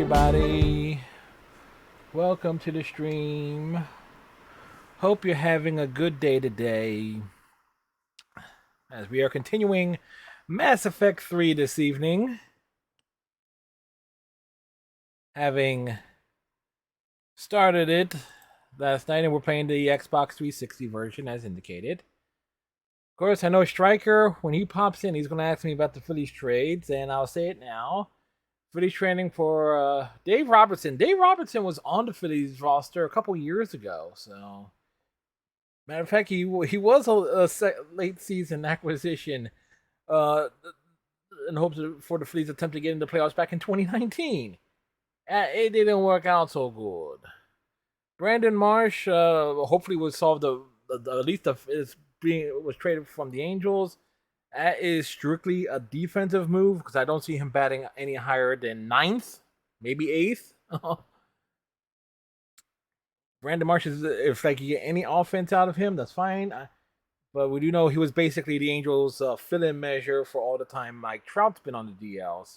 everybody. Welcome to the stream. Hope you're having a good day today. As we are continuing Mass Effect 3 this evening. Having started it last night, and we're playing the Xbox 360 version as indicated. Of course, I know Striker, when he pops in, he's going to ask me about the Phillies trades, and I'll say it now. Phillies trading for Dave Robertson. Dave Robertson was on the Phillies roster a couple years ago, so matter of fact, he was a late season acquisition in hopes for the Phillies attempt to get into the playoffs back in 2019. It didn't work out so good. Brandon Marsh hopefully will solve at least was traded from the Angels. That is strictly a defensive move because I don't see him batting any higher than 9th, maybe 8th. Brandon Marsh is, if I can get any offense out of him, that's fine. But we do know he was basically the Angels' fill-in measure for all the time Mike Trout's been on the DL.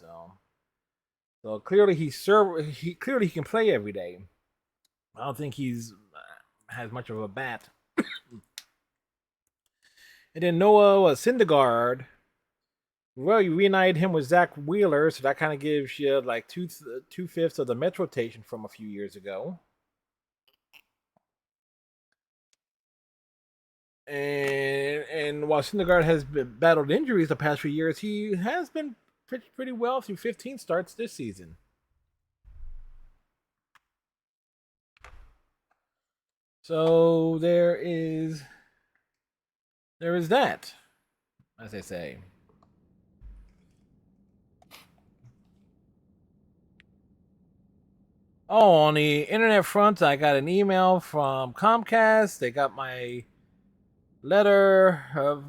So clearly he clearly can play every day. I don't think he's has much of a bat. And then Noah Syndergaard. Well, you reunited him with Zach Wheeler, so that kind of gives you like two-fifths of the Mets rotation from a few years ago. And while Syndergaard has battled injuries the past few years, he has been pretty well through 15 starts this season. So there is that, as they say. Oh, on the internet front, I got an email from Comcast. They got my letter of,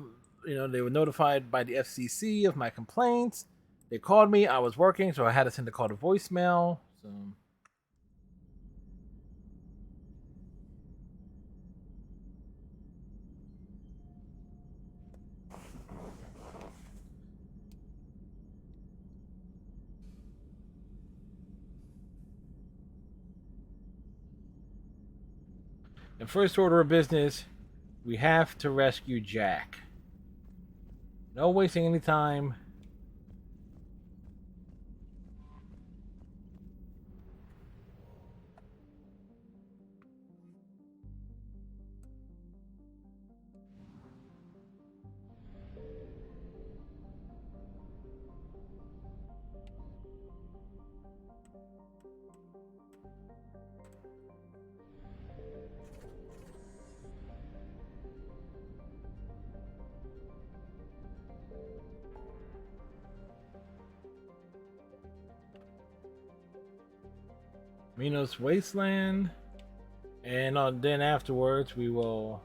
they were notified by the FCC of my complaints. They called me. I was working, so I had to send a call to voicemail. So the first order of business, we have to rescue Jack. No wasting any time. Minos Wasteland. And then afterwards, we will.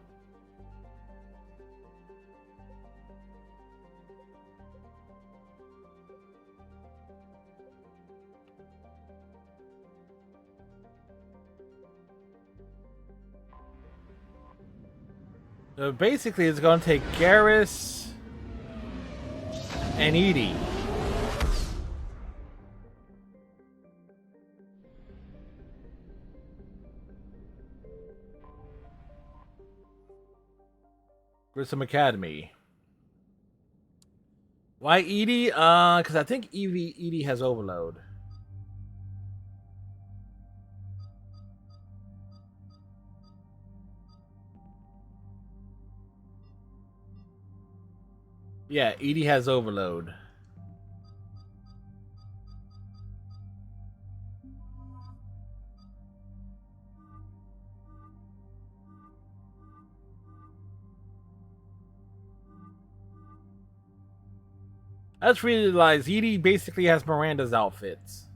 So basically, it's going to take Garrus and EDI. Grissom Academy. Why EDI? Because I think EDI has overload. Yeah, EDI has overload. I just realized EDI basically has Miranda's outfits.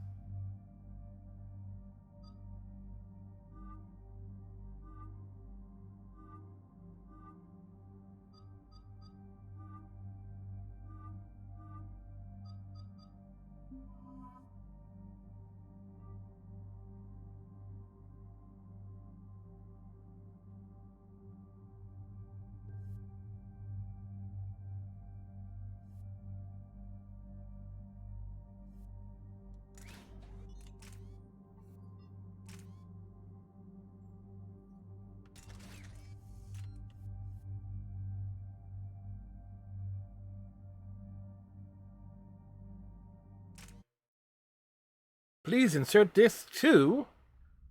Please insert this too.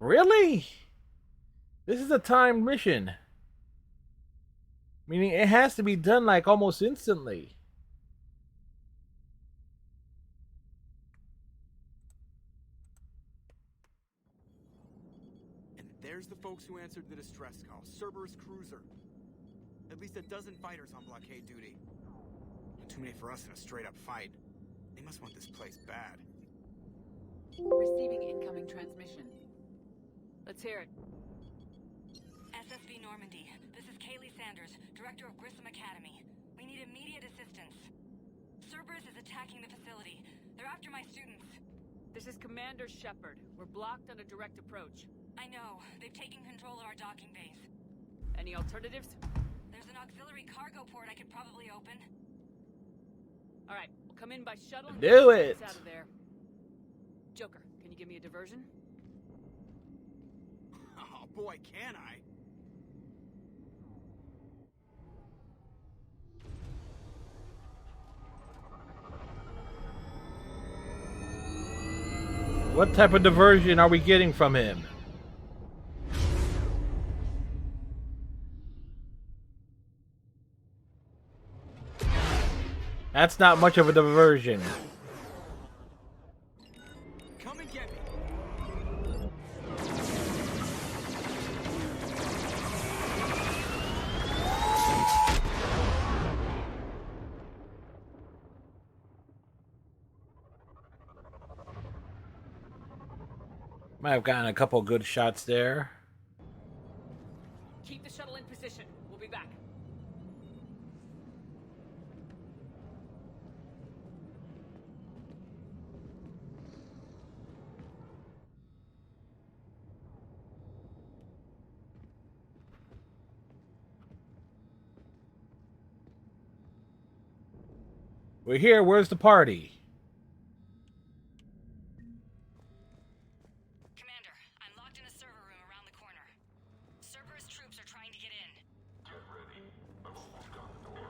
Really? This is a timed mission. Meaning it has to be done like almost instantly. And there's the folks who answered the distress call. Cerberus cruiser. At least a dozen fighters on blockade duty. Too many for us in a straight-up fight. They must want this place bad. Receiving incoming transmission. Let's hear it. SSB Normandy. This is Kaylee Sanders, Director of Grissom Academy. We need immediate assistance. Cerberus is attacking the facility. They're after my students. This is Commander Shepard. We're blocked on a direct approach. I know. They've taken control of our docking base. Any alternatives? There's an auxiliary cargo port I could probably open. All right, we'll come in by shuttle and Do get it. out of there. Joker, can you give me a diversion? Oh boy, can I? What type of diversion are we getting from him? That's not much of a diversion. Come and get me. Might have gotten a couple good shots there. Keep the shuttle in position. We'll be back. We're here. Where's the party? Commander, I'm locked in a server room around the corner. Cerberus troops are trying to get in. Get ready. I've almost got the door.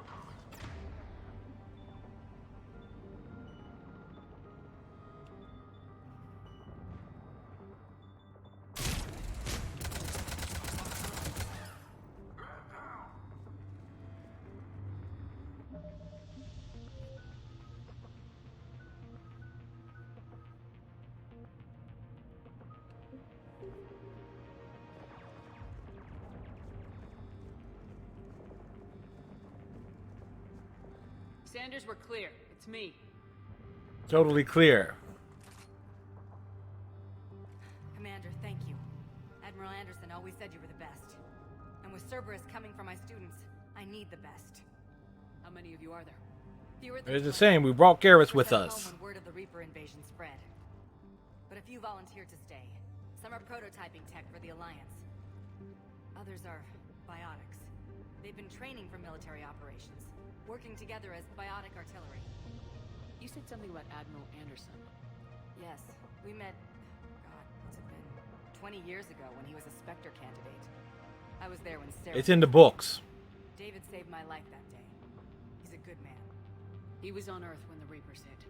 Sanders, we're clear. It's me. Totally clear. Commander, thank you. Admiral Anderson always said you were the best. And with Cerberus coming for my students, I need the best. How many of you are there? Fewer than It's the 20. same. We brought Garrus with Were sent us. home when word of the Reaper invasion spread. But a few volunteered to stay. Some are prototyping tech for the Alliance. Others are biotics. They've been training for military operations, working together as biotic artillery. You said something about Admiral Anderson. Yes, we met, God, what's it been? 20 years ago when he was a Spectre candidate. I was there when Sarah... It's in the books. David saved my life that day. He's a good man. He was on Earth when the Reapers hit.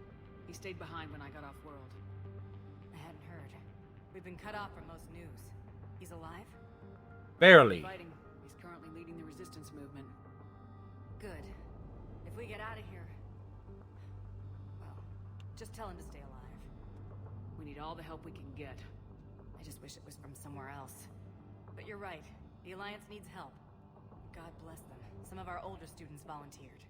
He stayed behind when I got off-world. I hadn't heard. We've been cut off from most news. He's alive? Barely. Fighting. He's currently leading the resistance movement. Good. If we get out of here... Well, just tell him to stay alive. We need all the help we can get. I just wish it was from somewhere else. But you're right. The Alliance needs help. God bless them. Some of our older students volunteered.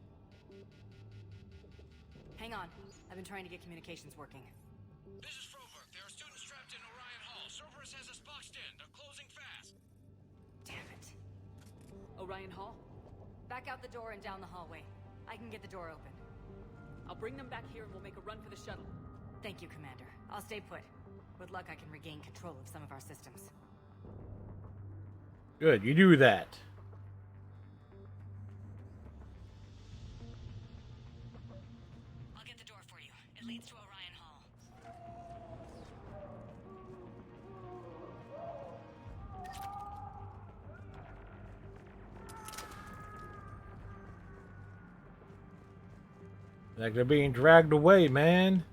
Hang on. I've been trying to get communications working. This is Froberg. There are students trapped in Orion Hall. Cerberus has us boxed in. They're closing fast. Damn it. Orion Hall? Back out the door and down the hallway. I can get the door open. I'll bring them back here and we'll make a run for the shuttle. Thank you, Commander. I'll stay put. With luck, I can regain control of some of our systems. Good, you do that. I'll get the door for you. It leads to Orion Hall. Like they're being dragged away, man.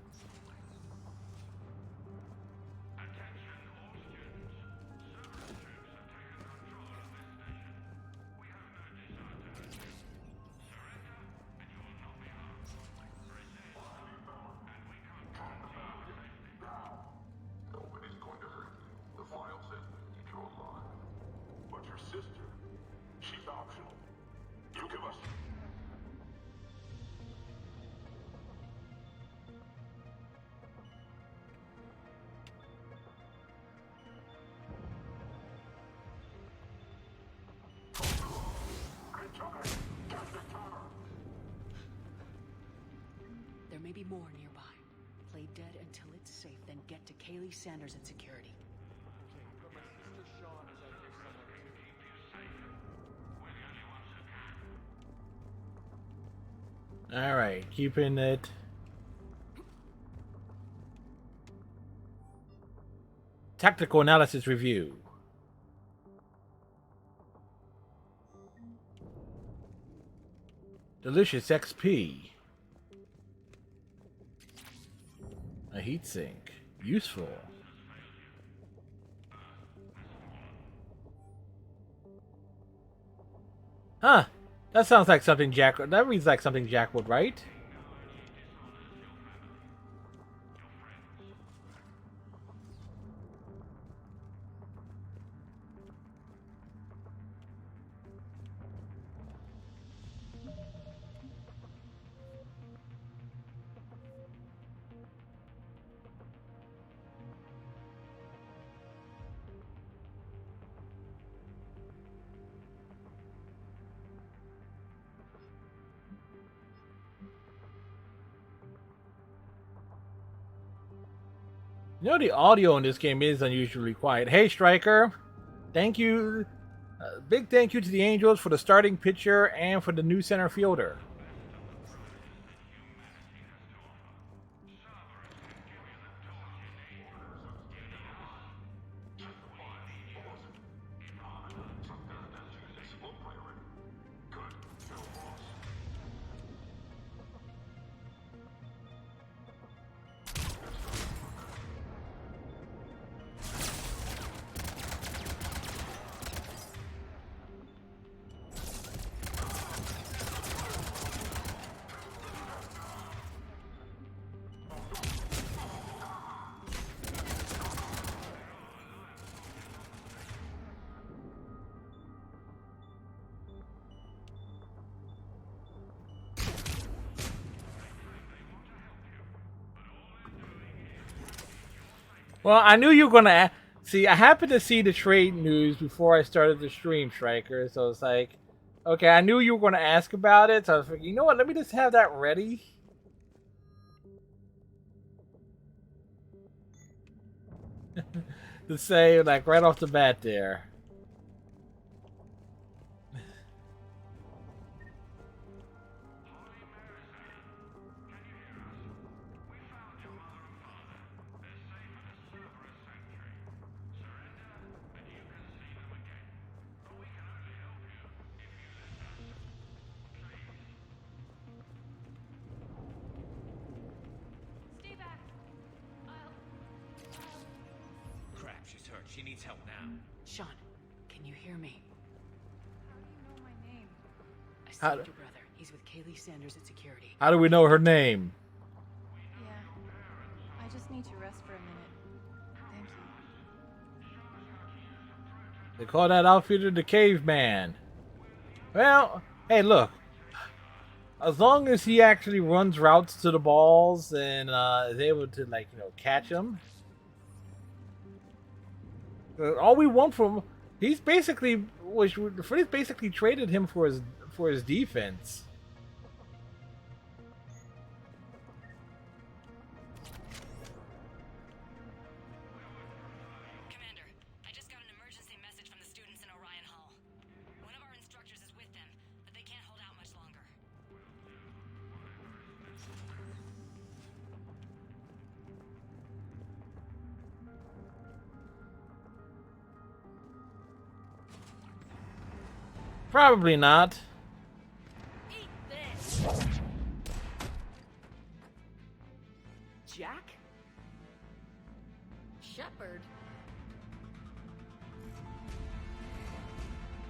There may be more nearby. Play dead until it's safe, then get to Kaylee Sanders at security. But my sister Sean is out here somewhere too. Alright, keeping it. Tactical analysis review. Delicious XP. A heatsink. Useful. Huh. That sounds like something Jack... That reads like something Jack would write. You know, the audio in this game is unusually quiet. Hey, Striker. Thank you. Big thank you to the Angels for the starting pitcher and for the new center fielder. Well, I knew you were gonna see. I happened to see the trade news before I started the stream, Striker. So it's like, okay, I knew you were gonna ask about it. So I was like, you know what? Let me just have that ready. To say, like, right off the bat there. Crap, she's hurt. She needs help now. Sean, can you hear me? How do you know my name? I saved How- your brother. He's with Kaylee Sanders at security. How do we know her name? Yeah. I just need to rest for a minute. Thank you. They call that outfitter the Caveman. Well, hey, look. As long as he actually runs routes to the balls and is able to, like, you know, catch them. All we want from he's basically Freeze basically traded him for his defense. Commander, I just got an emergency message from the students in Orion Hall. One of our instructors is with them, but they can't hold out much longer. Probably not. Eat this! Jack? Shepard?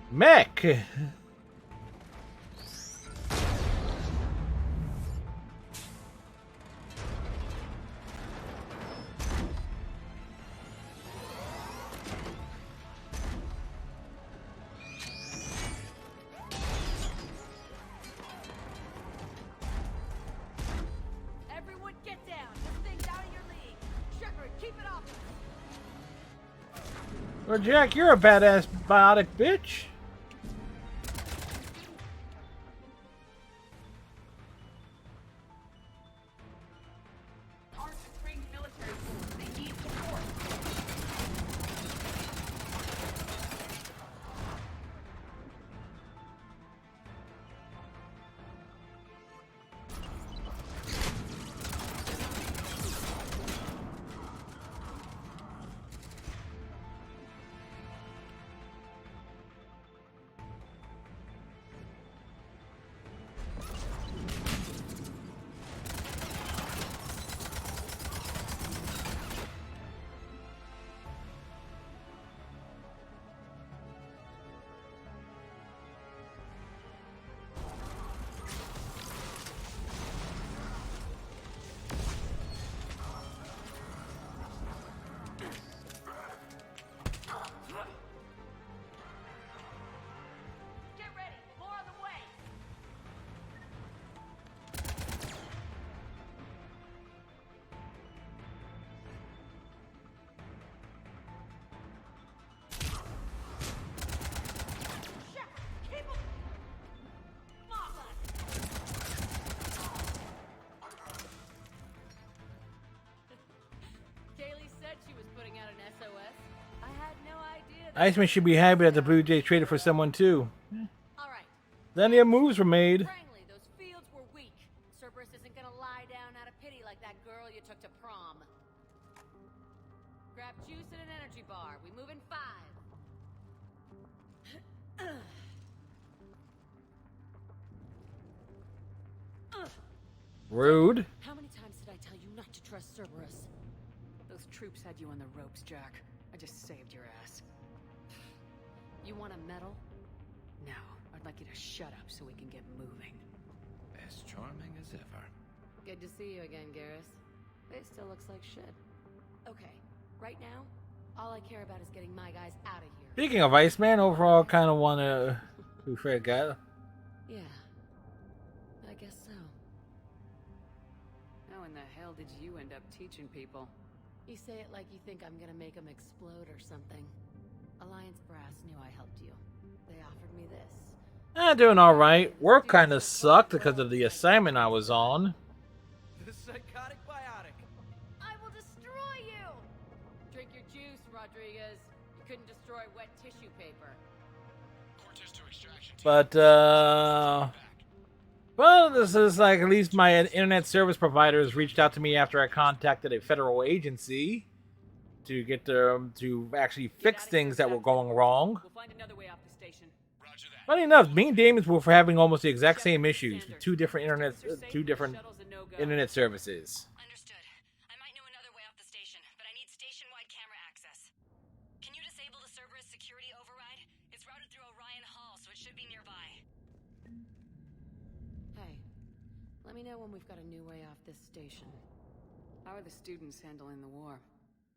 Mech. Everyone get down! This thing's out of your league! Shepard, keep it off! Well, Jack, you're a badass biotic bitch. Iceman should be happy that the Blue Jays traded for someone too. All right. Plenty of moves were made. Frankly, those fields were weak. Cerberus isn't gonna lie down out of pity like that girl you took to prom. Grab juice and an energy bar. We move in 5. Rude. How many times did I tell you not to trust Cerberus? Those troops had you on the ropes, Jack. I just saved your ass. You want a medal? No, I'd like you to shut up so we can get moving. As charming as ever. Good to see you again, Garrus. It still looks like shit. Okay, right now, all I care about is getting my guys out of here. Speaking of Iceman, overall, kind of want to. Who forgot? Yeah, I guess so. How in the hell did you end up teaching people? You say it like you think I'm gonna make them explode or something. Alliance Brass knew I helped you. They offered me this. Doing all right. Work kind of sucked because of the assignment I was on. The psychotic biotic. I will destroy you! Drink your juice, Rodriguez. You couldn't destroy wet tissue paper. Cortez to extraction team. But well, this is like at least my internet service providers reached out to me after I contacted a federal agency to get them to actually fix things that were going wrong. We'll find another way off the station. Roger that. Funny enough, me and Damons were having almost the exact same issues with two different internet services. Understood. I might know another way off the station, but I need station-wide camera access. Can you disable the Cerberus security override? It's routed through Orion Hall, so it should be nearby. Hey, let me know when we've got a new way off this station. How are the students handling the war?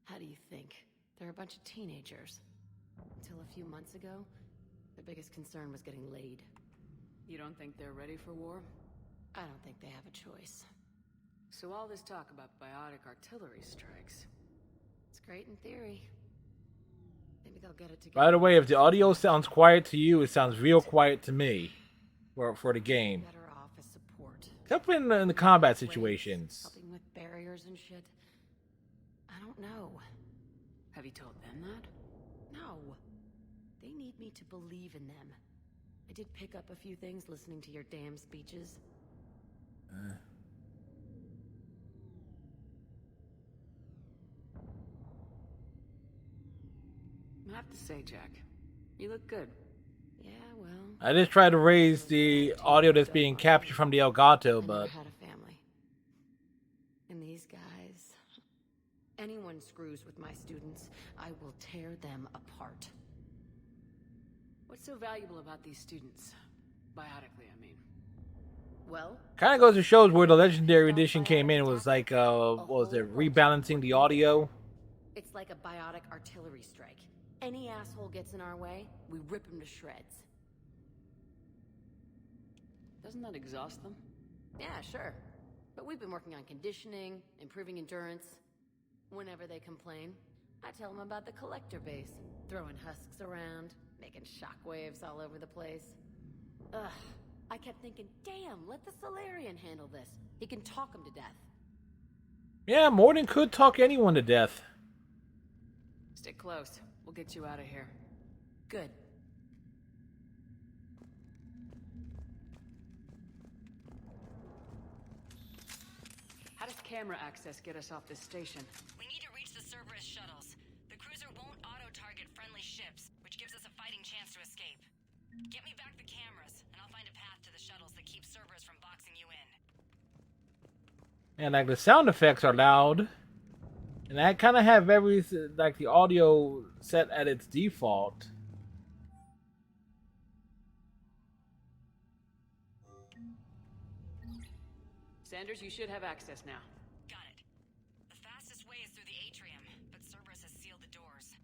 How do you think? They're a bunch of teenagers. Until a few months ago, their biggest concern was getting laid. You don't think they're ready for war? I don't think they have a choice. So all this talk about biotic artillery strikes. It's great in theory. Maybe they'll get it together. By the way, if the audio sounds quiet to you, it sounds real quiet to me for the game. Better off as support. Except in the combat situations. Helping with barriers and shit. I don't know. Have you told them that? No. They need me to believe in them. I did pick up a few things listening to your damn speeches. I have to say, Jack, you look good. Yeah, well. I just tried to raise the audio that's being captured from the Elgato, I but never had a family. And these guys. Anyone screws with my students, I will tear them apart. What's so valuable about these students? Biotically, I mean. Well, kind of goes to shows where the Legendary Edition came in. It was like, what was it, rebalancing the audio? it's like a biotic artillery strike. Any asshole gets in our way, we rip him to shreds. Doesn't that exhaust them? Yeah, sure. But we've been working on conditioning, improving endurance. Whenever they complain, I tell them about the collector base, throwing husks around, making shockwaves all over the place. Ugh. I kept thinking, damn, let the Solarian handle this. He can talk him to death. Yeah, Morden could talk anyone to death. Stick close. We'll get you out of here. Good. How does camera access get us off this station? We need to reach the Cerberus shuttles. The cruiser won't auto-target friendly ships, which gives us a fighting chance to escape. Get me back the cameras, and I'll find a path to the shuttles that keep Cerberus from boxing you in. And like the sound effects are loud. And I kind of have like the audio set at its default. Sanders, you should have access now. Got it. The fastest way is through the atrium, but Cerberus has sealed the doors.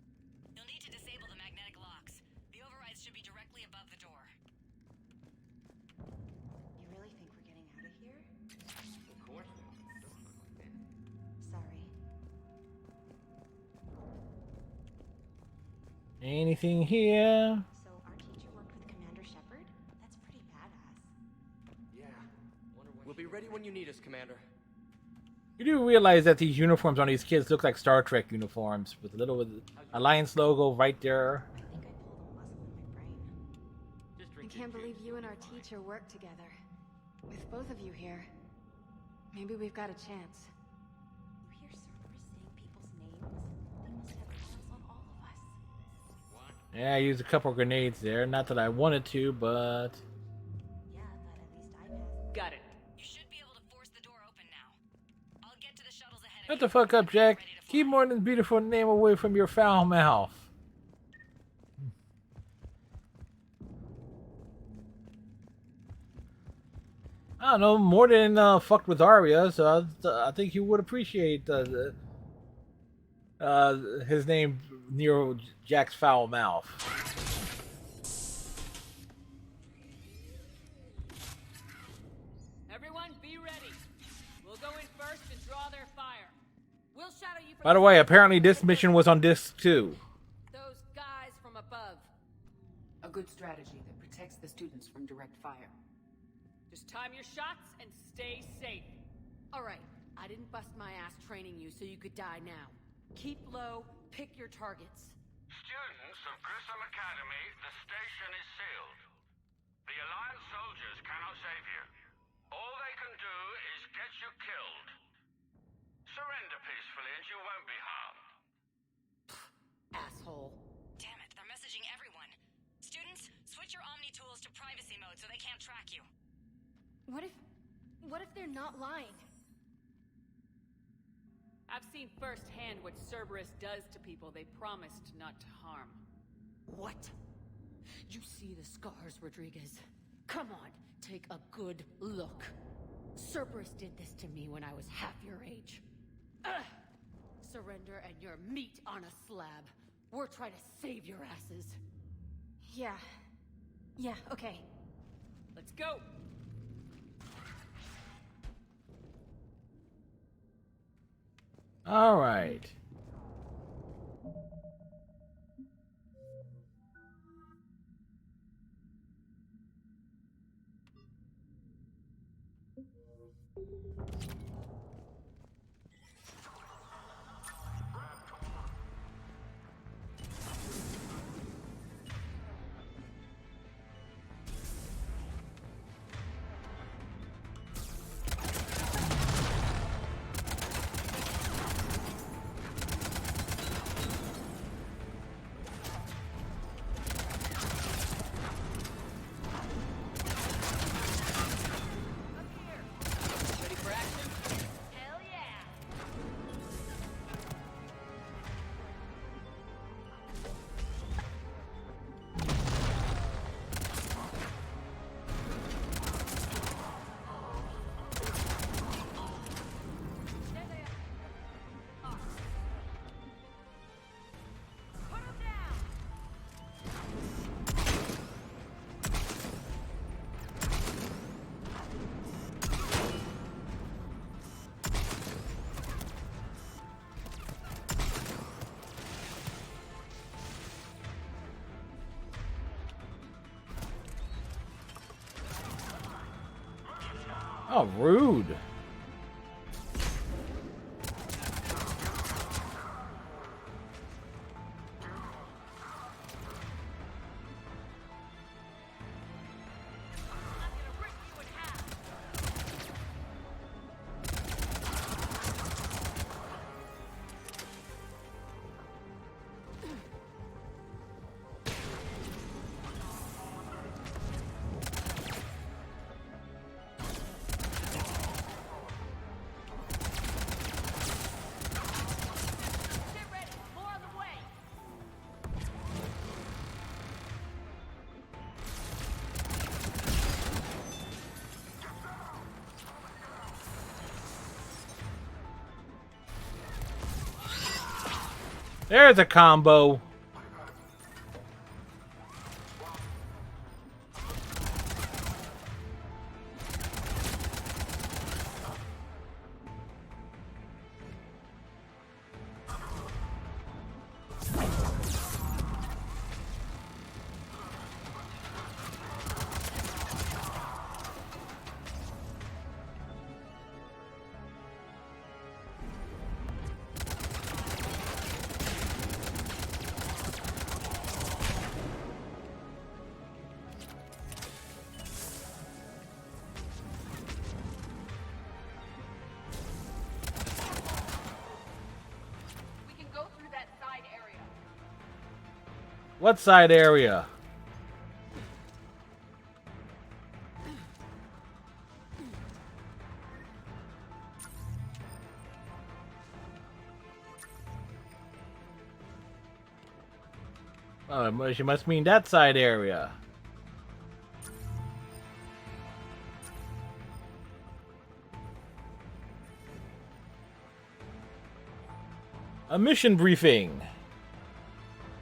You'll need to disable the magnetic locks. The overrides should be directly above the door. You really think we're getting out of here? Of course. It doesn't look like it. Sorry. Anything here? So our teacher worked with Commander Shepard? That's pretty badass. Yeah. Wonder when We'll be ready when you need us, Commander. You do realize that these uniforms on these kids look like Star Trek uniforms with a little Alliance logo right there can't believe you and our teacher work together. With both of you here, maybe we've got a chance. You hear Cerberus saying people's names? They must have plans on all of us. What? Yeah, I used a couple grenades there. Not that I wanted to, but Yeah, but at least I passed. Got it. You should be able to force the door open now. I'll get to the shuttles ahead of shut you. the fuck up, Jack. Ready to fly. Keep Morton's beautiful name away from your foul mouth. I don't know. Morton fucked with Arya, so I think he would appreciate his name near Jack's foul mouth. Everyone, be ready. We'll go in first and draw their fire. We'll shadow you from By the way, apparently this mission was on disc 2. Those guys from above. A good strategy that protects the students from direct fire. Just time your shots and stay safe. All right, I didn't bust my ass training you so you could die now. Keep low, pick your targets. Students of Grissom Academy, the station is sealed. The Alliance soldiers cannot save you. All they can do is get you killed. Surrender peacefully and you won't be harmed. Asshole. Damn it, they're messaging everyone. Students, switch your Omni tools to privacy mode so they can't track you. What if they're not lying? I've seen firsthand what Cerberus does to people they promised not to harm. What? You see the scars, Rodriguez? Come on, take a good look. Cerberus did this to me when I was half your age. Ugh. Surrender and you're meat on a slab. We're trying to save your asses. Yeah, okay. Let's go! All right. Ready for action? Hell yeah! There they are. Put 'em down! Oh, rude. I'm gonna rip you in half! Get ready! More on the way! There's a combo. What side area? Oh, she must mean that side area. A mission briefing.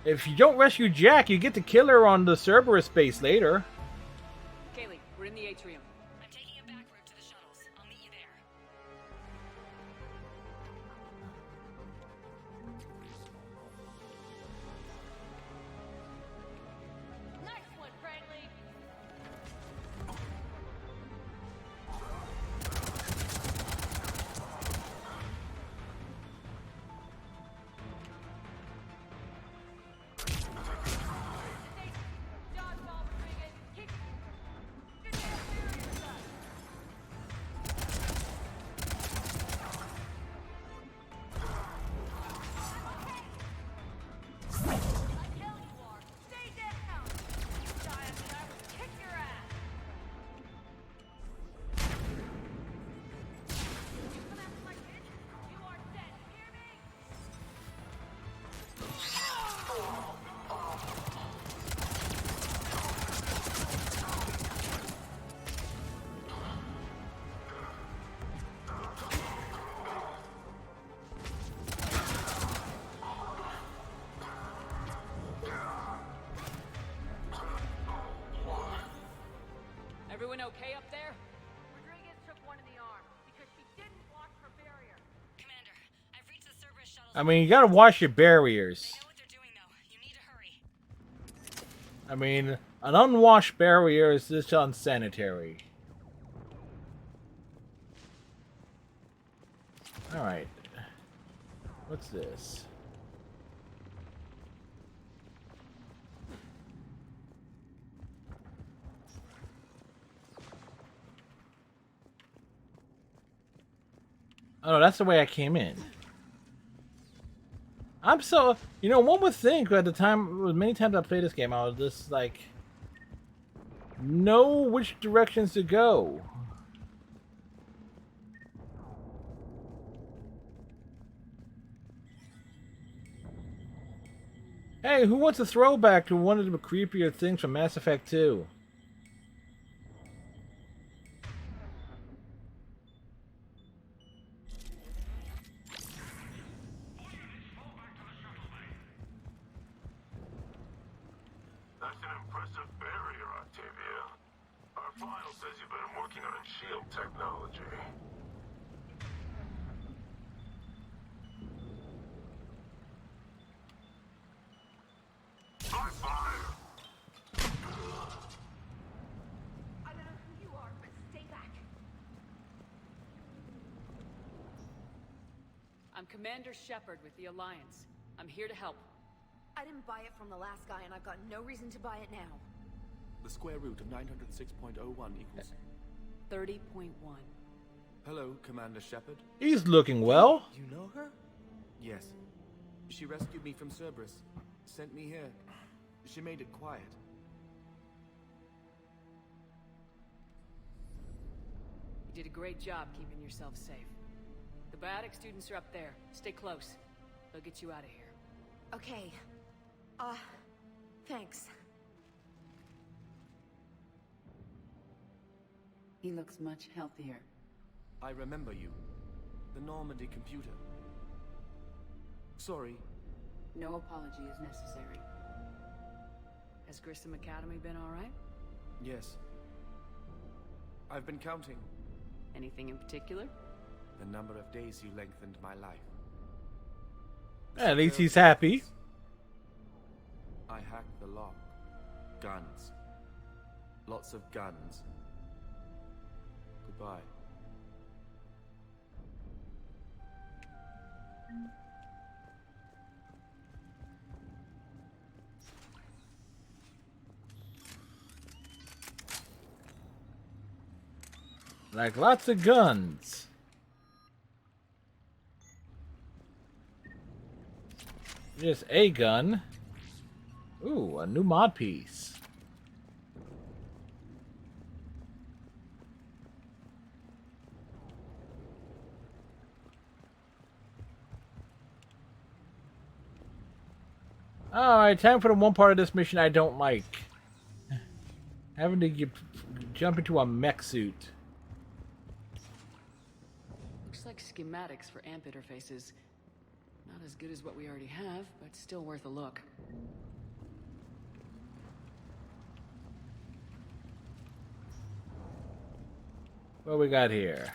If you don't rescue Jack, you get to kill her on the Cerberus base later. Kaylee, we're in the atrium. I'm taking a back route to the shuttles. I'll meet you there. Nice one, Franklin. Everyone okay up there? Rodriguez took one in the arm because she didn't watch her barrier. Commander, I've reached the Cerberus shuttles. I mean, you gotta wash your barriers. They know what they're doing, though. You need to hurry. I mean, an unwashed barrier is just unsanitary. Alright. What's this? Oh, that's the way I came in. I'm so... You know, one would think at the time... Many times I played this game, I was just like... Know which directions to go. Hey, who wants a throwback to one of the creepier things from Mass Effect 2? That's an impressive barrier, Octavia. Our file says you've been working on shield technology. On fire! I don't know who you are, but stay back. I'm Commander Shepard with the Alliance. I'm here to help. I didn't buy it from the last guy, and I've got no reason to buy it now. The square root of 906.01 equals... 30.1. Hello, Commander Shepard. He's looking well. You know her? Yes. She rescued me from Cerberus. Sent me here. She made it quiet. You did a great job keeping yourself safe. The biotic students are up there. Stay close. They'll get you out of here. Okay. Thanks. He looks much healthier. I remember you. The Normandy computer. Sorry. No apology is necessary. Has Grissom Academy been all right? Yes. I've been counting Anything in particular? the number of days you lengthened my life. At least he's happy. I hacked the lock. Guns. Lots of guns. Goodbye. Like lots of guns. Just a gun. Ooh, a new mod piece. Alright, time for the one part of this mission I don't like. Having to jump into a mech suit. Looks like schematics for AMP interfaces. Not as good as what we already have, but still worth a look. What we got here?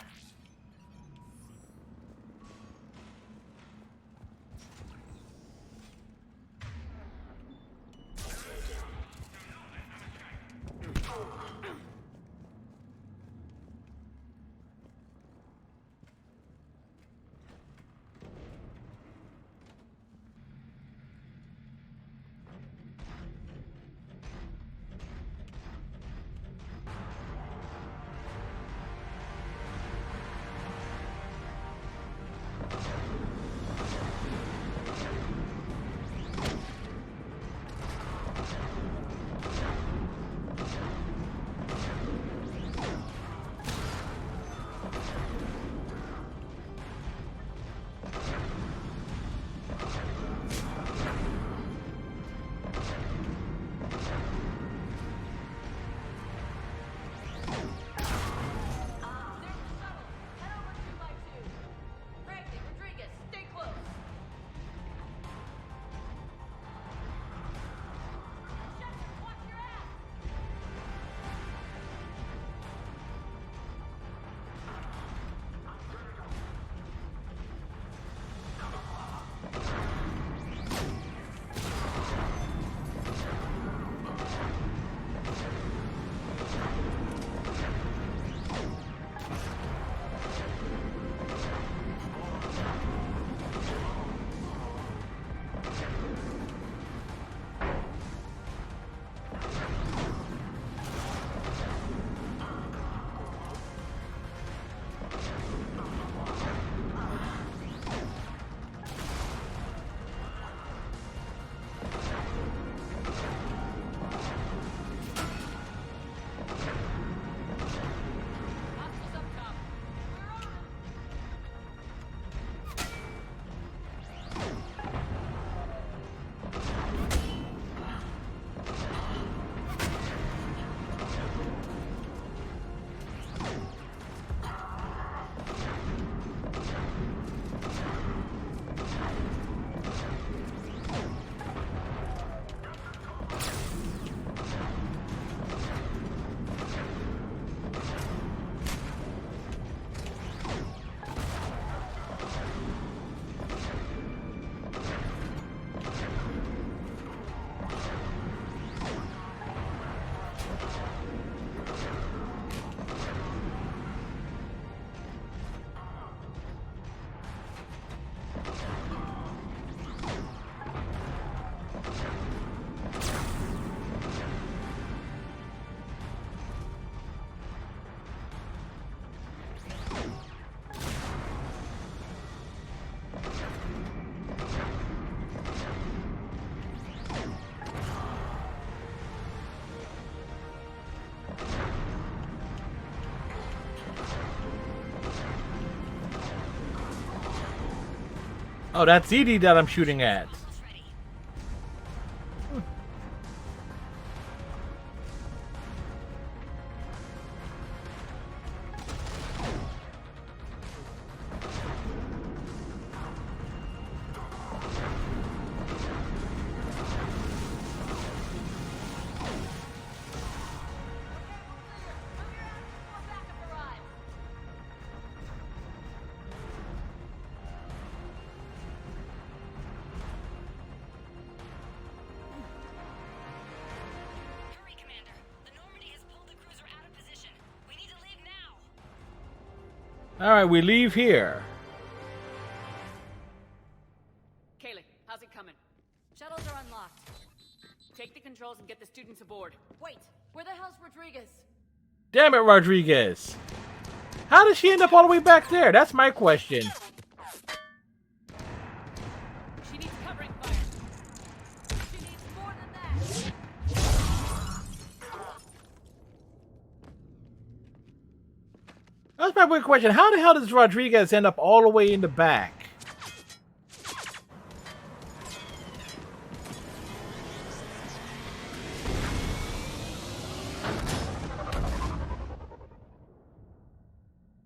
Oh, that's Edie that I'm shooting at. Alright, we leave here. Kaylee, how's it coming? Shuttles are unlocked. Take the controls and get the students aboard. Wait, where the hell's Rodriguez? Damn it, Rodriguez. How did she end up all the way back there? That's my question. She needs covering fire. She needs more than that. That's my big question. How the hell does Rodriguez end up all the way in the back?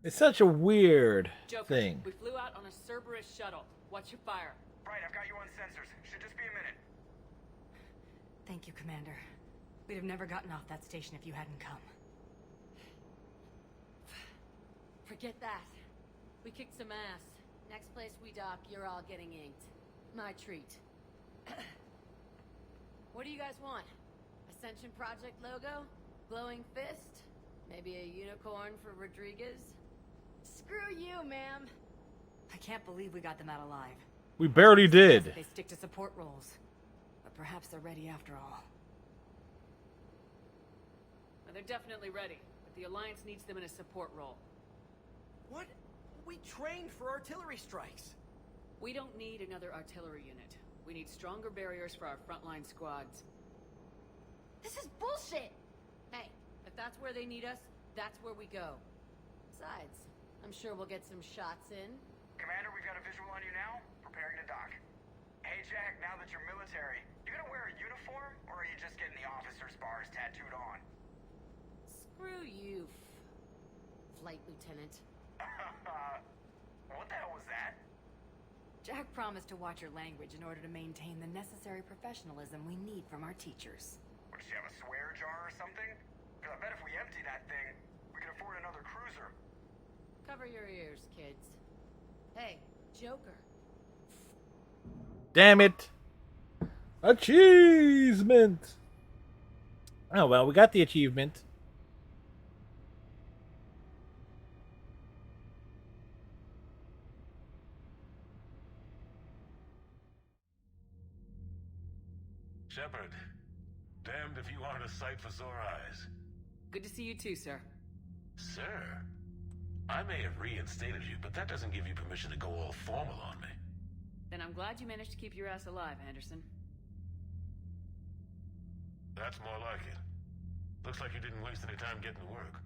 It's such a weird Joker, thing. we flew out on a Cerberus shuttle. What's your fire? Right, I've got you on sensors. Should just be a minute. Thank you, Commander. We'd have never gotten off that station if you hadn't come. Forget that. We kicked some ass. Next place we dock, you're all getting inked. My treat. What do you guys want? Ascension Project logo? Glowing fist? Maybe a unicorn for Rodriguez? Screw you, ma'am! I can't believe we got them out alive. We barely did. They stick to support roles. But perhaps they're ready after all. Well, they're definitely ready, but the Alliance needs them in a support role. What? We trained for artillery strikes. We don't need another artillery unit. We need stronger barriers for our frontline squads. This is bullshit! Hey, if that's where they need us, that's where we go. Besides, I'm sure we'll get some shots in. Commander, we've got a visual on you now. Preparing to dock. Hey, Jack, now that you're military, you gonna wear a uniform, or are you just getting the officer's bars tattooed on? Screw you, Flight Lieutenant. What the hell was that? Jack promised to watch your language in order to maintain the necessary professionalism we need from our teachers. What, does she have a swear jar or something? Because I bet if we empty that thing, we can afford another cruiser. Cover your ears, kids. Hey, Joker. Damn it. Achievement. Oh, well, we got the achievement. Shepard, damned if you aren't a sight for sore eyes. Good to see you too, sir. Sir, I may have reinstated you, but that doesn't give you permission to go all formal on me. Then I'm glad you managed to keep your ass alive, Anderson. That's more like it. Looks like you didn't waste any time getting to work.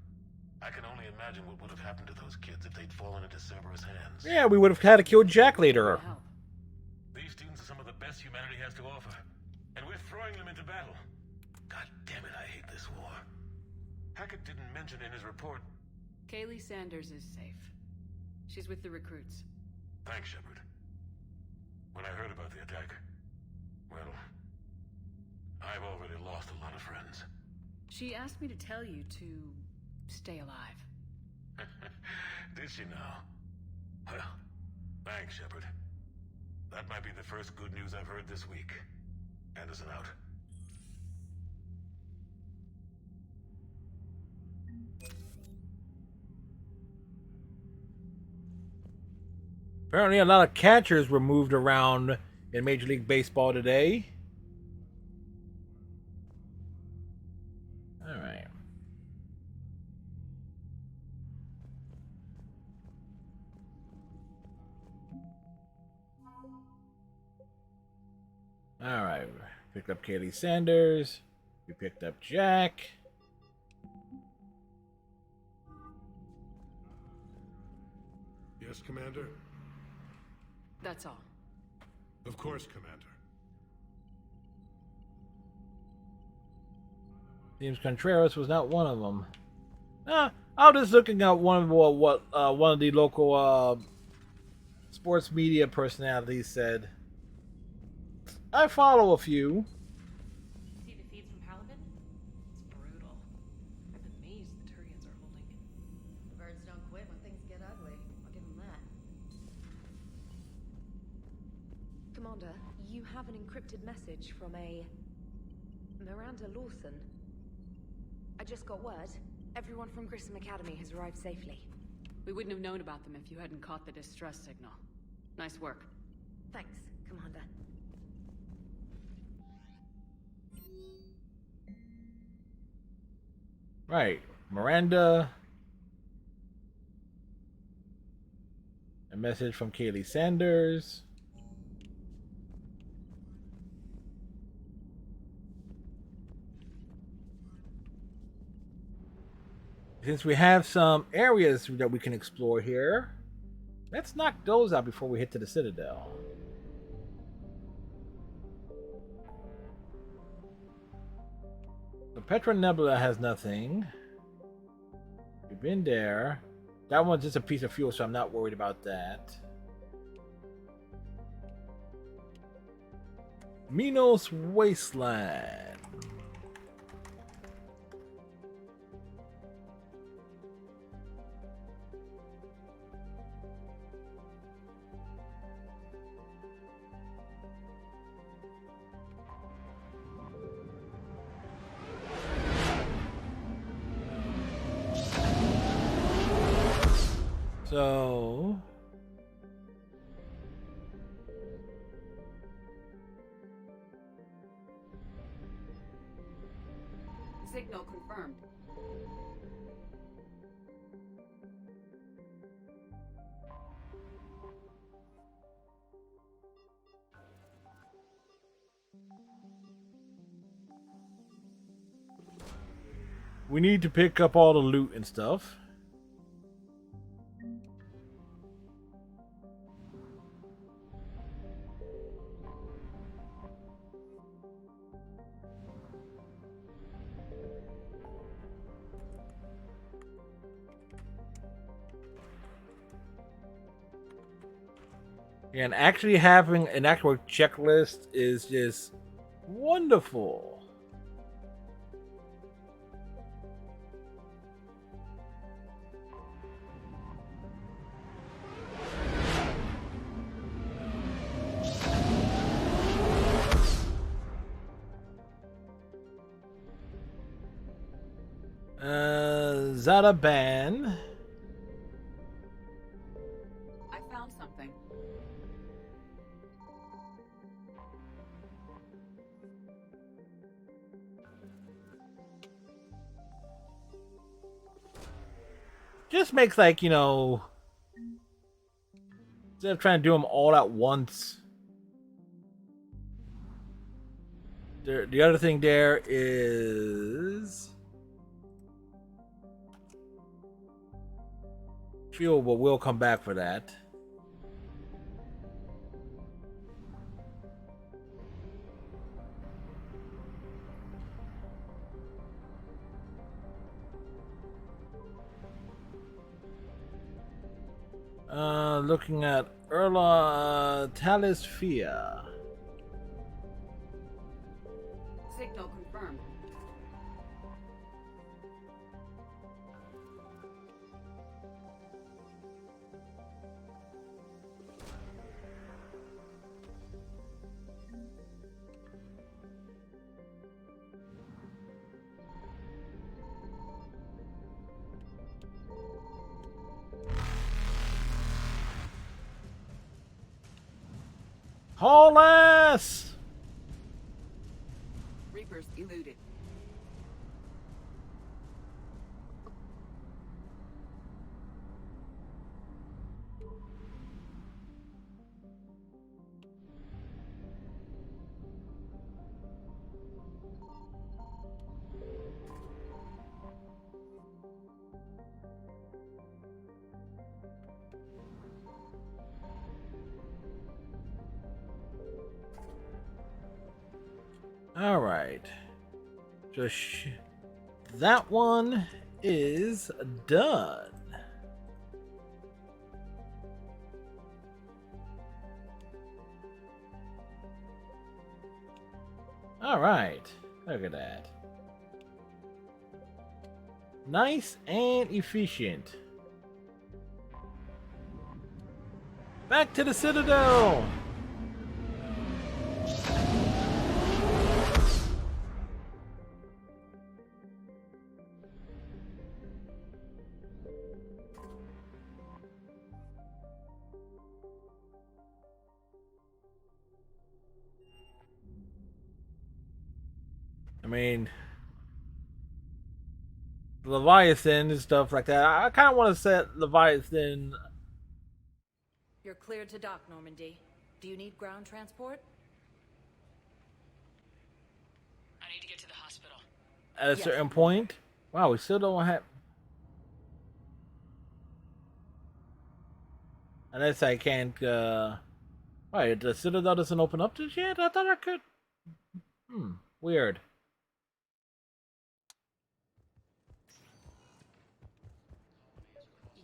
I can only imagine what would have happened to those kids if they'd fallen into Cerberus' hands. Yeah, we would have had to kill Jack later. Wow. These students are some of the best humanity has to offer, and we're throwing them into battle. God damn it, I hate this war. Hackett didn't mention in his report. Kaylee Sanders is safe. She's with the recruits. Thanks, Shepard. When I heard about the attack, well, I've already lost a lot of friends. She asked me to tell you to stay alive. Did she now? Well, thanks, Shepard. That might be the first good news I've heard this week. Anderson out. Apparently, a lot of catchers were moved around in Major League Baseball today. All right. All right. Picked up Kaylee Sanders. We picked up Jack. Yes, Commander? That's all. Of course, Commander. Seems Contreras was not one of them. I was just looking at one of what one of the local sports media personalities said. I follow a few. See the feeds from Halibut? It's brutal. I'm amazed the Turians are holding. Birds don't quit when things get ugly. I'll give them that. Commander, you have an encrypted message from a Miranda Lawson. I just got word. Everyone from Grissom Academy has arrived safely. We wouldn't have known about them if you hadn't caught the distress signal. Nice work. Thanks, Commander. Right. Miranda. A message from Kaylee Sanders. Since we have some areas that we can explore here, let's knock those out before we hit to the Citadel. The Petra Nebula has nothing. We've been there. That one's just a piece of fuel, so I'm not worried about that. Minos Wasteland. So Signal confirmed. we need to pick up all the loot and stuff. And actually having an actual checklist is just wonderful. Zadaban. I found something. Just makes, like, you know, instead of trying to do them all at once. The other thing there is fuel, but we'll come back for that. Looking at Erla Talisphia. Signal confirmed. Haul ass! Reapers eluded. All right. So that one is done. All right. Look at that. Nice and efficient. Back to the Citadel. I mean, Leviathan and stuff like that. I kind of want to set Leviathan. You're cleared to dock, Normandy. Do you need ground transport? I need to get to the hospital. At a certain point. Wow, we still don't have. Unless I can't, Wait, the Citadel doesn't open up just yet? I thought I could. Weird.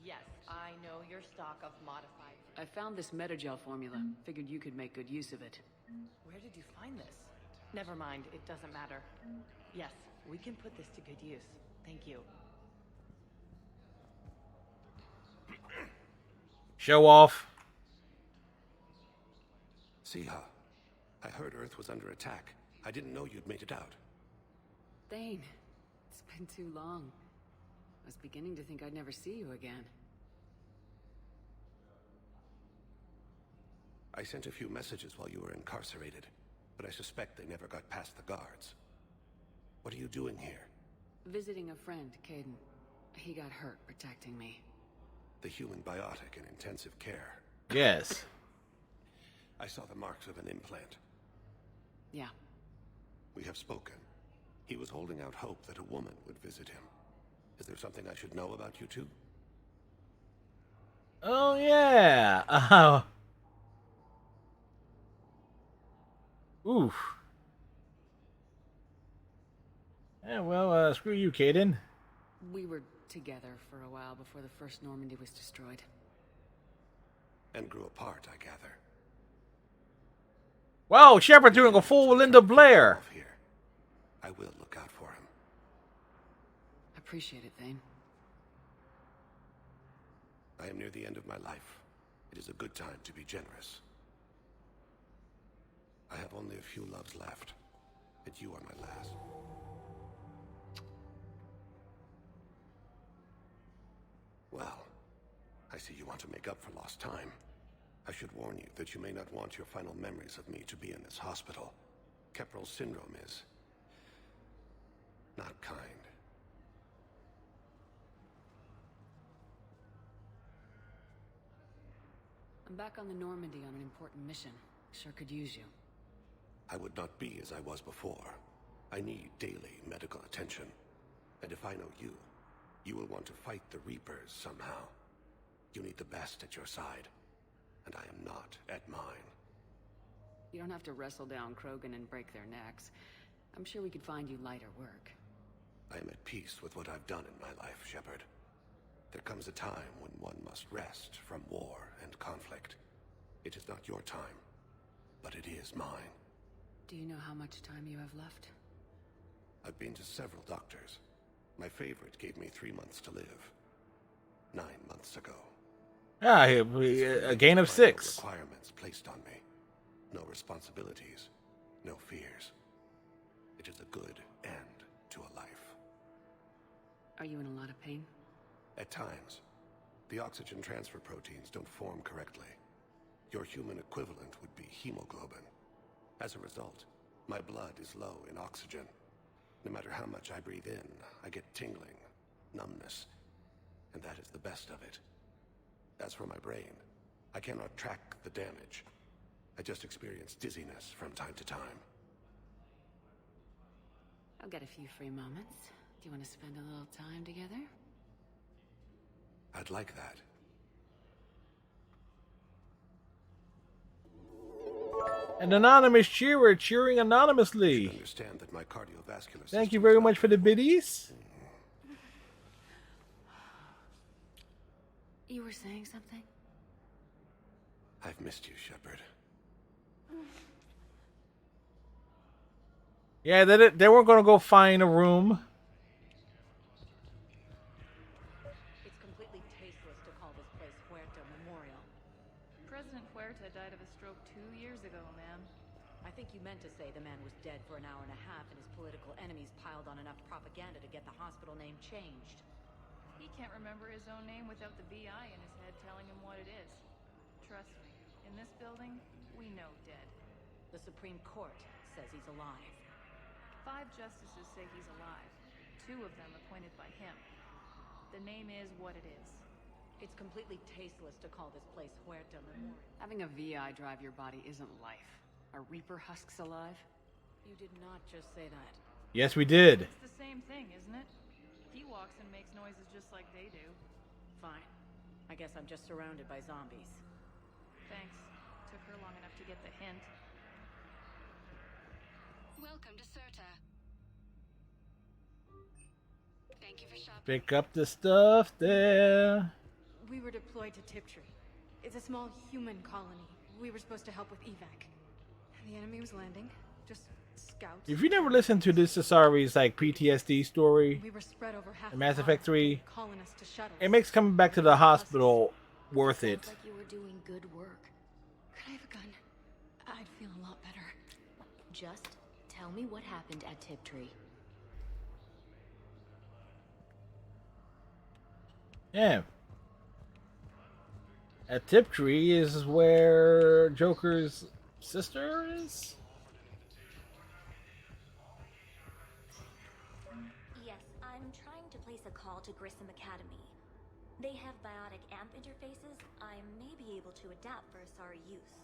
Yes, I know your stock of modified. I found this Metagel formula. Figured you could make good use of it. Where did you find this? Never mind, it doesn't matter. Yes, we can put this to good use. Thank you. Show off. Siha, I heard Earth was under attack. I didn't know you'd made it out. Thane, it's been too long. I was beginning to think I'd never see you again. I sent a few messages while you were incarcerated, but I suspect they never got past the guards. What are you doing here? Visiting a friend, Caden. He got hurt protecting me. The human biotic in intensive care. Yes. I saw the marks of an implant. Yeah. We have spoken. He was holding out hope that a woman would visit him. Is there something I should know about you two? Oh, yeah. Oof. Yeah, well, screw you, Caden. We were together for a while before the first Normandy was destroyed. And grew apart, I gather. Wow, Shepard doing a full Linda Blair. Here. I will look out for him. Appreciate it, Thane. I am near the end of my life. It is a good time to be generous. I have only a few loves left, and you are my last. Well, I see you want to make up for lost time. I should warn you that you may not want your final memories of me to be in this hospital. Keprel syndrome is not kind. I'm back on the Normandy on an important mission. Sure could use you. I would not be as I was before. I need daily medical attention. And if I know you, you will want to fight the Reapers somehow. You need the best at your side, and I am not at mine. You don't have to wrestle down Krogan and break their necks. I'm sure we could find you lighter work. I am at peace with what I've done in my life, Shepard. There comes a time when one must rest from war and conflict. It is not your time, but it is mine. Do you know how much time you have left? I've been to several doctors. My favorite gave me 3 months to live. 9 months ago. Ah, a gain of 6. No requirements placed on me. No responsibilities. No fears. It is a good end to a life. Are you in a lot of pain? At times. The oxygen transfer proteins don't form correctly. Your human equivalent would be hemoglobin. As a result, my blood is low in oxygen. No matter how much I breathe in, I get tingling, numbness, and that is the best of it. As for my brain, I cannot track the damage. I just experience dizziness from time to time. I'll get a few free moments. Do you want to spend a little time together? I'd like that. An anonymous cheerer cheering anonymously. Understand that my cardiovascular Thank you very much for the biddies. You were saying something? I've missed you, Shepard. Yeah, they weren't going to go find a room. It's completely tasteless to call this place Huerta Memorial. President Huerta died of a stroke 2 years ago, ma'am. I think you meant to say the man was dead for an hour and a half and his political enemies piled on enough propaganda to get the hospital name changed. He can't remember his own name without the VI in his head telling him what it is. Trust me, in this building, we know dead. The Supreme Court says he's alive. 5 justices say he's alive. 2 of them appointed by him. The name is what it is. It's completely tasteless to call this place Huerta Memorial. Having a VI drive your body isn't life. Are Reaper husks alive? You did not just say that. Yes, we did. It's the same thing, isn't it? He walks and makes noises just like they do. Fine. I guess I'm just surrounded by zombies. Thanks. Took her long enough to get the hint. Welcome to Serta. Thank you for shopping. Pick up the stuff there. We were deployed to Tiptree. It's a small human colony. We were supposed to help with evac. The enemy was landing. Just scouts. If you never listened to this Asari's like PTSD story We were spread over half in Mass the Effect island, 3, calling us to shuttles. it makes coming back to the hospital worth it. Sounds like you were doing good work. Could I have a gun? I'd feel a lot better. Just tell me what happened at Tiptree. Yeah. At Tiptree is where Joker's sister is? Yes, I'm trying to place a call to Grissom Academy. They have biotic amp interfaces I may be able to adapt for Asari use.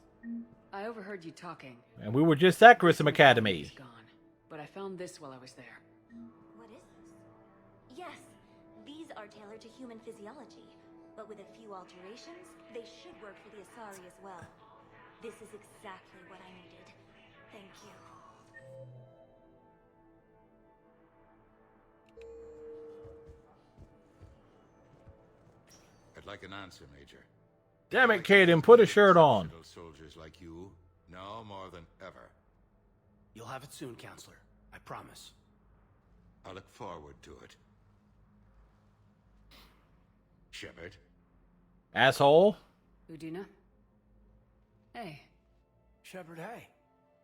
I overheard you talking. And we were just at Grissom Academy. He's gone, but I found this while I was there. What is this? Yes, these are tailored to human physiology, but with a few alterations, they should work for the Asari as well. This is exactly what I needed. Thank you. I'd like an answer, Major. Damn it, Caden, put a shirt on. Little soldiers like you, now more than ever. You'll have it soon, Counselor. I promise. I look forward to it. Shepard? Asshole. Udina? Hey. Shepard, hey.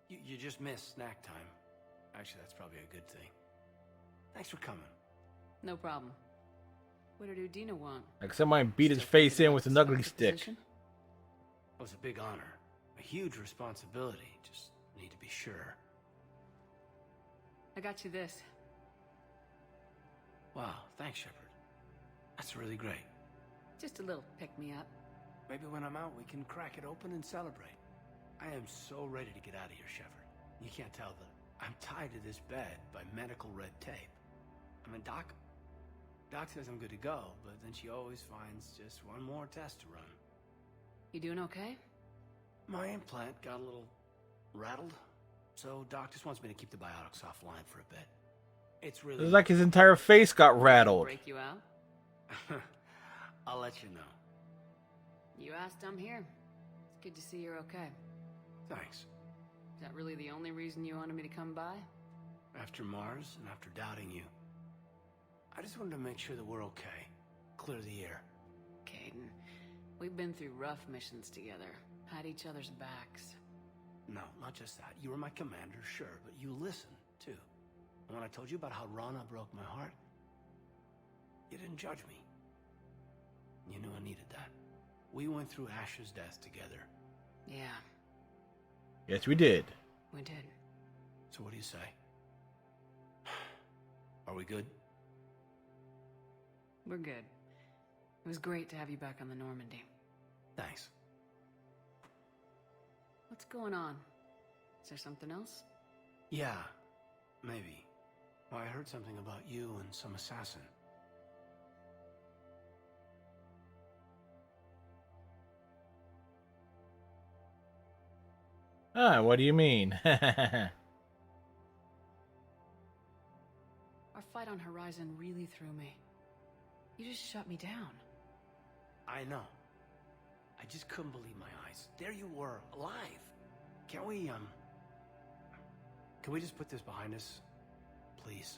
You just missed snack time. Actually, that's probably a good thing. Thanks for coming. No problem. What did Udina want? Like somebody beat his face in with an ugly stick. It was a big honor. A huge responsibility. Just need to be sure. I got you this. Wow, thanks, Shepard. That's really great. Just a little pick-me-up. Maybe when I'm out, we can crack it open and celebrate. I am so ready to get out of here, Shepard. You can't tell that I'm tied to this bed by medical red tape. I mean, Doc says I'm good to go, but then she always finds just one more test to run. You doing okay? My implant got a little rattled, so Doc just wants me to keep the biotics offline for a bit. It's really... It's like his entire face got rattled. Break you out? I'll let you know. You asked, I'm here. It's good to see you're okay. Thanks. Is that really the only reason you wanted me to come by? After Mars and after doubting you, I just wanted to make sure that we're okay. Clear the air. Caden, we've been through rough missions together. Had each other's backs. No, not just that. You were my commander, sure, but you listened, too. And when I told you about how Rana broke my heart, you didn't judge me. You knew I needed that. We went through Ash's death together. Yeah. Yes, we did. We did. So what do you say? Are we good? We're good. It was great to have you back on the Normandy. Thanks. What's going on? Is there something else? Yeah, maybe. Well, I heard something about you and some assassin. Ah, what do you mean? Our fight on Horizon really threw me. You just shut me down. I know. I just couldn't believe my eyes. There you were, alive. Can we just put this behind us? Please.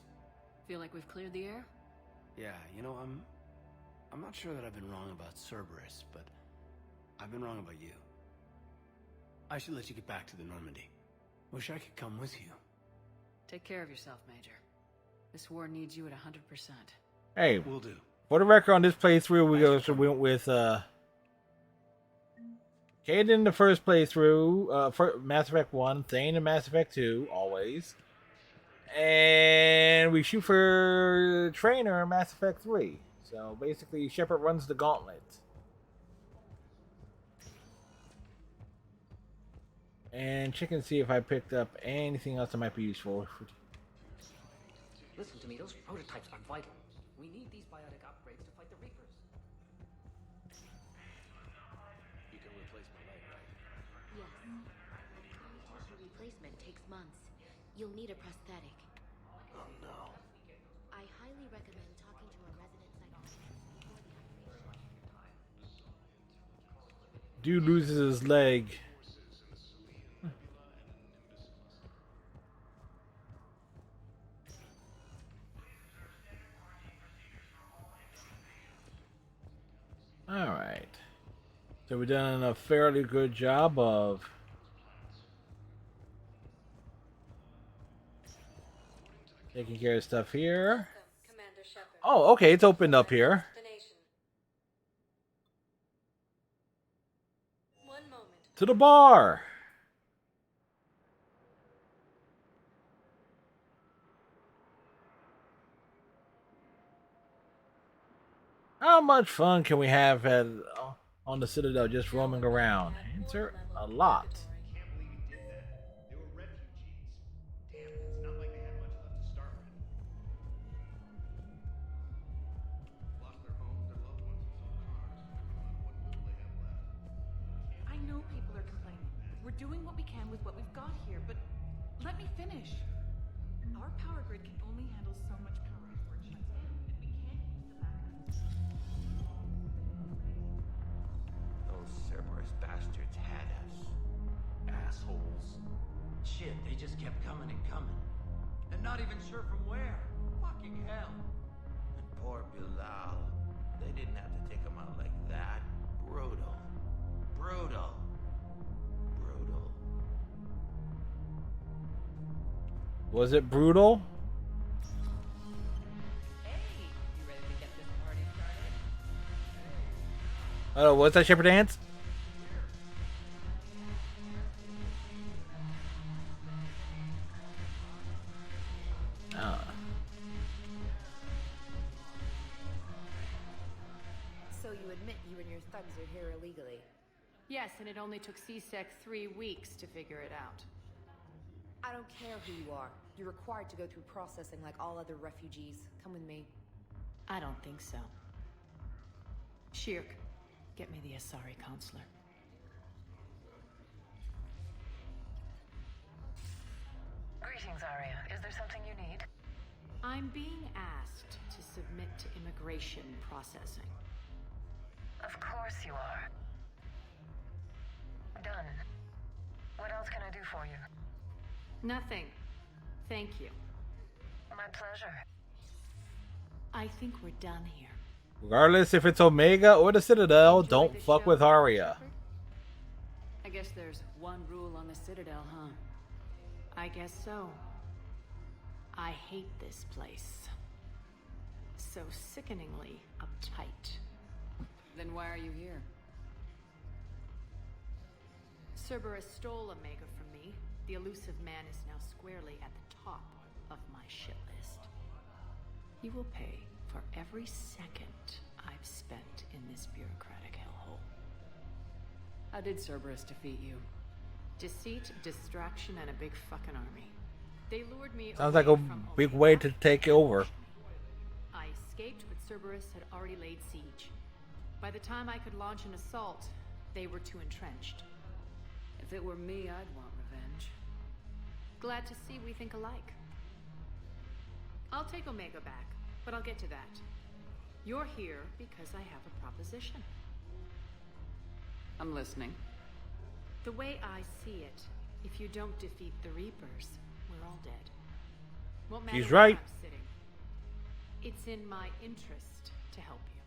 Feel like we've cleared the air? Yeah, you know, I'm not sure that I've been wrong about Cerberus, but I've been wrong about you. I should let you get back to the Normandy. Wish I could come with you. Take care of yourself, Major. This war needs you at 100%. Hey, will do. For the record, on this playthrough, we went with Caden in the first playthrough, for Mass Effect 1, Thane in Mass Effect 2, always. And we shoot for Trainer in Mass Effect 3. So basically, Shepard runs the gauntlet. And check and see if I picked up anything else that might be useful. Listen to me, those prototypes are vital. We need these biotic upgrades to fight the Reapers. You can replace my leg, right? You'll need a prosthetic. Oh no. I highly recommend talking to a resident psychologist before the operation. Dude loses his leg. Alright. So we've done a fairly good job of taking care of stuff here. Oh, okay, it's opened up here. To the bar. How much fun can we have on the Citadel just roaming around? Answer: a lot. I know people are complaining. We're doing what we can with what we've got here, but let me finish. Our power grid can only handle so much power, unfortunately, and we can't use the backup. Those Cerberus bastards had us. Assholes. Shit, they just kept coming and coming. And not even sure from where. Fucking hell. And poor Bilal. They didn't have to take him out like that. Brutal. Brutal. Brutal. Was it brutal? Hey, you ready to get this party started? Oh, what's that shepherd dance? So you admit you and your thugs are here illegally? Yes, and it only took CSEC 3 weeks to figure it out. I don't care who you are. You're required to go through processing like all other refugees. Come with me. I don't think so. Shirk, get me the Asari counselor. Greetings, Arya. Is there something you need? I'm being asked to submit to immigration processing. Of course you are. Done. What else can I do for you? Nothing. Thank you. My pleasure. I think we're done here. Regardless if it's Omega or the Citadel, don't fuck with Arya. I guess there's one rule on the Citadel, huh? I guess so. I hate this place. So sickeningly uptight. Then why are you here? Cerberus stole Omega from me. The elusive man is now squarely at the top of my shit list. You will pay for every second I've spent in this bureaucratic hellhole. How did Cerberus defeat you? Deceit, distraction, and a big fucking army. They lured me Sounds like a big way to take over. I escaped, but Cerberus had already laid siege. By the time I could launch an assault, they were too entrenched. If it were me, I'd want revenge. Glad to see we think alike. I'll take Omega back, but I'll get to that. You're here because I have a proposition. I'm listening. The way I see it, if you don't defeat the Reapers, we're all dead. Won't matter She's where right. I'm sitting. It's in my interest to help you.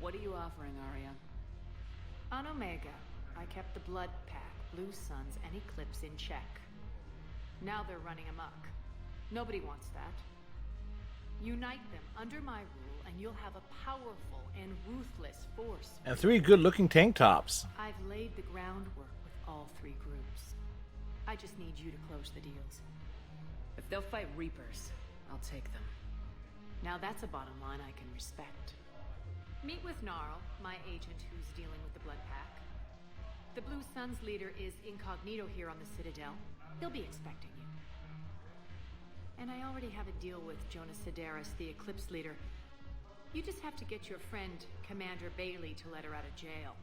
What are you offering, Arya? On Omega, I kept the Blood Pack, Blue Suns, and Eclipse in check. Now they're running amok. Nobody wants that. Unite them under my rule, and you'll have a powerful and ruthless force. And 3 good-looking tank tops. I've laid the groundwork with all 3 groups. I just need you to close the deals. If they'll fight Reapers, I'll take them. Now that's a bottom line I can respect. Meet with Gnarl, my agent who's dealing with the Blood Pack. The Blue Suns leader is incognito here on the Citadel. He'll be expecting you. And I already have a deal with Jonas Sidaris, the Eclipse leader. You just have to get your friend, Commander Bailey, to let her out of jail.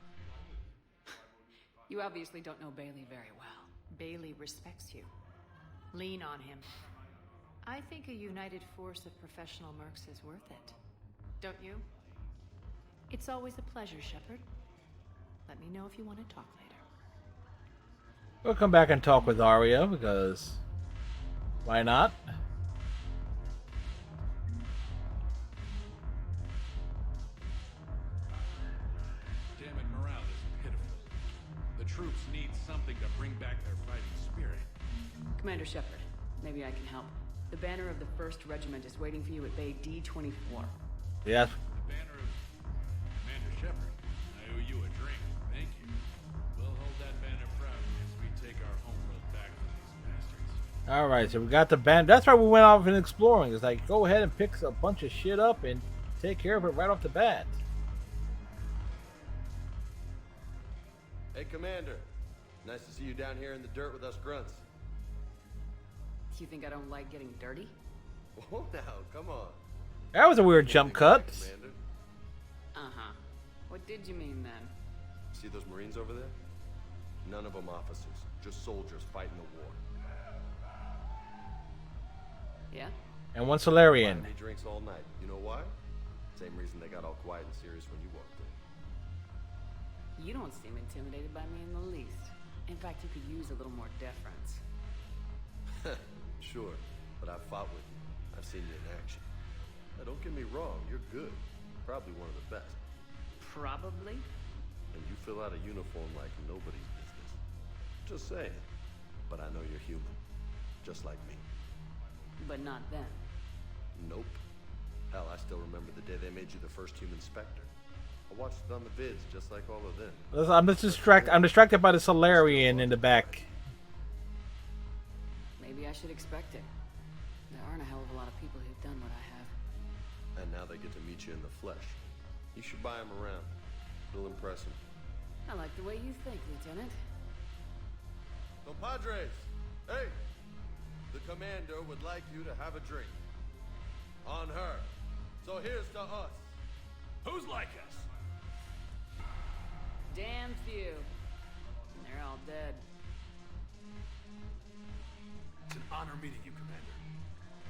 You obviously don't know Bailey very well. Bailey respects you. Lean on him. I think a united force of professional mercs is worth it. Don't you? It's always a pleasure, Shepard. Let me know if you want to talk later. We'll come back and talk with Arya, because why not? Damn it, morale is pitiful. The troops need something to bring back their fighting spirit. Commander Shepard, maybe I can help. The banner of the 1st Regiment is waiting for you at Bay D-24. Yeah. The banner of Commander Shepard. I owe you a drink. Thank you. We'll hold that banner proudly as we take our homeworld back from these bastards. Alright, so we got the band. That's why we went off and exploring. It's like, go ahead and pick a bunch of shit up and take care of it right off the bat. Hey, Commander. Nice to see you down here in the dirt with us grunts. You think I don't like getting dirty? Oh, now, come on. That was a weird jump cut. Commander. Uh-huh. What did you mean then? See those Marines over there? None of them officers, just soldiers fighting the war. Yeah? And one Solarian. Buying me drinks all night. You know why? Same reason they got all quiet and serious when you walked in. You don't seem intimidated by me in the least. In fact, you could use a little more deference. Sure, but I've fought with you. I've seen you in action. Now, don't get me wrong, you're good. Probably one of the best. Probably? And you fill out a uniform like nobody's business. Just saying. But I know you're human. Just like me. But not then. Nope. Hell, I still remember the day they made you the first human Spectre. I watched it on the vids just like all of them. I'm distracted by the Solarian in the back. Maybe I should expect it. There aren't a hell of a lot of people who've done what I have. And now they get to meet you in the flesh. You should buy them around. It'll impress them. I like the way you think, Lieutenant. Compadres! Hey! The commander would like you to have a drink. On her. So here's to us. Who's like us? Damn few. And they're all dead. It's an honor meeting you, Commander.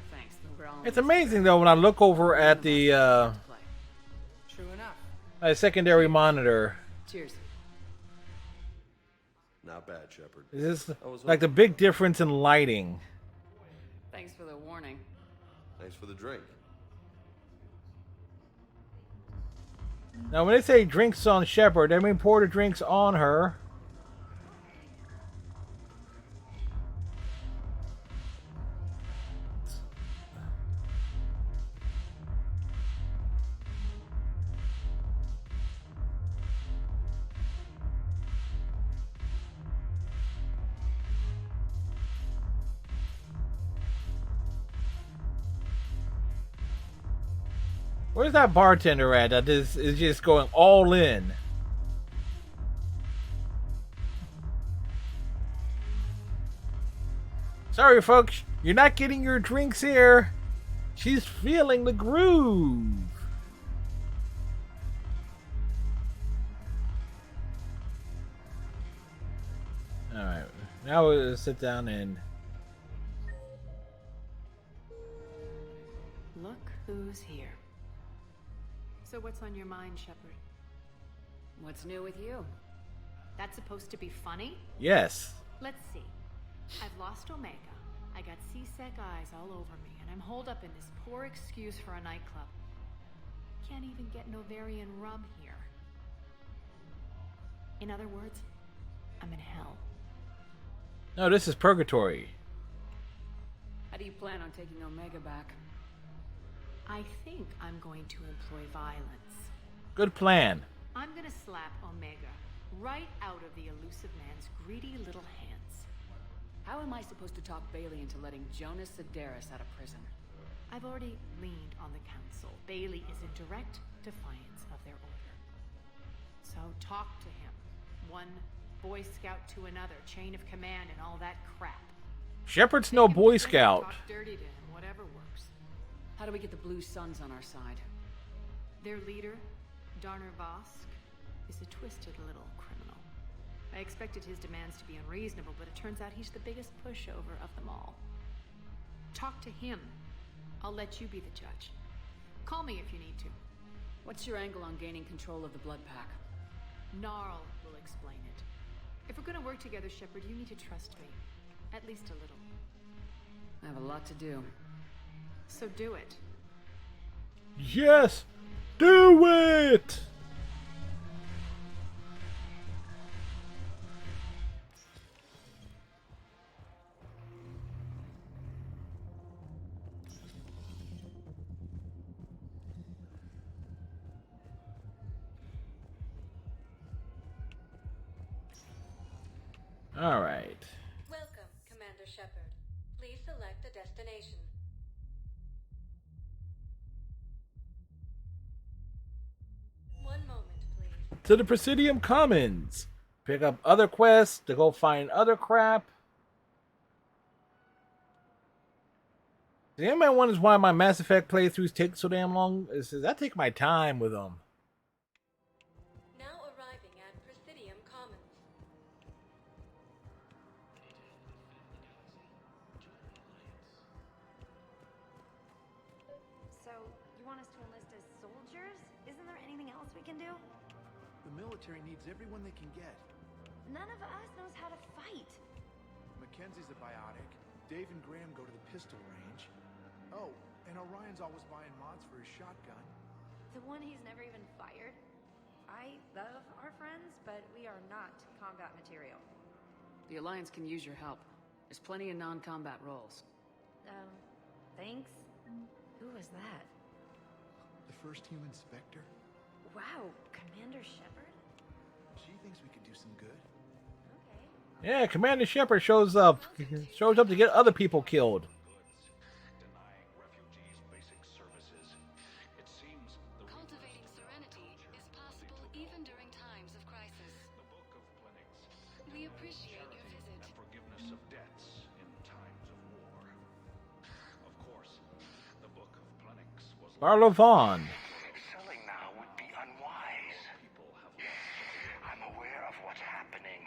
Thanks, but we're all... It's amazing, though, when I look over at the True enough. Secondary monitor. Cheers. Not bad, Shepard. Is this like the big difference in lighting? Thanks for the warning. Thanks for the drink. Now, when they say drinks on Shepard, they mean pour the drinks on her. Where's that bartender at that is just going all in? Sorry, folks. You're not getting your drinks here. She's feeling the groove. Alright. Now we'll sit down and... Look who's here. So what's on your mind, Shepard? What's new with you? That's supposed to be funny? Yes. Let's see. I've lost Omega. I got C-Sec eyes all over me, and I'm holed up in this poor excuse for a nightclub. Can't even get an Ovarian rub here. In other words, I'm in hell. No, this is purgatory. How do you plan on taking Omega back? I think I'm going to employ violence. Good plan. I'm gonna slap Omega right out of the elusive man's greedy little hands. How am I supposed to talk Bailey into letting Jonas Sedaris out of prison? I've already leaned on the council. Bailey is in direct defiance of their order. So talk to him. One Boy Scout to another, chain of command and all that crap. Shepard's no Boy Scout. Talk dirty to him, whatever works. How do we get the Blue Suns on our side? Their leader, Darner Vosk, is a twisted little criminal. I expected his demands to be unreasonable, but it turns out he's the biggest pushover of them all. Talk to him. I'll let you be the judge. Call me if you need to. What's your angle on gaining control of the Blood Pack? Gnarl will explain it. If we're gonna work together, Shepard, you need to trust me. At least a little. I have a lot to do. So do it. Yes! Do it! All right. Welcome, Commander Shepard. Please select a destination. One moment, please. To the Presidium Commons. Pick up other quests to go find other crap. The anybody wonders why my Mass Effect playthroughs take so damn long? Is I take my time with them. Now arriving at Presidium Commons. So, you want us to enlist as soldiers? Isn't there anything else we can do? The military needs everyone they can get. None of us knows how to fight. Mackenzie's a biotic. Dave and Graham go to the pistol range. Oh, and Orion's always buying mods for his shotgun. The one he's never even fired? I love our friends, but we are not combat material. The Alliance can use your help. There's plenty of non-combat roles. Thanks. Who was that? The first human Spectre? Wow, Commander Shepard? She thinks we could do some good. Yeah, Commander Shepard shows up. Shows up to get other people killed. Cultivating serenity is possible even during times of crisis. We appreciate your visit. Forgiveness of debts in times of war. Of course, the Book of Plenix was Barlow Vaughn. Selling now would be unwise. I'm aware of what's happening.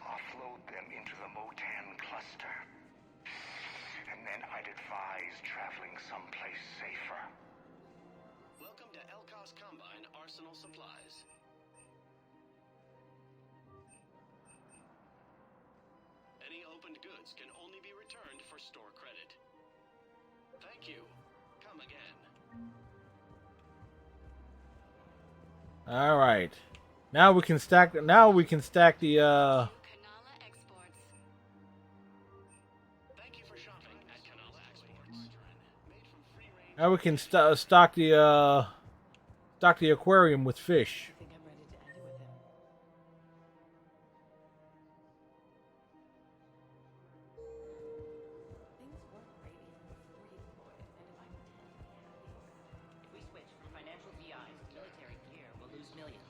Offload them into the Motan cluster. And then I'd advise traveling someplace safer. Welcome to Elkos Combine Arsenal Supplies. Any opened goods can only be returned for store credit. Thank you. Come again. All right. Now we can stack. Now we can stack the. Now we can stock the aquarium with fish. If we switch from financial VIs to military gear, we'll lose millions.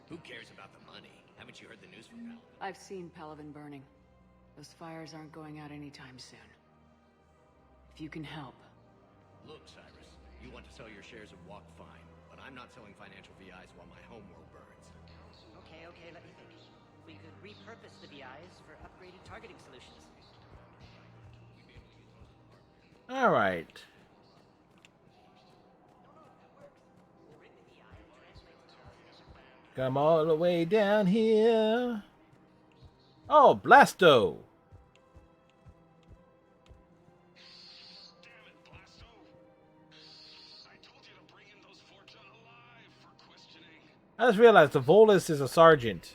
Who cares about the money? Haven't you heard the news from Palaven? I've seen Palaven burning. Those fires aren't going out anytime soon. If you can help. Look, Cyrus, you want to sell your shares of Walk fine, but I'm not selling financial VIs while my homeworld burns. Okay, let me think. We could repurpose the VIs for upgraded targeting solutions. All right. Come all the way down here. Oh, Blasto. I just realized the Volus is a sergeant.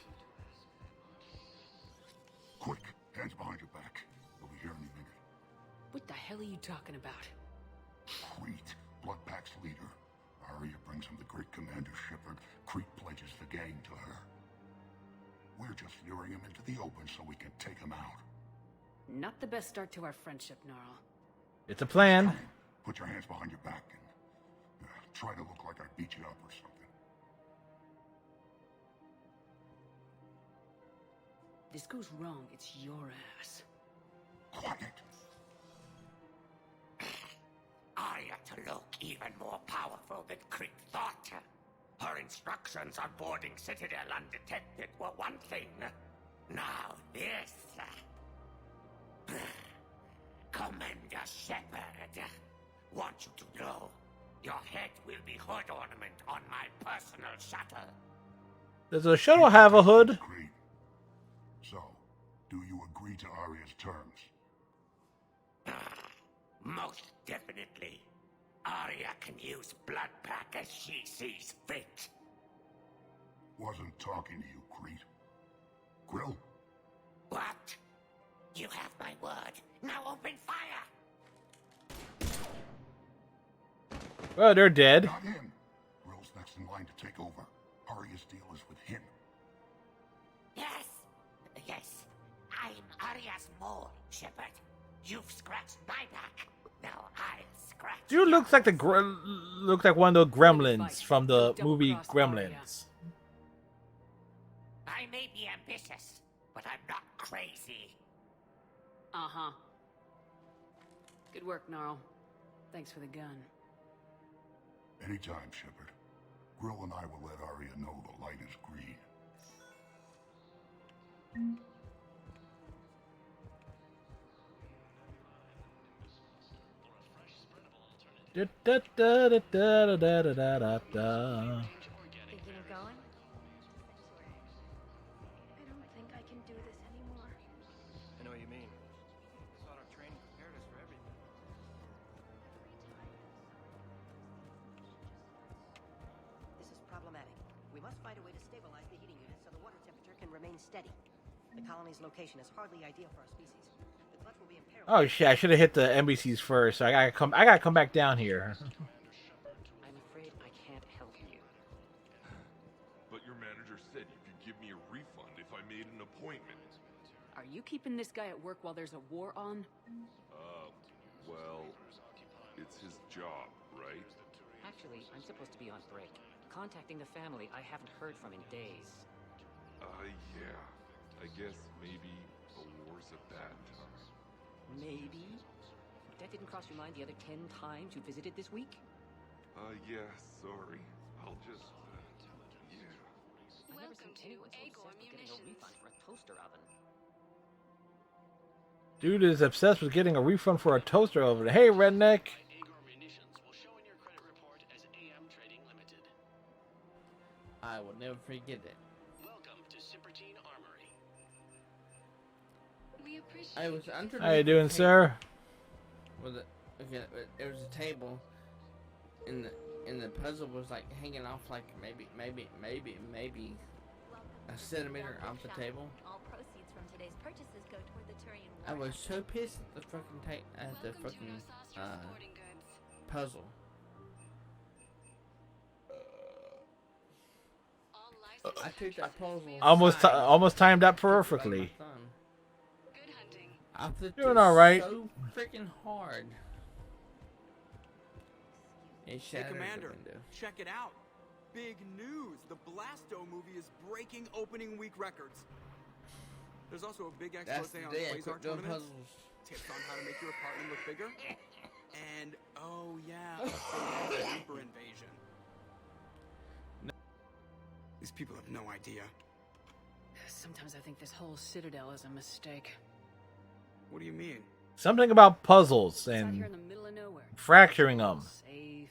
Quick, hands behind your back. We'll be here in a minute. What the hell are you talking about? Crete, Bloodpack's leader. Arya brings him the great Commander Shepard. Crete pledges the gang to her. We're just luring him into the open so we can take him out. Not the best start to our friendship, Gnarl. It's a plan. Put your hands behind your back and try to look like I beat you up or something. If this goes wrong, it's your ass. Quiet. Arya to look even more powerful than Crete thought. Her instructions on boarding Citadel undetected were one thing. Now this. Commander Shepard, want you to know, your head will be hood ornament on my personal shuttle. Does the shuttle have a hood? Great. So, do you agree to Aria's terms? Most definitely. Aria can use Bloodpack as she sees fit. Wasn't talking to you, Crete. Grill? What? You have my word. Now open fire! Well, they're dead. Not him. Grill's next in line to take over. Aria's deal is with him. Yes. Yes. I'm Aria's mole, Shepard. You've scratched my back. Now I'll scratch. Dude looks like looks like one of the gremlins from the movie Gremlins. I may be ambitious, but I'm not crazy. Uh-huh. Good work, Gnarl. Thanks for the gun. Anytime, Shepard. Grill and I will let Aria know the light is green. Da da da da da da da da da da. Thinking of going? I don't think I can do this anymore. I know what you mean. I thought our training prepared us for everything. This is problematic. We must find a way to stabilize the heating unit so the water temperature can remain steady. The colony's location is hardly ideal for our species. The clutch will be impaired. Oh shit! I should have hit the NBCs first. So I gotta come back down here. I'm afraid I can't help you. But your manager said you could give me a refund if I made an appointment. Are you keeping this guy at work while there's a war on? Well, it's his job, right? Actually, I'm supposed to be on break. Contacting the family, I haven't heard from in days. Yeah. I guess maybe a war's a bad time. Maybe? That didn't cross your mind the other 10 times you visited this week? Yeah, sorry. I'll just, yeah. Welcome to Agor Getting a refund for a toaster oven. Dude is obsessed with getting a refund for a toaster oven. Hey, redneck. Agor Munitions will show in your credit report as AM Trading Limited. I will never forget it. Welcome to Sippertine Armory. We appreciate I was under. How you doing, sir? With okay, there was a table, and the puzzle was like hanging off like maybe a centimeter off the table. All proceeds from today's purchases go toward the Turian I war. was so pissed at the fucking puzzle. I took that puzzle. Almost timed that perfectly. I flipped Doing it all right. so freaking hard. It Hey, shattered Commander, the window. check it out. Big news! The Blasto movie is breaking opening week records. There's also a big That's expose the on day I Quasar quit doing tournaments, puzzles. tips on how to make your apartment look bigger, and oh yeah, a big Reaper invasion. These people have no idea. Sometimes I think this whole citadel is a mistake. What do you mean? Something about puzzles It's out and here in the middle of nowhere. fracturing them. Safe.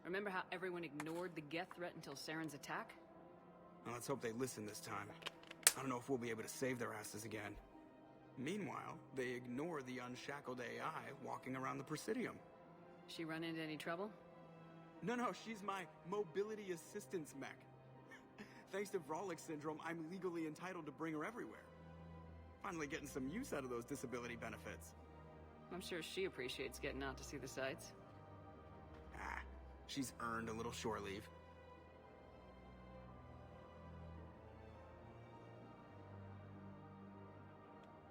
Remember how everyone ignored the Geth threat until Saren's attack? Well, let's hope they listen this time. I don't know if we'll be able to save their asses again. Meanwhile, they ignore the unshackled AI walking around the Presidium. She run into any trouble? No, she's my mobility assistance mech. Thanks to Vrolic syndrome, I'm legally entitled to bring her everywhere. Finally getting some use out of those disability benefits. I'm sure she appreciates getting out to see the sights. She's earned a little shore leave.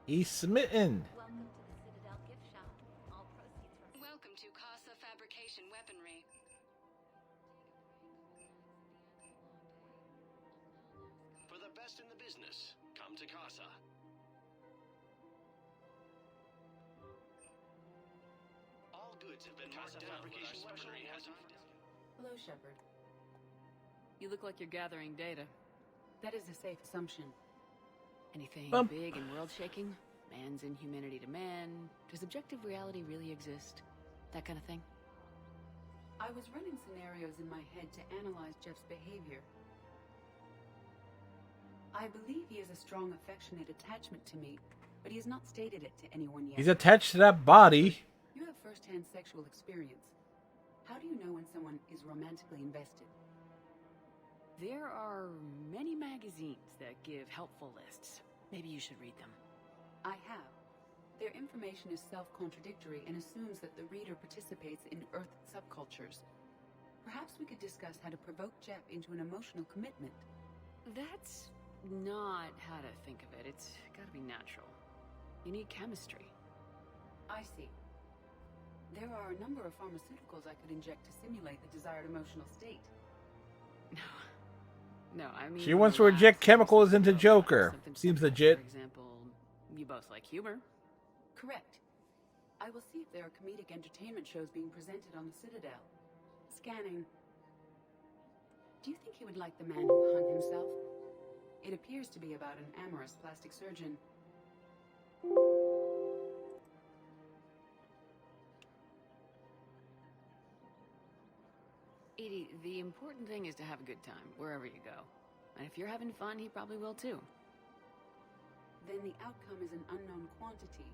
He's smitten. Welcome to the Citadel gift shop. All proceeds from... Welcome to Casa Fabrication Weaponry. For the best in the business, come to Casa. All goods have been marked down with our special Hello, Shepard. You look like you're gathering data. That is a safe assumption. Anything Bump. big and world-shaking? Man's inhumanity to man. Does objective reality really exist? That kind of thing. I was running scenarios in my head to analyze Jeff's behavior. I believe he has a strong affectionate attachment to me, but he has not stated it to anyone yet. He's attached to that body. You have first-hand sexual experience. How do you know when someone is romantically invested? There are many magazines that give helpful lists. Maybe you should read them. I have. Their information is self-contradictory and assumes that the reader participates in Earth subcultures. Perhaps we could discuss how to provoke Jeff into an emotional commitment. That's not how to think of it. It's gotta be natural. You need chemistry. I see. There are a number of pharmaceuticals I could inject to simulate the desired emotional state. No, I mean... She wants to inject chemicals into Joker. Seems legit. For example, you both like humor. Correct. I will see if there are comedic entertainment shows being presented on the Citadel. Scanning. Do you think he would like The Man Who Hung Himself? It appears to be about an amorous plastic surgeon. Edie, the important thing is to have a good time, wherever you go. And if you're having fun, he probably will too. Then the outcome is an unknown quantity.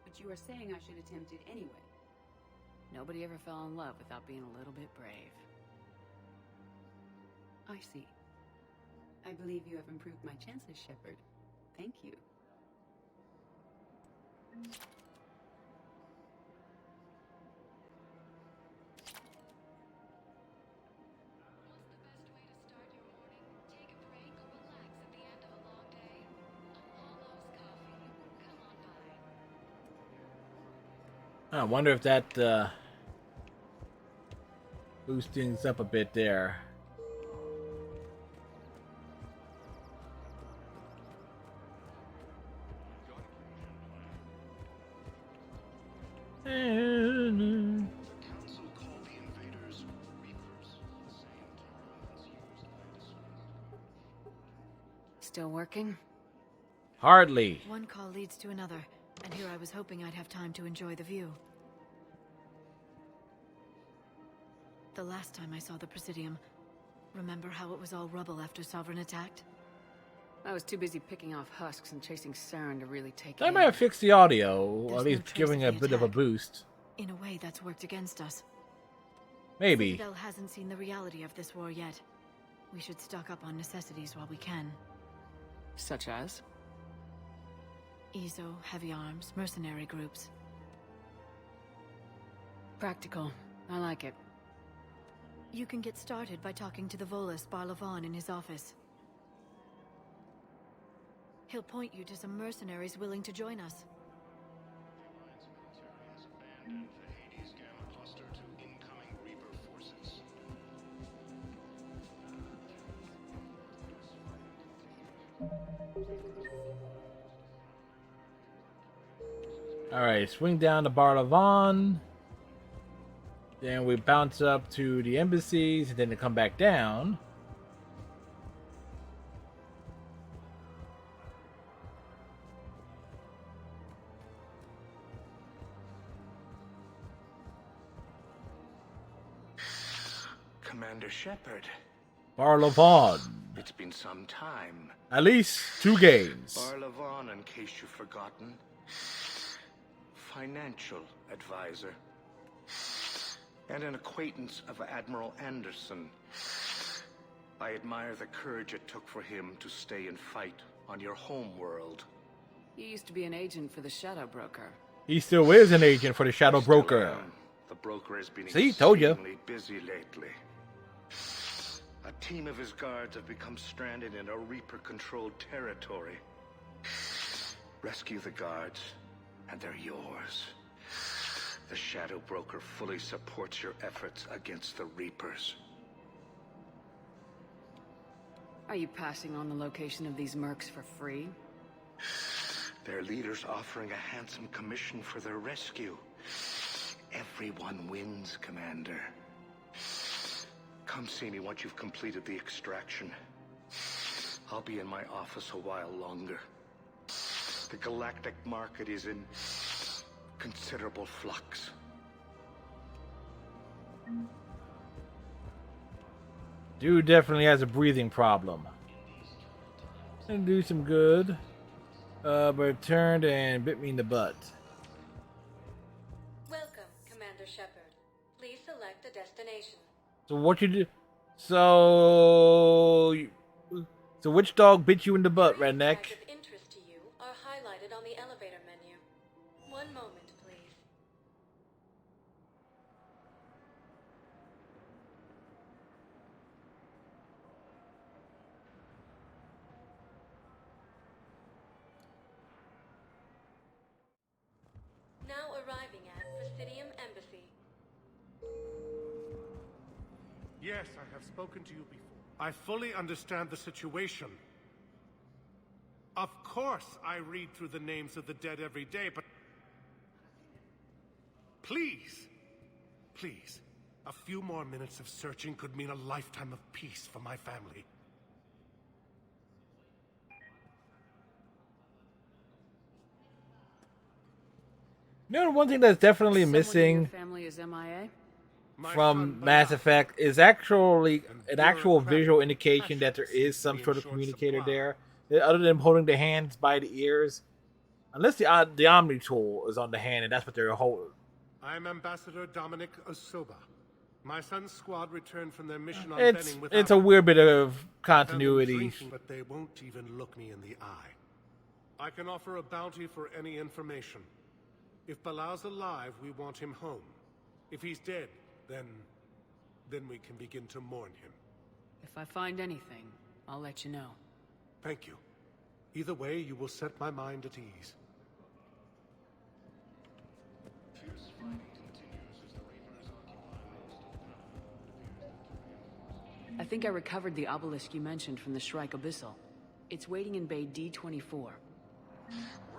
But you are saying I should attempt it anyway. Nobody ever fell in love without being a little bit brave. I see. I believe you have improved my chances, Shepard. Thank you. I wonder if that boosts things up a bit there. Still working? Hardly. One call leads to another, and here I was hoping I'd have time to enjoy the view. The last time I saw the Presidium, remember how it was all rubble after Sovereign attacked? I was too busy picking off husks and chasing Saren to really take They it might in. have fixed the audio, or There's at no least trace giving a of the bit of a attack. boost. In a way, that's worked against us. Maybe. Citadel hasn't seen the reality of this war yet. We should stock up on necessities while we can. Such as? EZO, heavy arms, mercenary groups. Practical. I like it. You can get started by talking to the Volus Barlavon in his office. He'll point you to some mercenaries willing to join us. Abandoned the Hades Gamma Cluster to incoming Reaper forces. Alright, swing down to Barlavon. Then we bounce up to the embassies, and then to come back down. Commander Shepard. Barlavon. It's been some time. At least 2 games. Barlavon, in case you've forgotten. Financial advisor. And an acquaintance of Admiral Anderson. I admire the courage it took for him to stay and fight on your home world. You used to be an agent for the Shadow Broker. He still is an agent for the Shadow Broker. The broker has been See, told ya. extremely busy lately. A team of his guards have become stranded in a Reaper-controlled territory. Rescue the guards, and they're yours. The Shadow Broker fully supports your efforts against the Reapers. Are you passing on the location of these mercs for free? Their leader's offering a handsome commission for their rescue. Everyone wins, Commander. Come see me once you've completed the extraction. I'll be in my office a while longer. The galactic market is in considerable flux. Dude definitely has a breathing problem. Gonna do some good. But it turned and bit me in the butt. Welcome, Commander Shepard. Please select a destination. So what you do? So which dog bit you in the butt, Redneck? Of interest to you are highlighted on the elevator menu. One moment, please. Now arriving at Presidium Embassy. Yes, I have spoken to you before. I fully understand the situation. Of course, I read through the names of the dead every day, but... Please, please, a few more minutes of searching could mean a lifetime of peace for my family. You know, one thing that's definitely Someone in missing your family is MIA? from Mass Effect is actually an actual visual indication that there is some sort of communicator there, other than holding the hands by the ears. Unless the Omni tool is on the hand, and that's what they're holding. I'm Ambassador Dominic Osoba. My son's squad returned from their mission on Benning without... It's a weird bit of continuity. Drinking, but they won't even look me in the eye. I can offer a bounty for any information. If Balau's alive, we want him home. If he's dead, then we can begin to mourn him. If I find anything, I'll let you know. Thank you. Either way, you will set my mind at ease. I think I recovered the obelisk you mentioned from the Shrike Abyssal. It's waiting in Bay D-24.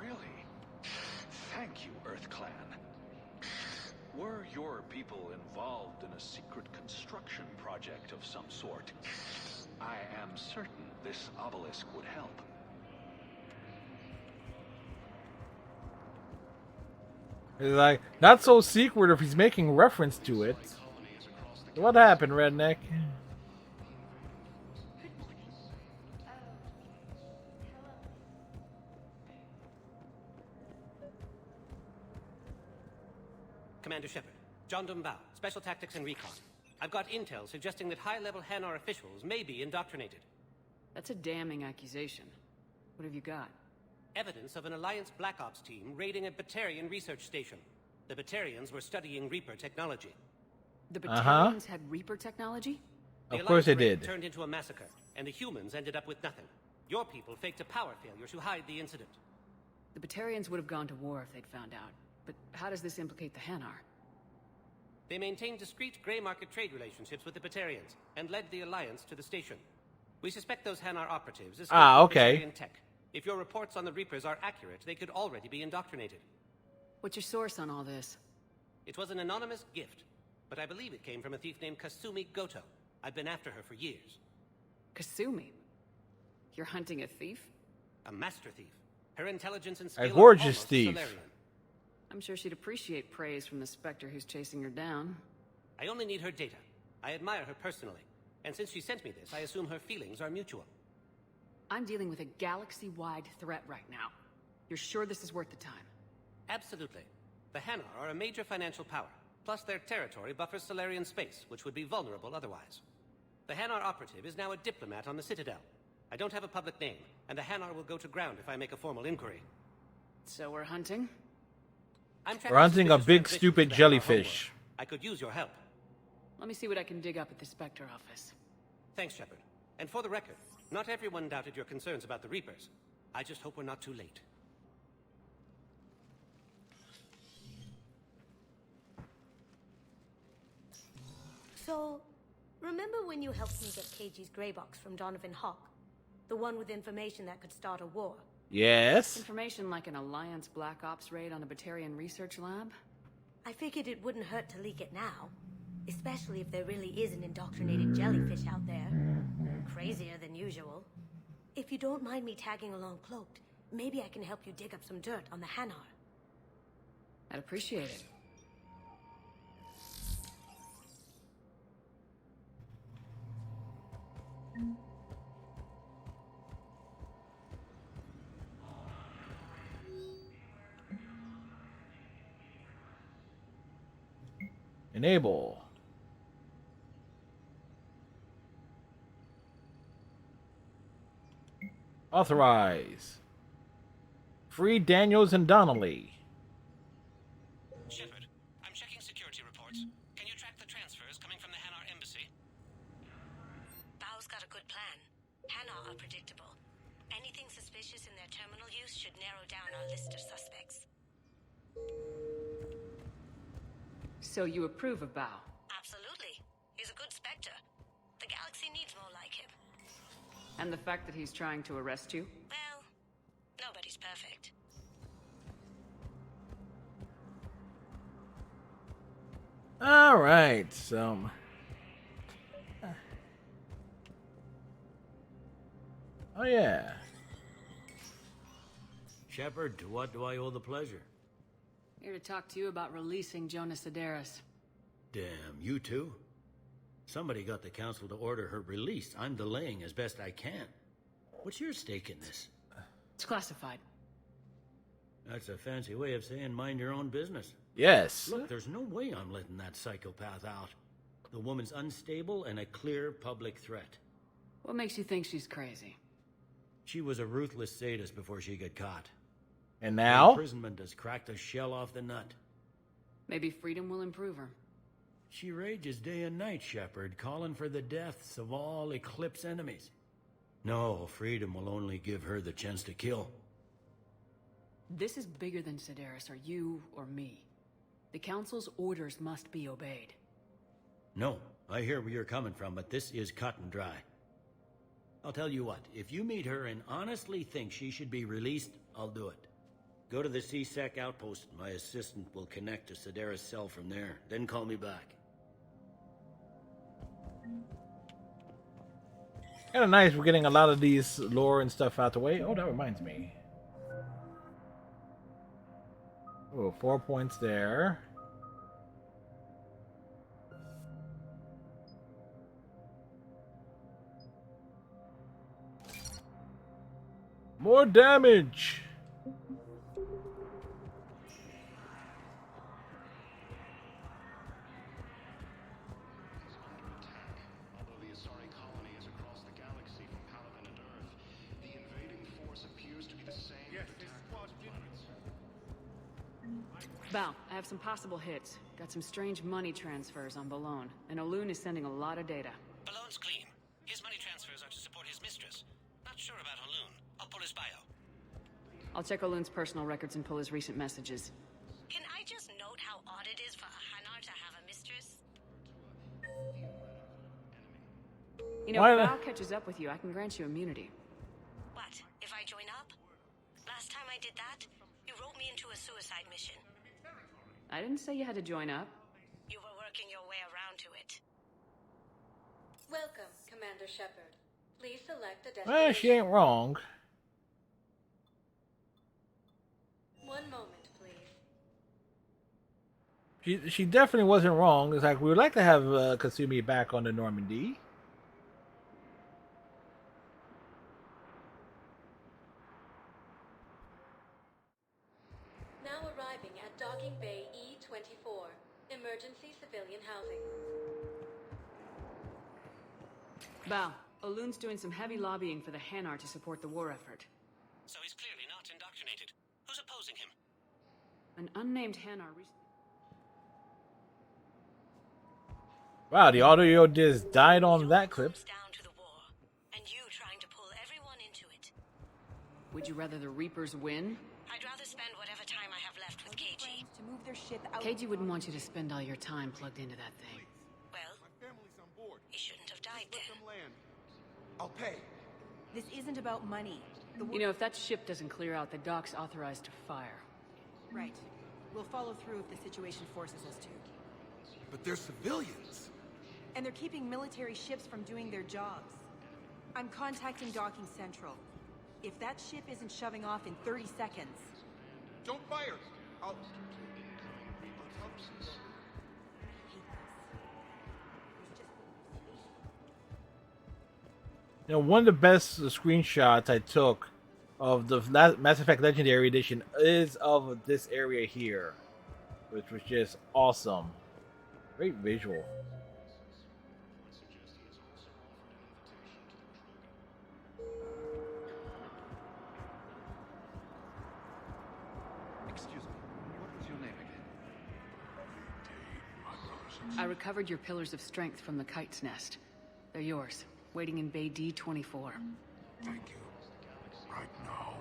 Really? Thank you, Earth Clan. Were your people involved in a secret construction project of some sort, I am certain this obelisk would help. It's like, not so secret if he's making reference to it. What happened, Redneck? Commander Shepard, John Dumbao, Special Tactics and Recon. I've got intel suggesting that high-level Hanar officials may be indoctrinated. That's a damning accusation. What have you got? Evidence of an Alliance Black Ops team raiding a Batarian research station. The Batarians were studying Reaper technology. The Batarians had Reaper technology? Of course they did. Turned into a massacre, and the humans ended up with nothing. Your people faked a power failure to hide the incident. The Batarians would have gone to war if they'd found out. But how does this implicate the Hanar? They maintained discreet gray market trade relationships with the Batarians, and led the Alliance to the station. We suspect those Hanar operatives escaped okay. Batarian tech. If your reports on the Reapers are accurate, they could already be indoctrinated. What's your source on all this? It was an anonymous gift, but I believe it came from a thief named Kasumi Goto. I've been after her for years. Kasumi? You're hunting a thief? A master thief. Her intelligence and A skill are gorgeous almost thief. Solarian. I'm sure she'd appreciate praise from the Spectre who's chasing her down. I only need her data. I admire her personally. And since she sent me this, I assume her feelings are mutual. I'm dealing with a galaxy-wide threat right now. You're sure this is worth the time? Absolutely. The Hanar are a major financial power. Plus their territory buffers Solarian space, which would be vulnerable otherwise. The Hanar operative is now a diplomat on the Citadel. I don't have a public name, and the Hanar will go to ground if I make a formal inquiry. So we're hunting? We're hunting a big, stupid jellyfish. I could use your help. Let me see what I can dig up at the Spectre office. Thanks, Shepard. And for the record, not everyone doubted your concerns about the Reapers. I just hope we're not too late. So, remember when you helped me get KG's grey box from Donovan Hawk? The one with information that could start a war? Yes. Information like an Alliance Black Ops raid on a Batarian research lab? I figured it wouldn't hurt to leak it now. Especially if there really is an indoctrinated jellyfish out there. Crazier than usual. If you don't mind me tagging along cloaked, maybe I can help you dig up some dirt on the Hanar. I'd appreciate it. Enable. Authorize. Free Daniels and Donnelly. Shepard, I'm checking security reports. Can you track the transfers coming from the Hanar embassy? Bao's got a good plan. Hanar are predictable. Anything suspicious in their terminal use should narrow down our list of suspects. So you approve of Bao? Absolutely. He's a good Spectre. The galaxy needs more like him. And the fact that he's trying to arrest you? Well, nobody's perfect. All right, oh yeah. Shepard, to what do I owe the pleasure? Here to talk to you about releasing Jonas Sedaris. Damn, you too? Somebody got the council to order her release. I'm delaying as best I can. What's your stake in this? It's classified. That's a fancy way of saying mind your own business. Yes. Look, there's no way I'm letting that psychopath out. The woman's unstable and a clear public threat. What makes you think she's crazy? She was a ruthless sadist before she got caught. And now? Her imprisonment has cracked the shell off the nut. Maybe freedom will improve her. She rages day and night, Shepard, calling for the deaths of all Eclipse enemies. No, freedom will only give her the chance to kill. This is bigger than Sedaris or you or me. The Council's orders must be obeyed. No, I hear where you're coming from, but this is cut and dry. I'll tell you what, if you meet her and honestly think she should be released, I'll do it. Go to the C-Sec outpost. My assistant will connect to Sedaris' cell from there. Then call me back. Kind of nice we're getting a lot of these lore and stuff out the way. Oh, that reminds me. Oh, 4 points there. More damage! Bao, I have some possible hits. Got some strange money transfers on Balone, and Olun is sending a lot of data. Balone's clean. His money transfers are to support his mistress. Not sure about Olun. I'll pull his bio. I'll check Olun's personal records and pull his recent messages. Can I just note how odd it is for a Hanar to have a mistress? You know, if Bao catches up with you, I can grant you immunity. What, if I join up? Last time I did that, you wrote me into a suicide mission. I didn't say you had to join up. You were working your way around to it. Welcome, Commander Shepard. Please select a destination. Well, she ain't wrong. One moment, please. She definitely wasn't wrong. It's like we would like to have Kasumi back on the Normandy. Now arriving at Docking Bay E-24, emergency civilian housing. Bao, Olun's doing some heavy lobbying for the Hanar to support the war effort. So he's clearly not indoctrinated. Who's opposing him? An unnamed Hanar recently... Wow, the audio just died on that clip. Down to the war, and you trying to pull everyone into it. Would you rather the Reapers win? I'd rather spend whatever time I have left with KG. To move their shit out. KG wouldn't want you to spend all your time plugged into that thing. Well, he shouldn't have died then. I'll pay. This isn't about money. You know, if that ship doesn't clear out, the dock's authorized to fire. Right. We'll follow through if the situation forces us to. But they're civilians. And they're keeping military ships from doing their jobs. I'm contacting Docking Central. If that ship isn't shoving off in 30 seconds... Don't fire! I'll... You know, one of the best screenshots I took of the Mass Effect Legendary Edition is of this area here, which was just awesome. Great visual. Excuse me, what was your name again? I recovered your Pillars of Strength from the Kite's Nest. They're yours, waiting in Bay D-24. Thank you. Right now,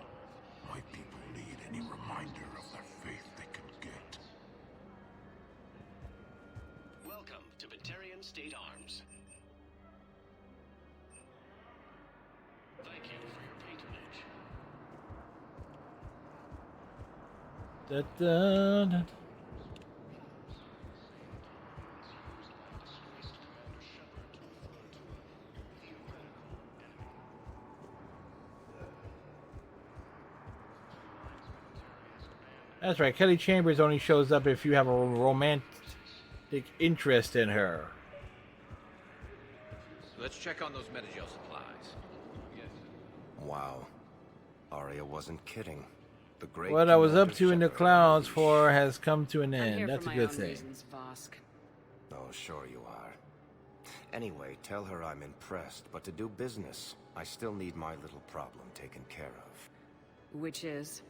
my people need any reminder of their faith they can get. Welcome to Batarian State Arms. Thank you for your patronage. Da-da-da. That's right. Kelly Chambers only shows up if you have a romantic interest in her. Let's check on those Metagel supplies. Wow. Arya wasn't kidding. The great What I was up Commander to in the Shepard clouds unleashed. for has come to an I'm end. here That's for a my good own thing. reasons, Vosk. Oh, sure you are. Anyway, tell her I'm impressed, but to do business, I still need my little problem taken care of. Which is?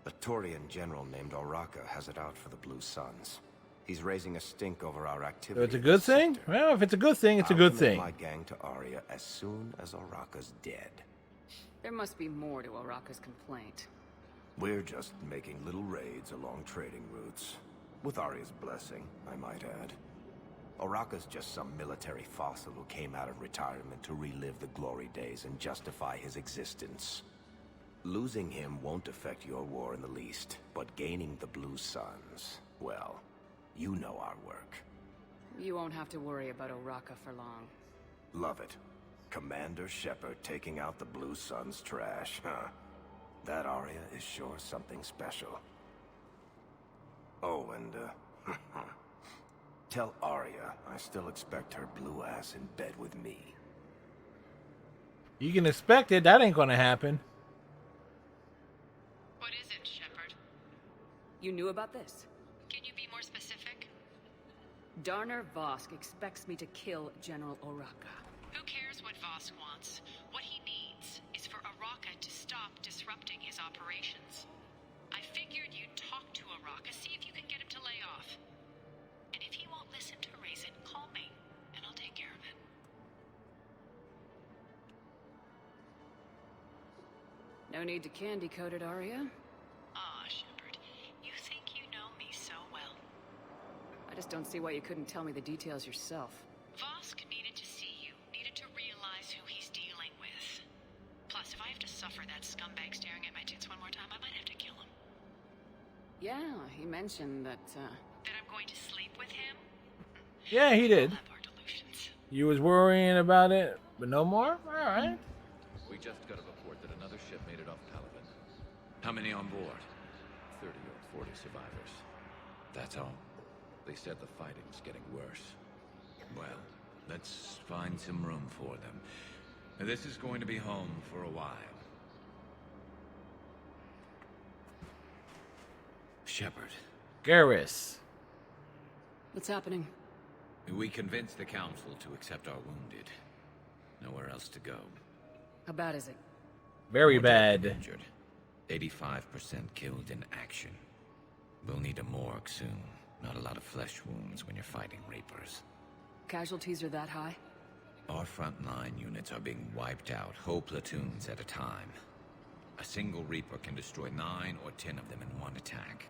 A Turian general named Oraka has it out for the Blue Suns. He's raising a stink over our So activity. it's a good thing? Well, if it's a good thing, it's a good I'll thing. commit my gang to Arya as soon as Oraka's dead. There must be more to Araka's complaint. We're just making little raids along trading routes. With Arya's blessing, I might add. Oraka's just some military fossil who came out of retirement to relive the glory days and justify his existence. Losing him won't affect your war in the least, but gaining the Blue Suns, well, you know our work. You won't have to worry about Oraka for long. Love it. Commander Shepard taking out the Blue Suns trash, huh? That Arya is sure something special. Oh, and, tell Arya I still expect her blue ass in bed with me. You can expect it. That ain't gonna happen. What is it, Shepard? You knew about this? Can you be more specific? Darner Vosk expects me to kill General Oraka. Who cares what Vosk wants? What he needs is for Oraka to stop disrupting his operations. I figured you'd talk to Oraka, see if you can get him to lay off. And if he won't listen to reason, call me, and I'll take care of it. No need to candy coat it, Arya. Aw, Shepard, you think you know me so well. I just don't see why you couldn't tell me the details yourself. Vosk needed to see you, needed to realize who he's dealing with. Plus, if I have to suffer that scumbag staring at my tits one more time, I might have to kill him. Yeah, he mentioned that, That I'm going to sleep with him? Yeah, he did. You was worrying about it, but no more? Alright. We just got a report that another ship made it off Palaven. How many on board? 30 or 40 survivors. That's all. They said the fighting's getting worse. Well, let's find some room for them. This is going to be home for a while. Shepard. Garrus. What's happening? We convinced the Council to accept our wounded. Nowhere else to go. How bad is it? Very More dead bad. than injured. 85% killed in action. We'll need a morgue soon. Not a lot of flesh wounds when you're fighting Reapers. Casualties are that high? Our frontline units are being wiped out, whole platoons at a time. A single Reaper can destroy 9 or 10 of them in one attack.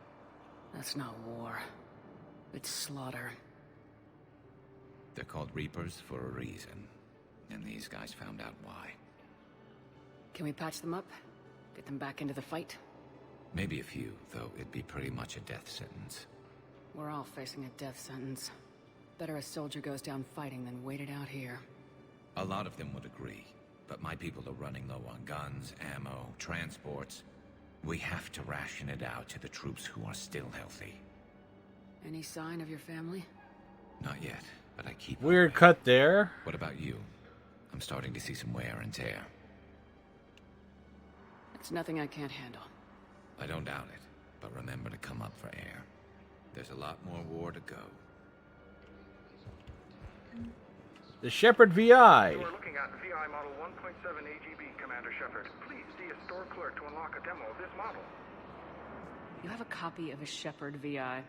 That's not war. It's slaughter. They're called Reapers for a reason. And these guys found out why. Can we patch them up? Get them back into the fight? Maybe a few, though it'd be pretty much a death sentence. We're all facing a death sentence. Better a soldier goes down fighting than wait it out here. A lot of them would agree. But my people are running low on guns, ammo, transports. We have to ration it out to the troops who are still healthy. Any sign of your family? Not yet, but I keep... Weird cut there. What about you? I'm starting to see some wear and tear. It's nothing I can't handle. I don't doubt it, but remember to come up for air. There's a lot more war to go. The Shepard VI. You are looking at VI Model 1.7 AGB, Commander Shepard. Please see a store clerk to unlock a demo of this model. You have a copy of a Shepard VI.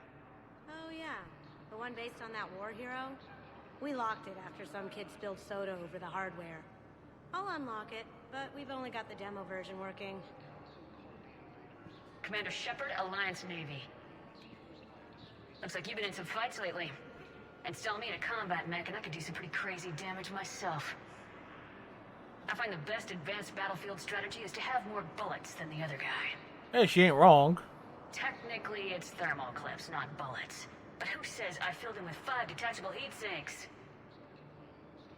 Oh yeah, the one based on that war hero? We locked it after some kid spilled soda over the hardware. I'll unlock it, but we've only got the demo version working. Commander Shepard, Alliance Navy. Looks like you've been in some fights lately. Install me in a combat mech and I could do some pretty crazy damage myself. I find the best advanced battlefield strategy is to have more bullets than the other guy. Hey, she ain't wrong. Technically, it's thermal clips, not bullets. But who says I filled them with 5 detachable heat sinks?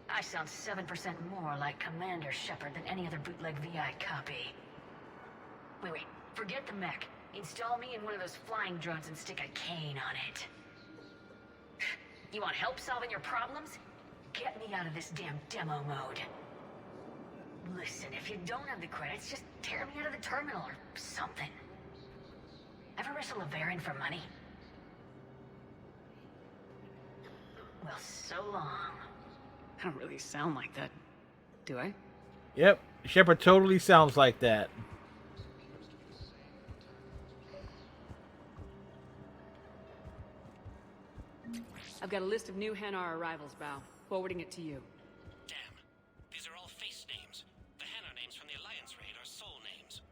I sound 7% more like Commander Shepard than any other bootleg VI copy. Wait, forget the mech. Install me in one of those flying drones and stick a cane on it. You want help solving your problems? Get me out of this damn demo mode. Listen, if you don't have the credits, just tear me out of the terminal or something. Ever wrestle a Varian for money? Well, so long. I don't really sound like that, do I? Yep, Shepard totally sounds like that. I've got a list of new Hanar arrivals, Bao. Forwarding it to you. Damn. These are all face names. The Hanar names from the Alliance raid are soul names.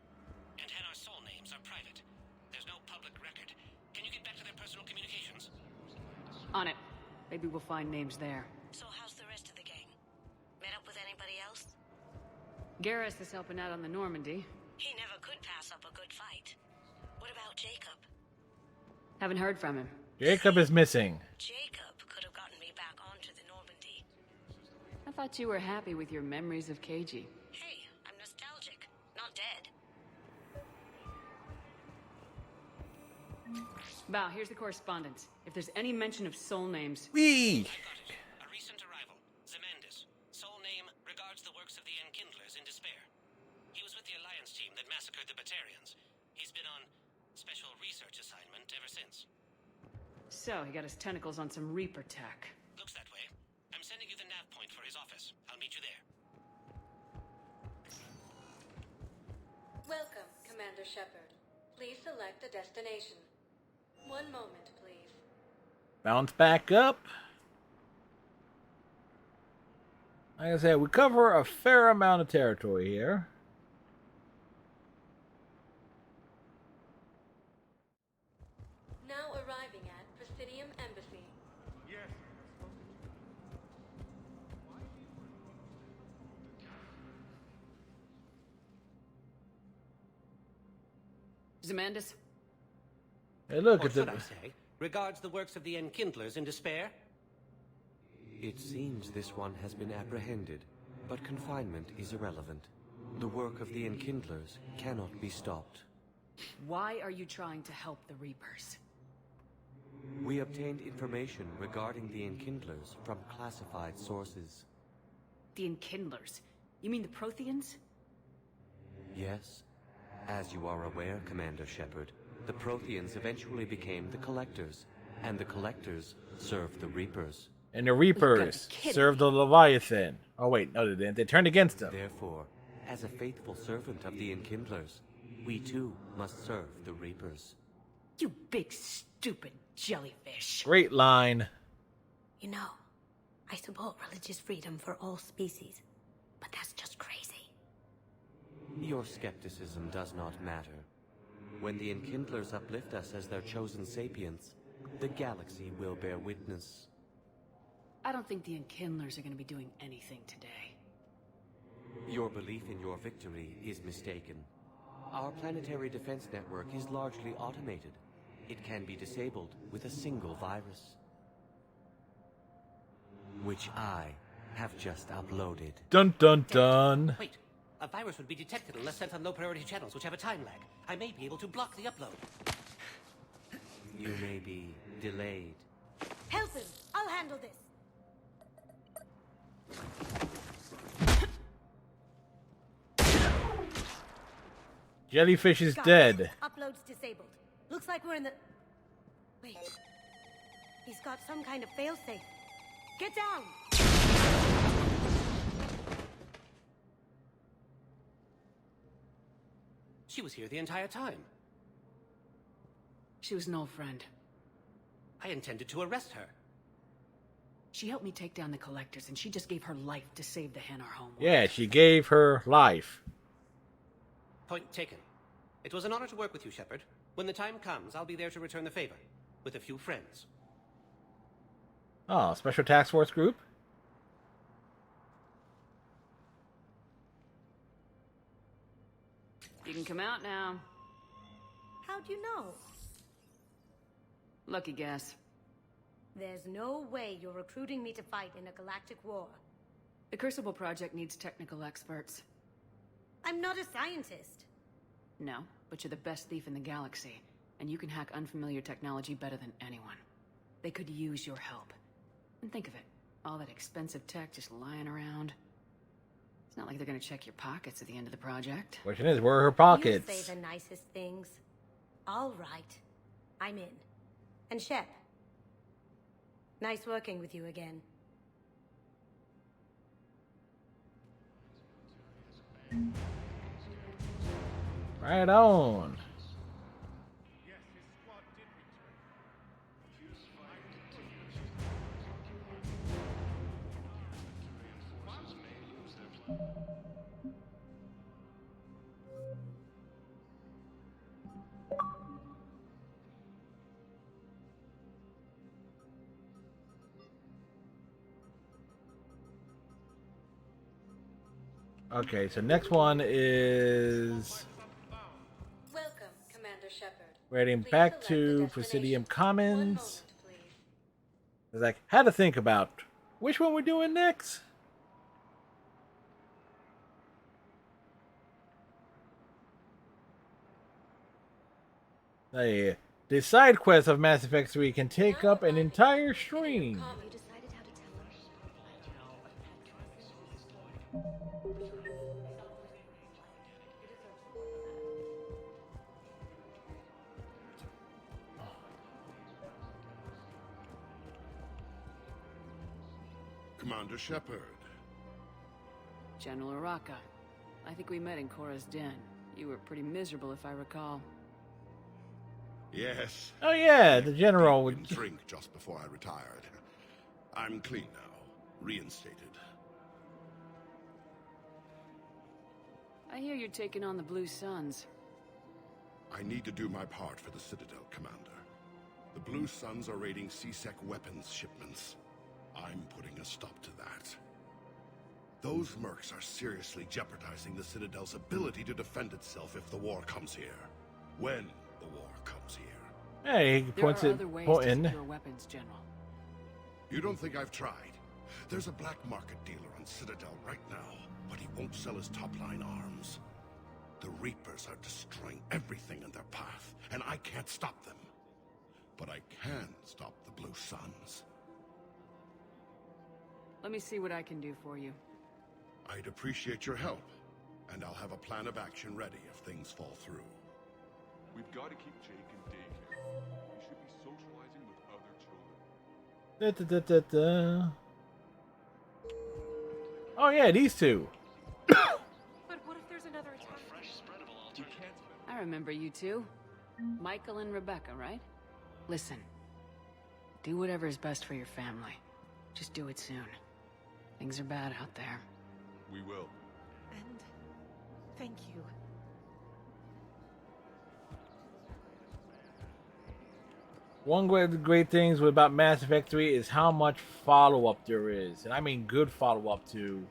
And Hanar soul names are private. There's no public record. Can you get back to their personal communications? On it. Maybe we'll find names there. So how's the rest of the gang? Met up with anybody else? Garrus is helping out on the Normandy. He never could pass up a good fight. What about Jacob? Haven't heard from him. Jacob is missing. Jacob could have gotten me back onto the Normandy. I thought you were happy with your memories of KG. Hey, I'm nostalgic, not dead. Bao, here's the correspondence. If there's any mention of soul names... Wee! A recent arrival, Zemandis. Soul name regards the works of the Enkindlers in despair. He was with the Alliance team that massacred the Batarians. He's been on special research assignment ever since. So, he got his tentacles on some Reaper tech. Looks that way. I'm sending you the nav point for his office. I'll meet you there. Welcome, Commander Shepard. Please select a destination. One moment, please. Bounce back up. Like I said, we cover a fair amount of territory here. Now arriving at Presidium Embassy. Yes. Zemandis? Hey, look or at the... should I say, regards the works of the Enkindlers in despair? It seems this one has been apprehended, but confinement is irrelevant. The work of the Enkindlers cannot be stopped. Why are you trying to help the Reapers? We obtained information regarding the Enkindlers from classified sources. The Enkindlers? You mean the Protheans? Yes. As you are aware, Commander Shepard, the Protheans eventually became the Collectors, and the Collectors served the Reapers. And the Reapers served the Leviathan. Oh wait, no they didn't. They turned against them. Therefore, as a faithful servant of the Enkindlers, we too must serve the Reapers. You big stupid jellyfish. Great line. You know, I support religious freedom for all species, but that's just crazy. Your skepticism does not matter. When the Enkindlers uplift us as their chosen sapients, the galaxy will bear witness. I don't think the Enkindlers are going to be doing anything today. Your belief in your victory is mistaken. Our planetary defense network is largely automated. It can be disabled with a single virus. Which I have just uploaded. Dun dun dun. Wait, a virus would be detected unless sent on low-priority channels, which have a time lag. I may be able to block the upload. You may be delayed. Help him! I'll handle this! Jellyfish is Got it. dead. Upload's disabled. Looks like we're in the... Wait. He's got some kind of failsafe. Get down! She was here the entire time. She was an old friend. I intended to arrest her. She helped me take down the Collectors, and she just gave her life to save the Hanar homeworld. Yeah, she gave her life. Point taken. It was an honor to work with you, Shepard. When the time comes, I'll be there to return the favor. With a few friends. Oh, Special Task Force Group? You can come out now. How'd you know? Lucky guess. There's no way you're recruiting me to fight in a galactic war. The Crucible Project needs technical experts. I'm not a scientist. No, but you're the best thief in the galaxy, and you can hack unfamiliar technology better than anyone. They could use your help. And think of it, all that expensive tech just lying around. It's not like they're gonna check your pockets at the end of the project. Question is, where are her pockets? You say the nicest things. All right. I'm in. And Shep. Nice working with you again. Right on. Okay, so next one is Welcome, Commander Shepard. heading back to Presidium Commons. It's like, had to think about which one we're doing next. Hey, the side quests of Mass Effect 3 can take up an entire stream. Commander Shepard. General Araka. I think we met in Cora's den. You were pretty miserable, if I recall. Yes. Oh yeah, the general would drink just before I retired. I'm clean now, reinstated. I hear you're taking on the Blue Suns. I need to do my part for the Citadel, Commander. The Blue Suns are raiding C-Sec weapons shipments. I'm putting a stop to that. Those mercs are seriously jeopardizing the Citadel's ability to defend itself if the war comes here. When the war comes here. Hey, he points it. Pointing. Secure weapons, General. You don't think I've tried? There's a black market dealer on Citadel right now, but he won't sell his top-line arms. The Reapers are destroying everything in their path, and I can't stop them. But I can stop the Blue Suns. Let me see what I can do for you. I'd appreciate your help, and I'll have a plan of action ready if things fall through. We've got to keep Jake in daycare. He should be socializing with other children. Oh yeah, these two. But what if there's another attack? I remember you two. Michael and Rebecca, right? Listen. Do whatever is best for your family. Just do it soon. Things are bad out there. We will. And thank you. One great things about Mass Effect 3 is how much follow-up there is. And I mean good follow-up to...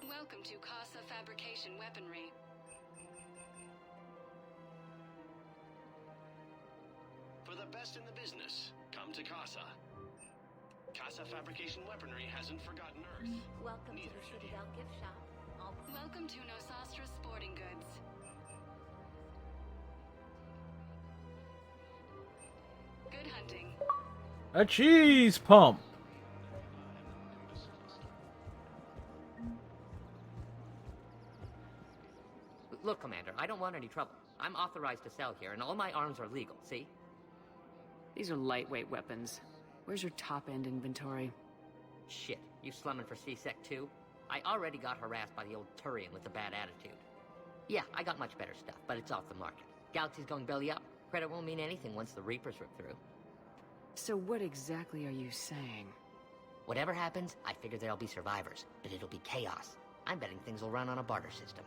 Welcome to Casa Fabrication Weaponry. For the best in the business, come to Casa. Casa Fabrication Weaponry hasn't forgotten Earth. Welcome to the Citadel gift shop. Welcome to Nosastra Sporting Goods. Good hunting. A cheese pump. Look, Commander, I don't want any trouble. I'm authorized to sell here, and all my arms are legal, see? These are lightweight weapons. Where's your top-end inventory? Shit, you slumming for C-Sec too? I already got harassed by the old Turian with a bad attitude. Yeah, I got much better stuff, but it's off the market. Galaxy's going belly up. Credit won't mean anything once the Reapers rip through. So what exactly are you saying? Whatever happens, I figure there'll be survivors, but it'll be chaos. I'm betting things will run on a barter system.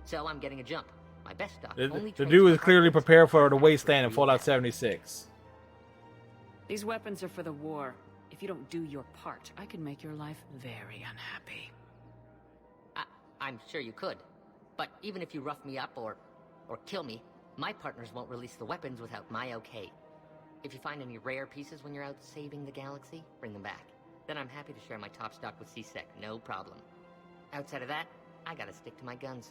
So I'm getting a jump. My best stock only The dude is clearly prepared for the wasteland in Fallout 76. These weapons are for the war. If you don't do your part, I could make your life very unhappy. I'm sure you could. But even if you rough me up or kill me, my partners won't release the weapons without my okay. If you find any rare pieces when you're out saving the galaxy, bring them back. Then I'm happy to share my top stock with C-Sec, no problem. Outside of that, I gotta stick to my guns.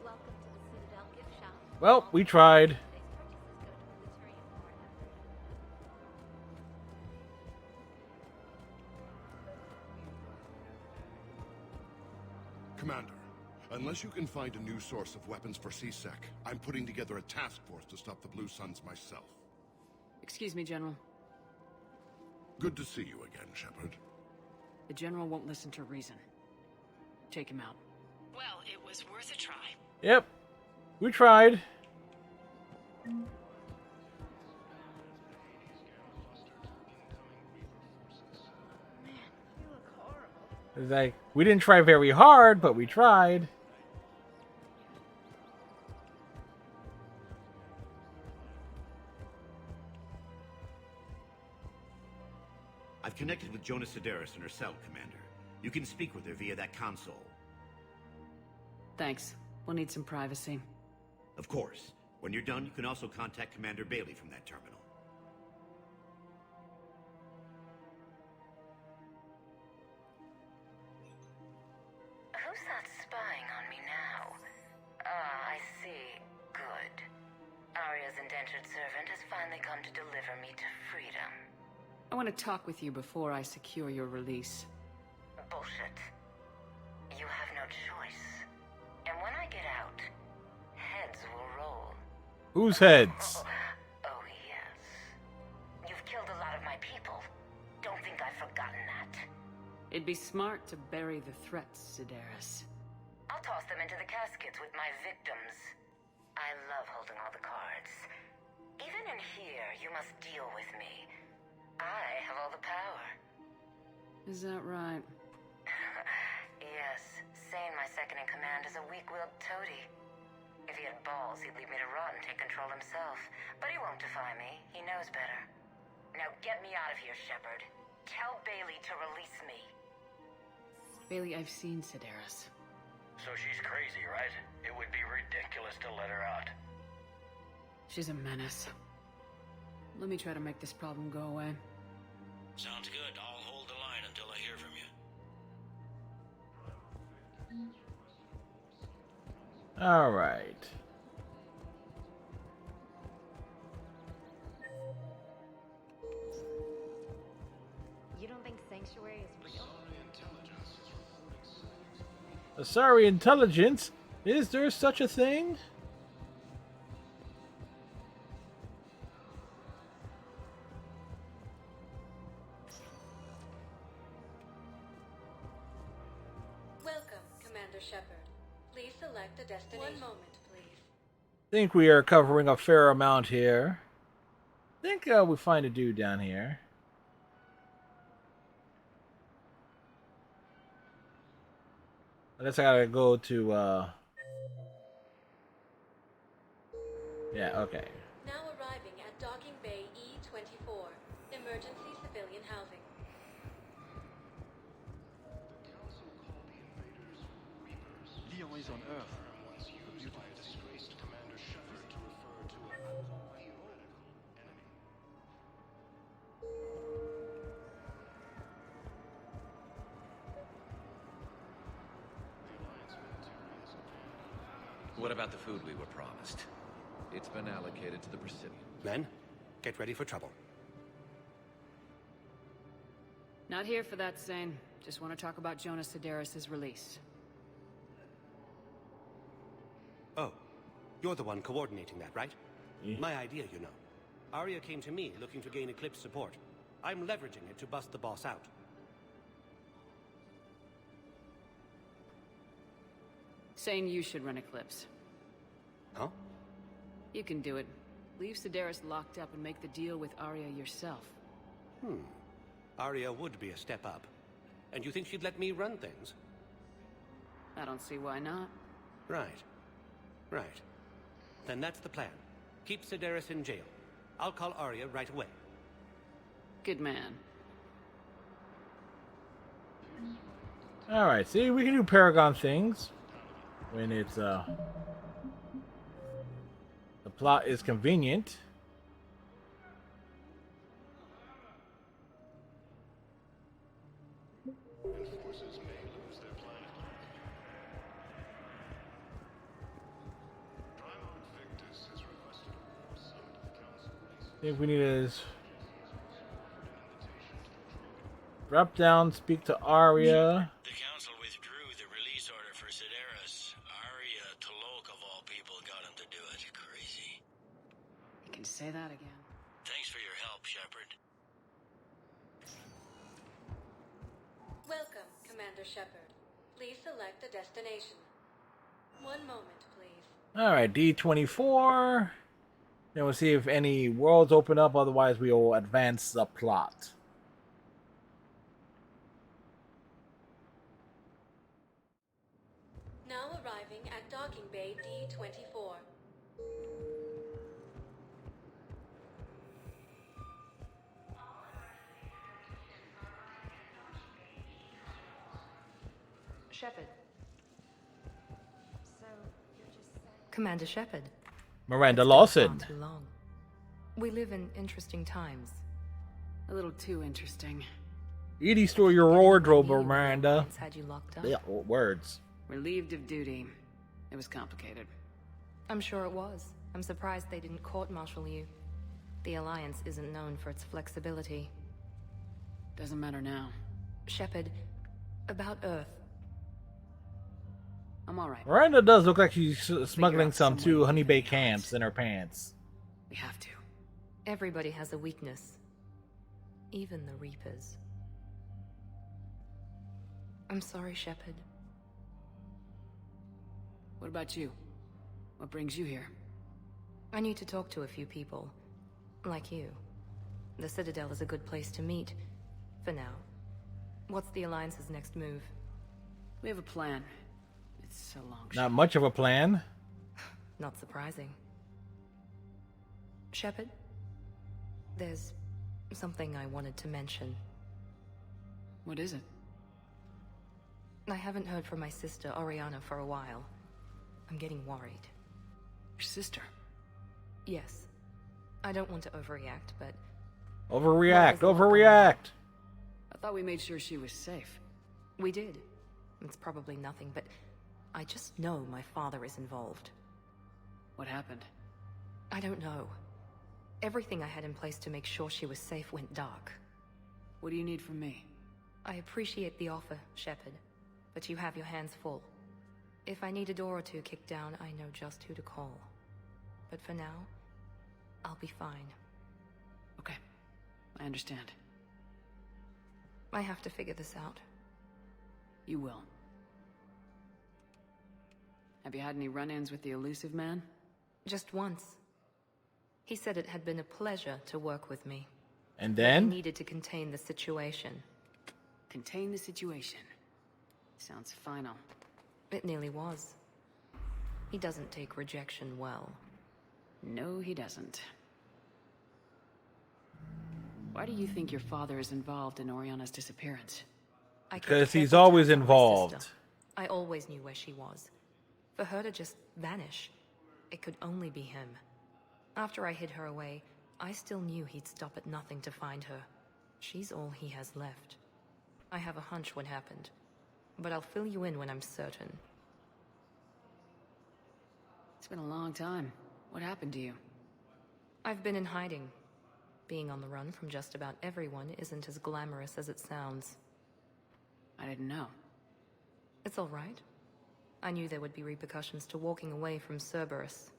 Welcome to the Citadel gift shop. Well, we tried. Commander, unless you can find a new source of weapons for C-Sec, I'm putting together a task force to stop the Blue Suns myself. Excuse me, General. Good to see you again, Shepard. The General won't listen to reason. Take him out. Well, it was worth a try. Yep, we tried. It's like, we didn't try very hard, but we tried. I've connected with Jonas Sedaris in her cell, Commander. You can speak with her via that console. Thanks. We'll need some privacy. Of course. When you're done, you can also contact Commander Bailey from that terminal. Who's that spying on me now? Ah, I see. Good. Arya's indentured servant has finally come to deliver me to freedom. I want to talk with you before I secure your release. Bullshit. You have no choice. And when I get out, heads will roll. Whose heads? Oh, yes. You've killed a lot of my people. Don't think I've forgotten that. It'd be smart to bury the threats, Sedaris. I'll toss them into the caskets with my victims. I love holding all the cards. Even in here, you must deal with me. I have all the power. Is that right? Yes. Sane, my second-in-command, is a weak-willed toady. If he had balls, he'd leave me to rot and take control himself. But he won't defy me. He knows better. Now get me out of here, Shepard. Tell Bailey to release me. Bailey, I've seen Sedaris. So she's crazy, right? It would be ridiculous to let her out. She's a menace. Let me try to make this problem go away. Sounds good. I'll hold the line until I hear from you. All right. You don't think Sanctuary is real? Asari intelligence? Is there such a thing? Welcome, Commander Shepard. Please select a destination. One moment, please. Think we are covering a fair amount here. Think we find a dude down here. Unless I gotta go to yeah, okay. Now arriving at Docking Bay E-24, emergency civilian housing. Leon is on Earth. The beautiful What about the food we were promised? It's been allocated to the Presidium. Men, get ready for trouble. Not here for that, Zane. Just want to talk about Jonas Sedaris' release. Oh, you're the one coordinating that, right? My idea, you know. Arya came to me looking to gain Eclipse support. I'm leveraging it to bust the boss out. Saying you should run Eclipse. Huh? You can do it. Leave Sedaris locked up and make the deal with Arya yourself. Arya would be a step up. And you think she'd let me run things? I don't see why not. Right. Right. Then that's the plan. Keep Sedaris in jail. I'll call Arya right away. Good man. Alright, see, we can do Paragon things when it's the plot is convenient. Enforcers may lose their planet. Primarch Victus has requested a war summit of the Council. I think we need to drop down, speak to Arya. The Council withdrew the release order for Sedaris. Arya T'Loak, of all people, got him to do it. Crazy. You can say that again. Thanks for your help, Shepard. Welcome, Commander Shepard. Please select a destination. One moment, please. Alright, D24. Then we'll see if any worlds open up, otherwise we will advance the plot. Now arriving at Docking Bay D24. Shepard. So, you're just Commander Shepard. Miranda Lawson. Too long. We live in interesting times. A little too interesting. Edie stole your wardrobe, Miranda. Had you locked up? Yeah, words. Relieved of duty. It was complicated. I'm sure it was. I'm surprised they didn't court-martial you. The Alliance isn't known for its flexibility. Doesn't matter now. Shepard, about Earth. I'm alright. Miranda does look like she's smuggling some 2 Honey Bay camps in her pants. We have to. Everybody has a weakness. Even the Reapers. I'm sorry, Shepard. What about you? What brings you here? I need to talk to a few people. Like you. The Citadel is a good place to meet. For now. What's the Alliance's next move? We have a plan. It's a long shot. Not much of a plan. Not surprising. Shepard? There's something I wanted to mention. What is it? I haven't heard from my sister, Oriana, for a while. I'm getting worried. Your sister? Yes. I don't want to overreact, but... Overreact! Overreact! I thought we made sure she was safe. We did. It's probably nothing, but I just know my father is involved. What happened? I don't know. Everything I had in place to make sure she was safe went dark. What do you need from me? I appreciate the offer, Shepard, but you have your hands full. If I need a door or two kicked down, I know just who to call. But for now, I'll be fine. Okay, I understand. I have to figure this out. You will. Have you had any run-ins with the elusive man? Just once. He said it had been a pleasure to work with me. And then? He needed to contain the situation. Contain the situation. Sounds final. It nearly was. He doesn't take rejection well. No, he doesn't. Why do you think your father is involved in Oriana's disappearance? Because he's always involved. I always knew where she was. For her to just vanish, it could only be him. After I hid her away, I still knew he'd stop at nothing to find her. She's all he has left. I have a hunch what happened, but I'll fill you in when I'm certain. It's been a long time. What happened to you? I've been in hiding. Being on the run from just about everyone isn't as glamorous as it sounds. I didn't know. It's all right. I knew there would be repercussions to walking away from Cerberus.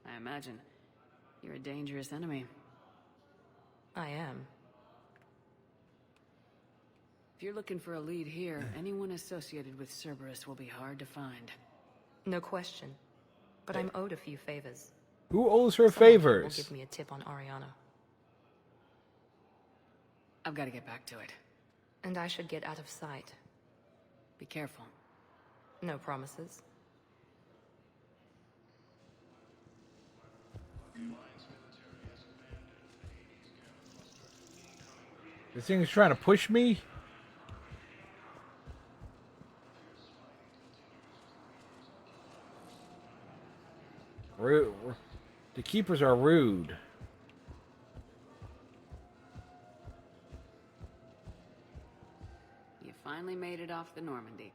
I imagine. You're a dangerous enemy. I am. If you're looking for a lead here, anyone associated with Cerberus will be hard to find. No question. But I'm owed a few favors. Who owes her Someone favors? will give me a tip on Ariana. I've got to get back to it. And I should get out of sight. Be careful. No promises. This thing is trying to push me? Rude. The keepers are rude. You finally made it off the Normandy.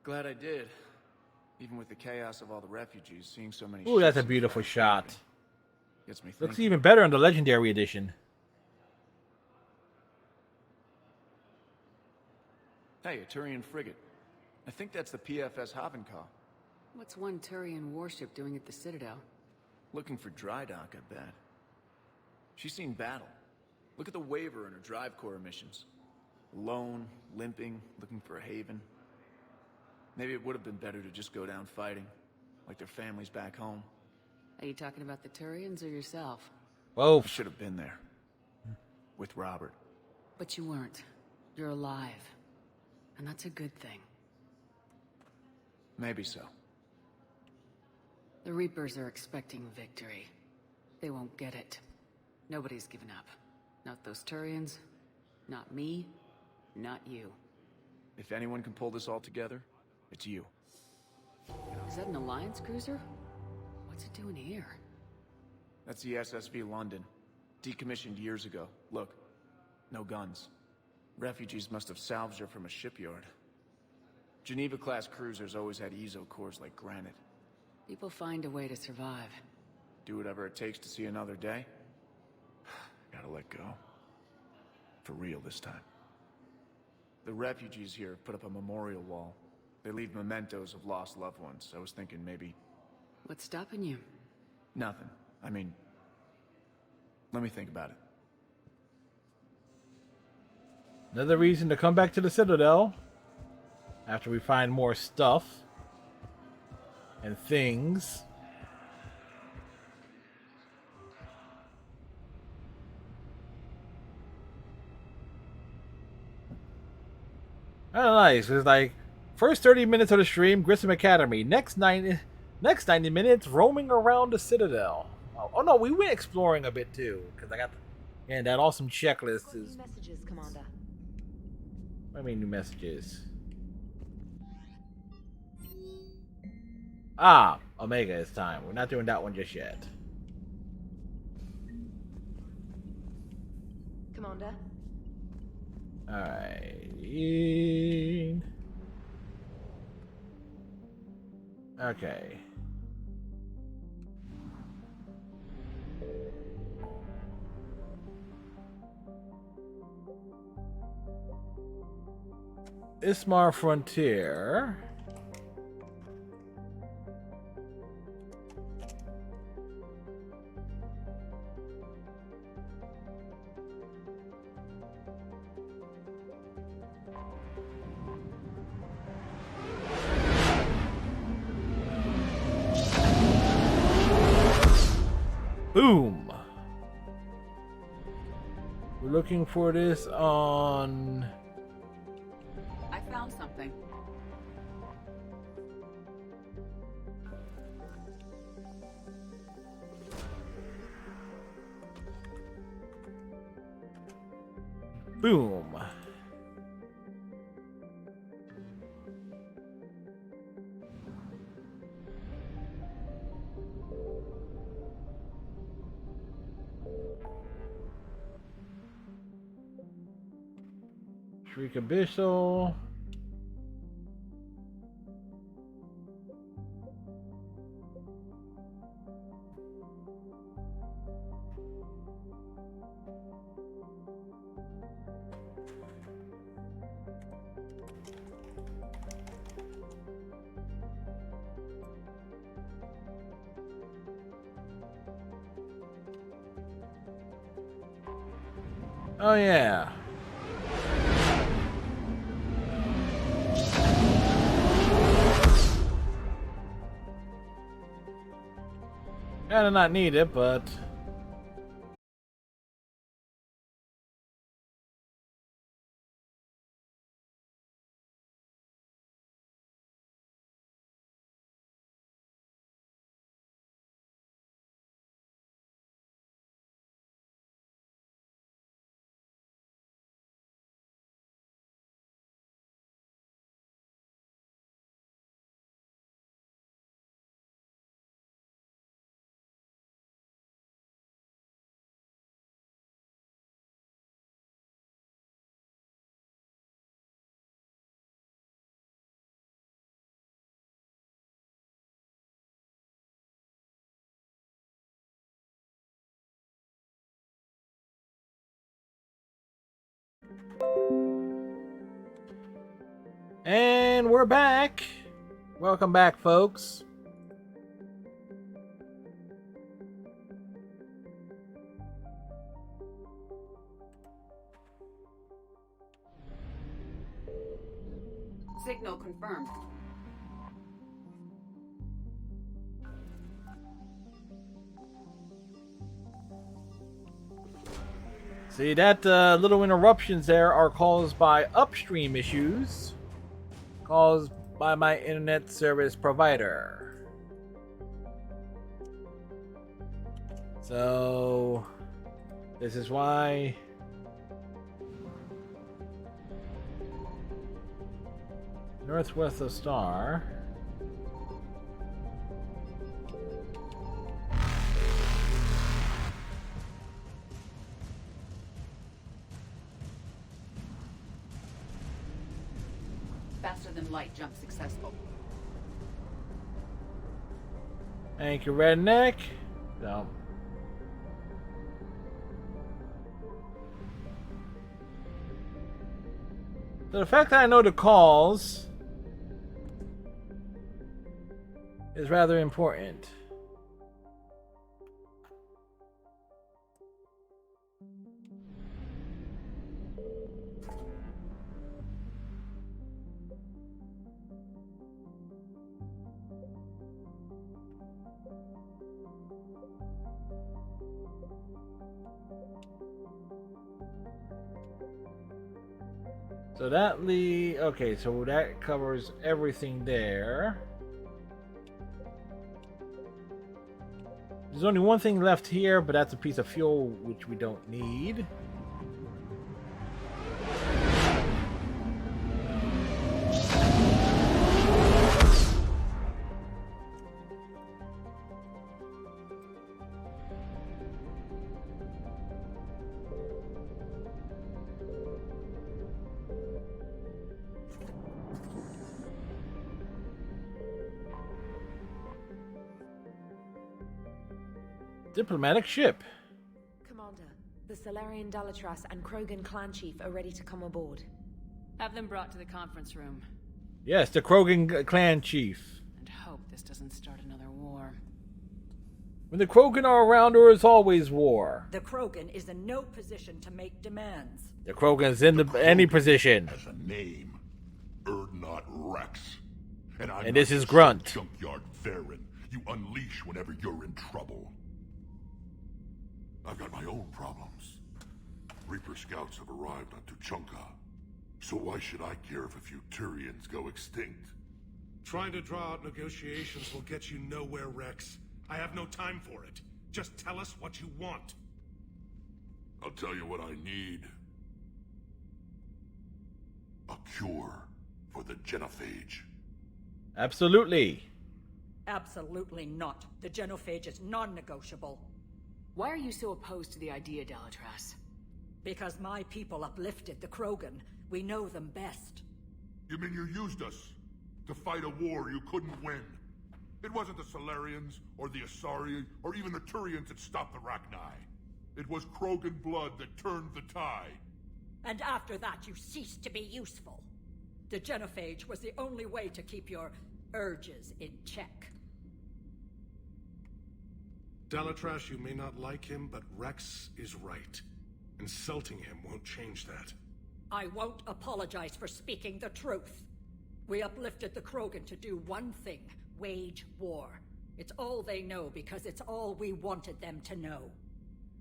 Glad I did. Even with the chaos of all the refugees, seeing so many Ooh, that's ships a and beautiful fresh shot. property gets me Looks thinking. even better in the Legendary Edition. Hey, a Turian frigate. I think that's the PFS Havenkaw. What's one Turian warship doing at the Citadel? Looking for dry dock, I bet. She's seen battle. Look at the waiver in her drive core emissions. Alone, limping, looking for a haven. Maybe it would have been better to just go down fighting, like their families back home. Are you talking about the Turians or yourself? Whoa. I should have been there. With Robert. But you weren't. You're alive. And that's a good thing. Maybe so. The Reapers are expecting victory. They won't get it. Nobody's given up. Not those Turians, not me, not you. If anyone can pull this all together, it's you. Is that an Alliance cruiser? What's it doing here? That's the SSV London. Decommissioned years ago. Look, no guns. Refugees must have salvaged her from a shipyard. Geneva-class cruisers always had ezo cores like granite. People find a way to survive. Do whatever it takes to see another day. Gotta let go. For real this time. The refugees here have put up a memorial wall. They leave mementos of lost loved ones. I was thinking maybe... What's stopping you? Nothing. I mean... Let me think about it. Another reason to come back to the Citadel. After we find more stuff. And things. Oh, nice. It's like first 30 minutes of the stream, Grissom Academy. Next 90 minutes, roaming around the Citadel. Oh no, we went exploring a bit too, because I got and that awesome checklist is. New messages, Commander. What do you mean new messages? Ah, Omega is time. We're not doing that one just yet. Commander. Alright. Okay. Ismar Frontier. Boom. We're looking for this on... I found something. Boom. Shriek Abyssal. Oh, yeah. Kinda not need it, but... And we're back. Welcome back, folks. Signal confirmed. See, that little interruptions there are caused by upstream issues caused by my internet service provider. So, this is why northwest of Star. Faster than light jump successful. Thank you, Redneck. No. So the fact that I know the calls is rather important. So that okay, so that covers everything there. There's only one thing left here, but that's a piece of fuel which we don't need. Diplomatic ship. Commander, the Salarian Dalatras and Krogan clan chief are ready to come aboard. Have them brought to the conference room. Yes, the Krogan clan chief. And hope this doesn't start another war. When the Krogan are around, there is always war. The Krogan is in no position to make demands. The Krogan's in any position. Has a name. Urdnot Rex. And this is Grunt. Junkyard Varen you unleash whenever you're in trouble. I've got my own problems. Reaper scouts have arrived on Tuchanka. So why should I care if a few Turians go extinct? Trying to draw out negotiations will get you nowhere, Rex. I have no time for it. Just tell us what you want. I'll tell you what I need. A cure for the genophage. Absolutely. Absolutely not. The genophage is non-negotiable. Why are you so opposed to the idea, Dalatras? Because my people uplifted the Krogan. We know them best. You mean you used us to fight a war you couldn't win? It wasn't the Salarians, or the Asari, or even the Turians that stopped the Rachni. It was Krogan blood that turned the tide. And after that, you ceased to be useful. The genophage was the only way to keep your urges in check. Dalatras, you may not like him, but Rex is right. Insulting him won't change that. I won't apologize for speaking the truth. We uplifted the Krogan to do one thing: wage war. It's all they know because it's all we wanted them to know.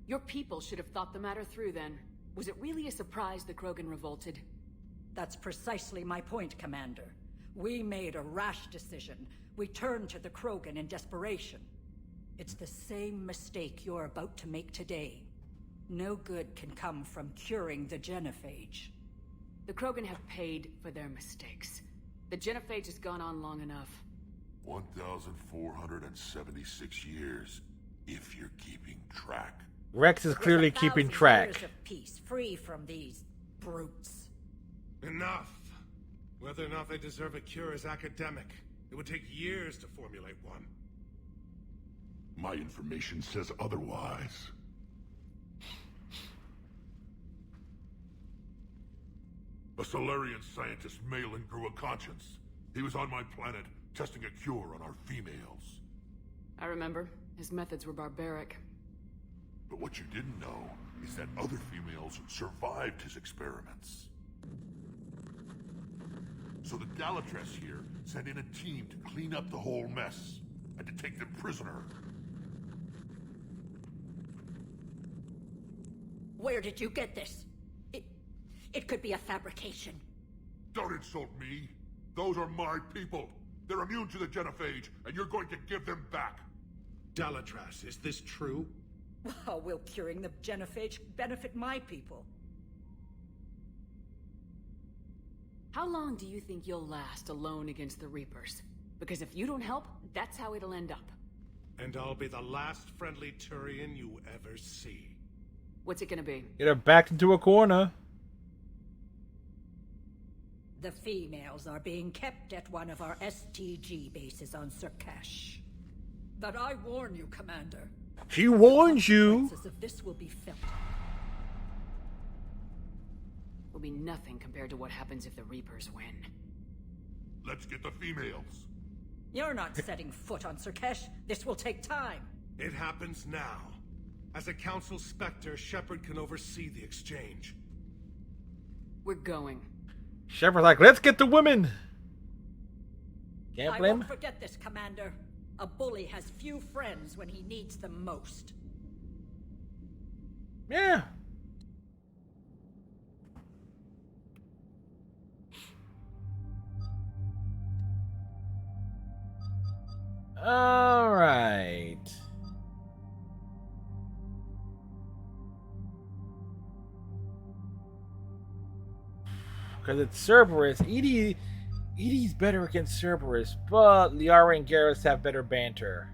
Your people should have thought the matter through then. Was it really a surprise the Krogan revolted? That's precisely my point, Commander. We made a rash decision. We turned to the Krogan in desperation. It's the same mistake you're about to make today. No good can come from curing the genophage. The Krogan have paid for their mistakes. The genophage has gone on long enough. 1,476 years, if you're keeping track. Rex is clearly keeping track. Years of peace, free from these brutes. Enough! Whether or not they deserve a cure is academic. It would take years to formulate one. My information says otherwise. A Solarian scientist, Malin, grew a conscience. He was on my planet, testing a cure on our females. I remember. His methods were barbaric. But what you didn't know is that other females survived his experiments. So the Dalatress here sent in a team to clean up the whole mess, and to take them prisoner. Where did you get this? It could be a fabrication. Don't insult me. Those are my people. They're immune to the genophage, and you're going to give them back. Dalatrass, is this true? How will curing the genophage benefit my people? How long do you think you'll last alone against the Reapers? Because if you don't help, that's how it'll end up. And I'll be the last friendly Turian you ever see. What's it gonna be? Get her backed into a corner. The females are being kept at one of our STG bases on Surkash. But I warn you, Commander. She warns you. The consequences of this will be felt. Will be nothing compared to what happens if the Reapers win. Let's get the females. You're not setting foot on Surkash. This will take time. It happens now. As a Council Spectre, Shepard can oversee the exchange. We're going. Shepard's like, let's get the women. Can't I blame. won't forget this, Commander. A bully has few friends when he needs them most. Yeah. All right. Because it's Cerberus. Edie's better against Cerberus, but Liara and Garrus have better banter.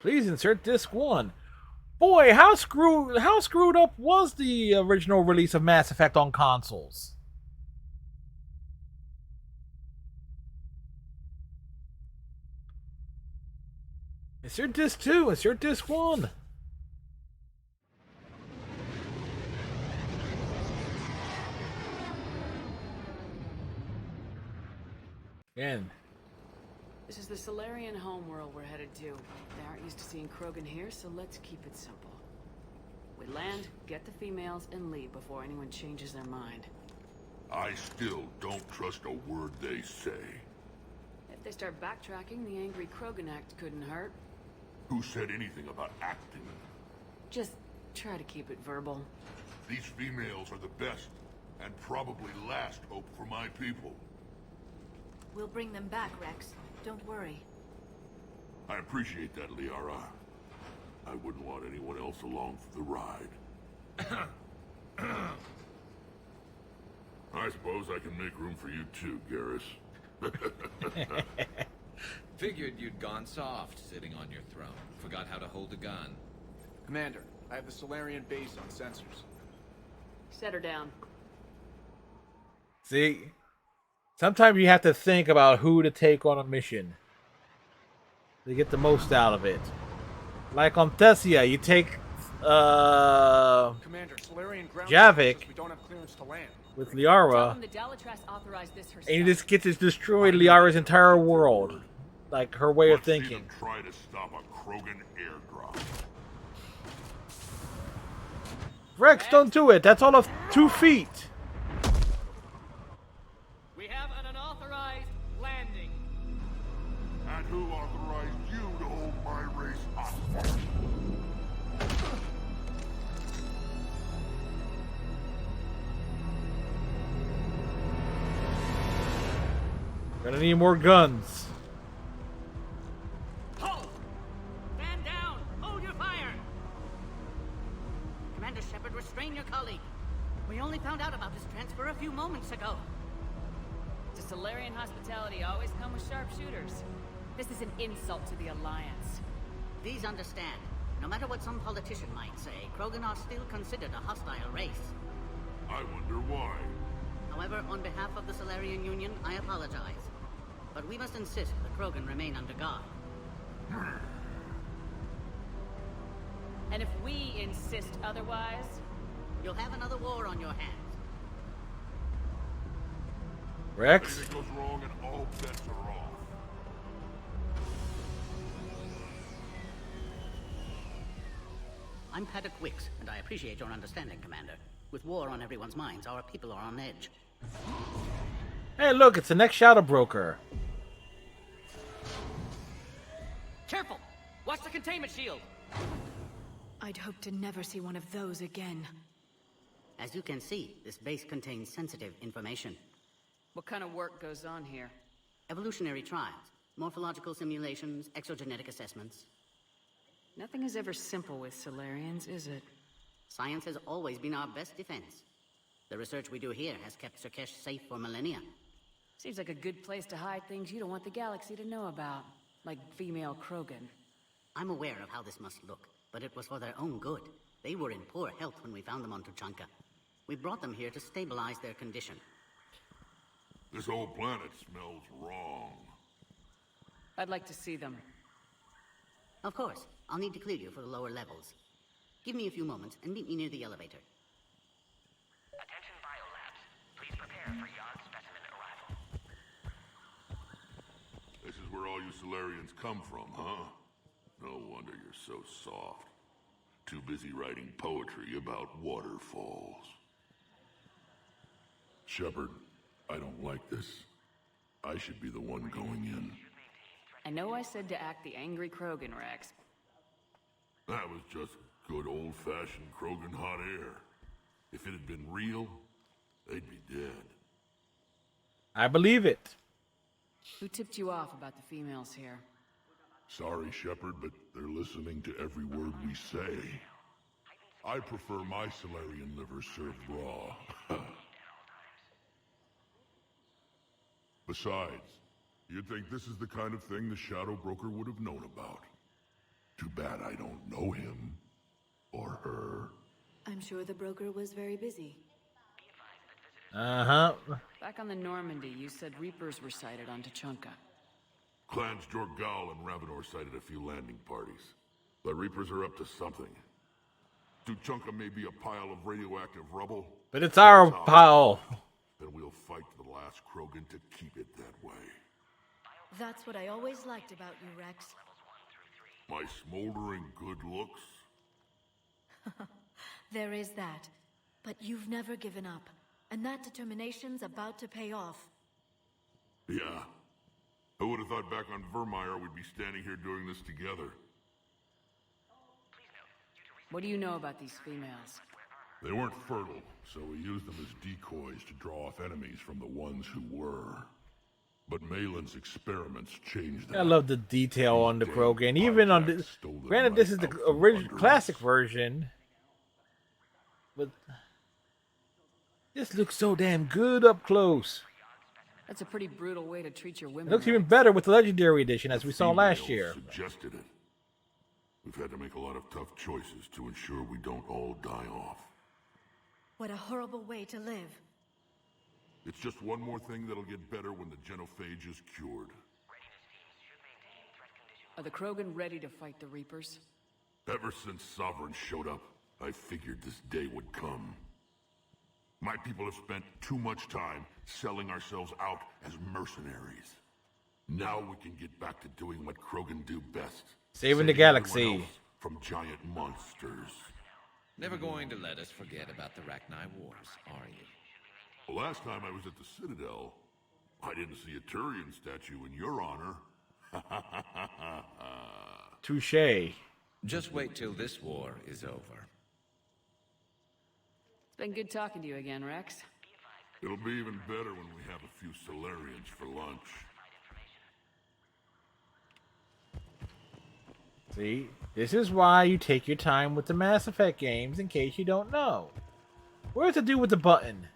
Please insert disc 1. Boy, how screwed up was the original release of Mass Effect on consoles? Insert disc 2, insert disc 1. Again. This is the Solarian homeworld we're headed to. They aren't used to seeing Krogan here, so let's keep it simple. We land, get the females, and leave before anyone changes their mind. I still don't trust a word they say. If they start backtracking, the angry Krogan act couldn't hurt. Who said anything about acting? Just try to keep it verbal. These females are the best, and probably last hope for my people. We'll bring them back, Rex. Don't worry. I appreciate that, Liara. I wouldn't want anyone else along for the ride. I suppose I can make room for you too, Garrus. Figured you'd gone soft sitting on your throne. Forgot how to hold a gun. Commander, I have the Solarian base on sensors. Set her down. See, sometimes you have to think about who to take on a mission to get the most out of it. Like on Thessia, you take Commander, Solarian ground Javik we don't have clearance to land. with Tell Liara, them the Dalatrass authorized this herself. and you just get to destroy Liara's entire world. Like her way of thinking. Try to stop a Krogan airdrop. Rex, don't do it. That's all of 2 feet. We have an unauthorized landing. And who authorized you to hold my race hostage? Gonna need more guns. Hold! Stand down! Hold your fire! Commander Shepard, restrain your colleague. We only found out about this transfer a few moments ago. Does Solarian hospitality always come with sharpshooters? This is an insult to the Alliance. Please understand, no matter what some politician might say, Krogan are still considered a hostile race. I wonder why. However, on behalf of the Solarian Union, I apologize. But we must insist the Krogan remain under guard. And if we insist otherwise, you'll have another war on your hands. Rex? Anything goes wrong and all bets are off. I'm Paddock Wicks, and I appreciate your understanding, Commander. With war on everyone's minds, our people are on edge. Hey, look, it's the next Shadow Broker. Careful! Watch the containment shield! I'd hope to never see one of those again. As you can see, this base contains sensitive information. what kind of work goes on here? Evolutionary trials, morphological simulations, exogenetic assessments. Nothing is ever simple with Solarians, is it? Science has always been our best defense. The research we do here has kept Surkesh safe for millennia. Seems like a good place to hide things you don't want the galaxy to know about. Like female Krogan. I'm aware of how this must look, but it was for their own good. They were in poor health when we found them on Tuchanka. We brought them here to stabilize their condition. This whole planet smells wrong. I'd like to see them. Of course. I'll need to clear you for the lower levels. Give me a few moments and meet me near the elevator. Attention biolabs. Please prepare for Yod specimen arrival. This is where all you Solarians come from, huh? No wonder you're so soft. Too busy writing poetry about waterfalls. Shepard, I don't like this. I should be the one going in. I know I said to act the angry Krogan, Rex. That was just good old-fashioned Krogan hot air. If it had been real, they'd be dead. I believe it. Who tipped you off about the females here? Sorry, Shepard, but they're listening to every word we say. I prefer my Solarian liver served raw. Besides, you'd think this is the kind of thing the Shadow Broker would have known about. Too bad I don't know him. Or her. I'm sure the broker was very busy. Uh-huh. Back on the Normandy, you said Reapers were sighted on Tuchanka. Clans Jorgal and Ravenor sighted a few landing parties. The Reapers are up to something. Tuchanka may be a pile of radioactive rubble. But it's our pile. Then we'll fight to the last Krogan to keep it that way. That's what I always liked about you, Rex. My smoldering good looks? There is that. But you've never given up. And that determination's about to pay off. Yeah. Who would have thought back on Vermeer we'd be standing here doing this together? What do you know about these females? They weren't fertile, so we used them as decoys to draw off enemies from the ones who were. But Malin's experiments changed that. I love the detail on the Krogan, even on the. Granted, this is the original classic version, but this looks so damn good up close. That's a pretty brutal way to treat your It women. looks even better with the Legendary Edition, as we saw last year. Suggested it. We've had to make a lot of tough choices to ensure we don't all die off. What a horrible way to live. It's just one more thing that'll get better when the genophage is cured. Are the Krogan ready to fight the Reapers? Ever since Sovereign showed up, I figured this day would come. My people have spent too much time selling ourselves out as mercenaries. Now we can get back to doing what Krogan do best. Saving the everyone galaxy. else from giant monsters. Never going to let us forget about the Rachni Wars, are you? The last time I was at the Citadel, I didn't see a Turian statue in your honor. Touché. Just wait till this war is over. It's been good talking to you again, Rex. It'll be even better when we have a few Solarians for lunch. See, this is why you take your time with the Mass Effect games, in case you don't know. Where's the dude with the button?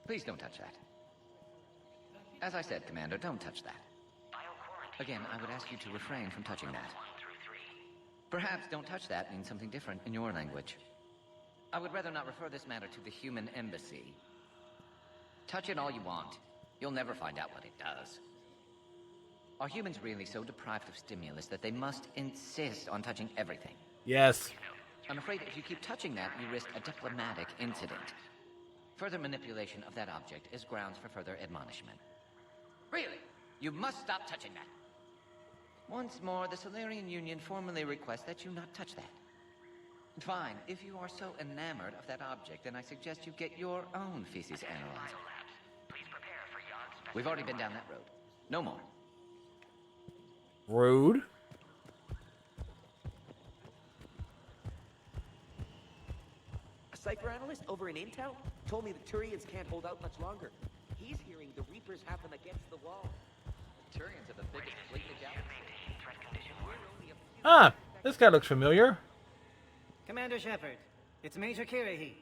Please don't touch that. As I said, Commander, don't touch that. Again, I would ask you to refrain from touching that. Perhaps don't touch that means something different in your language. I would rather not refer this matter to the human embassy. Touch it all you want. You'll never find out what it does. Are humans really so deprived of stimulus that they must insist on touching everything? Yes. I'm afraid if you keep touching that, you risk a diplomatic incident. Further manipulation of that object is grounds for further admonishment. Really? You must stop touching that. Once more, the Solarian Union formally requests that you not touch that. Fine, if you are so enamored of that object, then I suggest you get your own feces analyzed. We've already been down that road. No more. Rude. A cipher analyst over in Intel told me the Turians can't hold out much longer. He's hearing the Reapers have them against the wall. The Turians are the biggest fleet in the galaxy. Ah, this guy looks familiar. Commander Shepard, it's Major Kirahi.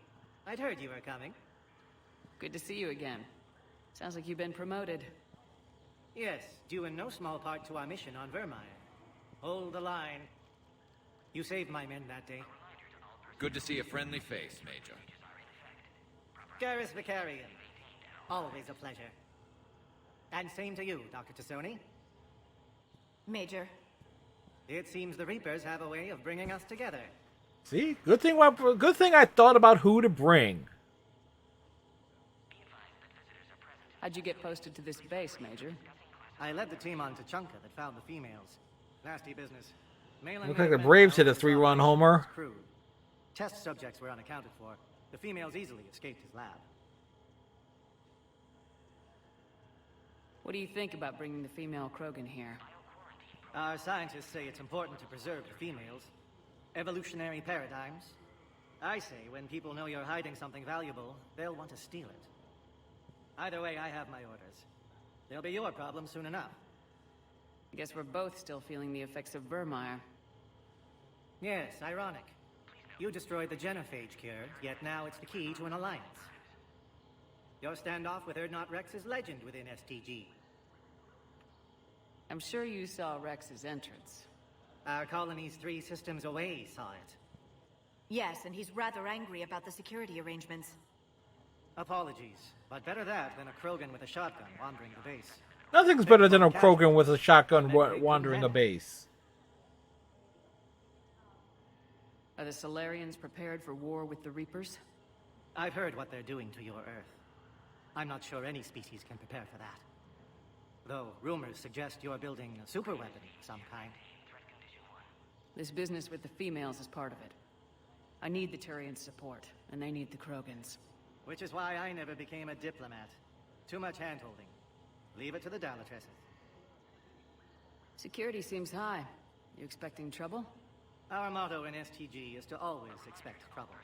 I'd heard you were coming. Good to see you again. Sounds like you've been promoted. Yes, due in no small part to our mission on Vermire. Hold the line. You saved my men that day. Good to see a friendly face, Major. Garrus Vicarian. Always a pleasure. And same to you, Dr. Tassoni. Major. It seems the Reapers have a way of bringing us together. See, good thing I thought about who to bring. How'd you get posted to this base, Major? I led the team on Tuchanka that found the females. Nasty business. Looks like the Braves hit a 3-run homer. Crude. Test subjects were unaccounted for. The females easily escaped his lab. What do you think about bringing the female Krogan here? Our scientists say it's important to preserve the females. Evolutionary paradigms. I say when people know you're hiding something valuable, they'll want to steal it. Either way, I have my orders. They'll be your problem soon enough. I guess we're both still feeling the effects of Vermire. Yes, ironic. You destroyed the genophage cure, yet now it's the key to an alliance. Your standoff with Urdnot Rex is legend within STG. I'm sure you saw Rex's entrance. Our colony's 3 systems away saw it. Yes, and he's rather angry about the security arrangements. Apologies, but better that than a Krogan with a shotgun wandering the base. Nothing's better than a Krogan with a shotgun wandering a base. Are the Solarians prepared for war with the Reapers? I've heard what they're doing to your Earth. I'm not sure any species can prepare for that. Though rumors suggest you're building a superweapon of some kind. This business with the females is part of it. I need the Turians' support, and they need the Krogans. Which is why I never became a diplomat. Too much hand-holding. Leave it to the Dalatresses. Security seems high. You expecting trouble? Our motto in STG is to always expect trouble.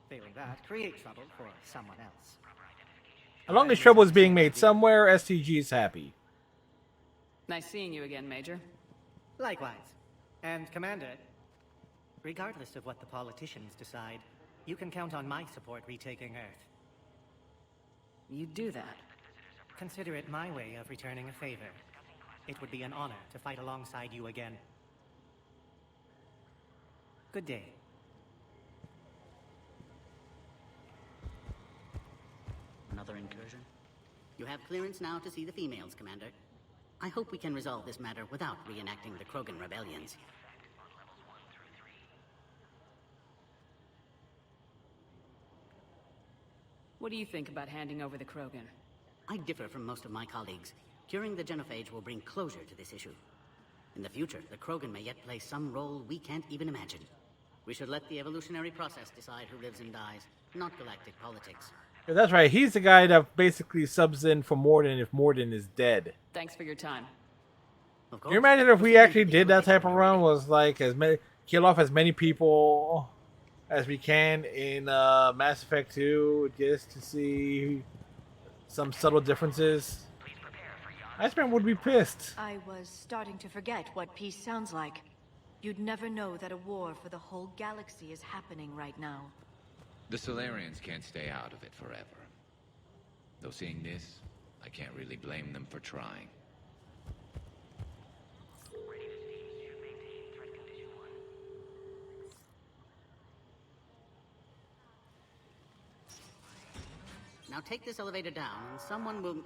Failing that, create trouble for someone else. As long as trouble is being made somewhere, STG is happy. Nice seeing you again, Major. Likewise. And Commander, regardless of what the politicians decide, you can count on my support retaking Earth. You do that? Consider it my way of returning a favor. It would be an honor to fight alongside you again. Good day. Another incursion? You have clearance now to see the females, Commander. I hope we can resolve this matter without reenacting the Krogan rebellions. What do you think about handing over the Krogan? I differ from most of my colleagues. Curing the genophage will bring closure to this issue. In the future, the Krogan may yet play some role we can't even imagine. We should let the evolutionary process decide who lives and dies, not galactic politics. Yeah, that's right. He's the guy that basically subs in for Mordin if Mordin is dead. Thanks for your time. Can you imagine if we actually did that type of run? Was like kill off as many people as we can in Mass Effect 2 just to see some subtle differences. Iceman would be pissed. I was starting to forget what peace sounds like. You'd never know that a war for the whole galaxy is happening right now. The Solarians can't stay out of it forever. Though seeing this, I can't really blame them for trying. Now take this elevator down, and someone will... Alert.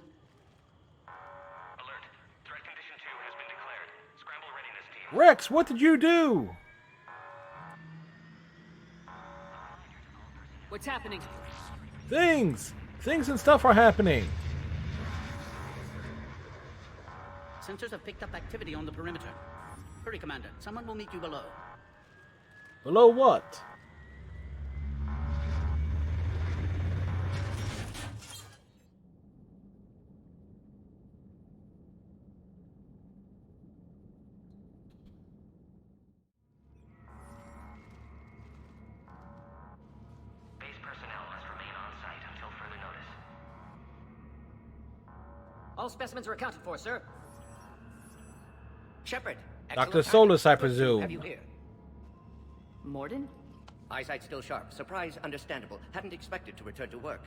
Threat condition 2 has been declared. Scramble readiness team. Rex, what did you do? What's happening? Things and stuff are happening. Sensors have picked up activity on the perimeter. Hurry, Commander. Someone will meet you below. Below what? All specimens are accounted for, sir. Shepard. Dr. Solus, I presume. Have you here? Mordin? Eyesight still sharp. Surprise understandable. Hadn't expected to return to work.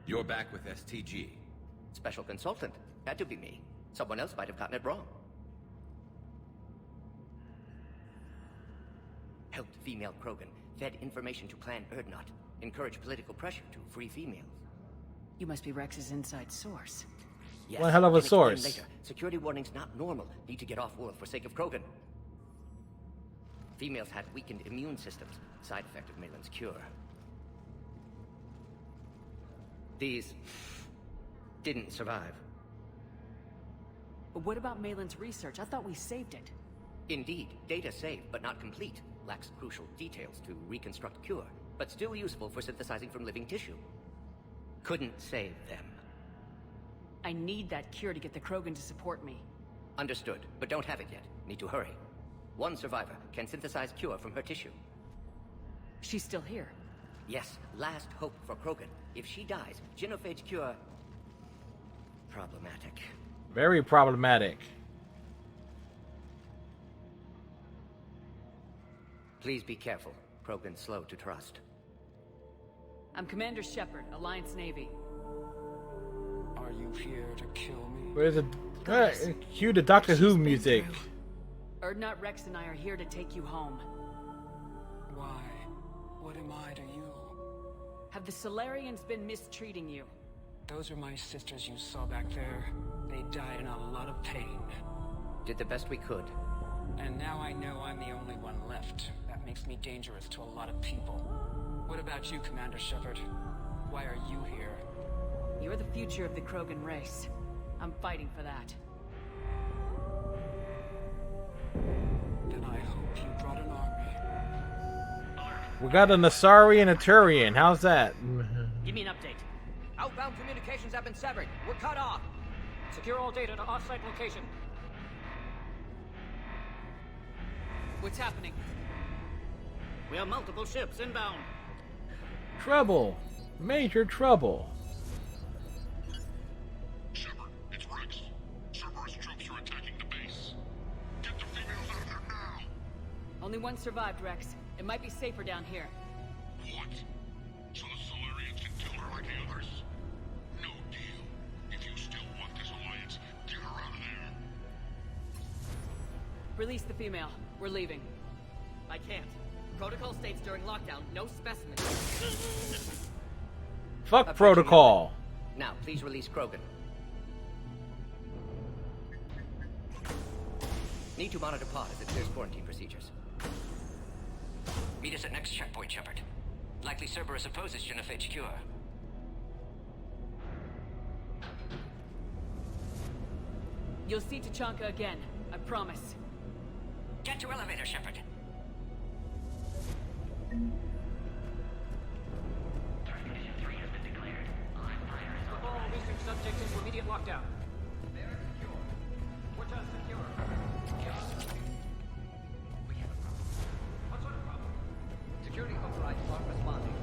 You're back with STG. Special consultant. Had to be me. Someone else might have gotten it wrong. Helped female Krogan. Fed information to Clan Erdnot. Encouraged political pressure to free females. You must be Rex's inside source. Yes. One hell of a Can explain source. Later. Security warnings not normal. Need to get off world for sake of Krogan. Females had weakened immune systems. Side effect of Malin's cure. These didn't survive. But what about Malin's research? I thought we saved it. Indeed, data saved, but not complete. Lacks crucial details to reconstruct cure, but still useful for synthesizing from living tissue. Couldn't save them. I need that cure to get the Krogan to support me. Understood, but don't have it yet. Need to hurry. One survivor can synthesize cure from her tissue. She's still here? Yes, last hope for Krogan. If she dies, genophage cure... problematic. Very problematic. Please be careful. Krogan's slow to trust. I'm Commander Shepard, Alliance Navy. Are you here to kill me? Where's the cue the Doctor Who music? Erdnot, Rex, and I are here to take you home. Why? What am I to you? Have the Solarians been mistreating you? Those are my sisters you saw back there. They died in a lot of pain. Did the best we could. And now I know I'm the only one left. That makes me dangerous to a lot of people. What about you, Commander Shepard? Why are you here? You're the future of the Krogan race. I'm fighting for that. Then I hope you brought an army. We got a Nasari and a Turian. How's that? Give me an update. Outbound communications have been severed. We're cut off. Secure all data to off-site location. What's happening? We have multiple ships inbound. Trouble. Major trouble. Only one survived, Rex. It might be safer down here. What? So the Solarians can kill her like the others? No deal. If you still want this alliance, get her out of there. Release the female. We're leaving. I can't. Protocol states during lockdown, no specimens. Fuck protocol. Now, please release Krogan. Need to monitor pod as it clears quarantine procedures. Meet us at next checkpoint, Shepard. Likely Cerberus opposes genophage cure. You'll see Tachanka again. I promise. Get to elevator, Shepard. All research subjects into immediate lockdown. What does secure? What sort of problem? Security overrides aren't responding.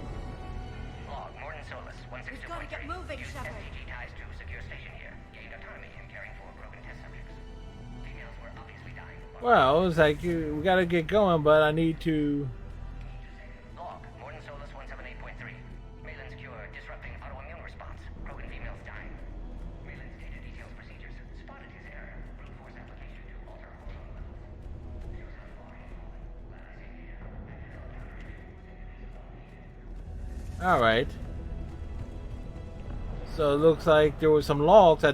Log, Morton Solus, 162.3. We've got to get moving, Shepard. STG ties to secure station here. Gained autonomy in caring for broken test subjects. Females were obviously dying. Well, it's like we gotta get going, but I need to. Log, Morton Solus 178.3. Malin's cure disrupting autoimmune response. Broken females dying. Malin's data details procedures. Spotted his error. Brute force application to alter hormone levels. All right. So it looks like there were some logs. I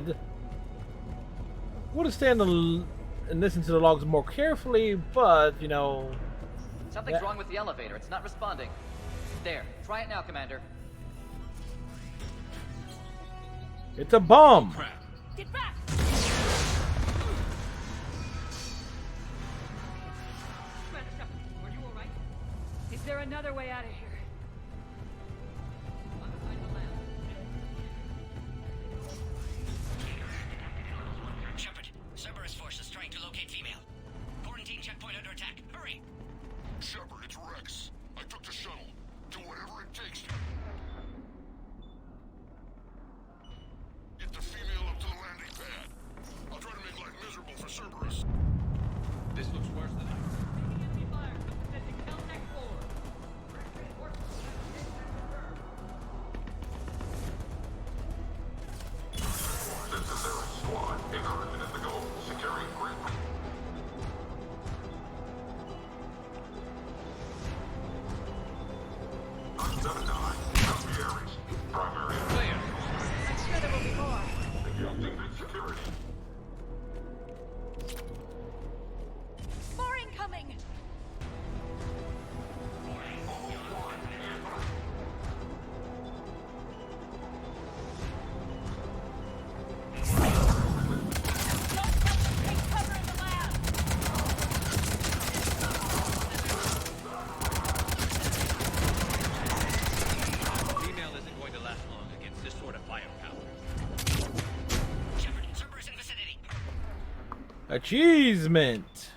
would have stand and listen to the logs more carefully, but you know. Something's wrong with the elevator. It's not responding. There. Try it now, Commander. It's a bomb. Get back! Are you alright? Is there another way out of here? Shepard, Cerberus forces trying to locate female. Quarantine checkpoint under attack. Hurry! Shepard, it's Rex. I took the shuttle. Do whatever it takes to get the female up to the landing pad. I'll try to make life miserable for Cerberus. This looks worse than I. This is Ares Squad. 800 minutes ago. Securing grid. I'm 7-9. Copy Ares. Primary. Clear. I'm sure there will be more. Adjusting big security. More incoming! Female isn't going to last long against this sort of firepower. Shepard, Cerberus in vicinity. Achievement.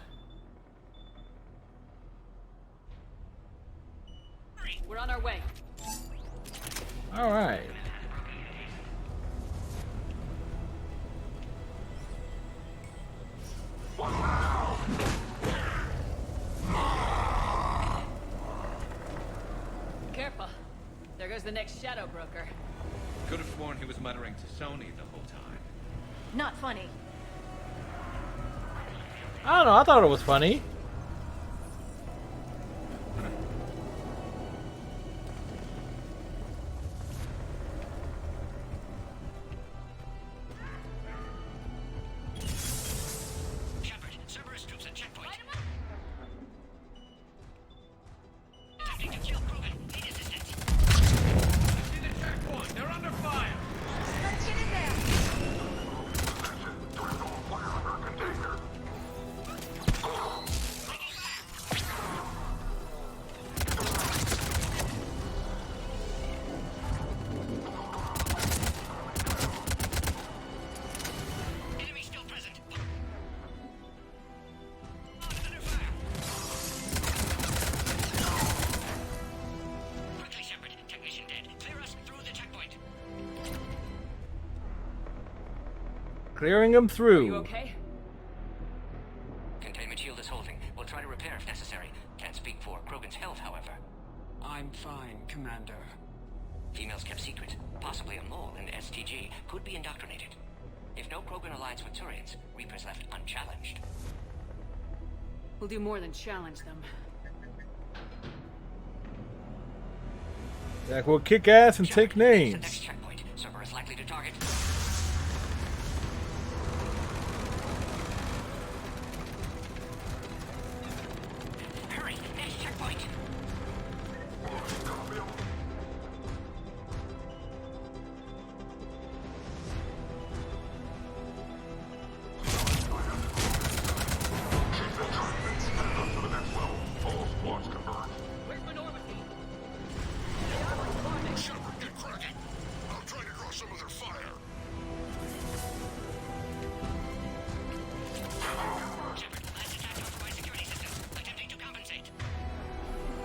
We're on our way. All right. Careful. There goes the next shadow broker. Could have sworn he was muttering to Sony the whole time. Not funny. I don't know. I thought it was funny. Shepard, Cerberus troops at checkpoint. Attempting to kill Krogan. Need assistance. See the checkpoint. They're under fire. Let's get in there! Enemy still present. Quickly, Shepard. Technician dead. Clear us through the checkpoint. Clearing them through. You okay? Containment shield is holding. We'll try to repair if necessary. I'm fine, Commander. Females kept secret. Possibly a mole in STG. Could be indoctrinated. If no Krogan aligns with Turians, Reapers left unchallenged. We'll do more than challenge them. Jack will kick ass and take names. The next checkpoint. Cerberus likely to target. Hurry! Next checkpoint! Where's Minority? Shepard, get cracking. I'll try to draw some of their fire.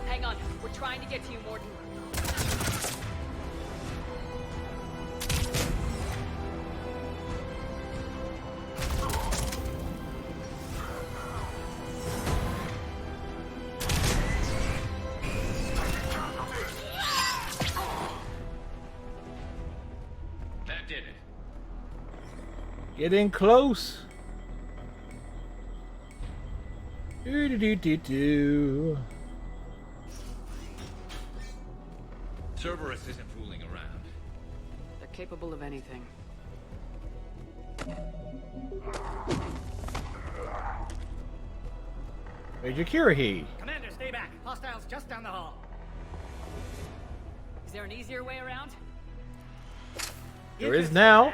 Hang on, we're trying to get to you, Mordin. That did it. Getting close. Do. Cerberus isn't fooling around. They're capable of anything. Major Kirahi. Commander, stay back. Hostiles just down the hall. Is there an easier way around? There is now.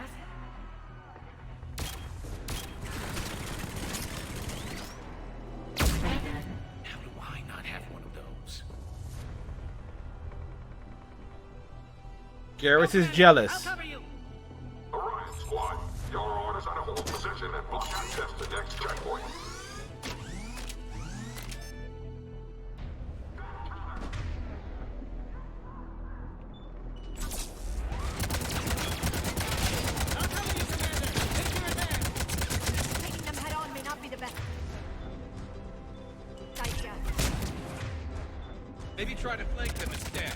How do I not have one of those? Garrus is jealous. I'll cover you. Orion Squad, your orders are to hold position and block access to next checkpoint. Taking them head on may not be the best idea. Maybe try to flank them instead.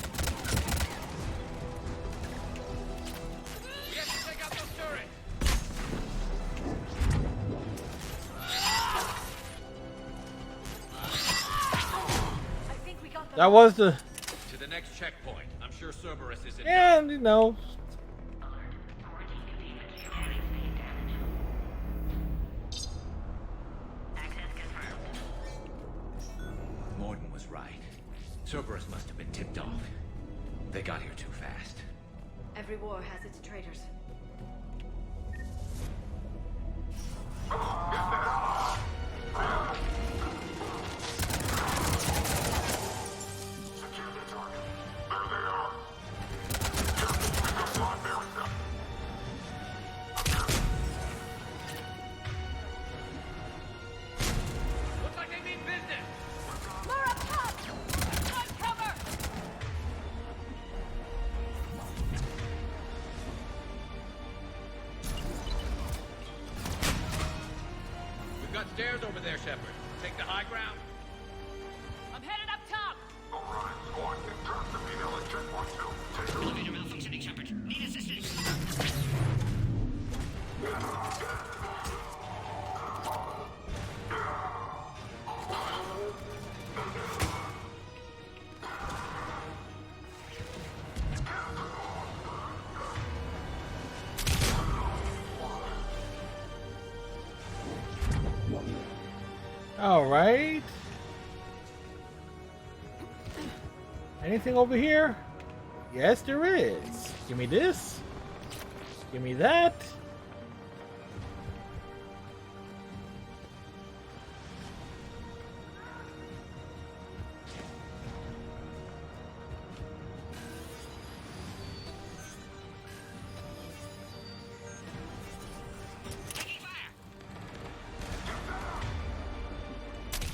We have to take out those turrets. I think we got them. That was the. To the next checkpoint. I'm sure Cerberus is in. And you know. Mordin was right. Cerberus must have been tipped off. They got here too fast. Every war has its traitors. Looks like they mean business. Mara, pop! On cover! We've got stairs over there, Shepard. Take the high ground. I'm headed up top! Orion Squad, intern the female at checkpoint 2. Take Elevator malfunctioning, Shepard. Need assistance. All right. Anything over here? Yes, there is. Give me this. Give me that.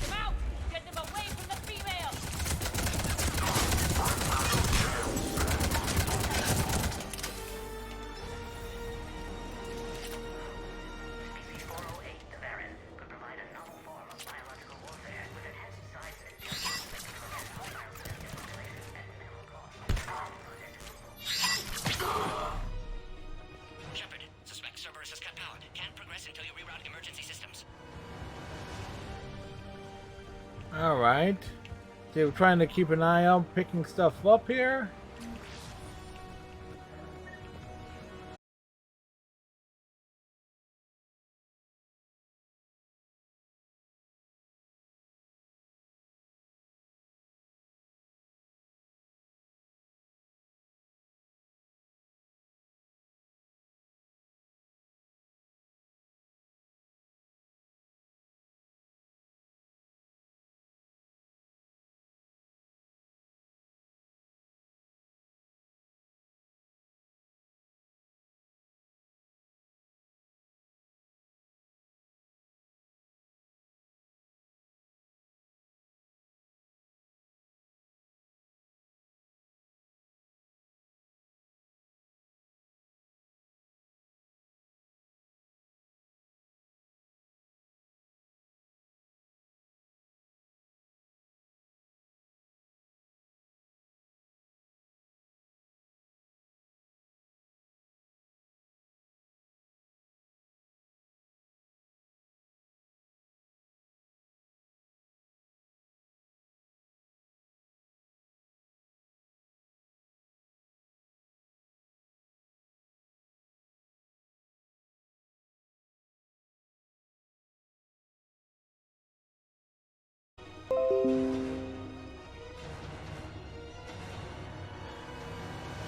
Come out! Get them away from the females! Alright. So we're trying to keep an eye out, picking stuff up here.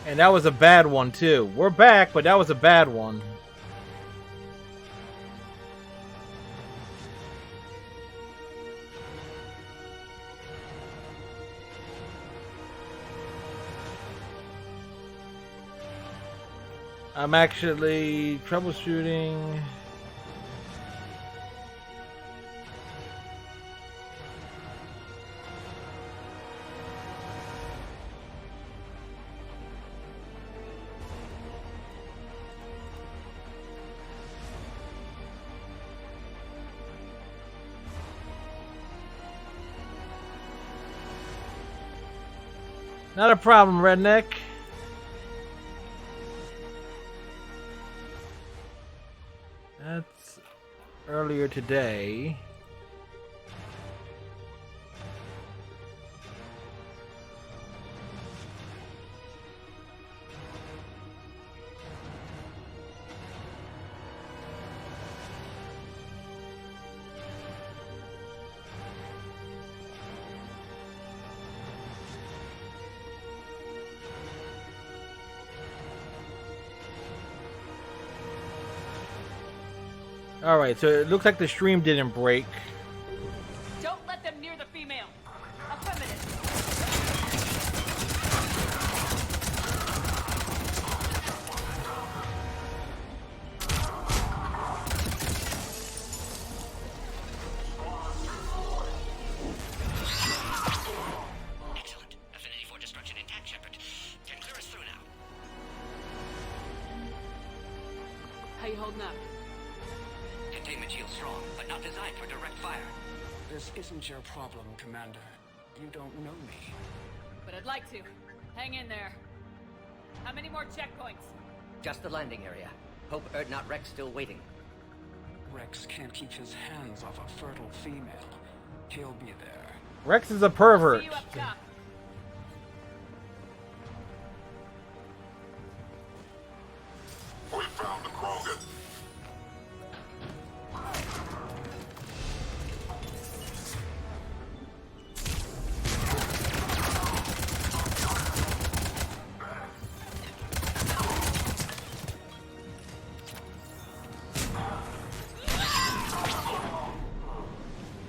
And that was a bad one, too. We're back, but that was a bad one. I'm actually troubleshooting. Not a problem, redneck. That's earlier today. Alright, so it looks like the stream didn't break. Don't let them near the female. Affirmative. Excellent. Affinity for destruction intact, Shepard. Can clear us through now. How you holding up? Containment shield strong, but not designed for direct fire. This isn't your problem, Commander. You don't know me. But I'd like to. Hang in there. How many more checkpoints? Just the landing area. Hope not Rex still waiting. Rex can't keep his hands off a fertile female. He'll be there. Rex is a pervert. See you up top. We found the Krogan.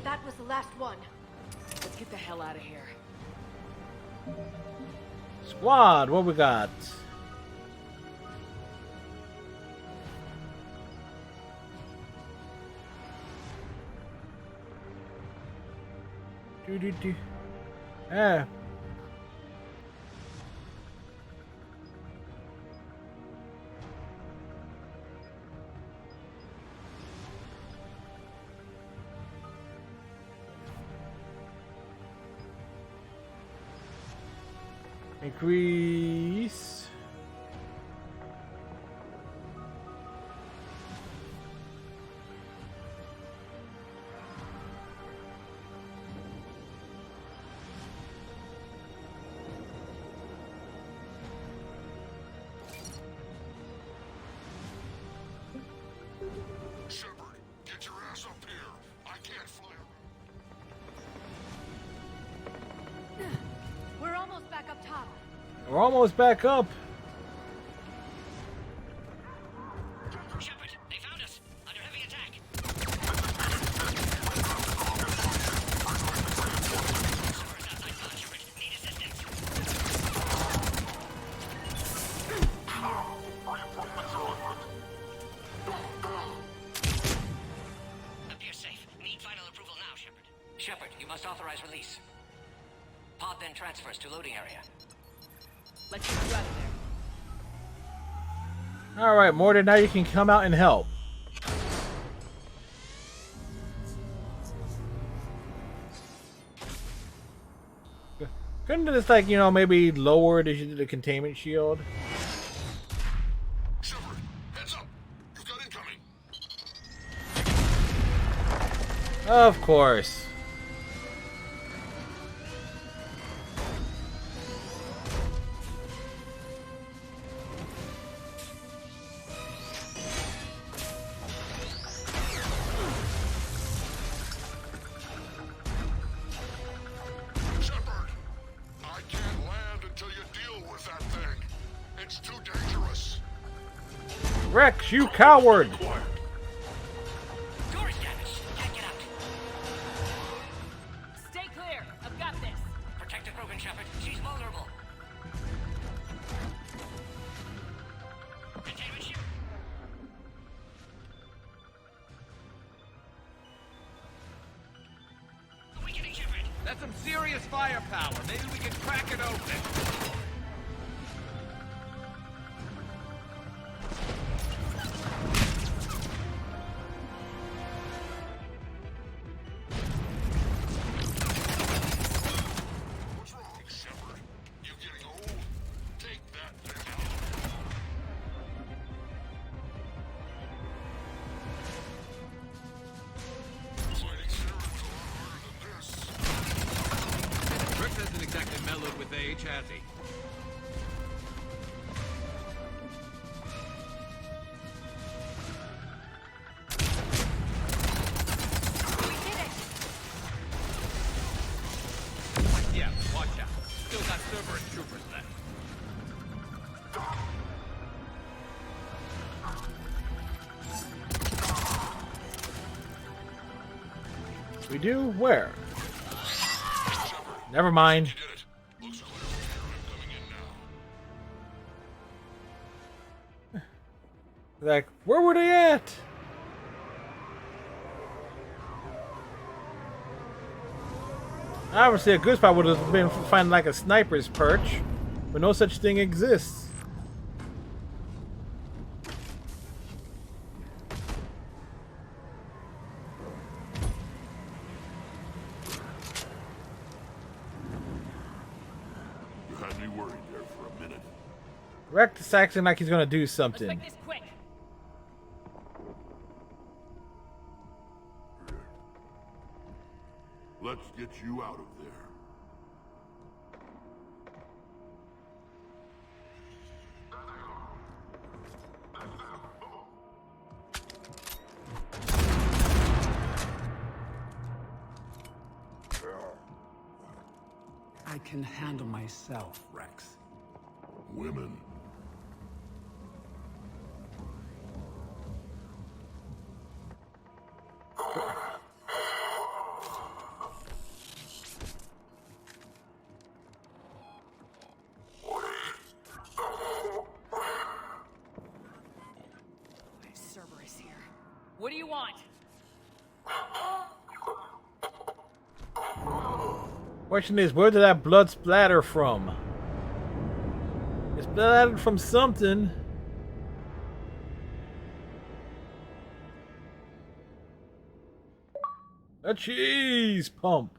That was the last one. Let's get the hell out of here. Squad, what we got? Do. Ah. Increase. We're almost back up. Shepard, they found us. Under heavy attack. Need assistance. Appears safe. Need final approval now, Shepard. Shepard, you must authorize release. Pod then transfers to loading area. Let's get you out of there. Alright, Mordin, now you can come out and help. Couldn't this, like, you know, maybe lower the containment shield? Shepard, heads up! You've got incoming! Of course. Shepard! I can't land until you deal with that thing. It's too dangerous. Rex, you coward! Door is damaged. Can't get out. Stay clear. I've got this. Protect the Krogan, Shepard. She's vulnerable. Containment shield. Weakening, Shepard. That's some serious firepower. Maybe we can crack it open. What's wrong, Shepard? You getting old? Take that thing out. Fighting Sirens a lot harder than this. Rex hasn't exactly mellowed with age, has he? Yeah, watch out. Still got Cerberus troopers left. We do? Where? Never mind. You did it. Looks clear from here. I'm coming in now. Like, where were they at? Obviously, a good spot would have been finding like a sniper's perch, but no such thing exists. You had me worried there for a minute. Rex is acting like he's gonna do Let's something. make this quick. Let's get you out of there. I can handle myself, Rex. Women. Cerberus here. What do you want? Question is, where did that blood splatter from? It's splattered from something. A cheese pump.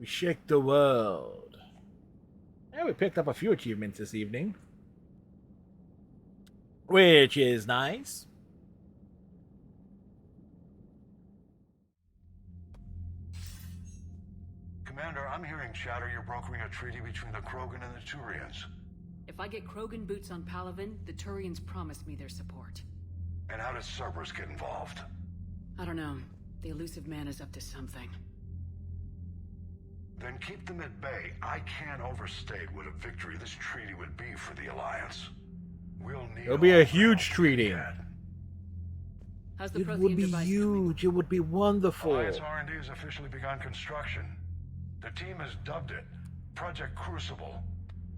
We shake the world. And we picked up a few achievements this evening, which is nice. Commander, I'm hearing chatter you're brokering a treaty between the Krogan and the Turians. If I get Krogan boots on Palaven, the Turians promise me their support. And how does Cerberus get involved? I don't know. The elusive man is up to something. Then keep them at bay. I can't overstate what a victory this treaty would be for the Alliance. We'll need It'll be a huge treaty. How's the It Prothean would be device huge. It would be wonderful. Alliance R&D has officially begun construction. The team has dubbed it Project Crucible.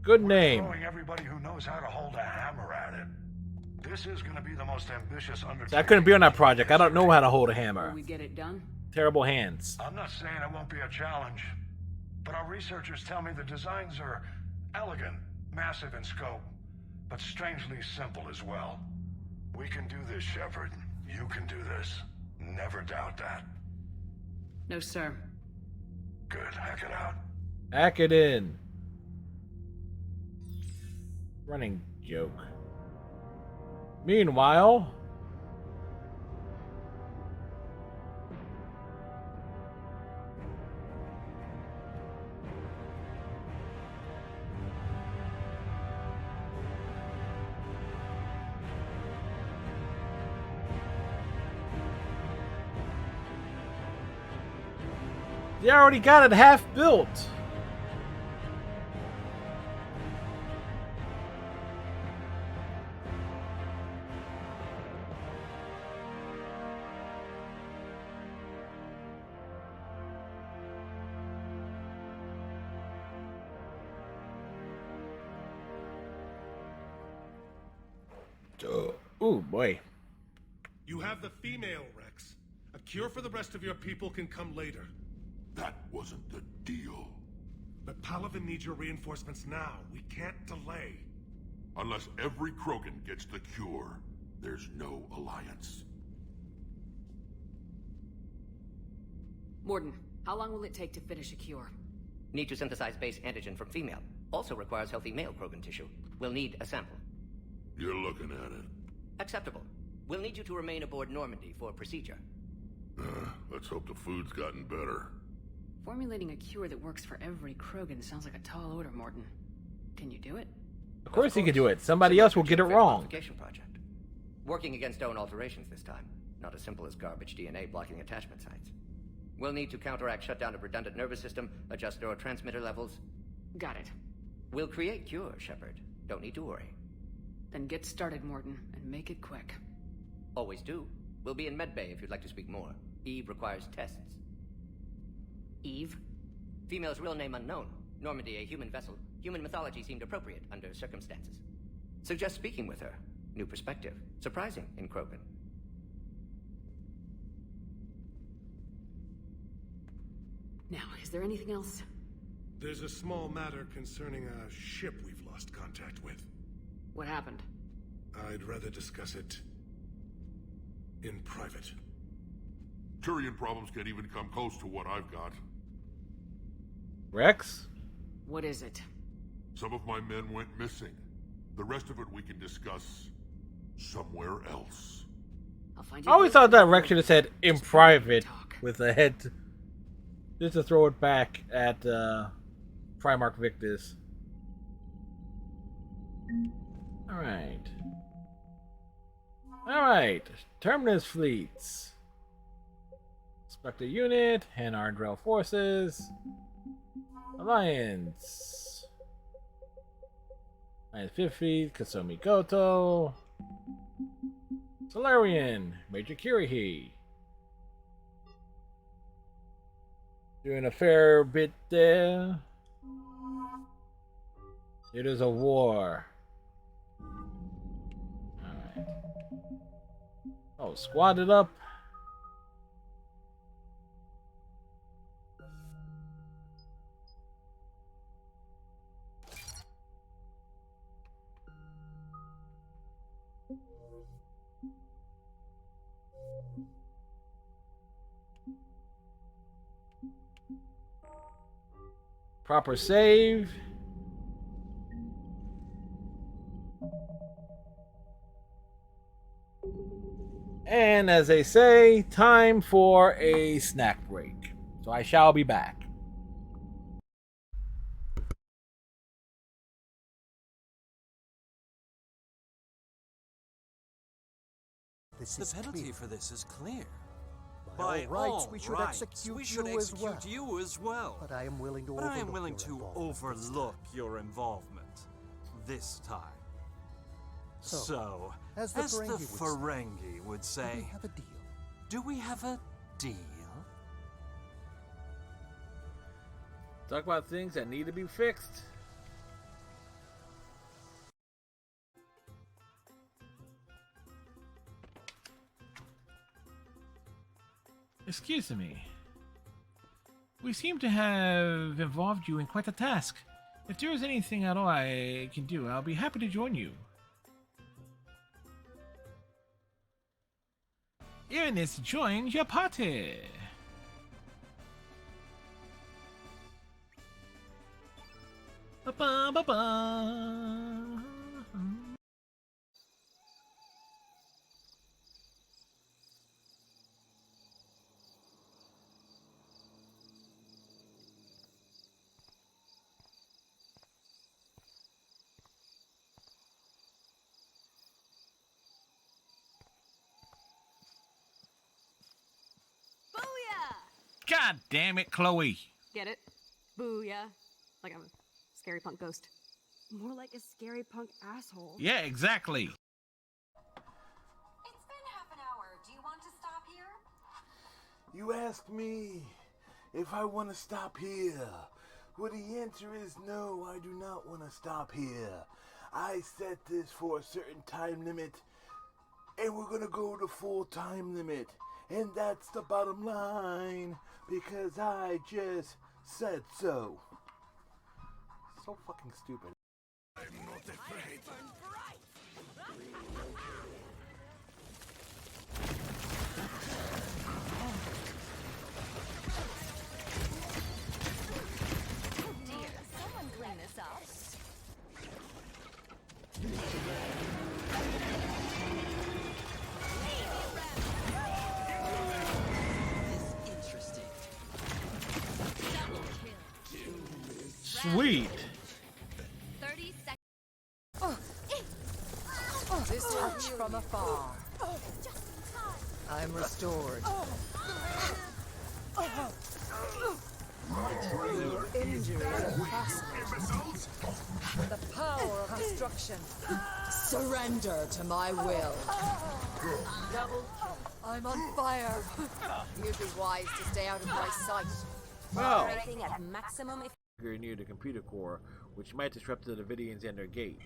Good We're name. throwing everybody who knows how to hold a hammer at it. This is going to be the most ambitious undertaking. I couldn't be on that project. I don't know how to hold a hammer. Will we get it done? Terrible hands. I'm not saying it won't be a challenge, but our researchers tell me the designs are elegant, massive in scope, but strangely simple as well. We can do this, Shepard. You can do this. Never doubt that. No, sir. Good. Hack it out. Hack it in. Running joke. Meanwhile, they already got it half built. Oh boy. You have the female, Rex. A cure for the rest of your people can come later. That wasn't the deal. But Palaven needs your reinforcements now. We can't delay. Unless every Krogan gets the cure, there's no alliance. Mordin, how long will it take to finish a cure? Need to synthesize base antigen from female. Also requires healthy male Krogan tissue. We'll need a sample. You're looking at it. Acceptable. We'll need you to remain aboard Normandy for procedure. Let's hope the food's gotten better. Formulating a cure that works for every Krogan sounds like a tall order, Mordin. Can you do it? Of course he could do it. Somebody else will get it wrong. Project. Working against own alterations this time. Not as simple as garbage DNA blocking attachment sites. We'll need to counteract shutdown of redundant nervous system, adjust neurotransmitter levels. Got it. We'll create cure, Shepard. Don't need to worry. Then get started, Mordin, and make it quick. Always do. We'll be in medbay if you'd like to speak more. Eve requires tests. Eve? Female's real name unknown. Normandy, a human vessel. Human mythology seemed appropriate under circumstances. Suggest speaking with her. New perspective. Surprising in Krogan. Now, is there anything else? There's a small matter concerning a ship we've lost contact with. What happened? I'd rather discuss it in private. Turian problems can't even come close to what I've got. Rex? What is it? Some of my men went missing. The rest of it we can discuss somewhere else. I'll find I always thought that Rex should have said in private with a head just to throw it back at Primarch Victus. Alright. Alright. Terminus fleets. Spectre unit, Hanar Drell forces. Alliance. Alliance 5th Fleet, Kasumi Goto. Solarian, Major Kirihi. Doing a fair bit there. It is a war. Alright. Oh, squatted up. Proper save. And as they say, time for a snack break. So I shall be back. The penalty for this is clear. By rights, all we should rights, execute we should you as execute well. you as well. But I am willing to But I am overlook willing your to involvement this overlook your involvement this time. So, as the Ferengi would say, do we have a deal? Talk about things that need to be fixed. Excuse me. We seem to have involved you in quite a task. If there is anything at all I can do, I'll be happy to join you. Erinys joins your party. Ba-ba-ba-ba. God damn it, Chloe. Get it? Booyah. Like I'm a scary punk ghost. More like a scary punk asshole. Yeah, exactly. It's been half an hour. Do you want to stop here? You ask me if I want to stop here. Well, the answer is no, I do not want to stop here. I set this for a certain time limit, and we're going to go the full time limit. And that's the bottom line, because I just said so. So fucking stupid. I'm not afraid. Oh dear, someone clean this up. Sweet. 30 seconds. This touch from afar. I'm restored. Injuries are fascinating. The power of destruction. Surrender to my will. Double kill. I'm on fire. You'd be wise to stay out of my sight. Well, Operating at maximum near the computer core, which might disrupt the Davidians and their gate.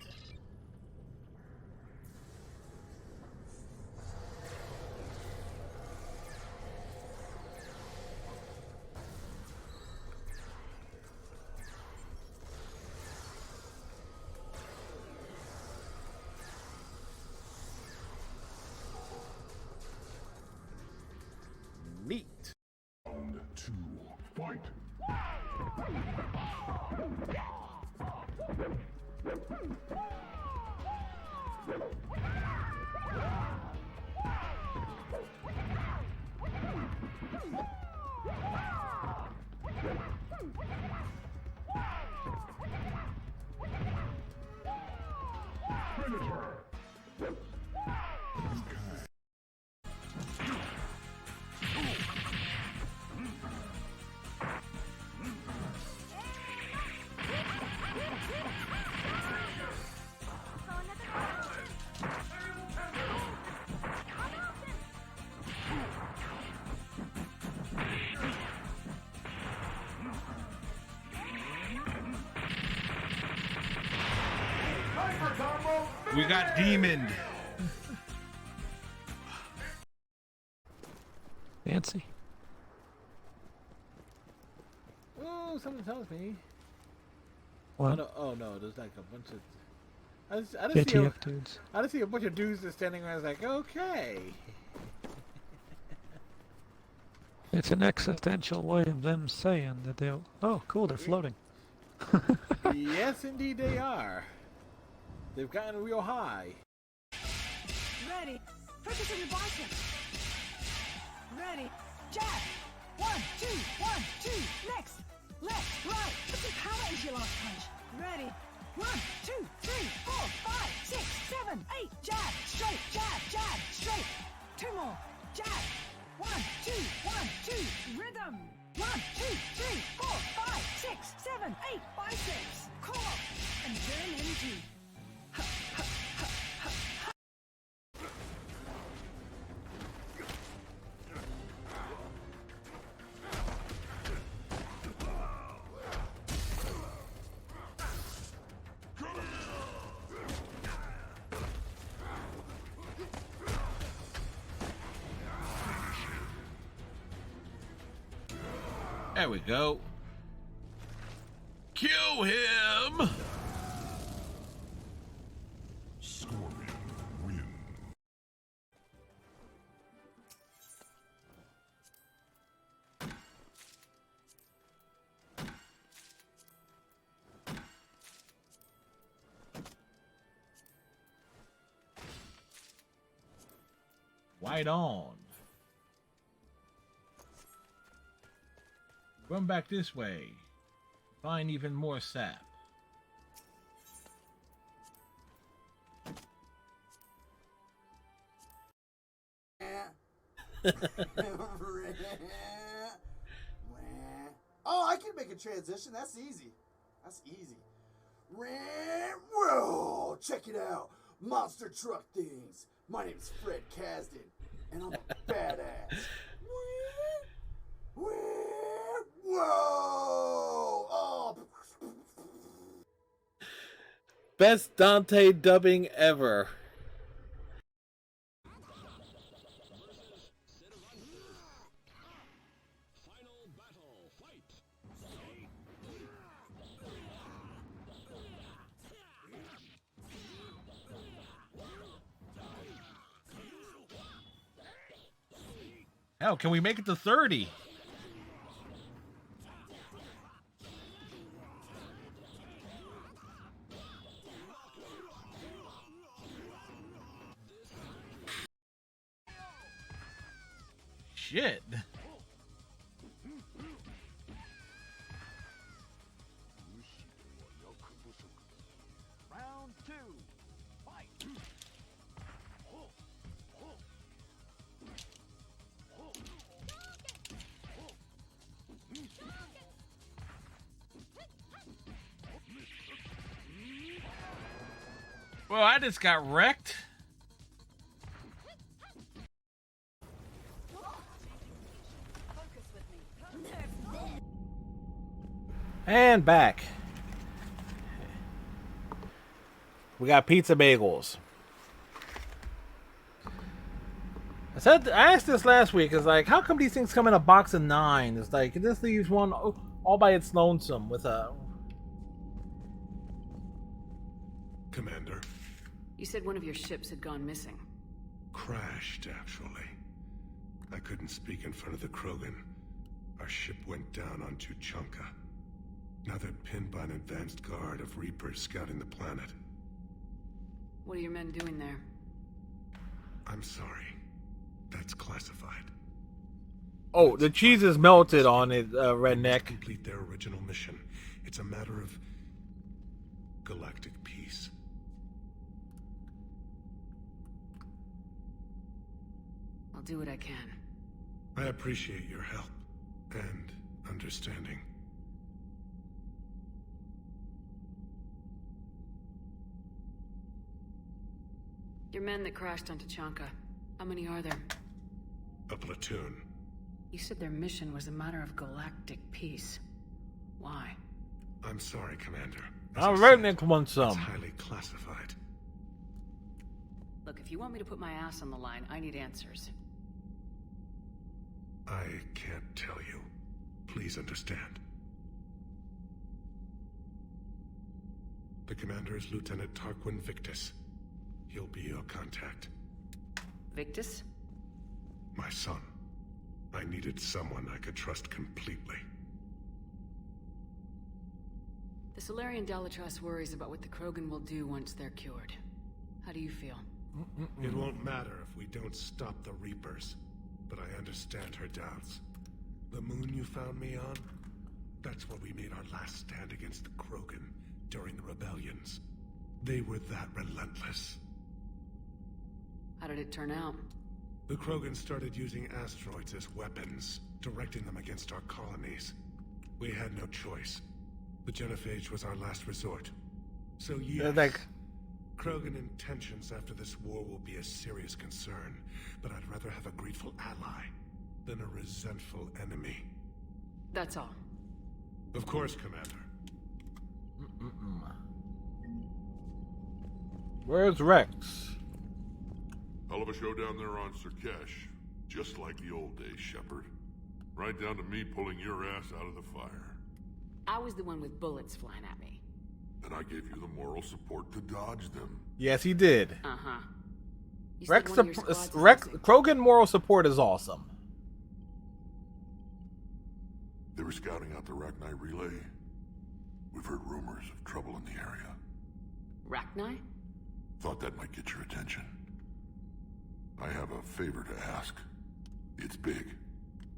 Neat. Round 2, fight. We got demoned. Fancy. Oh, someone tells me. What? Oh no, there's like a bunch of. I JTF dudes. I just see a bunch of dudes just standing around. Like, okay. It's an existential way of them saying that they'll. Oh, cool, they're floating. Yes, indeed they are. They've gotten real high. Ready. Focus on your bicep. Ready. Jab. 1, 2, 1, 2. Next. Left, right. Put some power into your last punch. Ready. 1, 2, 3, 4, 5, 6, 7, 8. Jab. Straight. Jab. Jab. Straight. 2 more. Jab. 1, 2, 1. 1, 2, rhythm. 1, 2, 3, 4, 5, 6, 7, 8, biceps. Core. And then into. There we go. Kill him! Scorpion win. Right on. Run back this way. Find even more sap. Oh, I can make a transition. That's easy. That's easy. Whoa, check it out. Monster truck things. My name's Fred Kasdan, and I'm a badass. Whoa! Oh. Best Dante dubbing ever. Hell, can we make it to 30? Shit. Round 2. Fight. Well, I just got wrecked. And back. We got pizza bagels. I asked this last week. It's like, how come these things come in a box of 9? It's like, this leaves one all by its lonesome with a... Commander. You said one of your ships had gone missing. Crashed, actually. I couldn't speak in front of the Krogan. Our ship went down on Tuchanka. Now they're pinned by an advanced guard of Reapers scouting the planet. What are your men doing there? I'm sorry. That's classified. Oh, the cheese is melted on it, redneck. Complete their original mission. It's a matter of galactic peace. I'll do what I can. I appreciate your help and understanding. Your men that crashed on Tuchanka, how many are there? A platoon. You said their mission was a matter of galactic peace. Why? I'm sorry, Commander. Our redneck wants some. It's highly classified. Look, if you want me to put my ass on the line, I need answers. I can't tell you. Please understand. The commander is Lieutenant Tarquin Victus. He'll be your contact. Victus? My son. I needed someone I could trust completely. The Solarian Dalatrass worries about what the Krogan will do once they're cured. How do you feel? It won't matter if we don't stop the Reapers, but I understand her doubts. The moon you found me on? That's where we made our last stand against the Krogan during the rebellions. They were that relentless. How did it turn out? The Krogan started using asteroids as weapons, directing them against our colonies. We had no choice. The genophage was our last resort. So yes, Krogan intentions after this war will be a serious concern, but I'd rather have a grateful ally than a resentful enemy. That's all. Of course, Commander. Where's Rex? Hell of a show down there on Surkesh. Just like the old days, Shepard. Right down to me pulling your ass out of the fire. I was the one with bullets flying at me. And I gave you the moral support to dodge them. Yes, he did. Uh-huh. Krogan moral support is awesome. They were scouting out the Rachni relay. We've heard rumors of trouble in the area. Rachni? Thought that might get your attention. I have a favor to ask. It's big.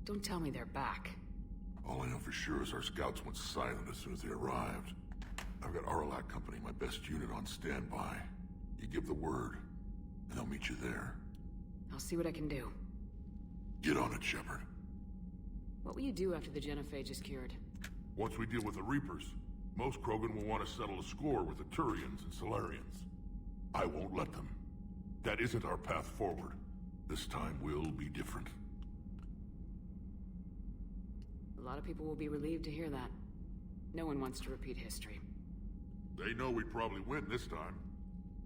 Don't tell me they're back. All I know for sure is our scouts went silent as soon as they arrived. I've got Aralak Company, my best unit, on standby. You give the word, and they'll meet you there. I'll see what I can do. Get on it, Shepard. What will you do after the genophage is cured? Once we deal with the Reapers, most Krogan will want to settle a score with the Turians and Solarians. I won't let them. That isn't our path forward. This time will be different. A lot of people will be relieved to hear that. No one wants to repeat history. They know we'd probably win this time.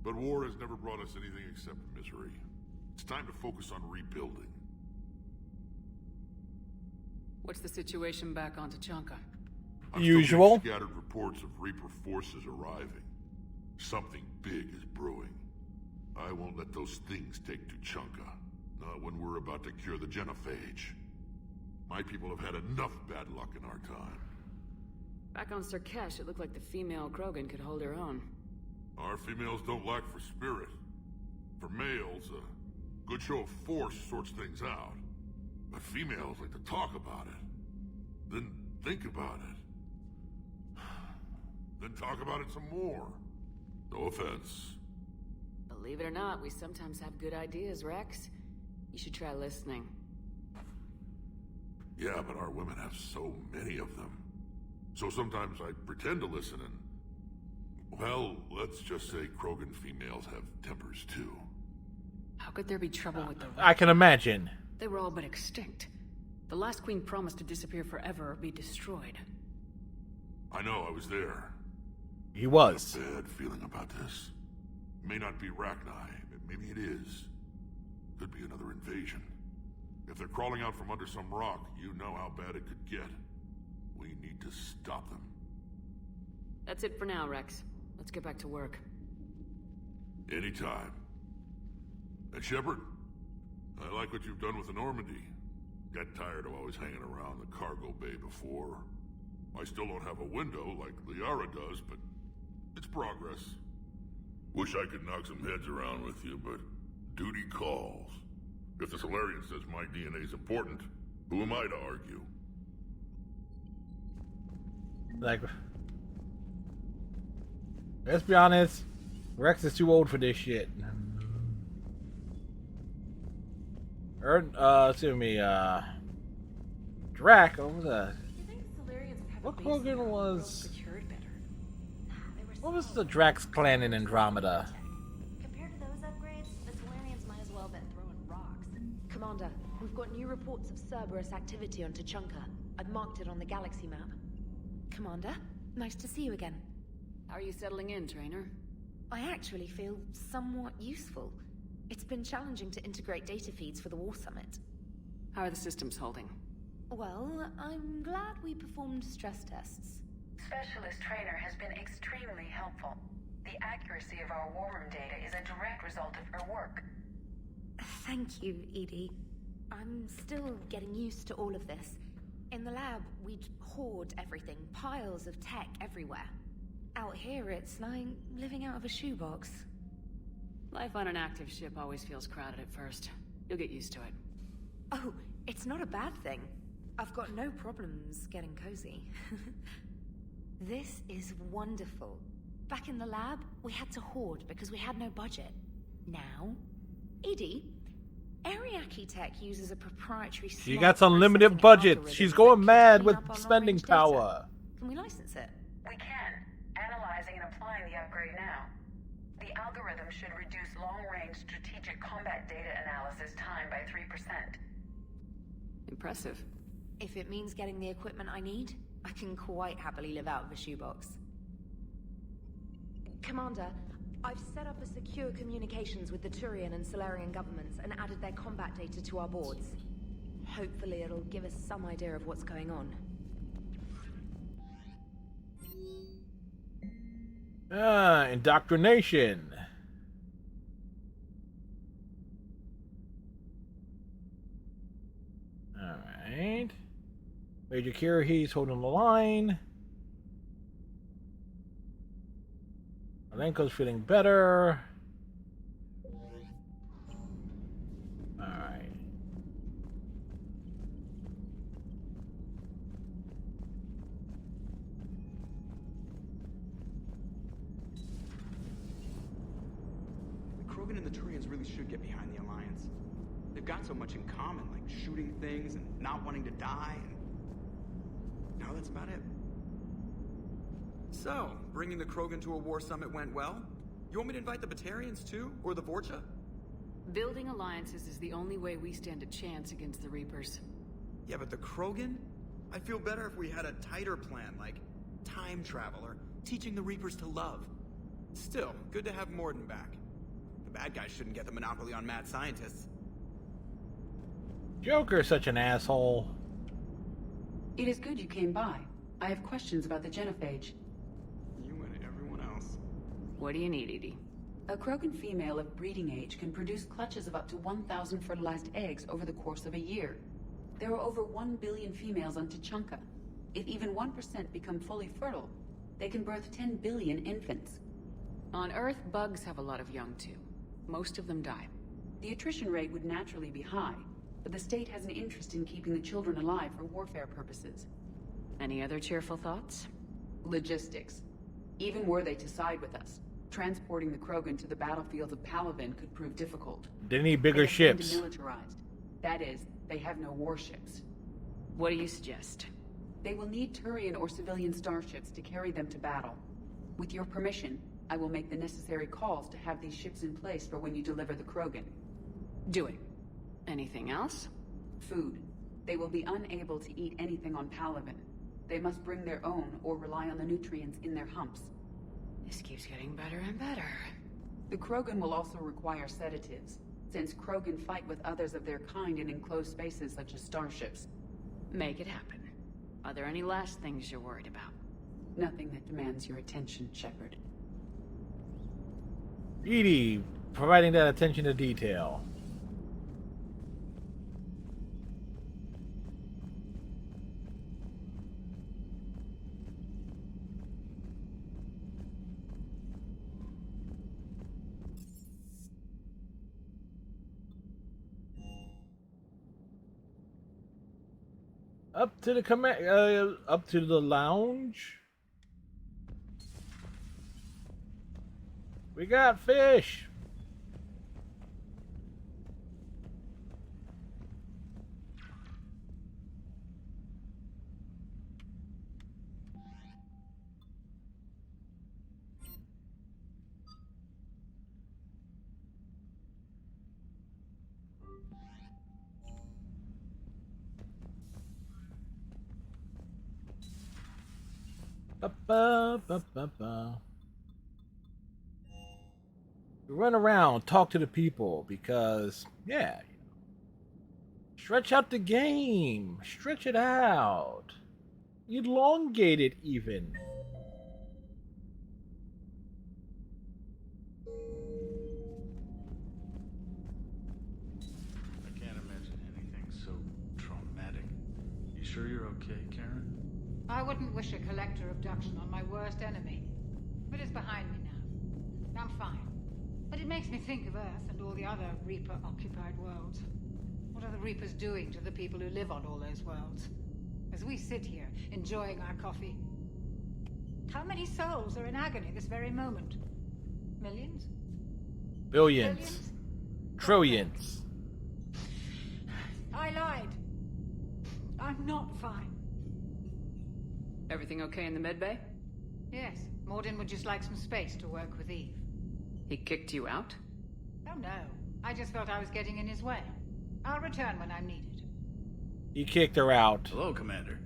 But war has never brought us anything except misery. It's time to focus on rebuilding. What's the situation back on Tuchanka? I'm Usual. Still getting scattered reports of Reaper forces arriving. Something big is brewing. I won't let those things take Tuchanka. Not when we're about to cure the genophage. My people have had enough bad luck in our time. Back on Surkesh, it looked like the female Krogan could hold her own. Our females don't lack for spirit. For males, a good show of force sorts things out. But females like to talk about it. Then think about it. Then talk about it some more. No offense. Believe it or not, we sometimes have good ideas, Rex. You should try listening. Yeah, but our women have so many of them. So sometimes I pretend to listen and... Well, let's just say Krogan females have tempers too. How could there be trouble with the... I can imagine. They were all but extinct. The last queen promised to disappear forever or be destroyed. I know, I was there. He was. I have a bad feeling about this. It may not be Rachni, but maybe it is. Could be another invasion. If they're crawling out from under some rock, you know how bad it could get. We need to stop them. That's it for now, Rex. Let's get back to work. Anytime. And Shepard, I like what you've done with the Normandy. Got tired of always hanging around the cargo bay before. I still don't have a window like Liara does, but it's progress. Wish I could knock some heads around with you, but duty calls. If the Solarian says my DNA's important, who am I to argue? Like, let's be honest, Rex is too old for this shit. Excuse me, Drac, what was that? What Krogan was... What was the Drax clan in Andromeda? Compared to those upgrades, the Solarians might as well have been throwing rocks. Commander, we've got new reports of Cerberus activity on Tuchanka. I've marked it on the galaxy map. Commander, nice to see you again. How are you settling in, Trainer? I actually feel somewhat useful. It's been challenging to integrate data feeds for the War Summit. How are the systems holding? Well, I'm glad we performed stress tests. Specialist Trainer has been extremely helpful. The accuracy of our war room data is a direct result of her work. Thank you, Edie. I'm still getting used to all of this. In the lab, we'd hoard everything, piles of tech everywhere. Out here, it's like living out of a shoebox. Life on an active ship always feels crowded at first. You'll get used to it. Oh, it's not a bad thing. I've got no problems getting cozy. This is wonderful. Back in the lab, we had to hoard because we had no budget. Now, Edie, Ariake Tech uses a proprietary. She got unlimited budget. She's going mad with spending power. Can we license it? We can. Analyzing and applying the upgrade now. The algorithm should reduce long-range strategic combat data analysis time by 3%. Impressive. If it means getting the equipment I need, I can quite happily live out of a shoebox. Commander, I've set up a secure communications with the Turian and Solarian governments and added their combat data to our boards. Hopefully it'll give us some idea of what's going on. Indoctrination. Alright. Major Kirih's holding the line. Malenko's feeling better. Alright. The Krogan and the Turians really should get behind the Alliance. They've got so much in common, like shooting things and not wanting to die, and now that's about it. So, bringing the Krogan to a war summit went well? You want me to invite the Batarians too? Or the Vorcha? Building alliances is the only way we stand a chance against the Reapers. Yeah, but the Krogan? I feel better if we had a tighter plan, like time travel or teaching the Reapers to love. Still, good to have Mordin back. The bad guys shouldn't get the monopoly on mad scientists. Joker's such an asshole. It is good you came by. I have questions about the genophage. You and everyone else. What do you need, Edie? A Krogan female of breeding age can produce clutches of up to 1,000 fertilized eggs over the course of a year. There are over 1 billion females on Tuchanka. If even 1% become fully fertile, they can birth 10 billion infants. On Earth, bugs have a lot of young too. Most of them die. The attrition rate would naturally be high, but the state has an interest in keeping the children alive for warfare purposes. Any other cheerful thoughts? Logistics. Even were they to side with us, transporting the Krogan to the battlefields of Palaven could prove difficult. They need bigger ships. Demilitarized. That is, they have no warships. What do you suggest? They will need Turian or civilian starships to carry them to battle. With your permission, I will make the necessary calls to have these ships in place for when you deliver the Krogan. Do it. Anything else? Food. They will be unable to eat anything on Palaven. They must bring their own or rely on the nutrients in their humps. This keeps getting better and better. The Krogan will also require sedatives, since Krogan fight with others of their kind in enclosed spaces such as starships. Make it happen. Are there any last things you're worried about? Nothing that demands your attention, Shepard. Edie, providing that attention to detail. Up to the up to the lounge. We got fish. Run around, talk to the people, because, yeah, stretch out the game, stretch it out, elongate it even. I can't imagine anything so traumatic. You sure you're okay, Karen? I wouldn't wish a collector abduction on my worst enemy. But it's behind me now. I'm fine. But it makes me think of Earth and all the other Reaper-occupied worlds. What are the Reapers doing to the people who live on all those worlds? As we sit here, enjoying our coffee. How many souls are in agony this very moment? Millions? Billions. Trillions. I lied. I'm not fine. Everything okay in the medbay? Yes, Mordin would just like some space to work with Eve. He kicked you out? Oh no, I just felt I was getting in his way. I'll return when I'm needed. He kicked her out. Hello, Commander.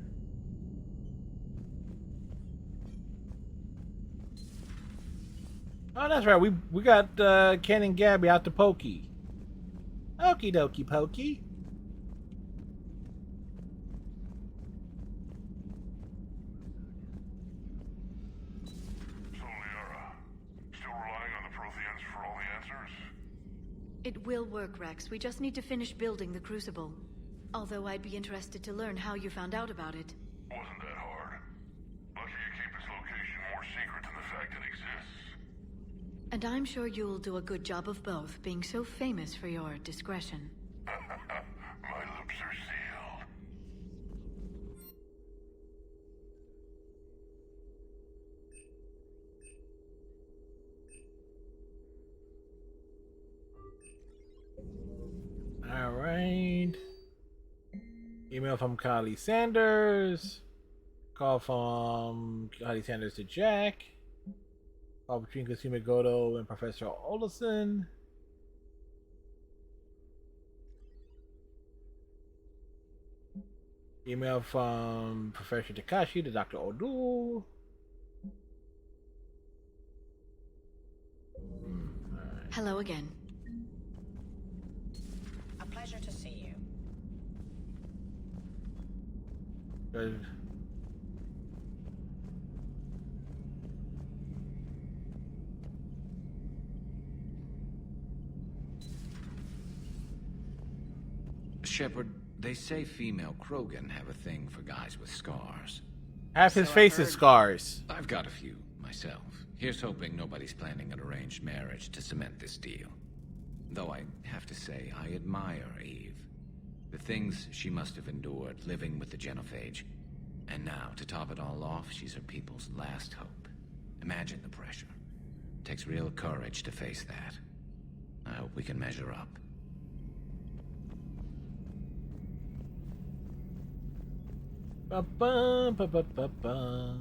Oh, that's right. We got Ken and Gabby out to Pokey. Okie dokie pokey. So, Liara, still relying on the Protheans for all the answers? It will work, Rex. We just need to finish building the Crucible. Although I'd be interested to learn how you found out about it. Wasn't that hard. Lucky you keep its location more secret than the fact it exists. And I'm sure you'll do a good job of both, being so famous for your discretion. My lips are sealed. All right. Email from Kylie Sanders. Call from Kylie Sanders to Jack. Call between Kasumi Goto and Professor Olesen. Email from Professor Takashi to Dr. O'Doul. Hello again. A pleasure to see you. Good. Shepard, they say female Krogan have a thing for guys with scars. Half his face is scars. I've got a few, myself. Here's hoping nobody's planning an arranged marriage to cement this deal. Though I have to say, I admire Eve. The things she must have endured living with the Genophage. And now, to top it all off, she's her people's last hope. Imagine the pressure. Takes real courage to face that. I hope we can measure up. Ba-ba, ba-ba-ba-ba.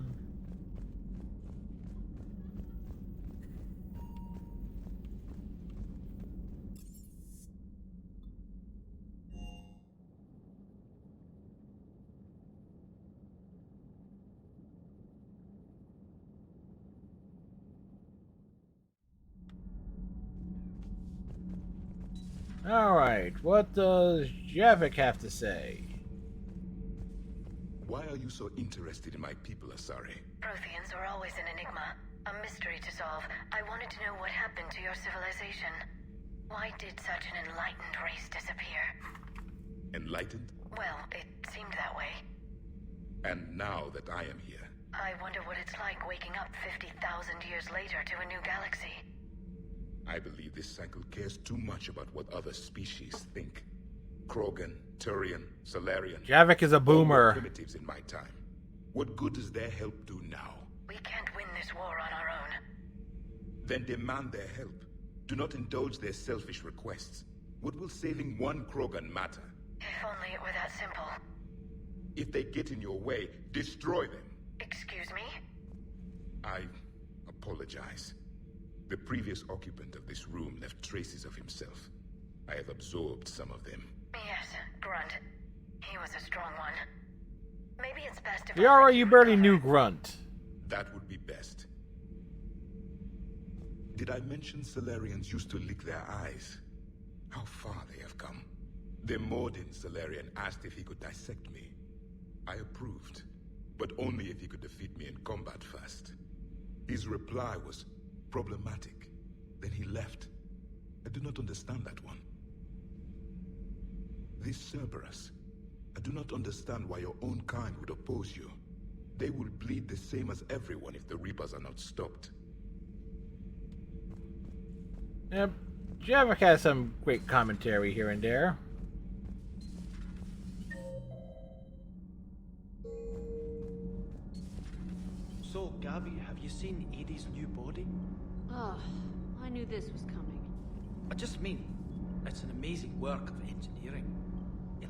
All right, what does Javik have to say? Why are you so interested in my people, Asari? Protheans are always an enigma, a mystery to solve. I wanted to know what happened to your civilization. Why did such an enlightened race disappear? Enlightened? Well, it seemed that way. And now that I am here, I wonder what it's like waking up 50,000 years later to a new galaxy. I believe this cycle cares too much about what other species think. Krogan, Turian, Salarian. Javik is a boomer. Primitives in my time. What good does their help do now? We can't win this war on our own. Then demand their help. Do not indulge their selfish requests. What will saving one Krogan matter? If only it were that simple. If they get in your way, destroy them. Excuse me? I apologize. The previous occupant of this room left traces of himself. I have absorbed some of them. Yes, Grunt. He was a strong one. Maybe it's best if Yara, you barely knew Grunt. That would be best. Did I mention Salarians used to lick their eyes? How far they have come. The Mordin Salarian asked if he could dissect me. I approved, but only if he could defeat me in combat first. His reply was problematic. Then he left. I do not understand that one. This Cerberus, I do not understand why your own kind would oppose you. They will bleed the same as everyone if the Reapers are not stopped. Yep, Javik has some great commentary here and there. So, Gabby, have you seen Edie's new body? Oh, I knew this was coming. I just mean, it's an amazing work of engineering. It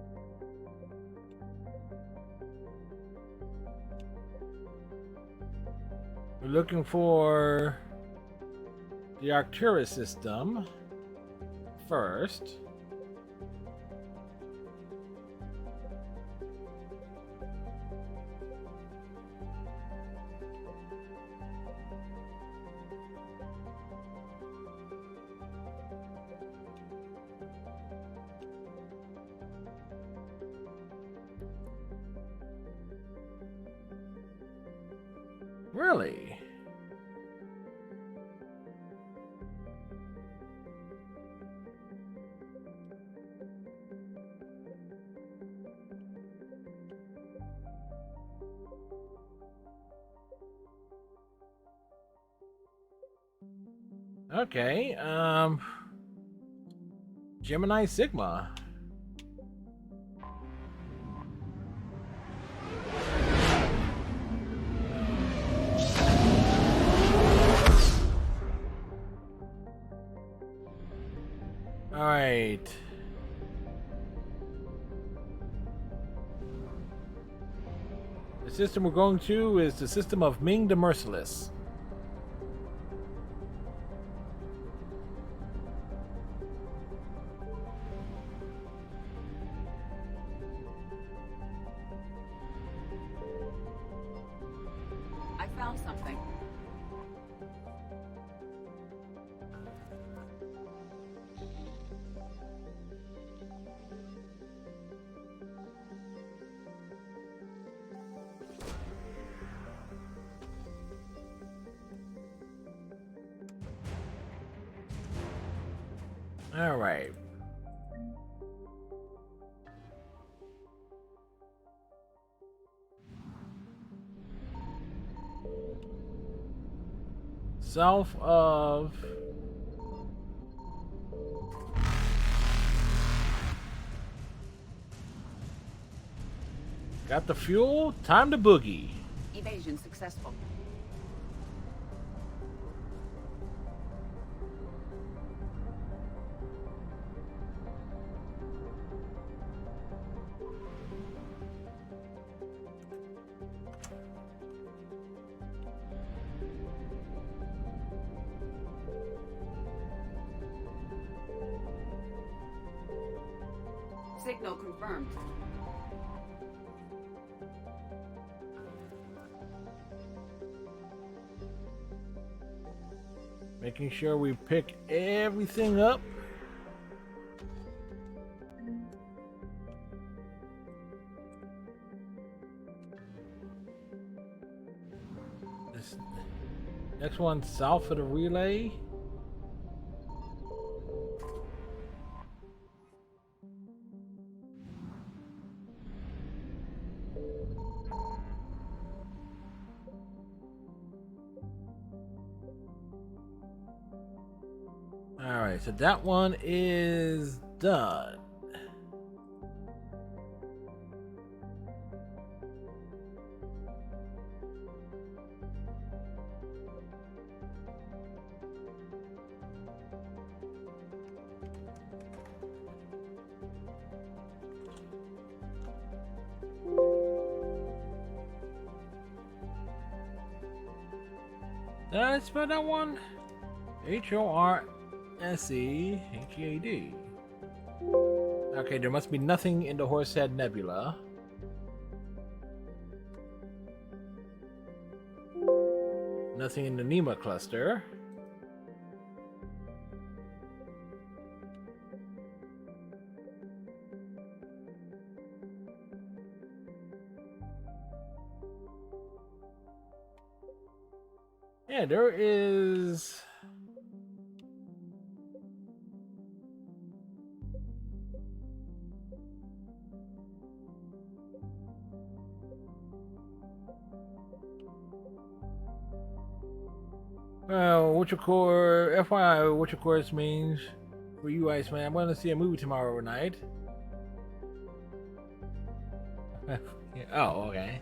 We're looking for the Arcturus system first. Really? Okay, Gemini Sigma. All right. The system we're going to is the system of Ming the Merciless. I found something. All right. South of got the fuel, time to boogie. Evasion successful. Signal confirmed. Making sure we pick everything up. This next one south of the relay. Alright, so that one is done. Did I spell that one? H-O-R-S-E-H-E-A-D. Okay, there must be nothing in the Horsehead Nebula. Nothing in the Nema cluster. Yeah, there is... Well, what your core, FYI, what your course means for you, Iceman. I'm going to see a movie tomorrow night. Yeah, oh, okay.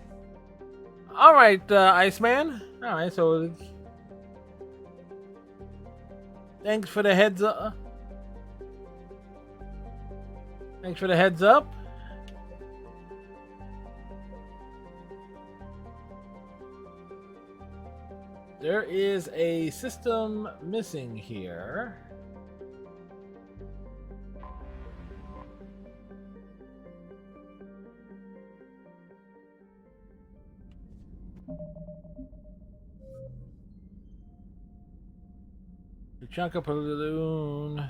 All right, Iceman. All right, so thanks for the heads up. Thanks for the heads up. There is a system missing here. The Tuchanka balloon.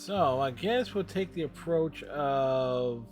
So, I guess we'll take the approach of...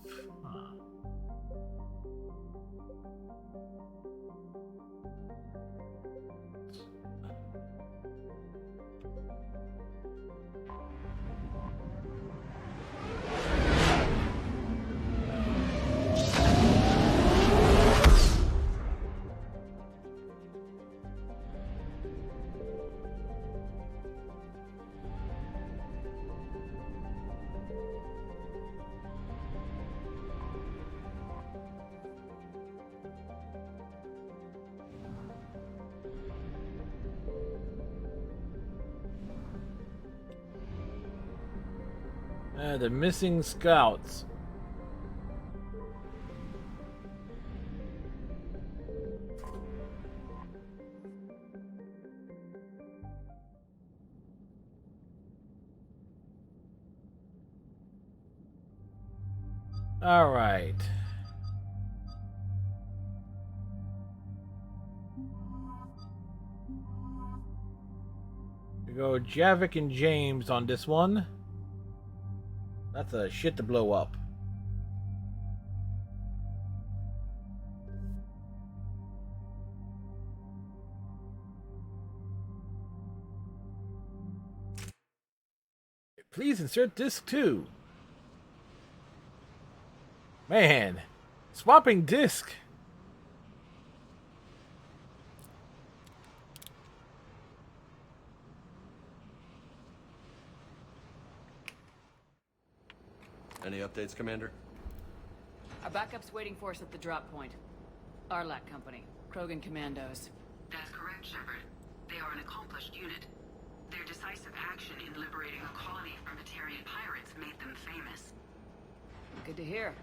the missing scouts. All right. We go Javik and James on this one. That's a shit to blow up. Please insert disc 2. Man, swapping disc. Any updates, Commander? Our backup's waiting for us at the drop point. Arlac Company, Krogan Commandos. That's correct, Shepard. They are an accomplished unit. Their decisive action in liberating a colony from Batarian pirates made them famous. Good to hear.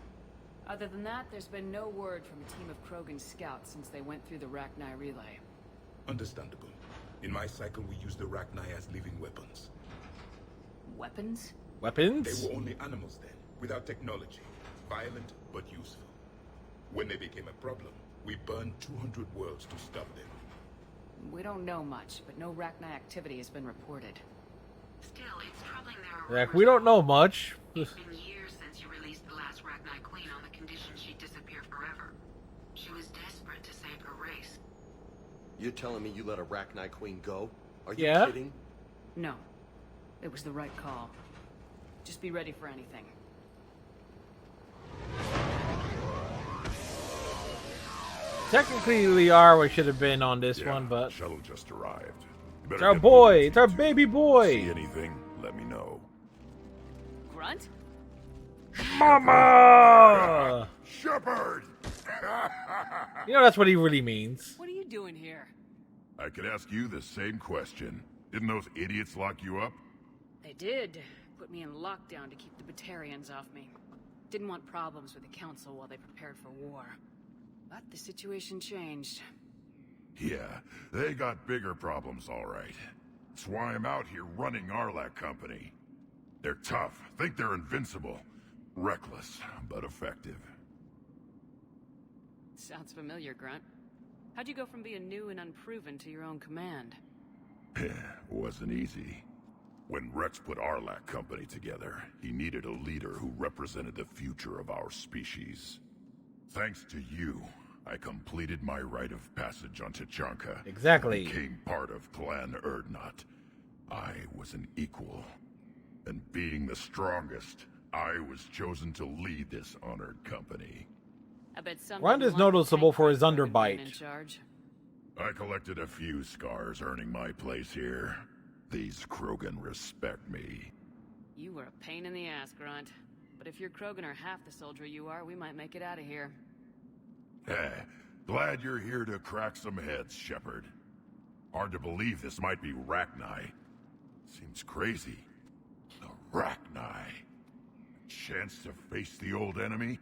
Other than that, there's been no word from a team of Krogan scouts since they went through the Rachni relay. Understandable. In my cycle, we use the Rachni as living weapons. Weapons? Weapons? They were only animals then, without technology. Violent, but useful. When they became a problem, we burned 200 worlds to stop them. We don't know much, but no Rachni activity has been reported. Still, it's troubling there are Like, we don't know much. It's been years since you released the last Rachni Queen on the condition she'd disappear forever. She was desperate to save her race. You're telling me you let a Rachni Queen go? Are you Yeah? kidding? No. It was the right call. Just be ready for anything. Technically, Liara should have been on this one, but shuttle just arrived. You it's better our get boy. moving, It's our T2. baby boy. See anything? Let me know. Grunt? Mama! Shepard! You know that's what he really means. What are you doing here? I could ask you the same question. Didn't those idiots lock you up? They did. Put me in lockdown to keep the Batarians off me. Didn't want problems with the Council while they prepared for war. But the situation changed. Yeah, they got bigger problems, all right. That's why I'm out here running Arlac Company. They're tough, think they're invincible. Reckless, but effective. Sounds familiar, Grunt. How'd you go from being new and unproven to your own command? Wasn't easy. When Rex put Arlac Company together, he needed a leader who represented the future of our species. Thanks to you, I completed my rite of passage on Tuchanka. Exactly. Became part of Clan Urdnot. I was an equal. And being the strongest, I was chosen to lead this honored company. I bet some Grunt is noticeable for his in underbite. charge. I collected a few scars earning my place here. These Krogan respect me. You were a pain in the ass, Grunt. But if your Krogan are half the soldier you are, we might make it out of here. Glad you're here to crack some heads, Shepard. Hard to believe this might be Rachni. Seems crazy. The Rachni. Chance to face the old enemy?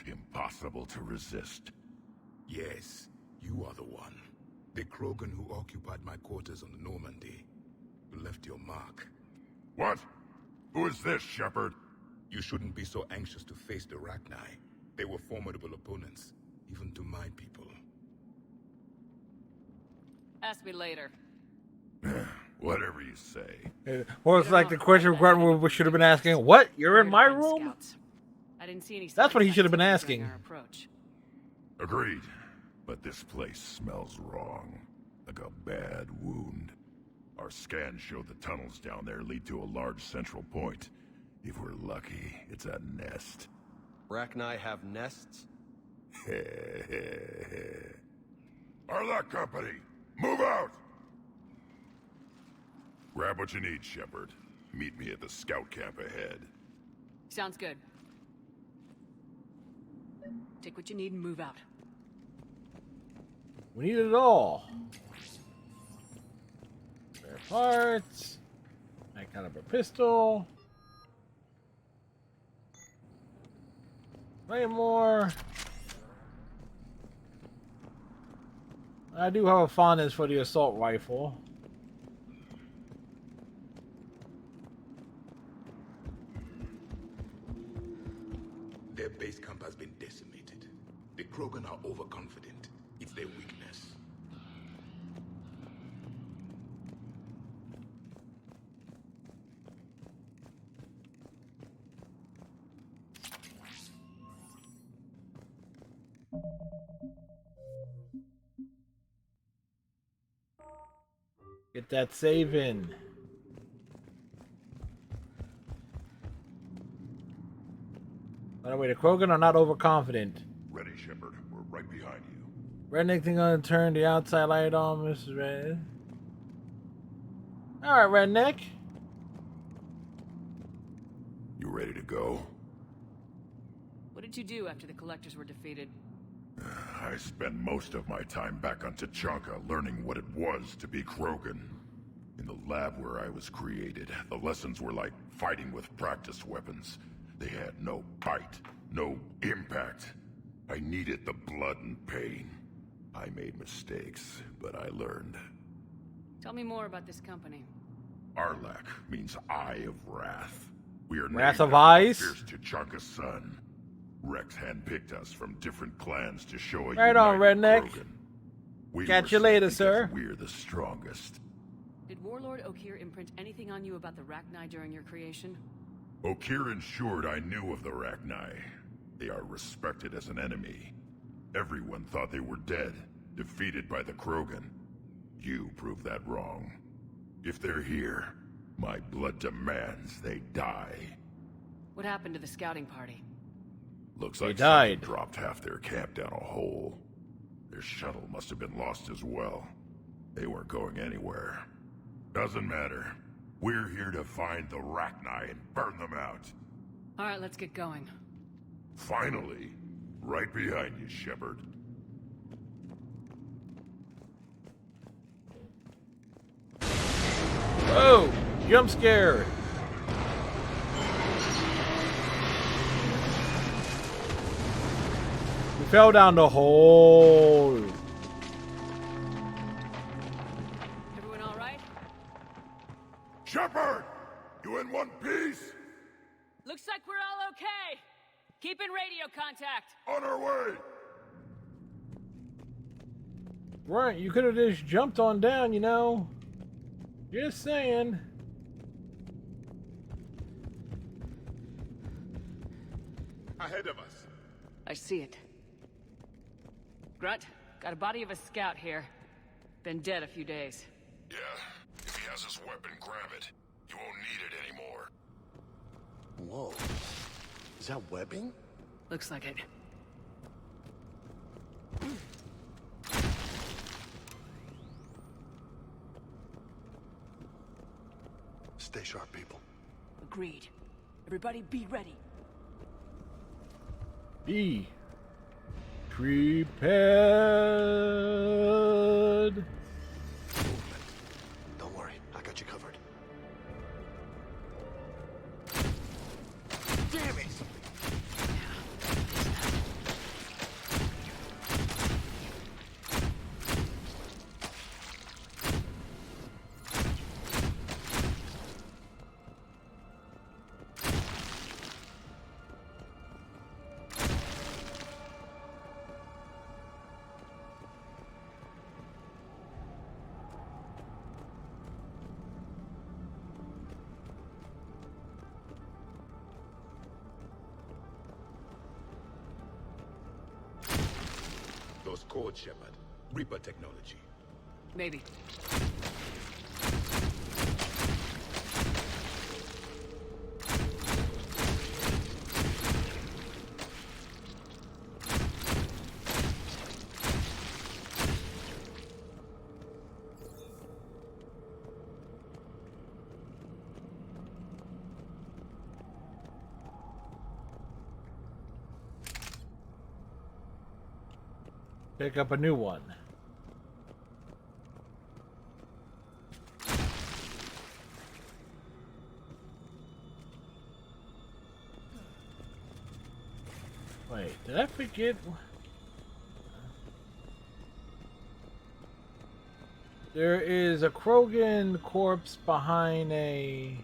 Impossible to resist. Yes, you are the one. The Krogan who occupied my quarters on the Normandy. You left your mark. What? Who is this, Shepard? You shouldn't be so anxious to face the Rachni. They were formidable opponents, even to my people. Ask me later. Whatever you say. Well, it's like the question Grunt should have been asking. What? You're in my room? I didn't see any. That's what he should have been asking. Agreed. But this place smells wrong. Like a bad wound. Our scans show the tunnels down there lead to a large central point. If we're lucky, it's a nest. Rachni have nests? Arlok Company, move out! Grab what you need, Shepard. Meet me at the scout camp ahead. Sounds good. Take what you need and move out. We need it all. Spare parts. That caliber pistol. Claymore. I do have a fondness for the assault rifle. Their base camp has been decimated. The Krogan are overconfident. It's their weakness. Get that save in. By the way, the Krogan are not overconfident. Ready, Shepard. We're right behind you. Redneck thing gonna turn the outside light on, Mrs. Red. Alright, Redneck. You ready to go? What did you do after the Collectors were defeated? I spent most of my time back on Tuchanka learning what it was to be Krogan. In the lab where I was created, the lessons were like fighting with practice weapons. They had no bite, no impact. I needed the blood and pain. I made mistakes, but I learned. Tell me more about this company. Arlak means Eye of Wrath. We are Wrath named of Eyes? Fierce Tuchanka's son. Rex handpicked us from different clans to show a Right on, united Redneck. Krogan. We Catch were you later, sent sir. because we're the strongest. Did Warlord Okeer imprint anything on you about the Rachni during your creation? Okeer ensured I knew of the Rachni. They are respected as an enemy. Everyone thought they were dead, defeated by the Krogan. You proved that wrong. If they're here, my blood demands they die. What happened to the scouting party? Looks They like died. something dropped half their camp down a hole. Their shuttle must have been lost as well. They weren't going anywhere. Doesn't matter. We're here to find the Rachni and burn them out. Alright, let's get going. Finally. Right behind you, Shepard. Whoa! Jump scare! We fell down the hole. Everyone alright? Shepard! You in one piece? Looks like we're all okay! Keep in radio contact! On our way! Right, you could have just jumped on down, you know. Just saying. Ahead of us. I see it. Grunt, got a body of a scout here. Been dead a few days. Yeah. If he has his weapon, grab it. You won't need it anymore. Whoa. Is that webbing? Looks like it. sharp, people. Agreed. Everybody be ready. Be prepared. Don't worry, I got you covered. Damn it! Those codes, Shepard. Reaper technology. Maybe. Pick up a new one. Wait, did I forget? There is a Krogan corpse behind a...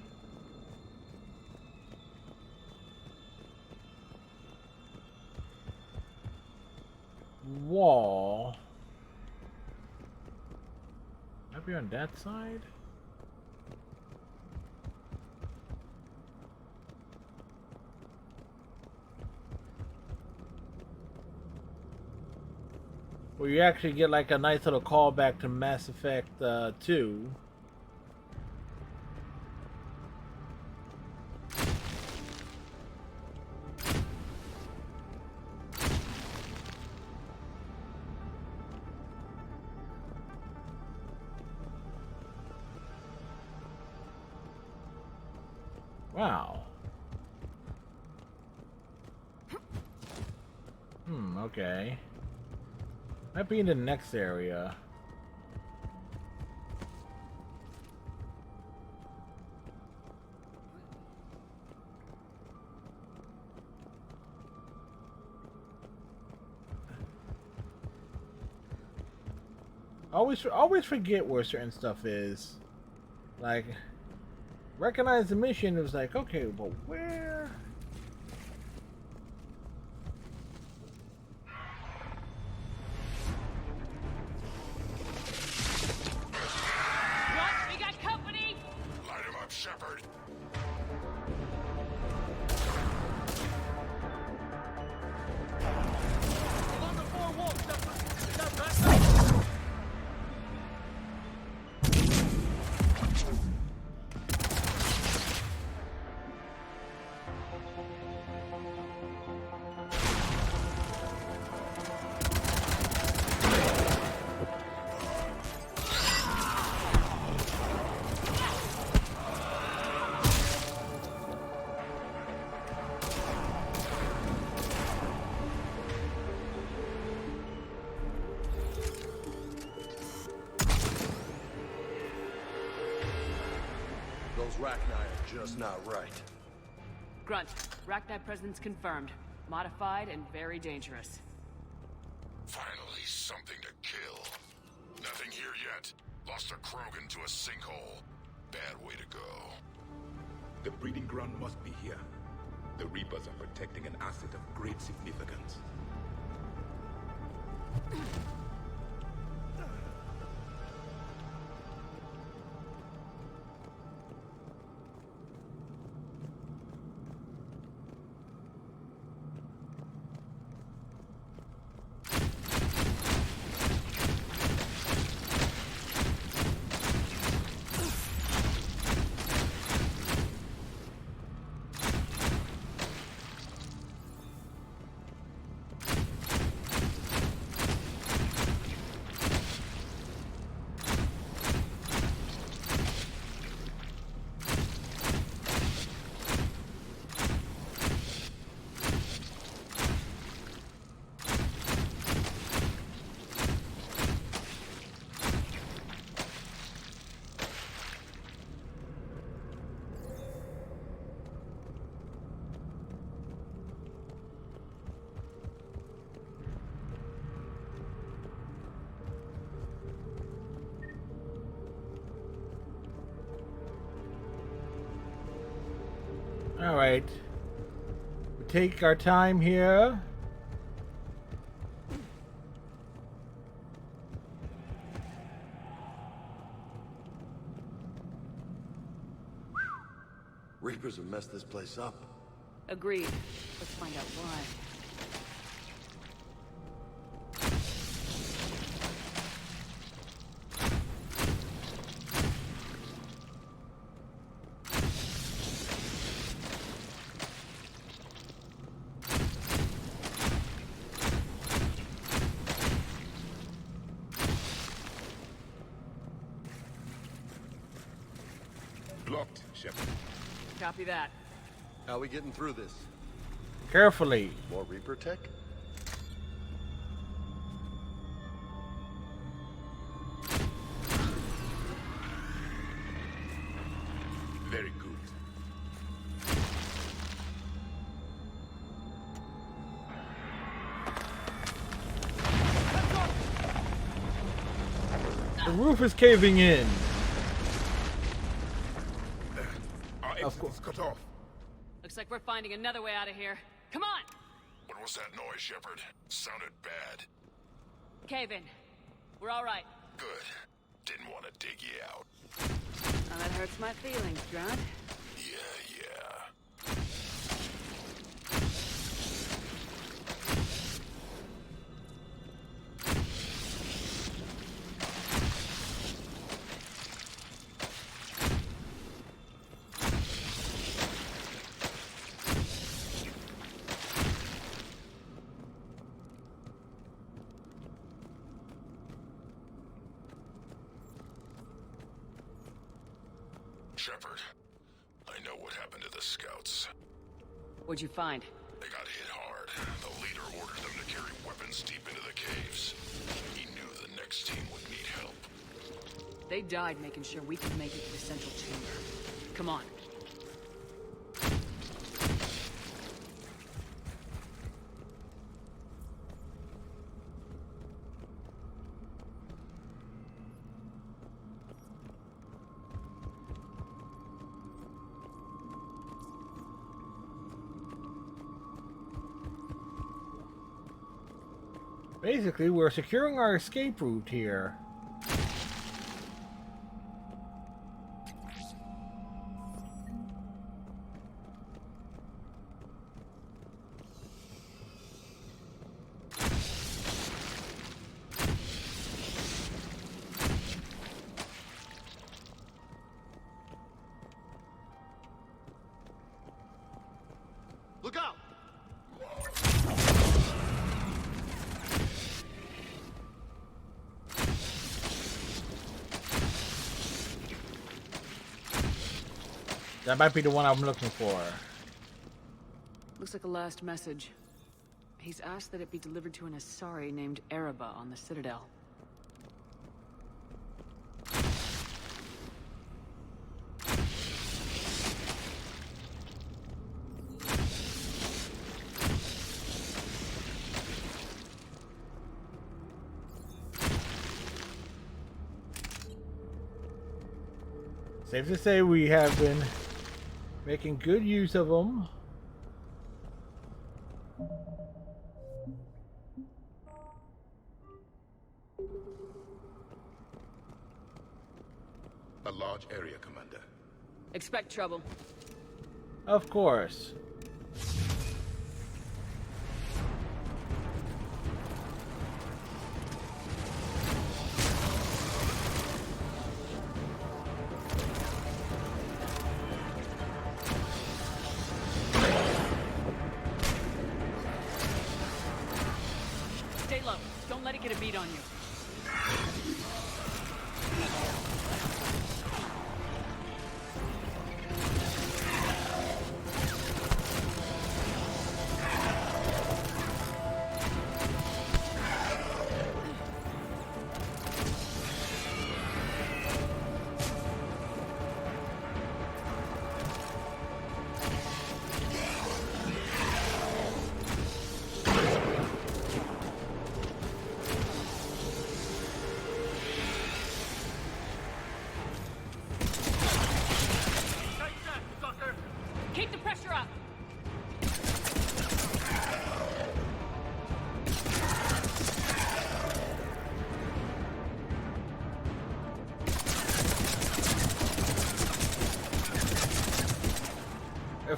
wall. Might be on that side. Where you actually get like a nice little callback to Mass Effect 2. Wow. Okay. Might be in the next area. Always forget where certain stuff is. Like, recognize the mission. It was like, okay, but where? What? We got company? Light him up, Shepard. Along the four walls, is that best? Those Rachni are just not right. Grunt, Rachni presence confirmed. Modified and very dangerous. Finally, something to kill. Nothing here yet. Lost a Krogan to a sinkhole. Bad way to go. The breeding ground must be here. The Reapers are protecting an asset of great significance. Alright. We take our time here. Reapers have messed this place up. Agreed. Let's find out why. Blocked, Shepard. Copy that. How are we getting through this? Carefully. More Reaper tech? Very good. The roof is caving in. Our exit is cut off. Looks like we're finding another way out of here. Come on! What was that noise, Shepard? Sounded bad. Cave in. We're all right. Good. Didn't want to dig you out. Now that hurts my feelings, Grunt. Yeah. Shepard, I know what happened to the scouts. What'd you find? They got hit hard. The leader ordered them to carry weapons deep into the caves. He knew the next team would need help. They died making sure we could make it to the central chamber. Come on. Basically, we're securing our escape route here. Look out! That might be the one I'm looking for. Looks like a last message. He's asked that it be delivered to an Asari named Ereba on the Citadel. Safe to say we have been making good use of them. A large area, Commander. Expect trouble. Of course. Stay low. Don't let it get a beat on you.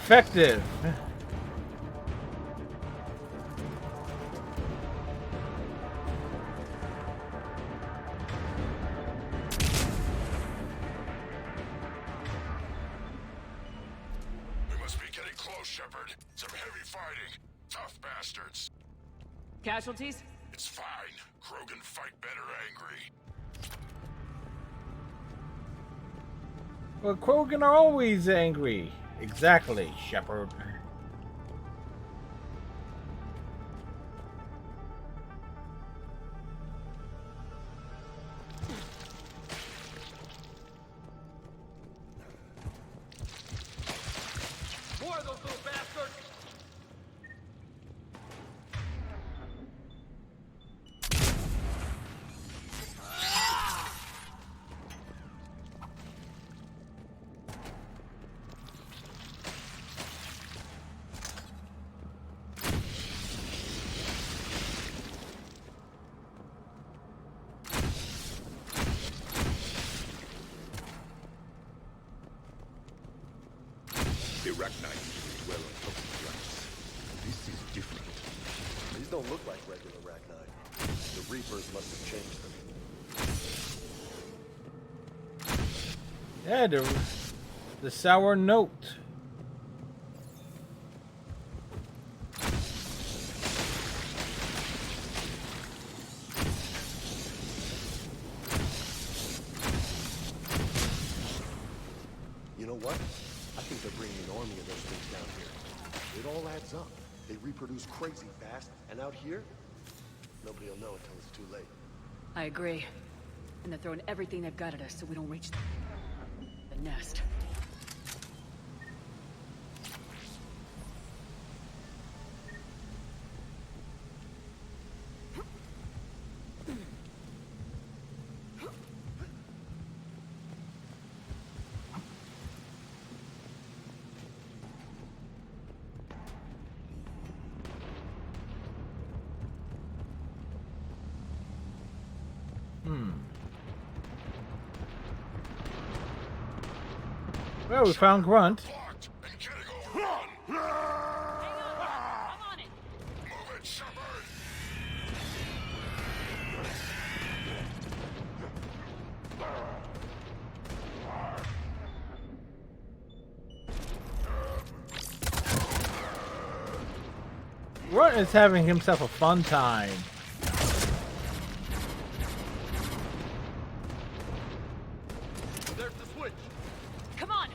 effective. We must be getting close, Shepard. Some heavy fighting. Tough bastards. Casualties? It's fine. Krogan fight better angry. Well, Krogan are always angry. Exactly, Shepard. More of those little bastards! The Arachnites dwell on top of grass. This is different. These don't look like regular Arachnid. The Reapers must have changed them. Yeah, the sour note. You know what? I think they're bringing an army of those things down here. It all adds up. They reproduce crazy fast, and out here, nobody will know until it's too late. I agree. And they're throwing everything they've got at us so we don't reach the nest. Well, we found Grunt. Grunt is having himself a fun time. There's the switch. Come on!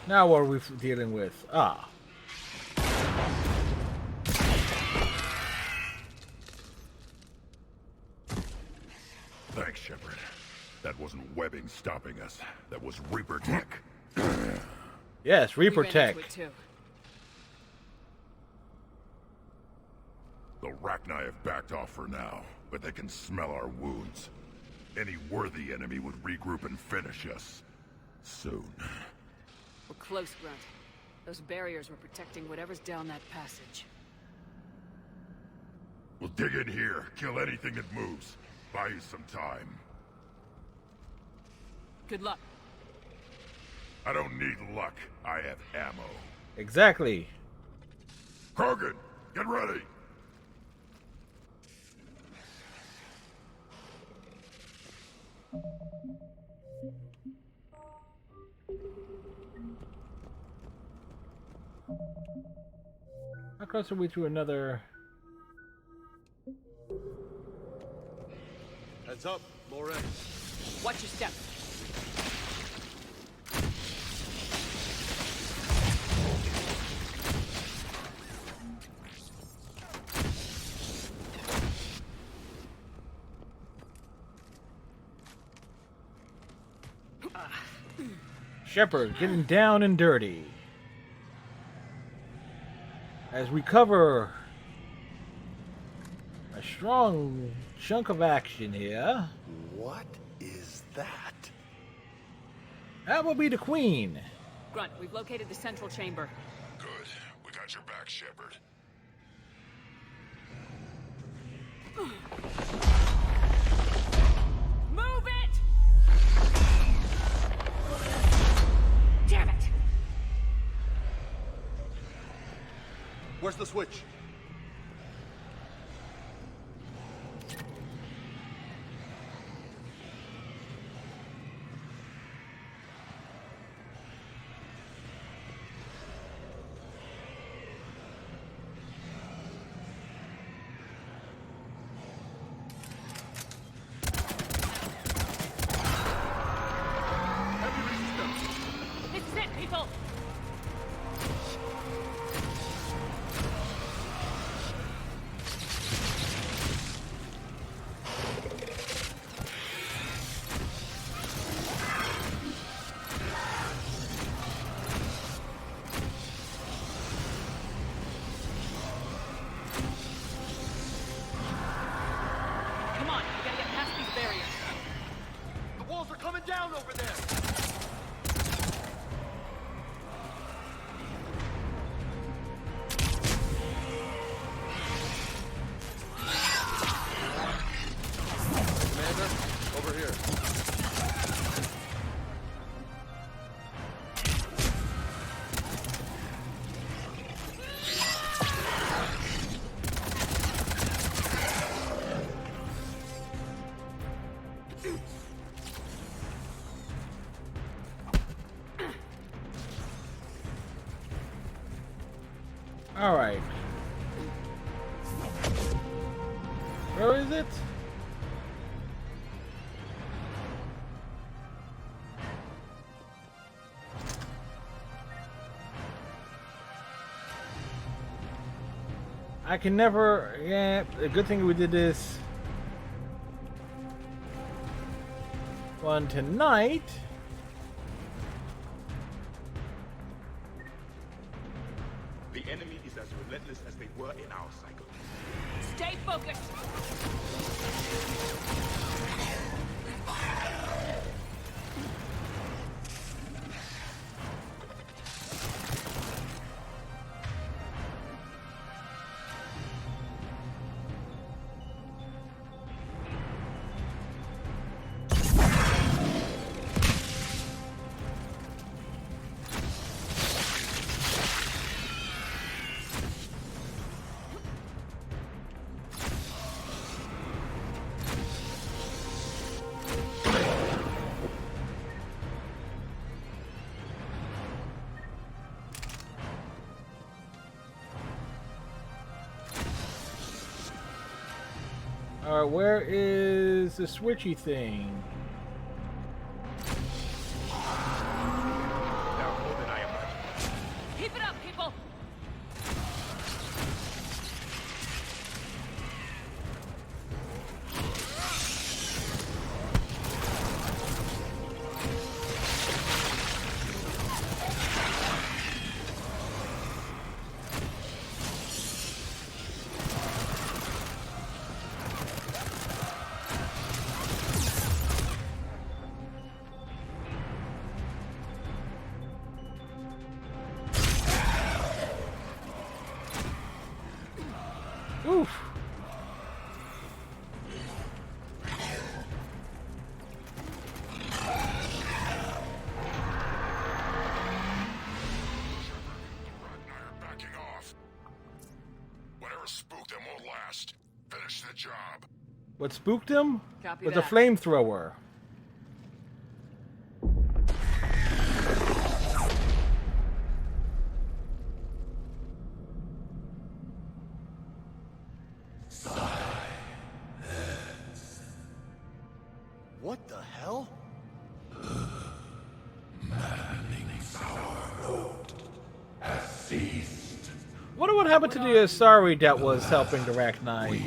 Now what are we dealing with? Ah. Thanks, Shepard. That wasn't webbing stopping us. That was Reaper tech. Yes, Reaper We ran tech. into it too. The Rachni have backed off for now, but they can smell our wounds. Any worthy enemy would regroup and finish us. Soon. We're close, Grunt. Those barriers were protecting whatever's down that passage. We'll dig in here, kill anything that moves. Buy you some time. Good luck. I don't need luck. I have ammo. Exactly. Krogan, get ready! How close are we to another? Heads up, Lorraine. Watch your step. Shepard getting down and dirty. As we cover a strong chunk of action here. What is that? That will be the Queen. Grunt, we've located the central chamber. Good. We got your back, Shepard. Move it! Damn it! Where's the switch? This is it, people! Come on, we gotta get past these barriers. The walls are coming down over there! Commander, over here. All right. Where is it? I can never. Yeah, a good thing we did this one tonight. The enemy is as relentless as they were in our cycle. Stay focused! Alright, where is the switchy thing? Now more than I imagined. Keep it up, people! Oof. Backing off. Whatever spooked them won't last. Finish the job. What spooked him? Copy Was a that. flamethrower. What the hell? Has ceased. Wonder what happened to the Asari that was helping the Rachni.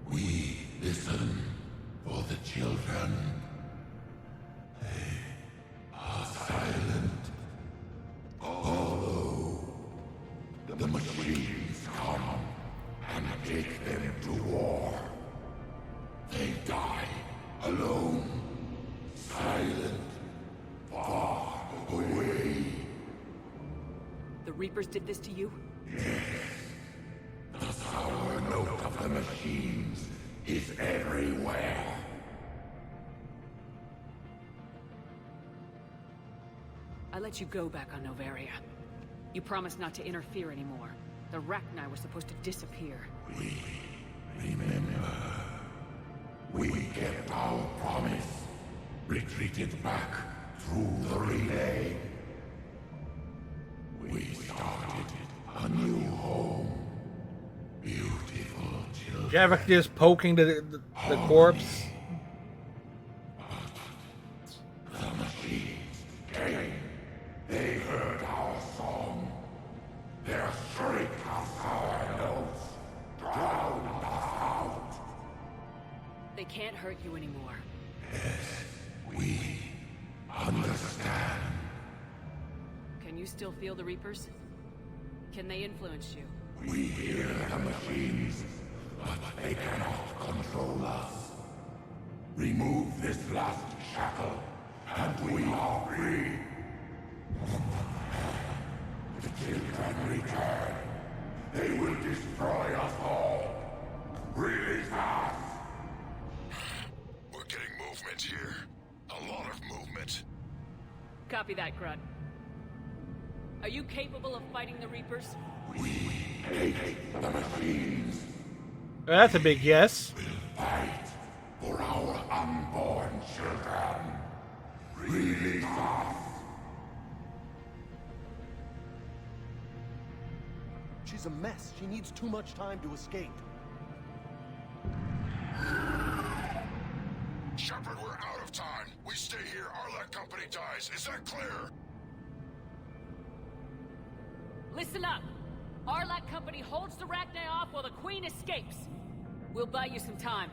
We listen for the children. They are silent. Although the machines come and take them to war, they die alone. the Reapers did this to you? The sour note of the machines is everywhere. I let you go back on Noveria. You promised not to interfere anymore. The Rachni were supposed to disappear. Remember, we kept our promise. Retreated back through the relay. We started a new home. Beautiful children. Javik just poking the corpse. The machines came. They heard our song. Their shriek of our notes drowned us out. They can't hurt you anymore. Yes, we understand. Can you still feel the Reapers? Can they influence you? We hear the machines, but they cannot control us. Remove this last shackle, and we are free. The children return. They will destroy us all. Release us! We're getting movement here. A lot of movement. Copy that, Grunt. Are you capable of fighting the Reapers? We hate the machines. That's a big yes. Fight for our unborn children. Release us. She's a mess. She needs too much time to escape. Shepard, we're out of time. We stay here, Arlec Company dies. Is that clear? Listen up! Arlec Company holds the Rachni off while the Queen escapes. We'll buy you some time.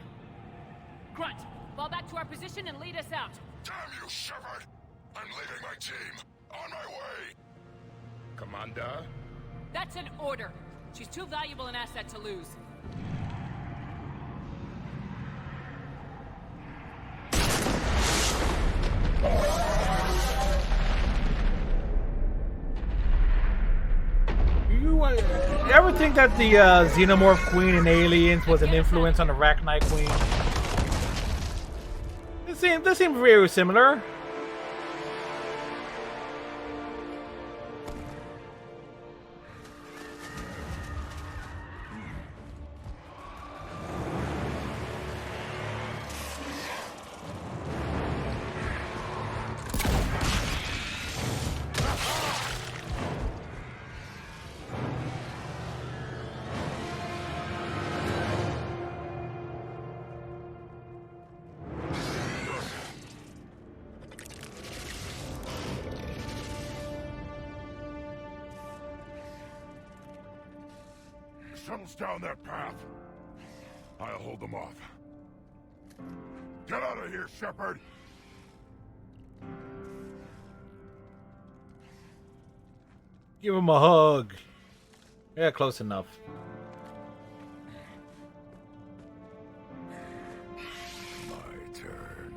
Grunt, fall back to our position and lead us out. Damn you, Shepard! I'm leaving my team. On my way. Commander? That's an order. She's too valuable an asset to lose. You ever think that the Xenomorph Queen in Aliens was an influence on the Rachni Queen? This seems very similar. Shuttles down that path. I'll hold them off. Get out of here, Shepard! Give him a hug. Yeah, close enough. My turn.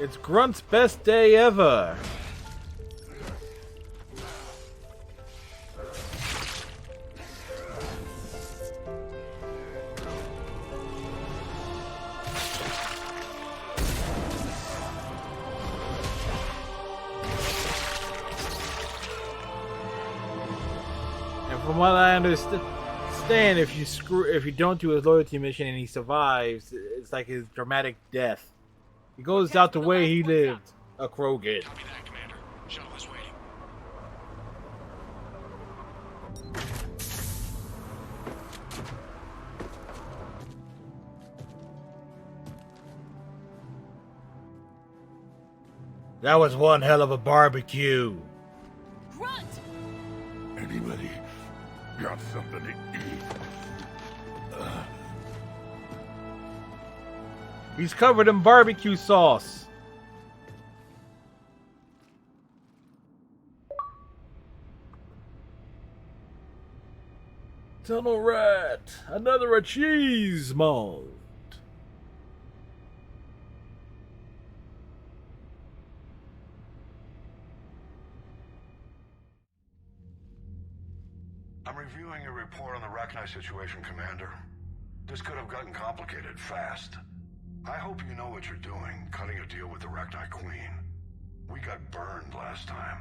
It's Grunt's best day ever. And from what I understand, if you don't do his loyalty mission and he survives, it's like his dramatic death. He goes out the way he lived, a Krogan. Copy that, Commander. Shuttle is waiting. That was one hell of a barbecue. Grunt! Anybody got something to eat? He's covered in barbecue sauce. Tunnel rat! Another achievement! I'm reviewing your report on the Rachni situation, Commander. This could have gotten complicated fast. I hope you know what you're doing, cutting a deal with the Rachni Queen. We got burned last time.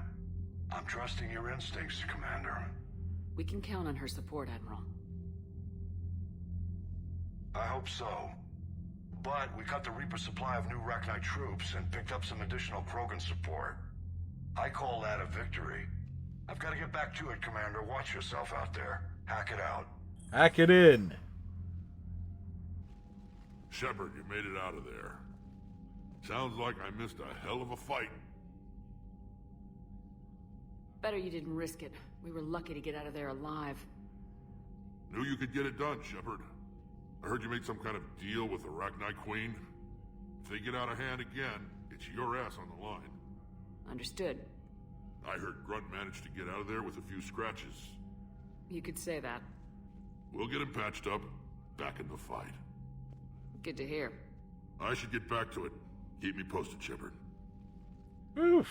I'm trusting your instincts, Commander. We can count on her support, Admiral. I hope so. But we cut the Reaper supply of new Rachni troops and picked up some additional Krogan support. I call that a victory. I've got to get back to it, Commander. Watch yourself out there. Hack it out. Hack it in. Shepard, you made it out of there. Sounds like I missed a hell of a fight. Better you didn't risk it. We were lucky to get out of there alive. Knew you could get it done, Shepard. I heard you made some kind of deal with the Rachni Queen. If they get out of hand again, it's your ass on the line. Understood. I heard Grunt managed to get out of there with a few scratches. You could say that. We'll get him patched up, back in the fight. Good to hear. I should get back to it. Keep me posted, Shepard. Oof.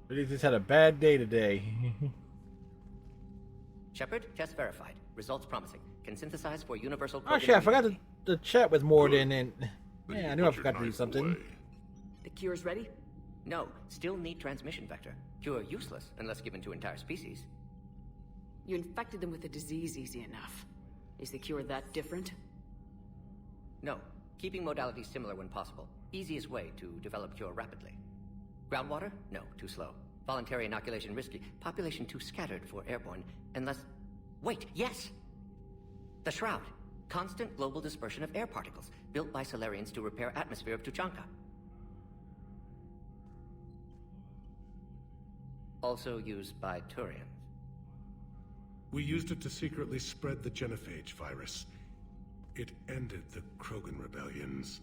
But he just had a bad day today. Shepard, test verified. Results promising. Can synthesize for universal... Oh shit, I forgot to chat with Morden and... Yeah, I knew I forgot to do something. The cure's ready? No, still need transmission vector. Cure useless unless given to entire species. You infected them with the disease easy enough. Is the cure that different? No, keeping modalities similar when possible. Easiest way to develop cure rapidly. Groundwater? No, too slow. Voluntary inoculation risky. Population too scattered for airborne. Unless... Wait, yes! The Shroud. Constant global dispersion of air particles, built by Salarians to repair atmosphere of Tuchanka. Also used by Turians. We used it to secretly spread the genophage virus. It ended the Krogan rebellions.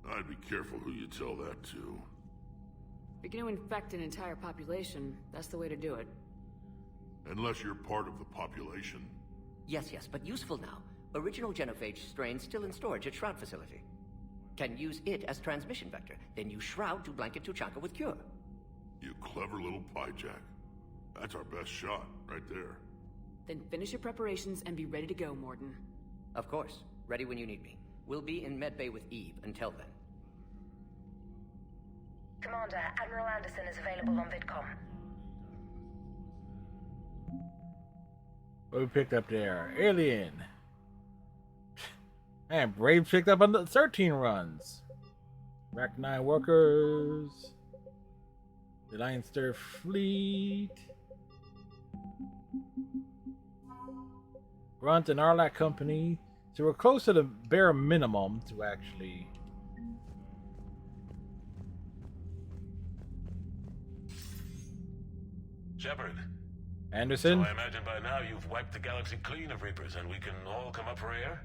I'd be careful who you tell that to. If you're going to infect an entire population, that's the way to do it. Unless you're part of the population. Yes, but useful now. Original genophage strain still in storage at Shroud facility. Can use it as transmission vector, then use Shroud to blanket Tuchanka with cure. You clever little pyjack. That's our best shot, right there. Then finish your preparations and be ready to go, Morden. Of course. Ready when you need me. We'll be in medbay with Eve until then. Commander, Admiral Anderson is available on VidCom. What we picked up there? Alien. Man, Brave picked up on the 13 runs. Rachni workers. The Leinster fleet. Grunt and Arlac company. So we're close to the bare minimum to actually... Shepard. Anderson? So I imagine by now you've wiped the galaxy clean of Reapers and we can all come up for air?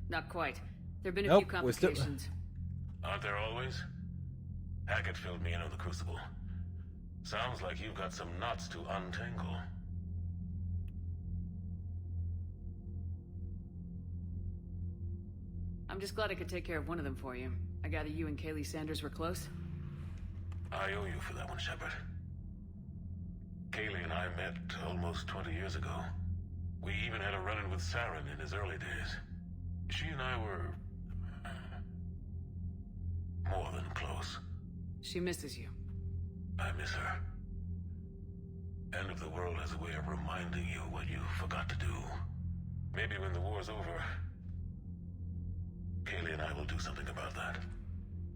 Not quite. There have been a few complications. Aren't there always? Hackett filled me in on the Crucible. Sounds like you've got some knots to untangle. I'm just glad I could take care of one of them for you. I gather you and Kaylee Sanders were close? I owe you for that one, Shepard. Kaylee and I met almost 20 years ago. We even had a run-in with Saren in his early days. She and I were... more than close. She misses you. I miss her. End of the world has a way of reminding you what you forgot to do. Maybe when the war's over, Kaylee and I will do something about that.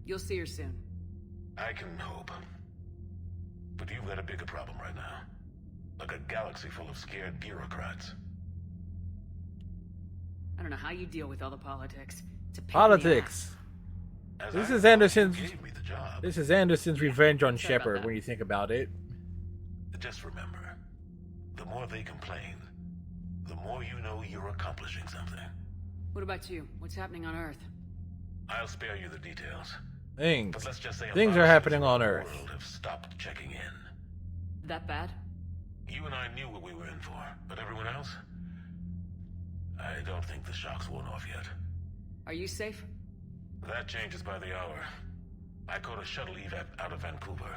You'll see her soon. I can hope. But you've got a bigger problem right now. Like a galaxy full of scared bureaucrats. I don't know how you deal with all the politics. It's a pain Politics. in This is Anderson's revenge on Shepard when you think about it. Just remember, the more they complain, the more you know you're accomplishing something. What about you? What's happening on Earth? I'll spare you the details. Things. But let's just say Things are happening on Earth. The world have stopped checking in. That bad? You and I knew what we were in for, but everyone else? I don't think the shock's worn off yet. Are you safe? That changes by the hour. I caught a shuttle evac out of Vancouver,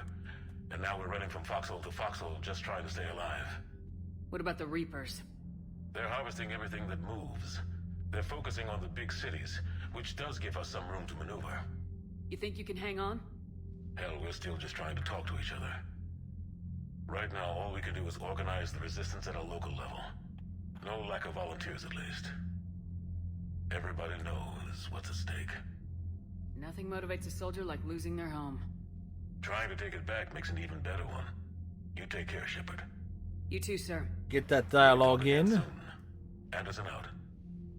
and now we're running from foxhole to foxhole just trying to stay alive. What about the Reapers? They're harvesting everything that moves. They're focusing on the big cities, which does give us some room to maneuver. You think you can hang on? Hell, we're still just trying to talk to each other. Right now, all we can do is organize the resistance at a local level. No lack of volunteers, at least. Everybody knows what's at stake. Nothing motivates a soldier like losing their home. Trying to take it back makes an even better one. You take care, Shepard. You too, sir. Get that dialogue in. Anderson out.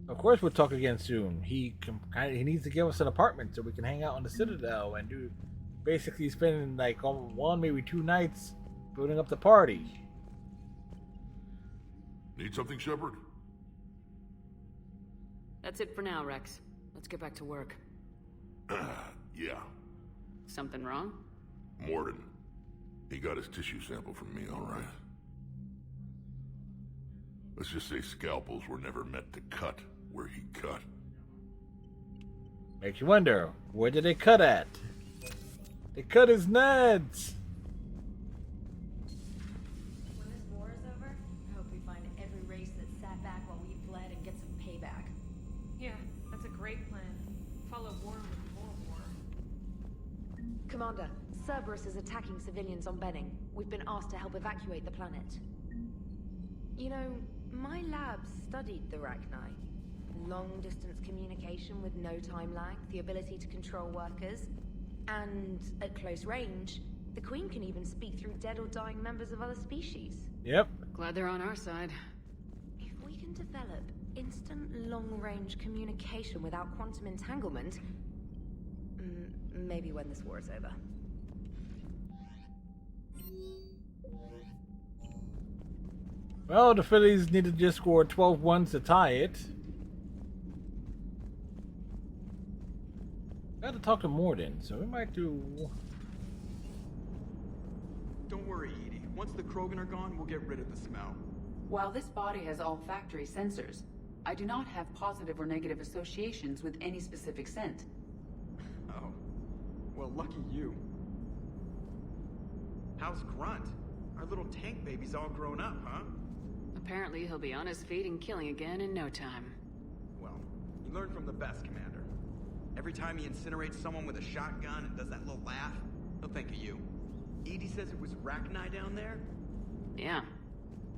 Of course we'll talk again soon. He needs to give us an apartment so we can hang out on the Citadel and do basically spend like one, maybe 2 nights building up the party. Need something, Shepard? That's it for now, Rex. Let's get back to work. Yeah. Something wrong? Mordin. He got his tissue sample from me, all right. Let's just say scalpels were never meant to cut where he cut. Makes you wonder, where did they cut at? They cut his nuts! When this war is over, I hope we find every race that sat back while we bled and get some payback. Yeah, that's a great plan. Follow war with more war. Commander, Cerberus is attacking civilians on Benning. We've been asked to help evacuate the planet. You know, my lab studied the Rachni. Long-distance communication with no time lag, the ability to control workers, and at close range, the Queen can even speak through dead or dying members of other species. Yep. Glad they're on our side. If we can develop instant long-range communication without quantum entanglement, maybe when this war is over. Well, the Phillies need to just score 12 runs to tie it. Got to talk to Mordin, so we might do... Don't worry, Edie. Once the Krogan are gone, we'll get rid of the smell. While this body has all factory sensors, I do not have positive or negative associations with any specific scent. Oh. Well, lucky you. How's Grunt? Our little tank baby's all grown up, huh? Apparently he'll be on his feet and killing again in no time. Well, he learned from the best, Commander. Every time he incinerates someone with a shotgun and does that little laugh, he'll think of you. Edie says it was Rachni down there? Yeah.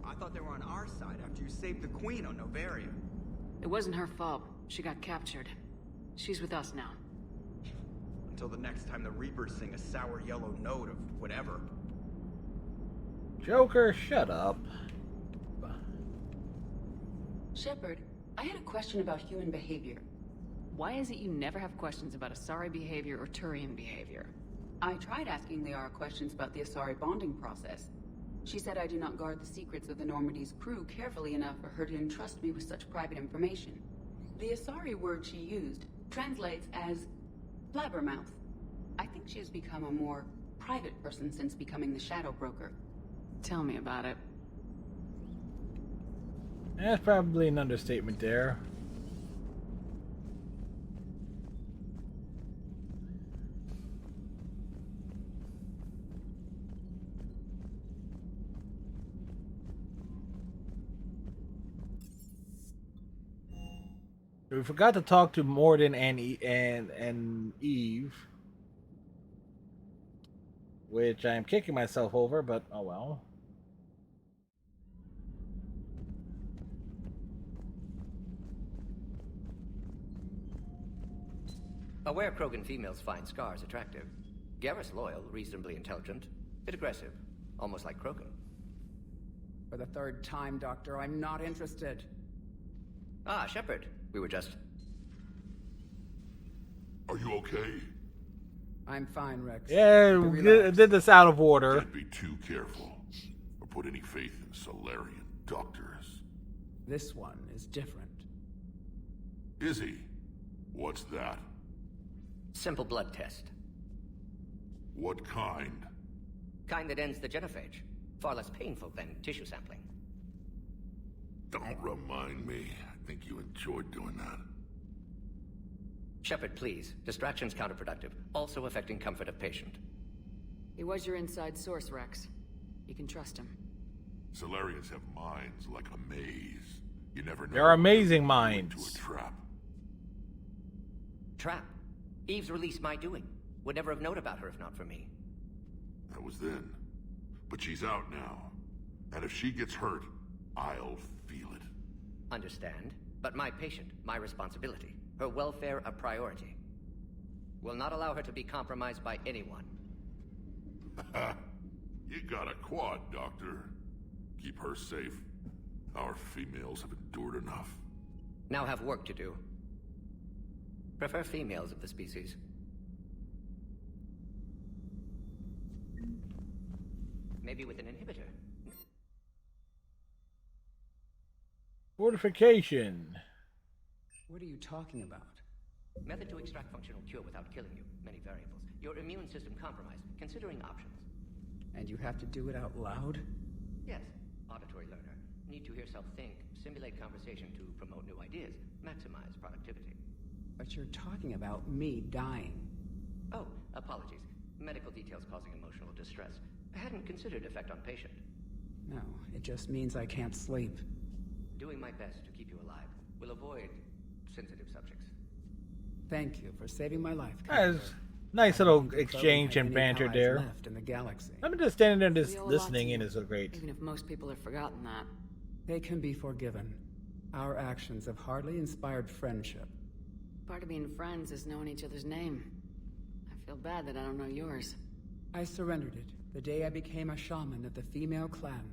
I thought they were on our side after you saved the Queen on Novaria. It wasn't her fault. She got captured. She's with us now. Until the next time the Reapers sing a sour yellow note of whatever. Joker, shut up. Shepard, I had a question about human behavior. Why is it you never have questions about Asari behavior or Turian behavior? I tried asking Liara questions about the Asari bonding process. She said I do not guard the secrets of the Normandy's crew carefully enough for her to entrust me with such private information. The Asari word she used translates as blabbermouth. I think she has become a more private person since becoming the Shadow Broker. Tell me about it. That's probably an understatement there. We forgot to talk to Mordin and Eve, which I am kicking myself over, but oh well. Aware Krogan females find Scars attractive. Garrus loyal, reasonably intelligent, bit aggressive, almost like Krogan. For the 3rd time, Doctor, I'm not interested. Ah, Shepard. We were just... Are you okay? I'm fine, Rex. Yeah, we did this out of order. Can't be too careful, or put any faith in Solarian doctors. This one is different. Is he? What's that? Simple blood test. What kind? Kind that ends the genophage. Far less painful than tissue sampling. Don't remind me. think you enjoyed doing that. Shepard, please. Distraction's counterproductive, also affecting comfort of patient. He was your inside source, Rex. You can trust him. Salarians have minds like a maze. You never know. They're amazing into minds. a trap. Trap? Eve's release my doing. Would never have known about her if not for me. That was then. But she's out now. And if she gets hurt, I'll feel it. Understand. But my patient, my responsibility. Her welfare a priority. Will not allow her to be compromised by anyone. You got a quad, Doctor. Keep her safe. Our females have endured enough. Now have work to do. Prefer females of the species. Maybe with an inhibitor. Fortification. What are you talking about? Method to extract functional cure without killing you. Many variables. Your immune system compromised. Considering options. And you have to do it out loud? Yes. Auditory learner. Need to hear self think. Simulate conversation to promote new ideas. Maximize productivity. But you're talking about me dying. Oh, apologies. Medical details causing emotional distress. I hadn't considered effect on patient. No, it just means I can't sleep. Doing my best to keep you alive. Will avoid sensitive subjects. Thank you for saving my life. That's nice little exchange and banter there. Left in the galaxy. I'm just standing there and just We owe a lot listening to in you, is so great. Even if most people have forgotten that. They can be forgiven. Our actions have hardly inspired friendship. Part of being friends is knowing each other's name. I feel bad that I don't know yours. I surrendered it the day I became a shaman of the female clan.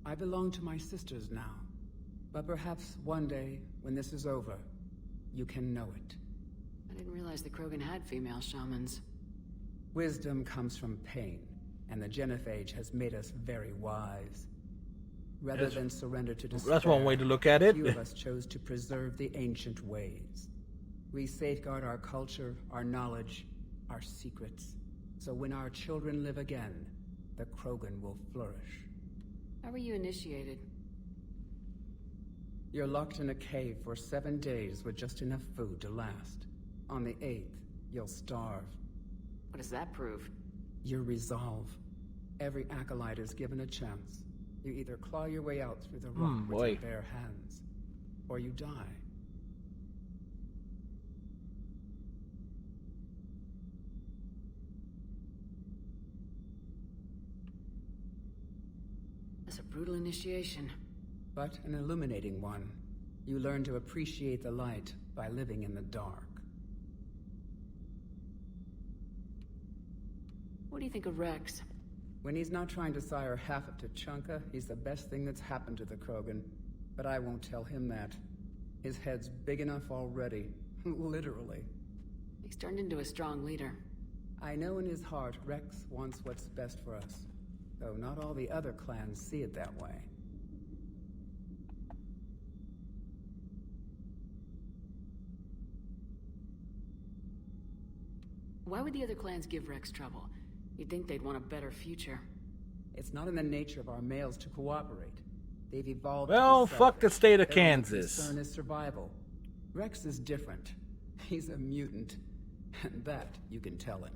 I belong to my sisters now. But perhaps one day, when this is over, you can know it. I didn't realize the Krogan had female shamans. Wisdom comes from pain, and the Genophage has made us very wise. Rather than surrender to despair, That's one way to look at it. few of us chose to preserve the ancient ways. We safeguard our culture, our knowledge, our secrets. So when our children live again, the Krogan will flourish. How were you initiated? You're locked in a cave for 7 days with just enough food to last. On the 8th, you'll starve. What does that prove? Your resolve. Every acolyte is given a chance. You either claw your way out through the rock with your bare hands, or you die. That's a brutal initiation. But an illuminating one. You learn to appreciate the light by living in the dark. What do you think of Rex? When he's not trying to sire half of Tuchanka, he's the best thing that's happened to the Krogan. But I won't tell him that. His head's big enough already. Literally. He's turned into a strong leader. I know in his heart Rex wants what's best for us. Though not all the other clans see it that way. Why would the other clans give Rex trouble? You'd think they'd want a better future. It's not in the nature of our males to cooperate. They've evolved. Well, to be fuck the selfish. state of Their only Kansas. concern is survival. Rex is different. He's a mutant. And that you can tell him.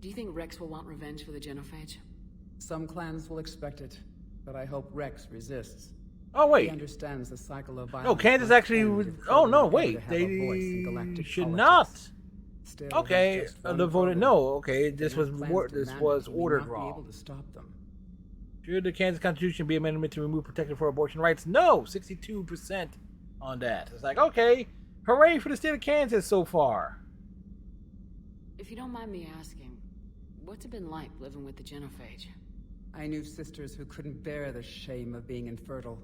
Do you think Rex will want revenge for the Genophage? Some clans will expect it, but I hope Rex resists. Oh, wait. He understands the cycle of violence. No, Kansas must actually end would. if Oh, Krogan no, are ever wait. to have a voice in They galactic should politics. not. Still, Okay, there's just one the voted Krogan. no. Okay, this Enough was clans this demand was it, we may ordered not be wrong. able to stop them. Should the Kansas Constitution be amended to remove protection for abortion rights? No, 62% on that. It's like, okay, hooray for the state of Kansas so far. If you don't mind me asking, what's it been like living with the Genophage? I knew sisters who couldn't bear the shame of being infertile.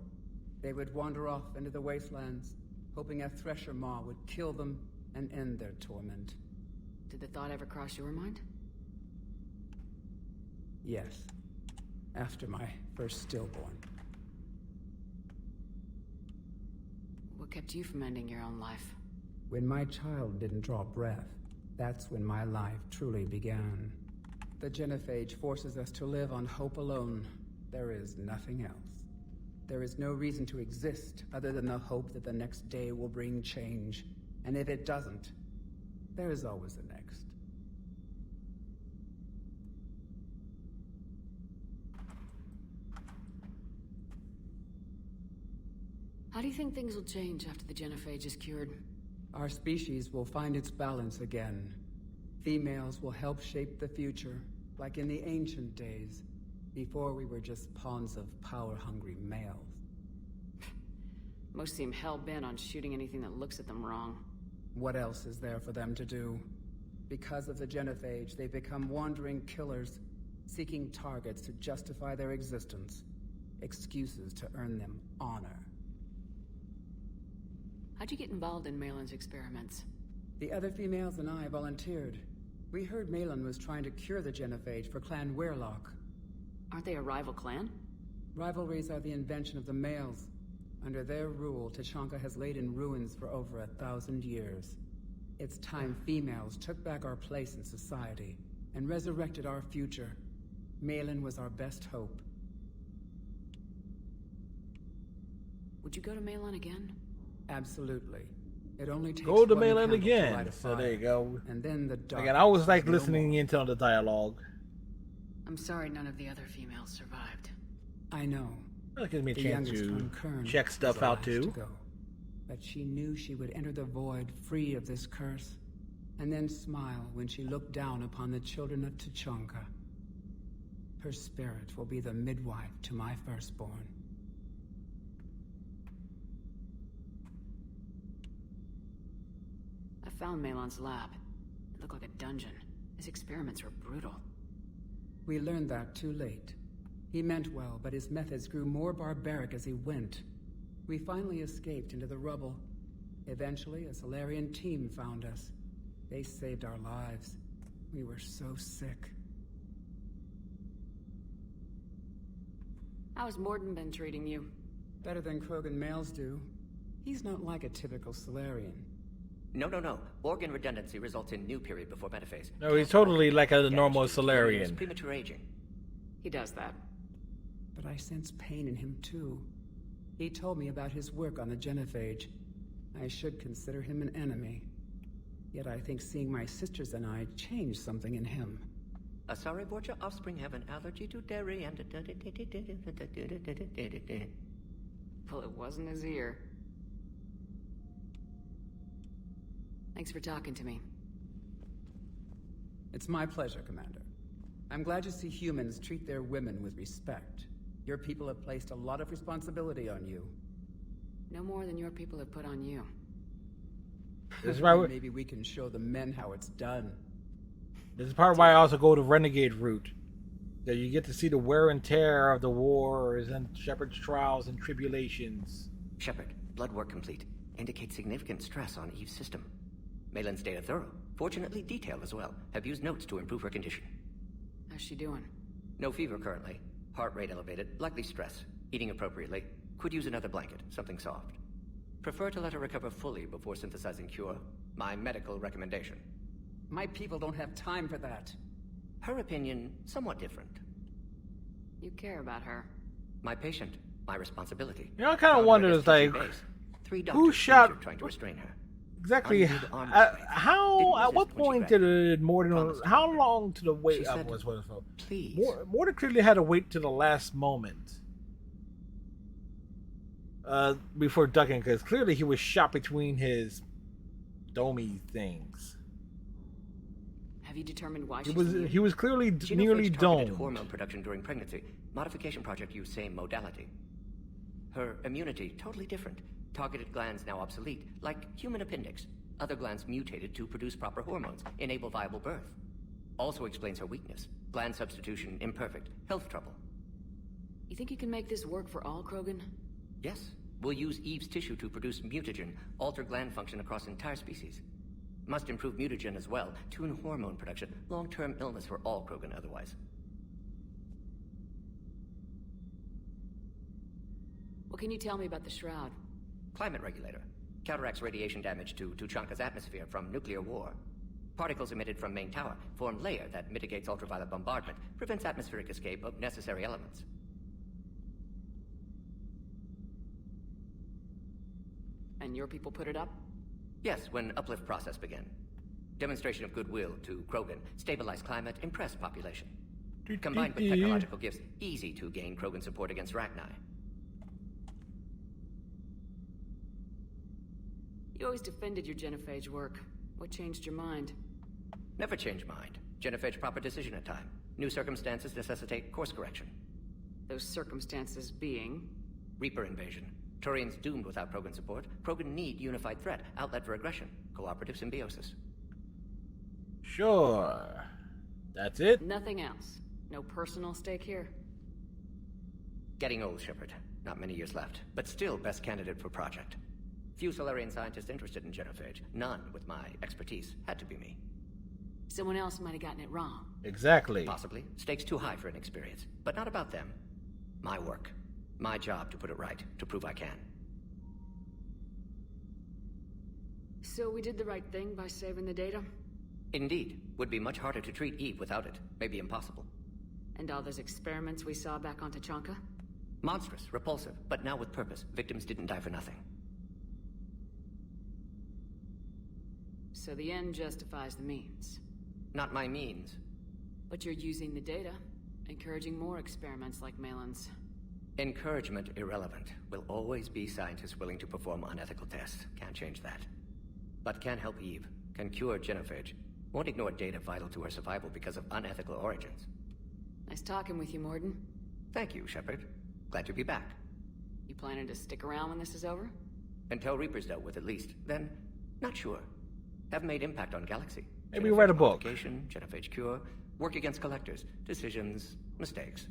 They would wander off into the wastelands, hoping a Thresher Maw would kill them and end their torment. Did the thought ever cross your mind? Yes. After my first stillborn. What kept you from ending your own life? When my child didn't draw breath, that's when my life truly began. The Genophage forces us to live on hope alone. There is nothing else. There is no reason to exist other than the hope that the next day will bring change. And if it doesn't, there is always the next. How do you think things will change after the genophage is cured? Our species will find its balance again. Females will help shape the future, like in the ancient days, before we were just pawns of power-hungry males. Most seem hell-bent on shooting anything that looks at them wrong. What else is there for them to do? Because of the genophage, they've become wandering killers, seeking targets to justify their existence, excuses to earn them honor. How'd you get involved in Malin's experiments? The other females and I volunteered. We heard Malin was trying to cure the genophage for Clan Weirlock. Aren't they a rival clan? Rivalries are the invention of the males. Under their rule, Tuchanka has laid in ruins for over 1,000 years. It's time females took back our place in society and resurrected our future. Malin was our best hope. Would you go to Malin again? Absolutely. It only takes go to one Malin candle to again. light a So fire. there you go. And then the dark. Again, I was like listening into the dialogue. I'm sorry none of the other females survived. I know. That gives me a The chance youngest to one, Kern, check was stuff the out last too. to go. But she knew she would enter the void free of this curse, and then smile when she looked down upon the children of Tuchanka. Her spirit will be the midwife to my firstborn. I found Malin's lab. It looked like a dungeon. His experiments were brutal. We learned that too late. He meant well, but his methods grew more barbaric as he went. We finally escaped into the rubble. Eventually, a Solarian team found us. They saved our lives. We were so sick. How's Morden been treating you? Better than Krogan males do. He's not like a typical Solarian. No. Organ redundancy results in new period before metaphase. No, he's totally like a normal Solarian. Premature aging. He does that. But I sense pain in him too. He told me about his work on the genophage. I should consider him an enemy. Yet I think seeing my sisters and I changed something in him. Asari Borgia offspring have an allergy to dairy and... Well, it wasn't his ear. Thanks for talking to me. It's my pleasure, Commander. I'm glad to see humans treat their women with respect. Your people have placed a lot of responsibility on you. No more than your people have put on you. This is right. Maybe we can show the men how it's done. This is part why I also go the Renegade route. That you get to see the wear and tear of the wars and Shepard's trials and tribulations. Shepard, blood work complete. Indicates significant stress on Eve's system. Malin's data thorough. Fortunately detailed as well. Have used notes to improve her condition. How's she doing? No fever currently. Heart rate elevated. Likely stress. Eating appropriately. Could use another blanket. Something soft. Prefer to let her recover fully before synthesizing cure. My medical recommendation. My people don't have time for that. Her opinion, somewhat different. You care about her. My patient. My responsibility. You know, I kind of wonder, is like, who shot... trying to restrain her. Exactly. How? At what point did Morden? How long to the wait? Was what it's called. Please. Morden clearly had to wait to the last moment before ducking, because clearly he was shot between his domey things. Have you determined why he was clearly nearly domed. Hormone production during pregnancy. Modification project used same modality. Her immunity totally different. Targeted glands now obsolete, like human appendix. Other glands mutated to produce proper hormones, enable viable birth. Also explains her weakness. Gland substitution imperfect. Health trouble. You think you can make this work for all Krogan? Yes. We'll use Eve's tissue to produce mutagen, alter gland function across entire species. Must improve mutagen as well, tune hormone production. Long-term illness for all Krogan otherwise. What can you tell me about the Shroud? Climate regulator. Counteracts radiation damage to Tuchanka's atmosphere from nuclear war. Particles emitted from main tower form layer that mitigates ultraviolet bombardment, prevents atmospheric escape of necessary elements. And your people put it up? Yes, when uplift process began. Demonstration of goodwill to Krogan, stabilize climate, impress population. Combined with technological gifts, easy to gain Krogan support against Rachni. You always defended your genophage work. What changed your mind? Never change mind. Genophage proper decision at time. New circumstances necessitate course correction. Those circumstances being? Reaper invasion. Turians doomed without Krogan support. Krogan need unified threat, outlet for aggression, cooperative symbiosis. Sure. That's it? Nothing else. No personal stake here? Getting old, Shepard. Not many years left, but still best candidate for project. Few Solarian scientists interested in genophage. None with my expertise. Had to be me. Someone else might have gotten it wrong. Exactly. Possibly. Stakes too high for inexperience. But not about them. My work. My job to put it right. To prove I can. So we did the right thing by saving the data? Indeed. Would be much harder to treat Eve without it. Maybe impossible. And all those experiments we saw back on Tuchanka? Monstrous, repulsive, but now with purpose. Victims didn't die for nothing. So the end justifies the means. Not my means. But you're using the data, encouraging more experiments like Malin's. Encouragement irrelevant. Will always be scientists willing to perform unethical tests. Can't change that. But can help Eve. Can cure genophage. Won't ignore data vital to her survival because of unethical origins. Nice talking with you, Mordin. Thank you, Shepard. Glad to be back. You planning to stick around when this is over? Until Reaper's dealt with, at least. Then, not sure. Have made impact on Galaxy. Maybe write a book. Genophage cure, work against collectors, decisions, mistakes.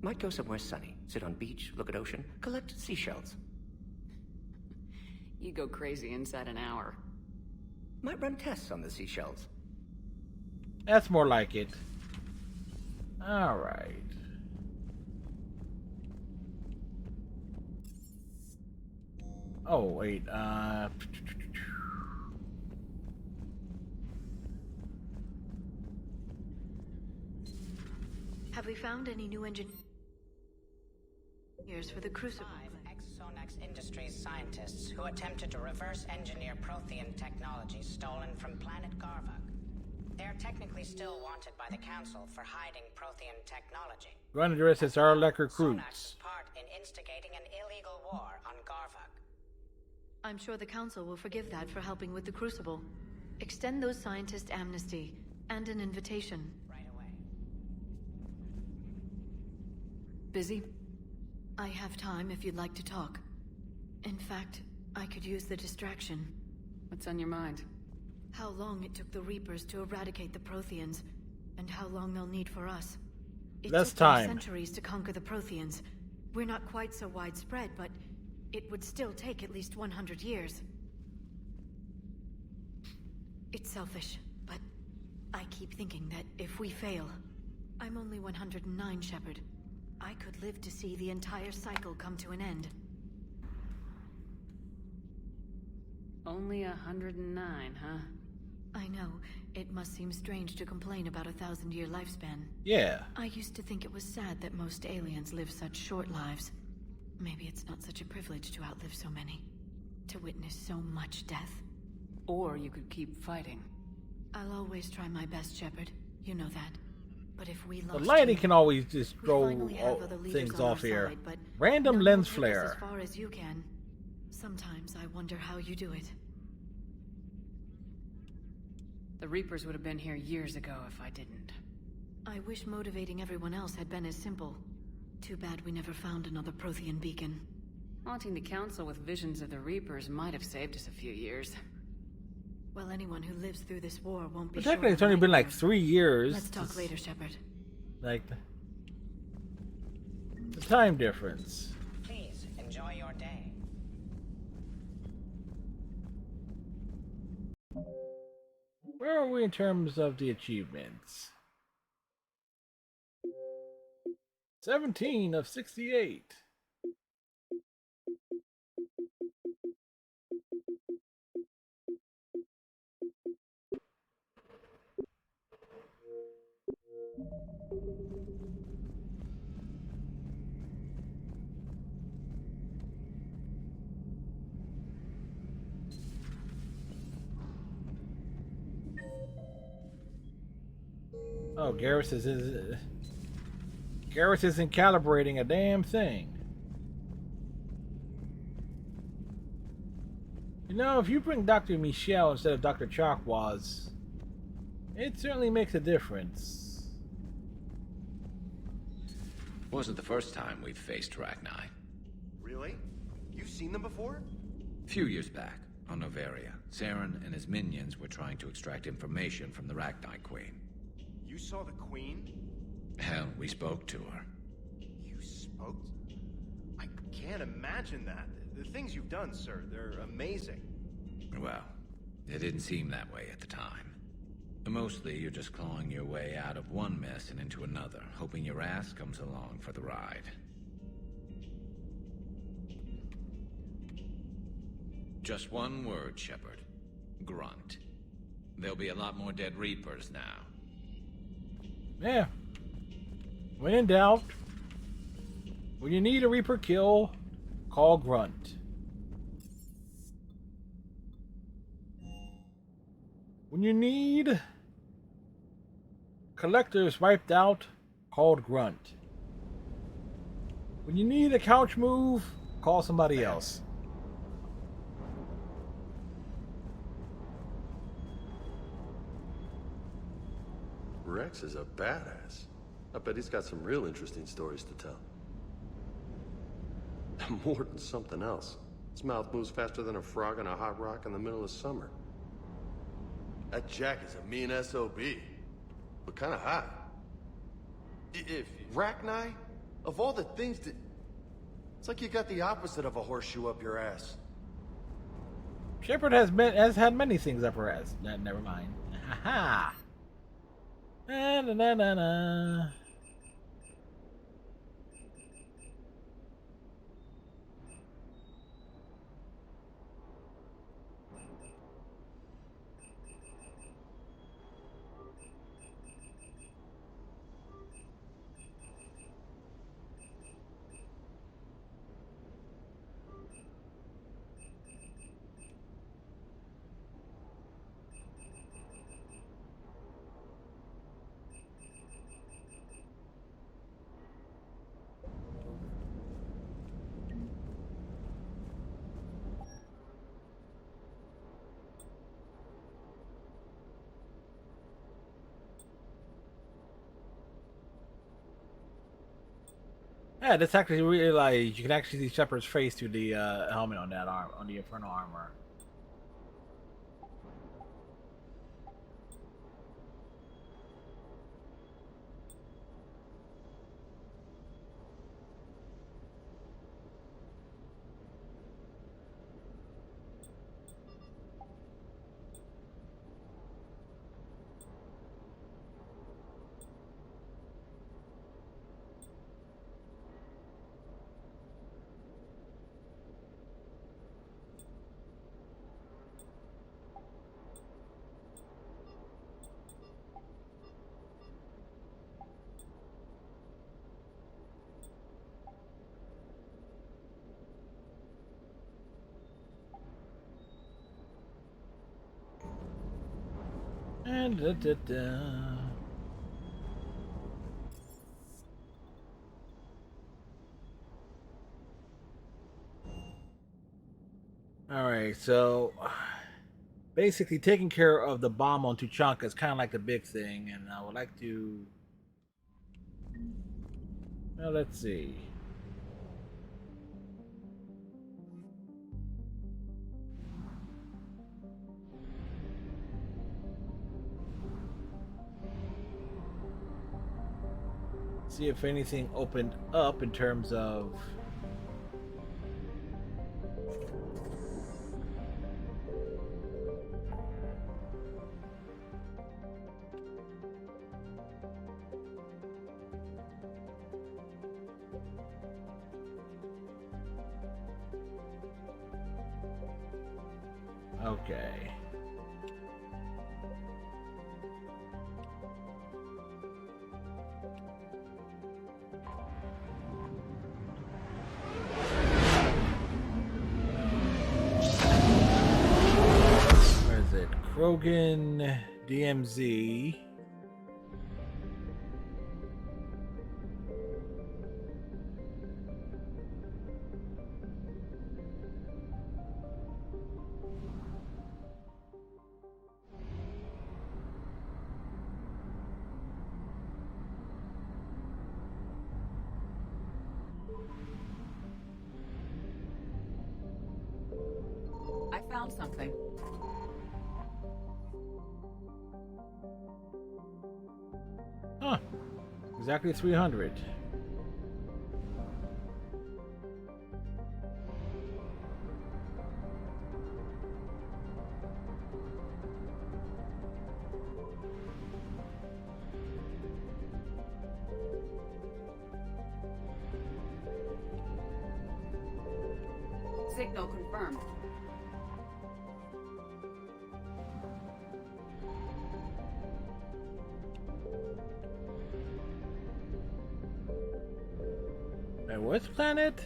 Might go somewhere sunny, sit on beach, look at ocean, collect seashells. You go crazy inside an hour. Might run tests on the seashells. That's more like it. Alright. Oh, wait, Have we found any new engineers for the Crucible? 5 Exonex Industries scientists who attempted to reverse engineer Prothean technology stolen from planet Garvuk. They're technically still wanted by the Council for hiding Prothean technology. Run address is our Lecker Sonax Cruz. was part in instigating an illegal war on Garvuk. I'm sure the Council will forgive that for helping with the Crucible. Extend those scientists amnesty and an invitation. Right away. Busy? I have time if you'd like to talk. In fact, I could use the distraction. What's on your mind? How long it took the Reapers to eradicate the Protheans, and how long they'll need for us. It Less took them time. centuries to conquer the Protheans. We're not quite so widespread, but it would still take at least 100 years. It's selfish, but I keep thinking that if we fail... I'm only 109, Shepard. I could live to see the entire cycle come to an end. Only 109, huh? I know. It must seem strange to complain about a 1,000-year lifespan. Yeah. I used to think it was sad that most aliens live such short lives. Maybe it's not such a privilege to outlive so many. To witness so much death. Or you could keep fighting. I'll always try my best, Shepard. You know that. But if we The lost lighting you, can always just we throw finally have other leaders things on our off here. side, but Random none lens will take us flare. as far as you can. Sometimes I wonder how you do it. The Reapers would have been here years ago if I didn't. I wish motivating everyone else had been as simple. Too bad we never found another Prothean beacon. Haunting the Council with visions of the Reapers might have saved us a few years. Well, anyone who lives through this war won't be But short technically, of it's only been like 3 years. Let's talk later, Shepard. Like the time difference. Please, enjoy your day. Where are we in terms of the achievements? 17 of 68. Oh, Garrus isn't calibrating a damn thing. You know, if you bring Dr. Michel instead of Dr. Chakwas, it certainly makes a difference. Wasn't the first time we've faced Rachni. Really? You've seen them before? A few years back, on Noveria, Saren and his minions were trying to extract information from the Rachni Queen. You saw the Queen? Hell, we spoke to her. You spoke? I can't imagine that. The things you've done, sir, they're amazing. Well, it didn't seem that way at the time. Mostly, you're just clawing your way out of one mess and into another, hoping your ass comes along for the ride. Just one word, Shepard. Grunt. There'll be a lot more dead Reapers now. Yeah. When in doubt, when you need a Reaper kill, call Grunt. When you need collectors wiped out, called Grunt. When you need a couch move, call somebody else. Rex is a badass. I bet he's got some real interesting stories to tell. More than something else. His mouth moves faster than a frog on a hot rock in the middle of summer. That Jack is a mean SOB, but kind of hot. If Rachni, of all the things that... It's like you got the opposite of a horseshoe up your ass. Shepard has had many things up her ass. Never mind. Ha ha. Na na na na na. Yeah, that's actually really like you can actually see Shepard's face through the helmet on that arm, on the Infernal armor. And Alright, so basically taking care of the bomb on Tuchanka is kind of like the big thing, and I would like to... Well, let's see. See if anything opened up in terms of... Okay. Where is it? Krogan, DMZ. Huh. Exactly 300. Signal confirmed. And what's planet?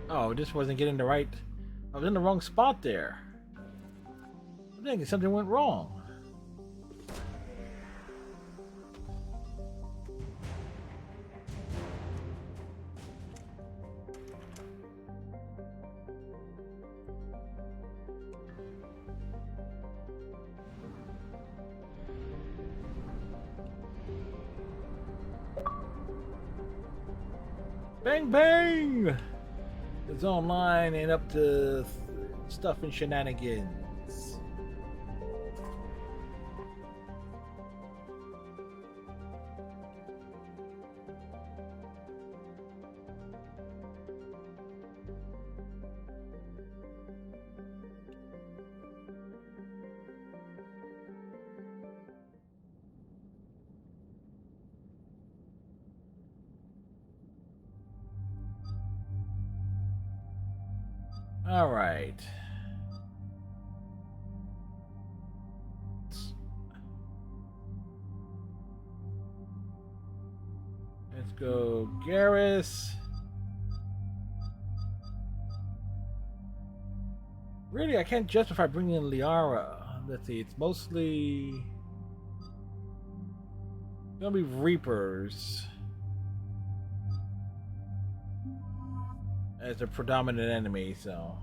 Oh, this wasn't getting the right. I was in the wrong spot there. I'm thinking something went wrong. Bang bang! It's online and up to stuff and shenanigans. All right. Let's go Garrus. Really, I can't justify bringing in Liara. Let's see, it's mostly gonna be Reapers as a predominant enemy, so.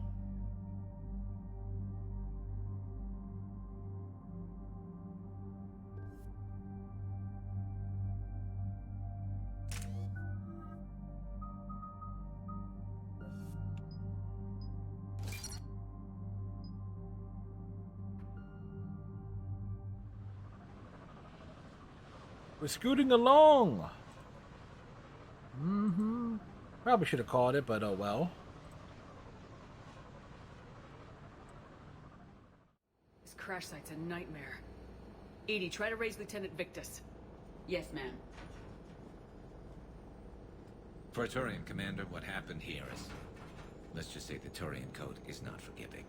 We're scooting along. Probably should have called it, but oh well. This crash site's a nightmare. EDI, try to raise Lieutenant Victus. Yes, ma'am. For a Turian commander, what happened here is... let's just say the Turian code is not forgiving.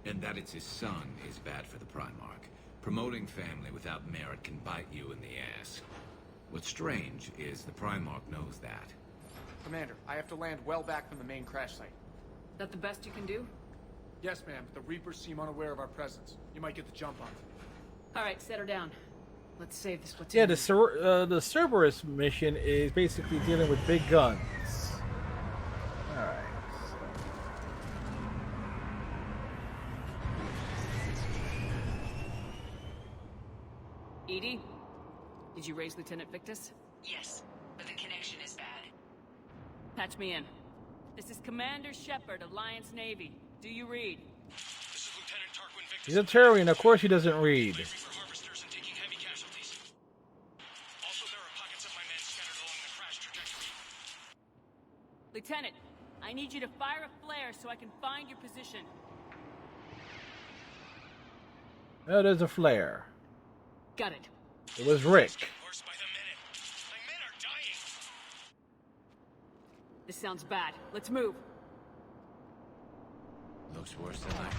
And that it's his son is bad for the Primarch. Promoting family without merit can bite you in the ass. What's strange is the Primarch knows that. Commander, I have to land well back from the main crash site. That the best you can do? Yes, ma'am, but the Reapers seem unaware of our presence. You might get the jump on them. Alright, set her down. Let's save this platoon. Yeah, the Cerberus mission is basically dealing with big guns. Alright. EDI? Did you raise Lieutenant Victus? Yes, but the connection is bad. Patch me in. This is Commander Shepard, Alliance Navy. Do you read? This is Lieutenant Tarquin Victus. He's a Turian, of course he doesn't read. For harvesters and taking heavy casualties. Also, there are pockets of my men scattered along the crash trajectory. Lieutenant, I need you to fire a flare so I can find your position. Oh, there's a flare. Got it. It was Rick. Worse by the minute. My men are dying. This sounds bad. Let's move. Looks worse than I...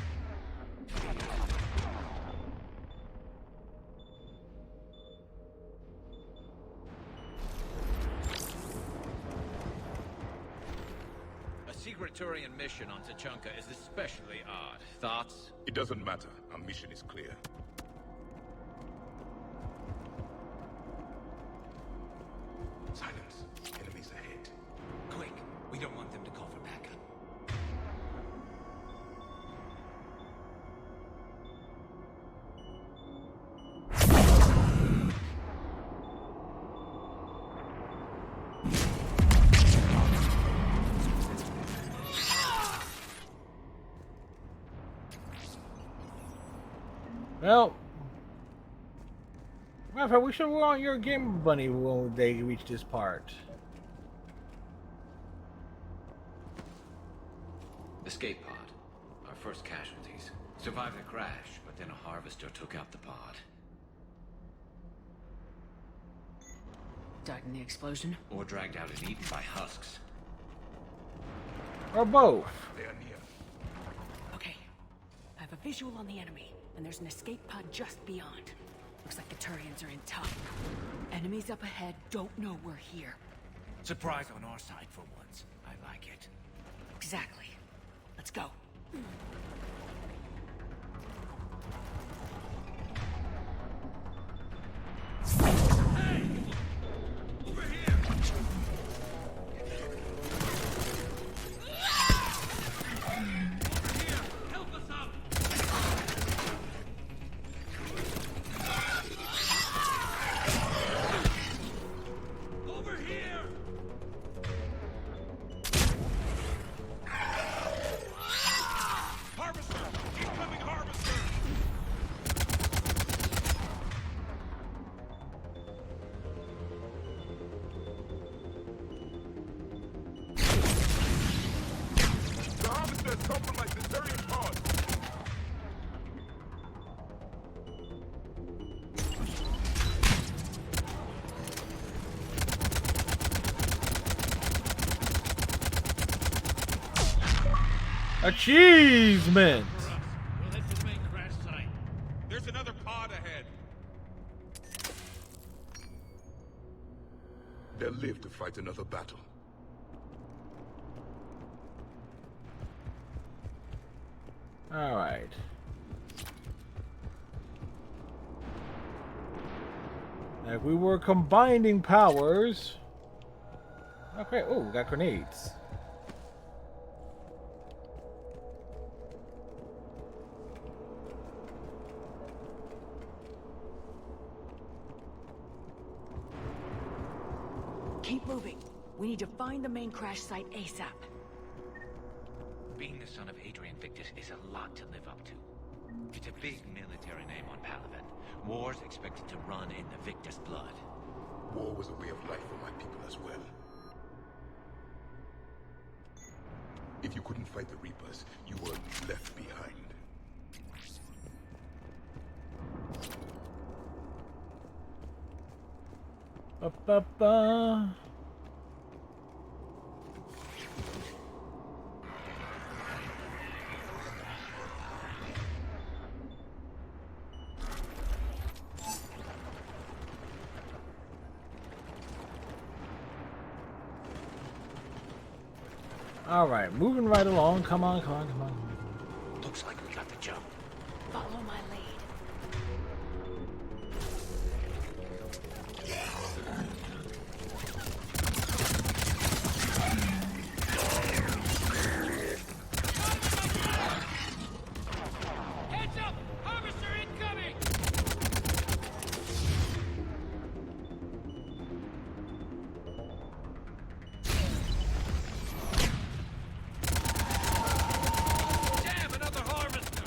A secret Turian mission on Tuchanka is especially odd. Thoughts? It doesn't matter. Our mission is clear. Silence. Enemies ahead. Quick! We don't want them to call for backup. Well, matter of fact, we should want your Game Bunny when they reach this part. Escape pod. Our first casualties. Survived the crash, but then a harvester took out the pod. Died in the explosion? Or dragged out and eaten by husks. Or both. They are near. Okay. I have a visual on the enemy, and there's an escape pod just beyond. Looks like the Turians are in tow. Enemies up ahead don't know we're here. Surprise on our side for once. I like it. Exactly. Let's go. Achievement! We'll head to the main crash site. There's another pod ahead. They'll live to fight another battle. Alright. Now, if we were combining powers... Okay, oh, we got grenades. Keep moving. We need to find the main crash site ASAP. Being the son of Adrian Victus is a lot to live up to. It's a big military name on Palaven. War's expected to run in the Victus blood. War was a way of life for my people as well. If you couldn't fight the Reapers, you were left behind. Ba-ba-ba. All right, moving right along. Come on, come on, come on. Looks like we got the jump. Follow my lead. Heads up! Harvester incoming! Damn, another harvester!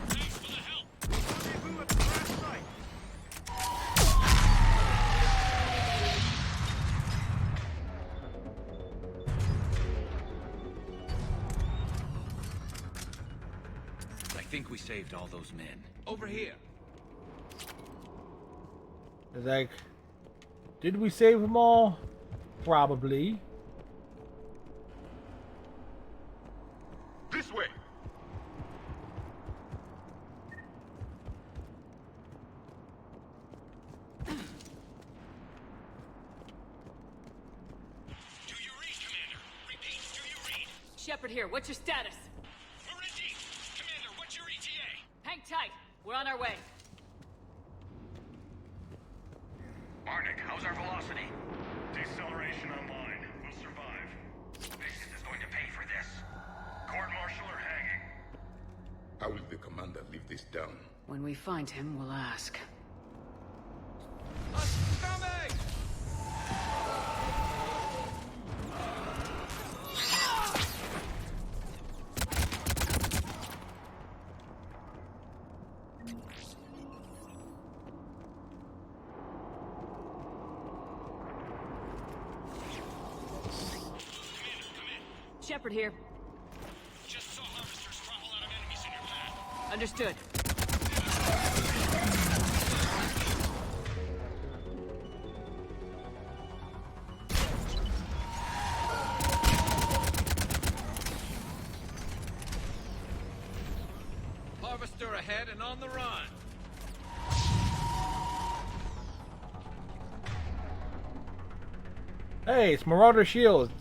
Thanks for the help. Rendezvous at the crash site. I think we saved all those men. Over here. It's like, did we save them all? Probably. This way! Shepard here. What's your status? We're in deep. Commander, what's your ETA? Hang tight. We're on our way. Arnik, how's our velocity? Deceleration online. We'll survive. Victus is going to pay for this. Court-martial or hanging? How will the commander live this down? When we find him, we'll ask. Coming! Shepard here. Just saw harvesters throttle out of enemies in your path. Understood. Harvester ahead and on the run. Hey, it's Marauder Shield,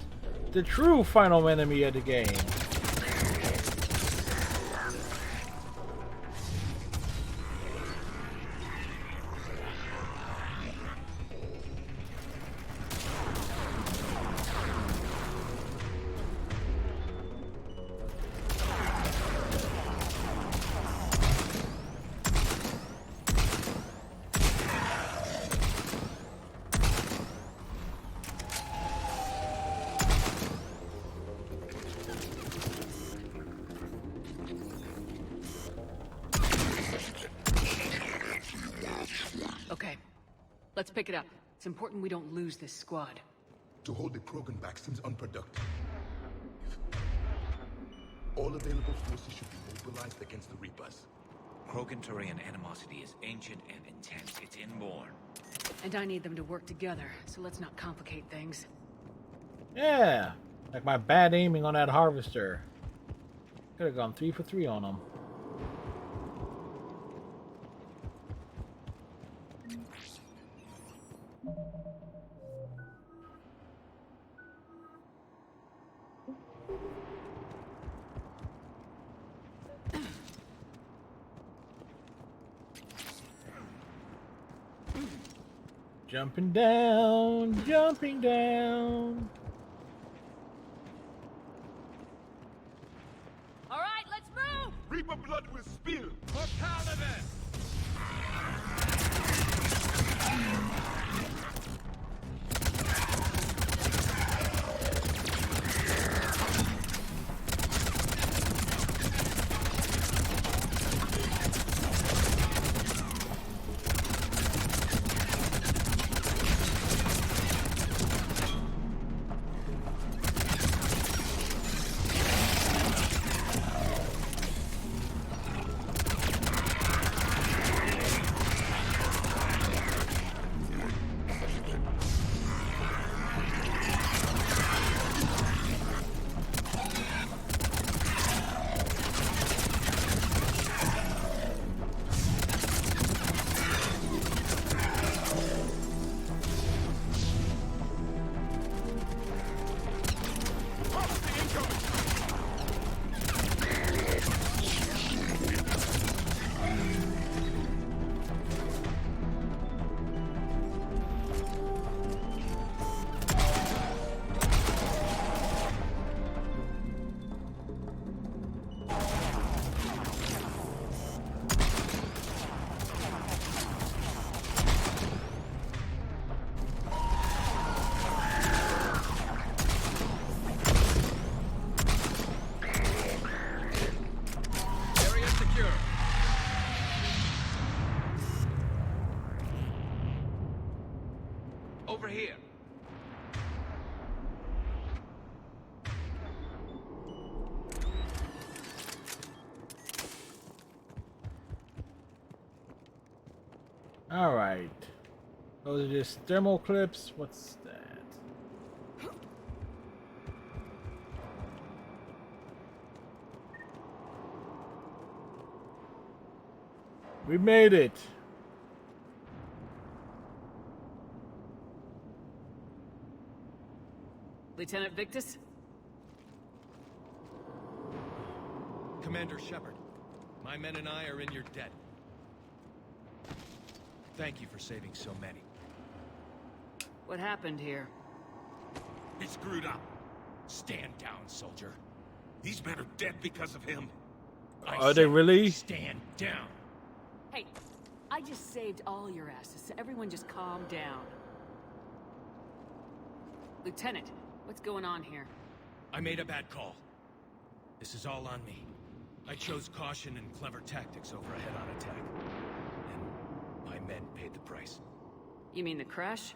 the true final enemy of the game. Okay, let's pick it up. It's important we don't lose this squad. To hold the Krogan back seems unproductive. All available forces should be mobilized against the Reapers. Krogan-Turian animosity is ancient and intense. It's inborn. And I need them to work together, so let's not complicate things. Yeah, like my bad aiming on that harvester. Could have gone 3 for 3 on him. Jumping down, jumping down. All right, let's move! Reaper blood will spill! For Paladin! Over here. All right. Those are just thermal clips. What's that? We made it. Lieutenant Victus? Commander Shepard, my men and I are in your debt. Thank you for saving so many. What happened here? He screwed up. Stand down, soldier. These men are dead because of him. Are they really? Stand down. Hey, I just saved all your asses, so everyone just calm down. Lieutenant, what's going on here? I made a bad call. This is all on me. I chose caution and clever tactics over a head-on attack. And my men paid the price. You mean the crash?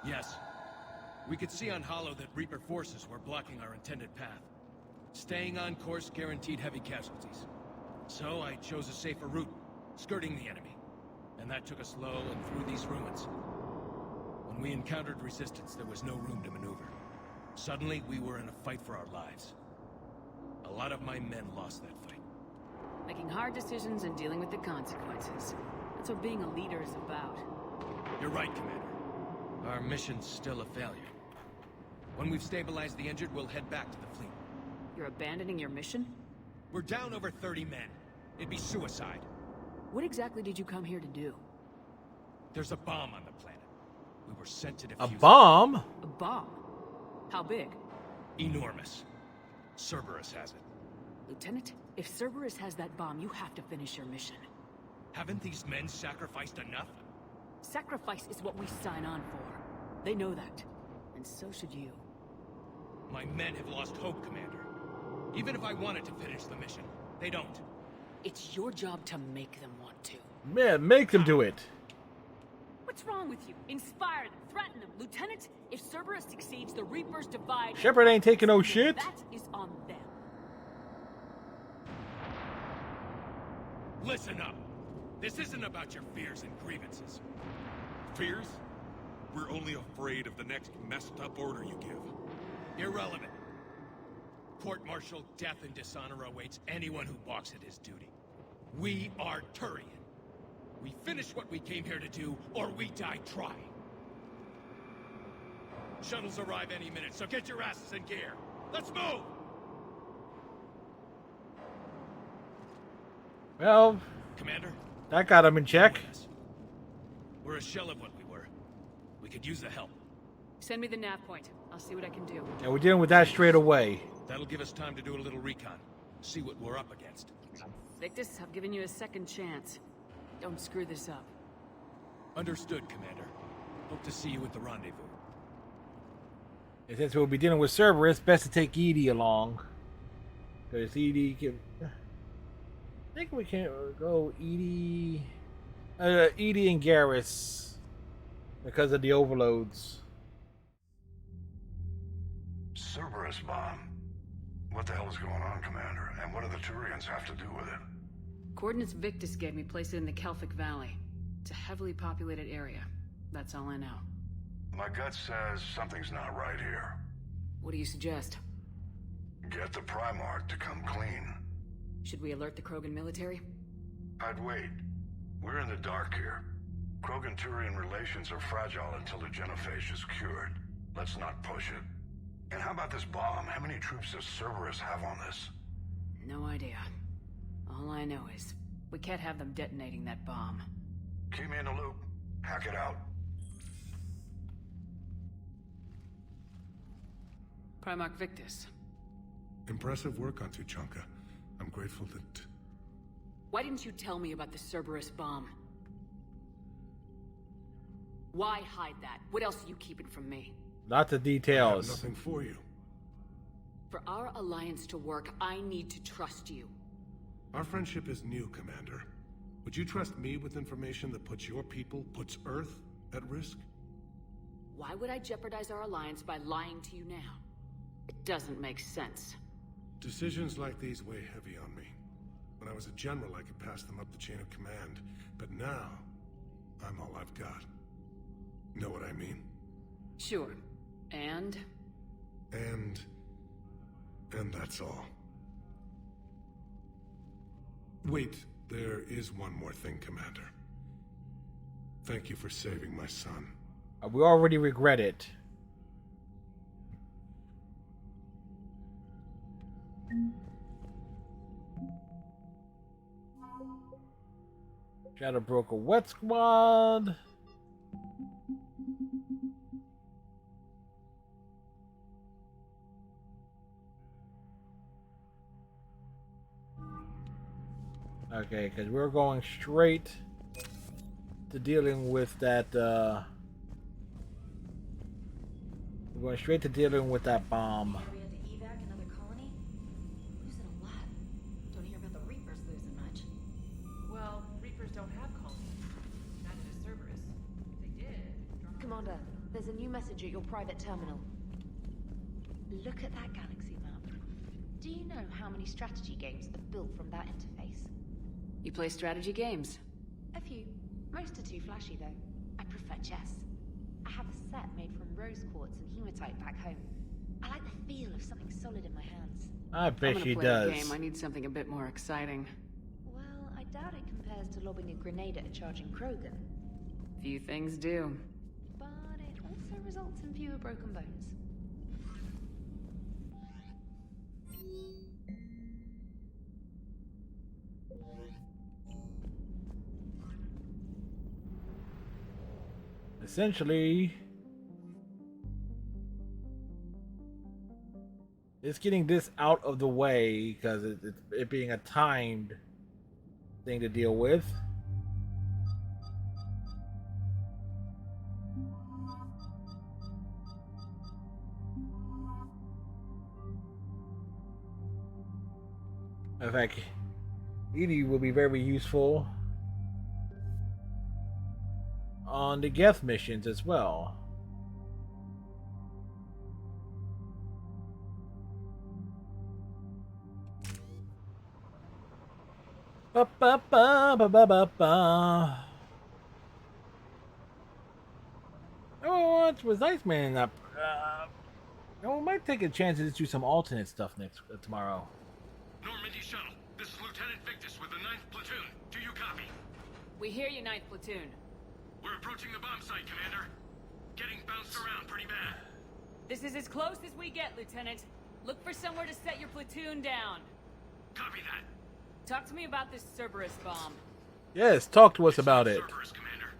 Yes. We could see on Hollow that Reaper forces were blocking our intended path. Staying on course guaranteed heavy casualties. So I chose a safer route, skirting the enemy. And that took us low and through these ruins. When we encountered resistance, there was no room to maneuver. Suddenly, we were in a fight for our lives. A lot of my men lost that fight. Making hard decisions and dealing with the consequences. That's what being a leader is about. You're right, Commander. Our mission's still a failure. When we've stabilized the injured, we'll head back to the fleet. You're abandoning your mission? We're down over 30 men. It'd be suicide. What exactly did you come here to do? There's a bomb on the planet. We were sent to defuse A it. bomb? A bomb? How big? Enormous. Cerberus has it. Lieutenant, if Cerberus has that bomb, you have to finish your mission. Haven't these men sacrificed enough? Sacrifice is what we sign on for. They know that. And so should you. My men have lost hope, Commander. Even if I wanted to finish the mission, they don't. It's your job to make them want to. Man, make them do it. What's wrong with you? Inspire them, threaten them. Lieutenant, if Cerberus succeeds, the Reapers divide... Shepard ain't taking no shit. That is on them. Listen up. This isn't about your fears and grievances. Fears? We're only afraid of the next messed up order you give. Irrelevant. Court-martial, death, and dishonor awaits anyone who balks at his duty. We are Turian. We finish what we came here to do, or we die trying. Shuttles arrive any minute, so get your asses in gear. Let's move! Well, Commander? that got him in check. We're a shell of what we were. We could use the help. Send me the nav point. I'll see what I can do. And we're dealing with that straight away. That'll give us time to do a little recon. See what we're up against. Victus, I've given you a second chance. Don't screw this up. Understood, Commander. Hope to see you at the rendezvous. And since we'll be dealing with Cerberus, best to take Edie along. Because Edie can... I think we can go Edie and Garrus. Because of the overloads. Cerberus bomb. What the hell is going on, Commander? And what do the Turians have to do with it? Coordinates Victus gave me place it in the Kelphic Valley. It's a heavily populated area. That's all I know. My gut says something's not right here. What do you suggest? Get the Primarch to come clean. Should we alert the Krogan military? I'd wait. We're in the dark here. Krogan-Turian relations are fragile until the genophage is cured. Let's not push it. And how about this bomb? How many troops does Cerberus have on this? No idea. All I know is, we can't have them detonating that bomb. Keep me in the loop. Hack it out. Primarch Victus. Impressive work on Tuchanka. I'm grateful that... Why didn't you tell me about the Cerberus bomb? Why hide that? What else are you keeping from me? Lots of I details. have nothing for you. For our alliance to work, I need to trust you. Our friendship is new, Commander. Would you trust me with information that puts your people, puts Earth, at risk? Why would I jeopardize our alliance by lying to you now? It doesn't make sense. Decisions like these weigh heavy on me. When I was a general, I could pass them up the chain of command. But now, I'm all I've got. Know what I mean? Sure. And that's all. Wait, there is one more thing, Commander. Thank you for saving my son. We already regret it. Shadow Broker Wet Squad. Okay, because we're going straight to dealing with that, we're going straight to dealing with that bomb. We had to evac another colony? Losing a lot. Don't hear about the Reapers losing much. Well, Reapers don't have colonies. Neither does Cerberus. If they did... Commander, There's a new message at your private terminal. Look at that galaxy map. Do you know how many strategy games are built from that interface? You play strategy games? A few. Most are too flashy, though. I prefer chess. I have a set made from rose quartz and hematite back home. I like the feel of something solid in my hands. I bet she does. A game. I need something a bit more exciting. Well, I doubt it compares to lobbing a grenade at a charging Krogan. Few things do. But it also results in fewer broken bones. Essentially, it's getting this out of the way because it being a timed thing to deal with. In fact, EDI will be very useful on the Geth missions as well. Ba ba ba ba ba ba ba. Oh, it was Iceman up. We might take a chance to do some alternate stuff tomorrow. Normandy shuttle. This is Lieutenant Victus with the 9th Platoon. Do you copy? We hear you, 9th Platoon. We're approaching the bomb site, Commander. Getting bounced around pretty bad. This is as close as we get, Lieutenant. Look for somewhere to set your platoon down. Copy that. Talk to me about this Cerberus bomb. Yes, talk to us about it. Cerberus, Commander.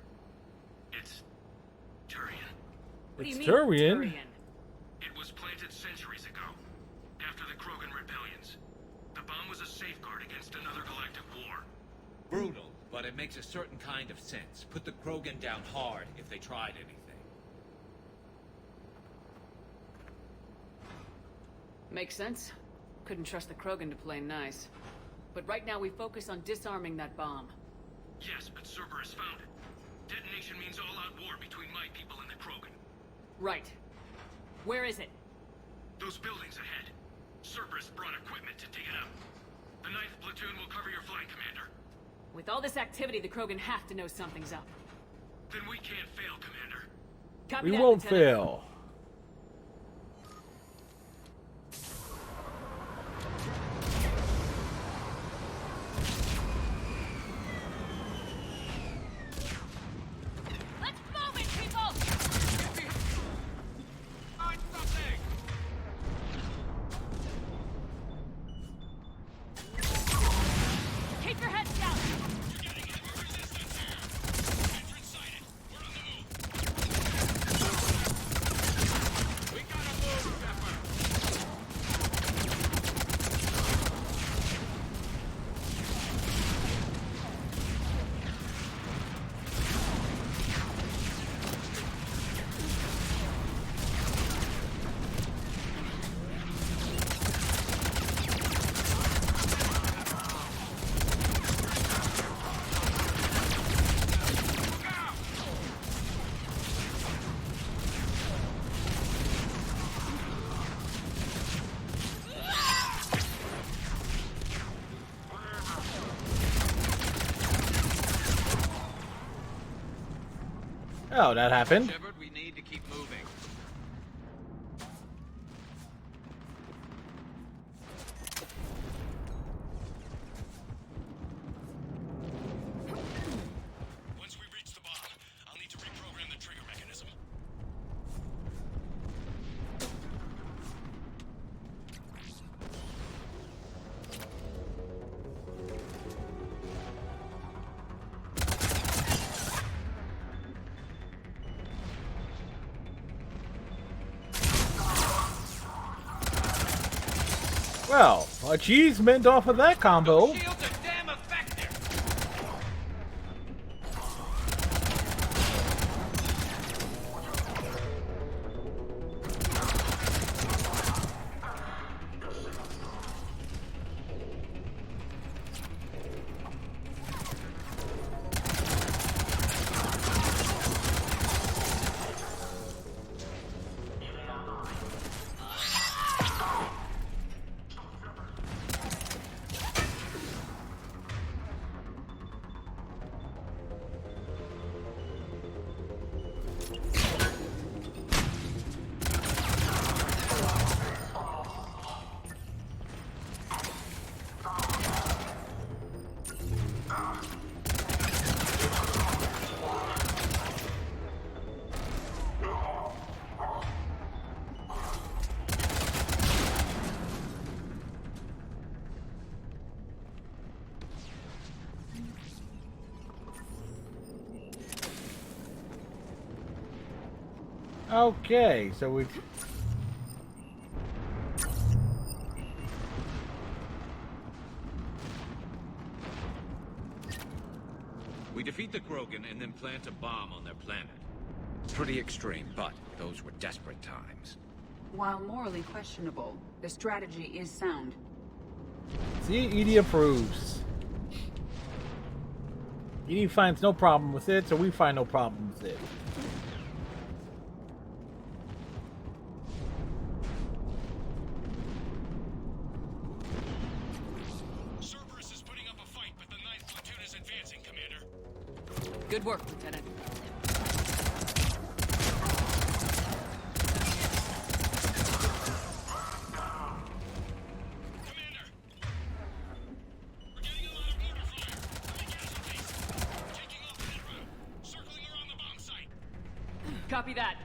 It's Turian. What do you It's mean, Turian? It was planted centuries ago, after the Krogan rebellions. The bomb was a safeguard against another galactic war. Brutal, but it makes a certain kind of sense. Put the Krogan down hard if they tried anything. Makes sense. Couldn't trust the Krogan to play nice. But right now we focus on disarming that bomb. Yes, but Cerberus found it. Detonation means all-out war between my people and the Krogan. Right. Where is it? Those buildings ahead. Cerberus brought equipment to dig it up. The 9th Platoon will cover your flank, Commander. With all this activity, the Krogan have to know something's up. Then we can't fail, Commander. Copy We that, won't Lieutenant. fail. Let's move it, people! Find something! Keep your heads down! Oh, that happened. Shepard, we need to keep moving. Once we reach the bomb, I'll need to reprogram the trigger mechanism. Well, achievement off of that combo. Shields are damn effective! Okay, so we. We defeat the Krogan and then plant a bomb on their planet. Pretty extreme, but those were desperate times. While morally questionable, the strategy is sound. See, Edie approves. Edie finds no problem with it, so we find no problem with it. Cerberus is putting up a fight, but the 9th platoon is advancing, Commander. Good work, Lieutenant. Copy that.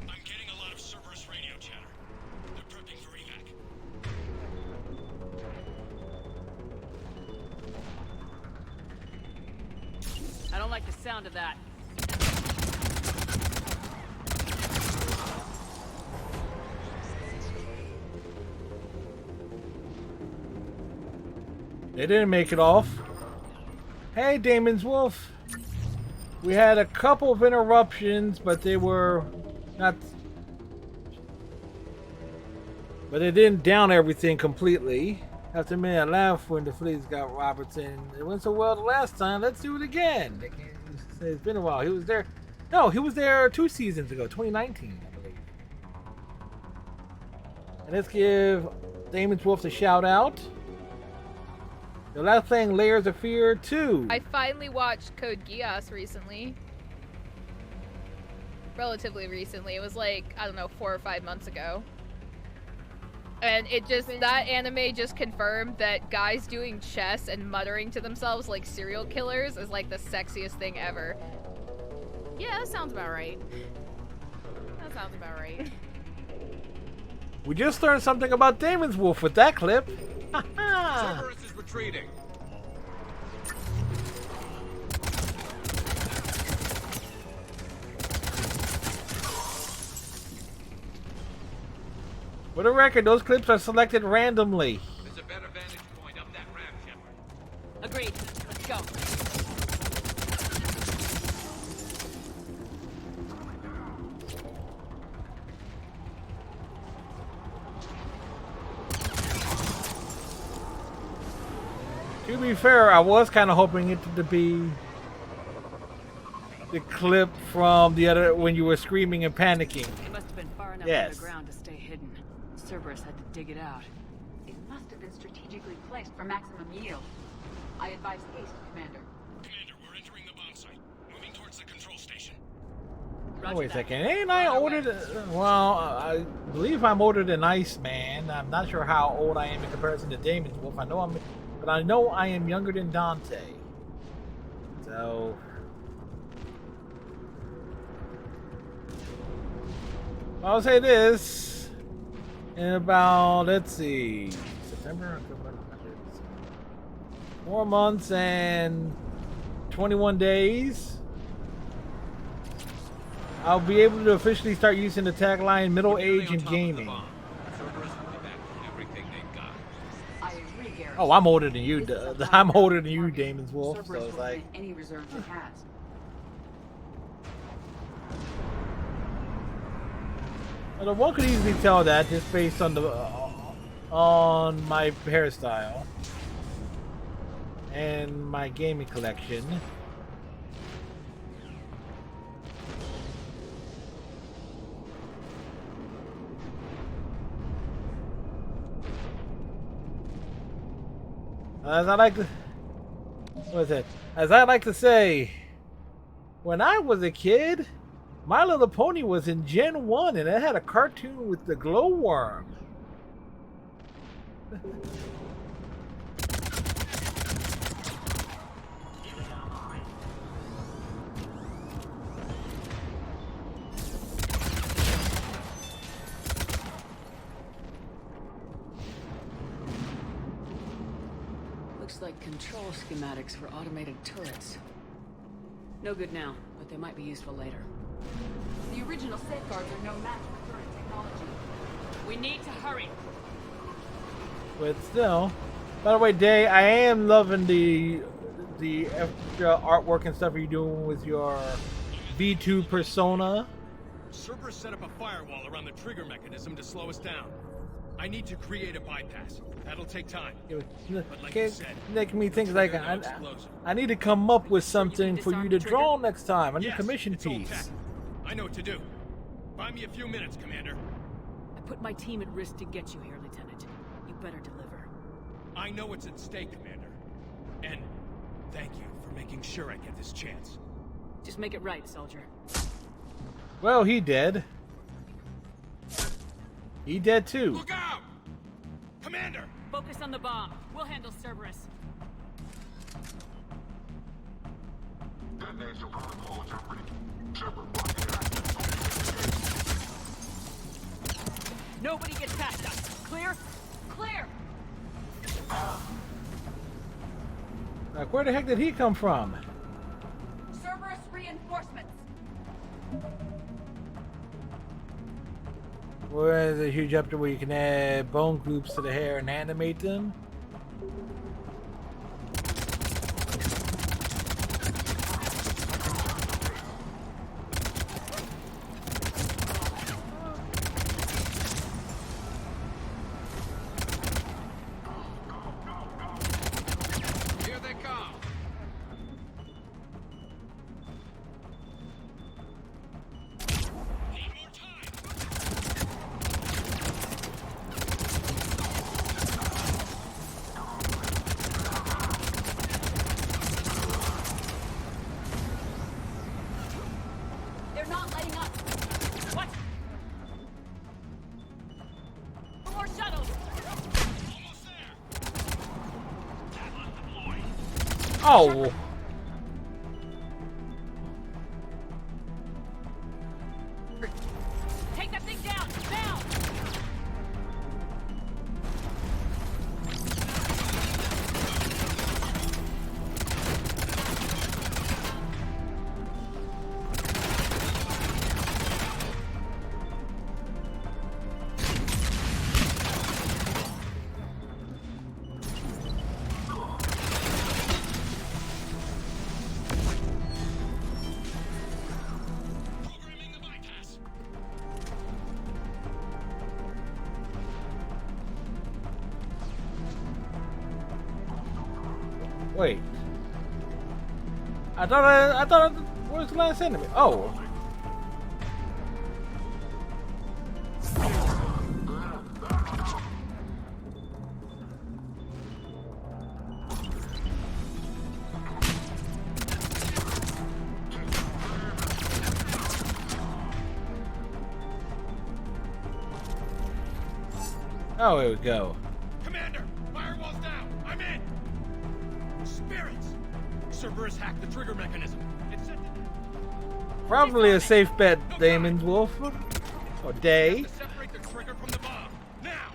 I'm getting a lot of Cerberus radio chatter. They're prepping for evac. I don't like the sound of that. They didn't make it off. Hey, Damon's Wolf. We had a couple of interruptions, but they were not. But they didn't down everything completely. After a minute, I laughed when the fleas got Robertson. It went so well the last time. Let's do it again. They can't say it's been a while. He was there. No, he was there 2 seasons ago, 2019, I believe. And let's give Damon's Wolf a shout out. The last thing, Layers of Fear 2. I finally watched Code Geass recently. Relatively recently. It was like, I don't know, 4 or 5 months ago. And it just, that anime just confirmed that guys doing chess and muttering to themselves like serial killers is like the sexiest thing ever. Yeah, that sounds about right. That sounds about right. We just learned something about Damon's Wolf with that clip. Cerberus is retreating. For the record, those clips are selected randomly. There's a better vantage point up that ramp, Shepard. Agreed. Let's go. To be fair, I was kind of hoping it to be the clip from the other when you were screaming and panicking. It must have been far enough Yes. underground to stay hidden. Cerberus had to dig it out. It must have been strategically placed for maximum yield. I advise haste, Commander. Commander, we're entering the bomb site. Moving towards the control station. Oh, wait a second. Ain't I older than... Well, I believe I'm older than Iceman. I'm not sure how old I am in comparison to Damon's Wolf. But I know I am younger than Dante. So... I'll say this. In about, let's see, September, October, 4 months and 21 days. I'll be able to officially start using the tagline "Middle Age in Gaming." Oh, I'm older than you. I'm older than you, Damon's Wolf. So it's like any reserves it has. Well, one could easily tell that just based on the on my hairstyle and my gaming collection. As I like to, what is it? As I like to say, when I was a kid, My Little Pony was in Gen 1 and it had a cartoon with the glowworm. Looks like control schematics for automated turrets. No good now, but they might be useful later. The original safeguards are no match for current technology. We need to hurry. But still, by the way, Day, I am loving the extra artwork and stuff you're doing with your V2 persona. Cerberus set up a firewall around the trigger mechanism to slow us down. I need to create a bypass. That'll take time. But like you said, Making me think like I need to come up with something for you to draw next time. I need a commission piece. I know what to do. Buy me a few minutes, Commander. I put my team at risk to get you here, Lieutenant. You better deliver. I know what's at stake, Commander. And thank you for making sure I get this chance. Just make it right, soldier. Well, he dead. He dead too. Look out! Commander! Focus on the bomb. We'll handle Cerberus. Nobody gets past us. Clear? Clear! Like, where the heck did he come from? Cerberus reinforcements. Where is a huge up to where you can add bone groups to the hair and animate them? Here they come. They're not letting up. What? More shuttles. Almost there. Oh! Take that thing down. Now. Programming the bypass. Wait. I thought where's the last enemy? Oh. Oh, here we go. Commander, firewall's down. I'm in. Spirits. Cerberus hacked the trigger mechanism. It's set to Probably a safe bet, Damon's Wolf. Or Day. separate the trigger from the bomb. Now.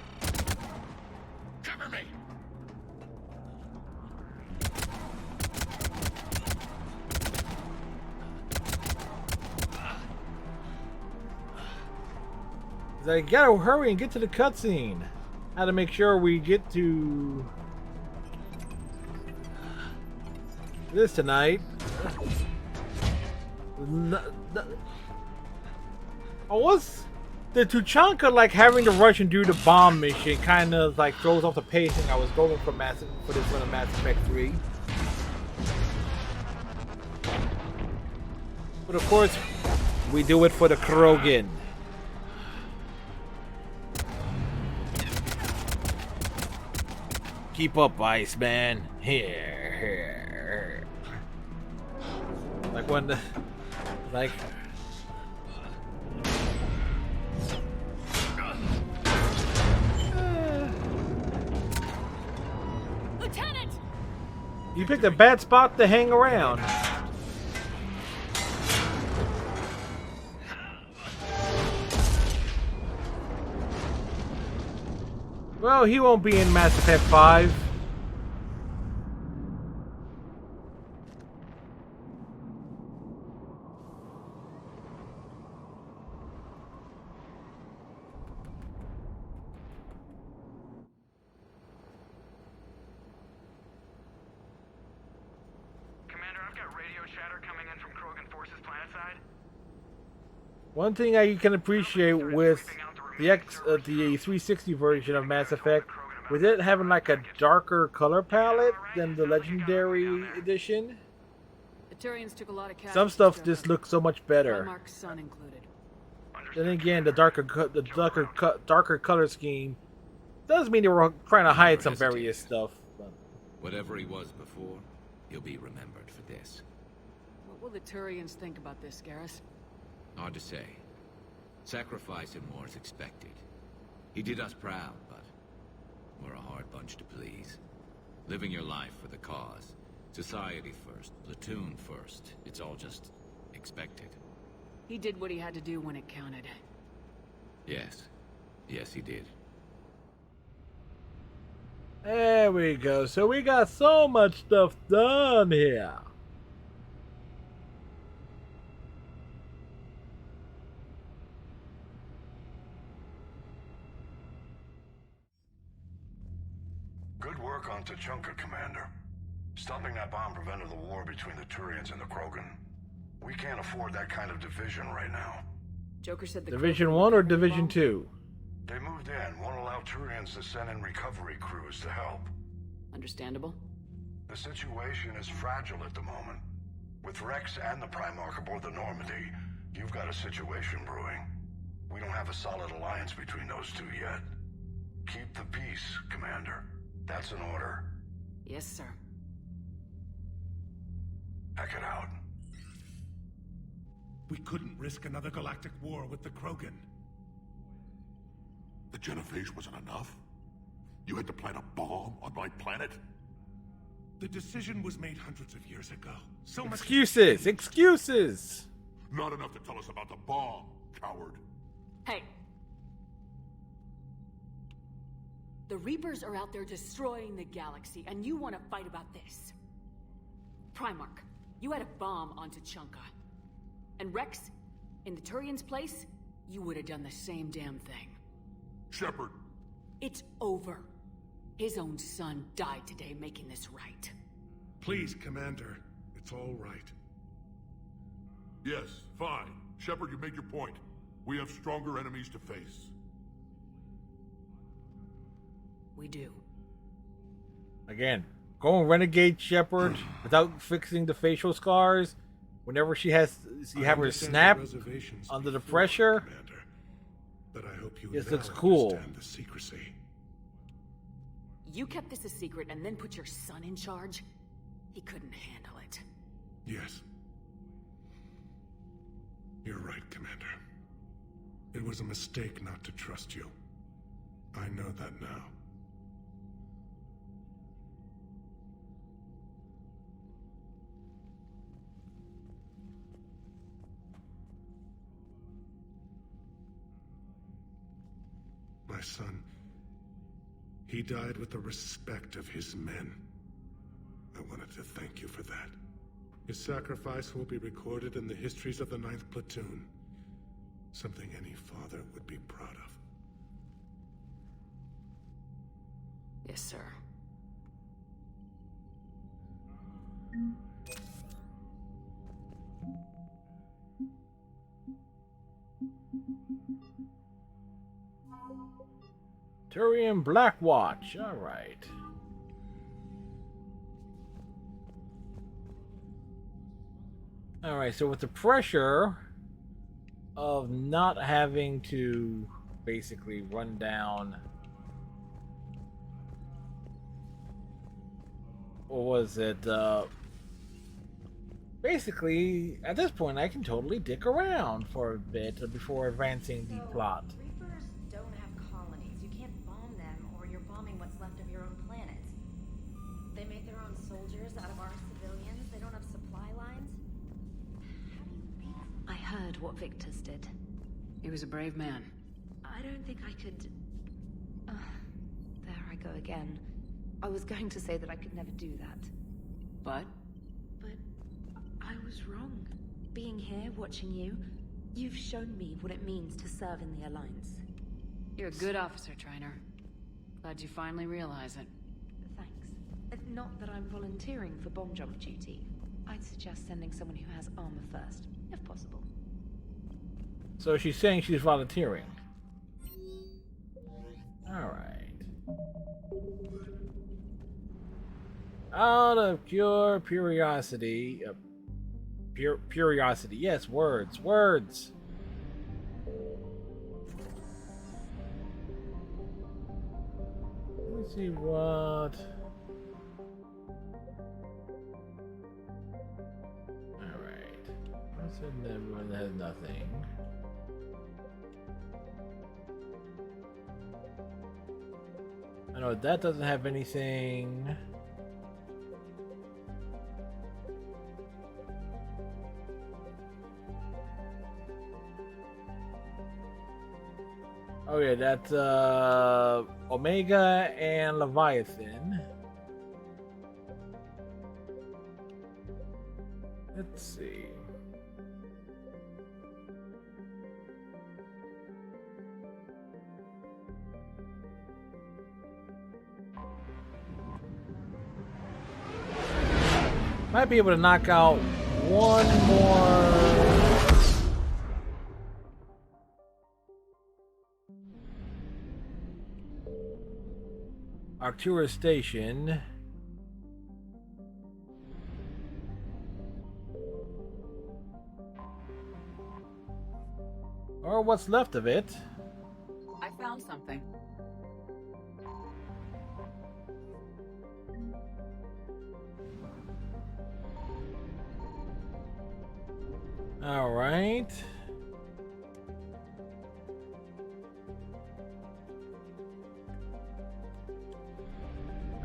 Cover me. He's like, gotta hurry and get to the cutscene. How to make sure we get to this tonight. Oh, what's the Tuchanka like having to rush and do the bomb mission? Kind of like throws off the pacing I was going for this one of Mass Effect 3. But of course, we do it for the Krogan. Keep up, Iceman. Here. Like when the... Like... Lieutenant! You picked a bad spot to hang around. Well, he won't be in Mass Effect 5. One thing I can appreciate with the 360 version of Mass Effect, with it having like a darker color palette than the Legendary Edition, The Turians took a lot of casualties. some stuff just looks so much better. Primarch's son included. Then again, the darker color scheme does mean they were trying to hide some various stuff. But Whatever he was before, he'll be remembered for this. What will the Turians think about this, Garrus? Hard to say. Sacrifice in war is expected. He did us proud, but we're a hard bunch to please. Living your life for the cause. Society first, platoon first. It's all just expected. He did what he had to do when it counted. Yes. Yes, he did. there we go. So we got so much stuff done here. Good work on Tuchanka, Commander. Stopping that bomb prevented the war between the Turians and the Krogan. We can't afford that kind of division right now. Joker said the Division 1 or Division 2? They moved in, won't allow Turians to send in recovery crews to help. Understandable. The situation is fragile at the moment. With Rex and the Primarch aboard the Normandy, you've got a situation brewing. We don't have a solid alliance between those two yet. Keep the peace, Commander. That's an order. Yes, sir. Heck it out. We couldn't risk another galactic war with the Krogan. The Genophage wasn't enough? You had to plant a bomb on my planet? The decision was made hundreds of years ago. So much Excuses! Excuses! Not enough to tell us about the bomb, coward. Hey! The Reapers are out there destroying the galaxy, and you want to fight about this. Primarch, you had a bomb on Tuchanka. And Rex, in the Turian's place, you would have done the same damn thing. Shepard! It's over. His own son died today making this right. Please, Commander. It's all right. Yes, fine. Shepard, you made your point. We have stronger enemies to face. We do. Again, going Renegade Shepard without fixing the facial scars. Whenever she has, you have her snap under the pressure. Commander, but I hope you This now looks cool. understand the secrecy. You kept this a secret and then put your son in charge? He couldn't handle it. Yes. You're right, Commander. It was a mistake not to trust you. I know that now. My son, he died with the respect of his men. I wanted to thank you for that. His sacrifice will be recorded in the histories of the 9th Platoon. Something any father would be proud of. Yes, sir. Turian Blackwatch. All right. All right. So with the pressure of not having to basically run down, or was it? Basically, at this point, I can totally dick around for a bit before advancing the plot. Reapers don't have colonies. You can't bomb them, or you're bombing what's left of your own planet. They make their own soldiers out of our civilians. They don't have supply lines. I heard what Victor's did. He was a brave man. I don't think I could... there I go again. I was going to say that I could never do that. But? But I was wrong. Being here, watching you, you've shown me what it means to serve in the Alliance. You're a good officer, Trainer. Glad you finally realize it. Thanks. Not that I'm volunteering for bomb jump duty. I'd suggest sending someone who has armor first, if possible. So she's saying she's volunteering. Alright. Out of pure curiosity. Curiosity. Yes, words. Words. Let me see what... Alright. What's in that one that has nothing? I know that doesn't have anything. Oh yeah, that's Omega and Leviathan. Let's see. Might be able to knock out one more. Arcturus Station. Or what's left of it. I found something. All right.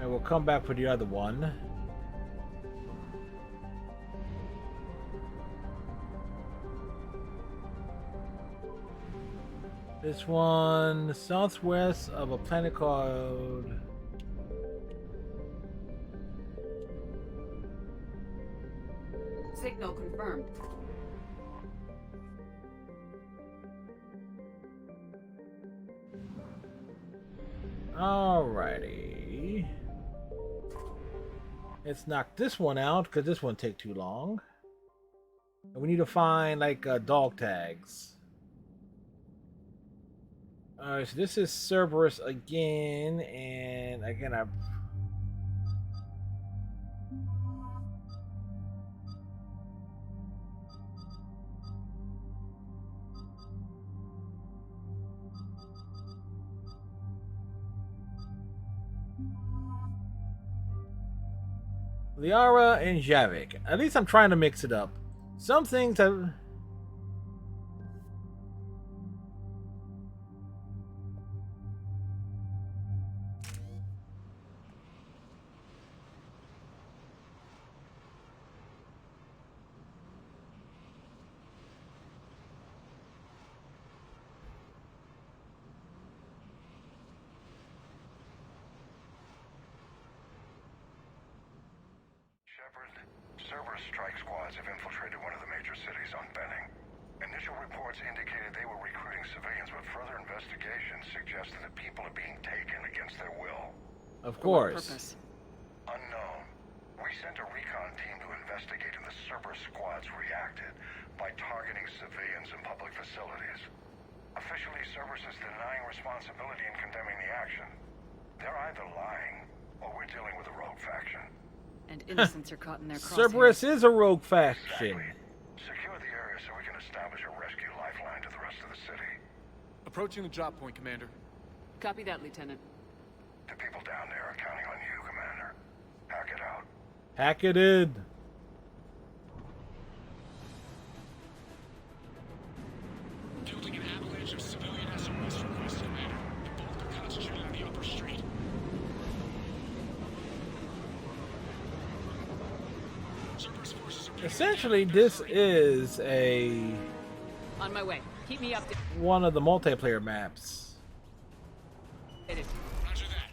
And we'll come back for the other one. This one, southwest of a planet called... Signal confirmed. Alrighty. Let's knock this one out because this one take too long. And we need to find like dog tags. Alright, so this is Cerberus again, and again I... Liara and Javik. At least I'm trying to mix it up. Some things have... Cerberus strike squads have infiltrated one of the major cities on Benning. Initial reports indicated they were recruiting civilians, but further investigation suggested that people are being taken against their will. Of course. Unknown. We sent a recon team to investigate, and the Cerberus squads reacted by targeting civilians in public facilities. Officially, Cerberus is denying responsibility and condemning the action. They're either lying, or we're dealing with a rogue faction. And innocents are caught in their crosshairs. Cerberus is a rogue faction. Exactly. Secure the area so we can establish a rescue lifeline to the rest of the city. Approaching the drop point, Commander. Copy that, Lieutenant. The people down there are counting on you, Commander. Hack it out. Hack it in. Building an avalanche of civilian SOS requests, Commander. The bulk are concentrated on the upper street. Essentially, this is a... On my way. Keep me updated. one of the multiplayer maps. Roger that.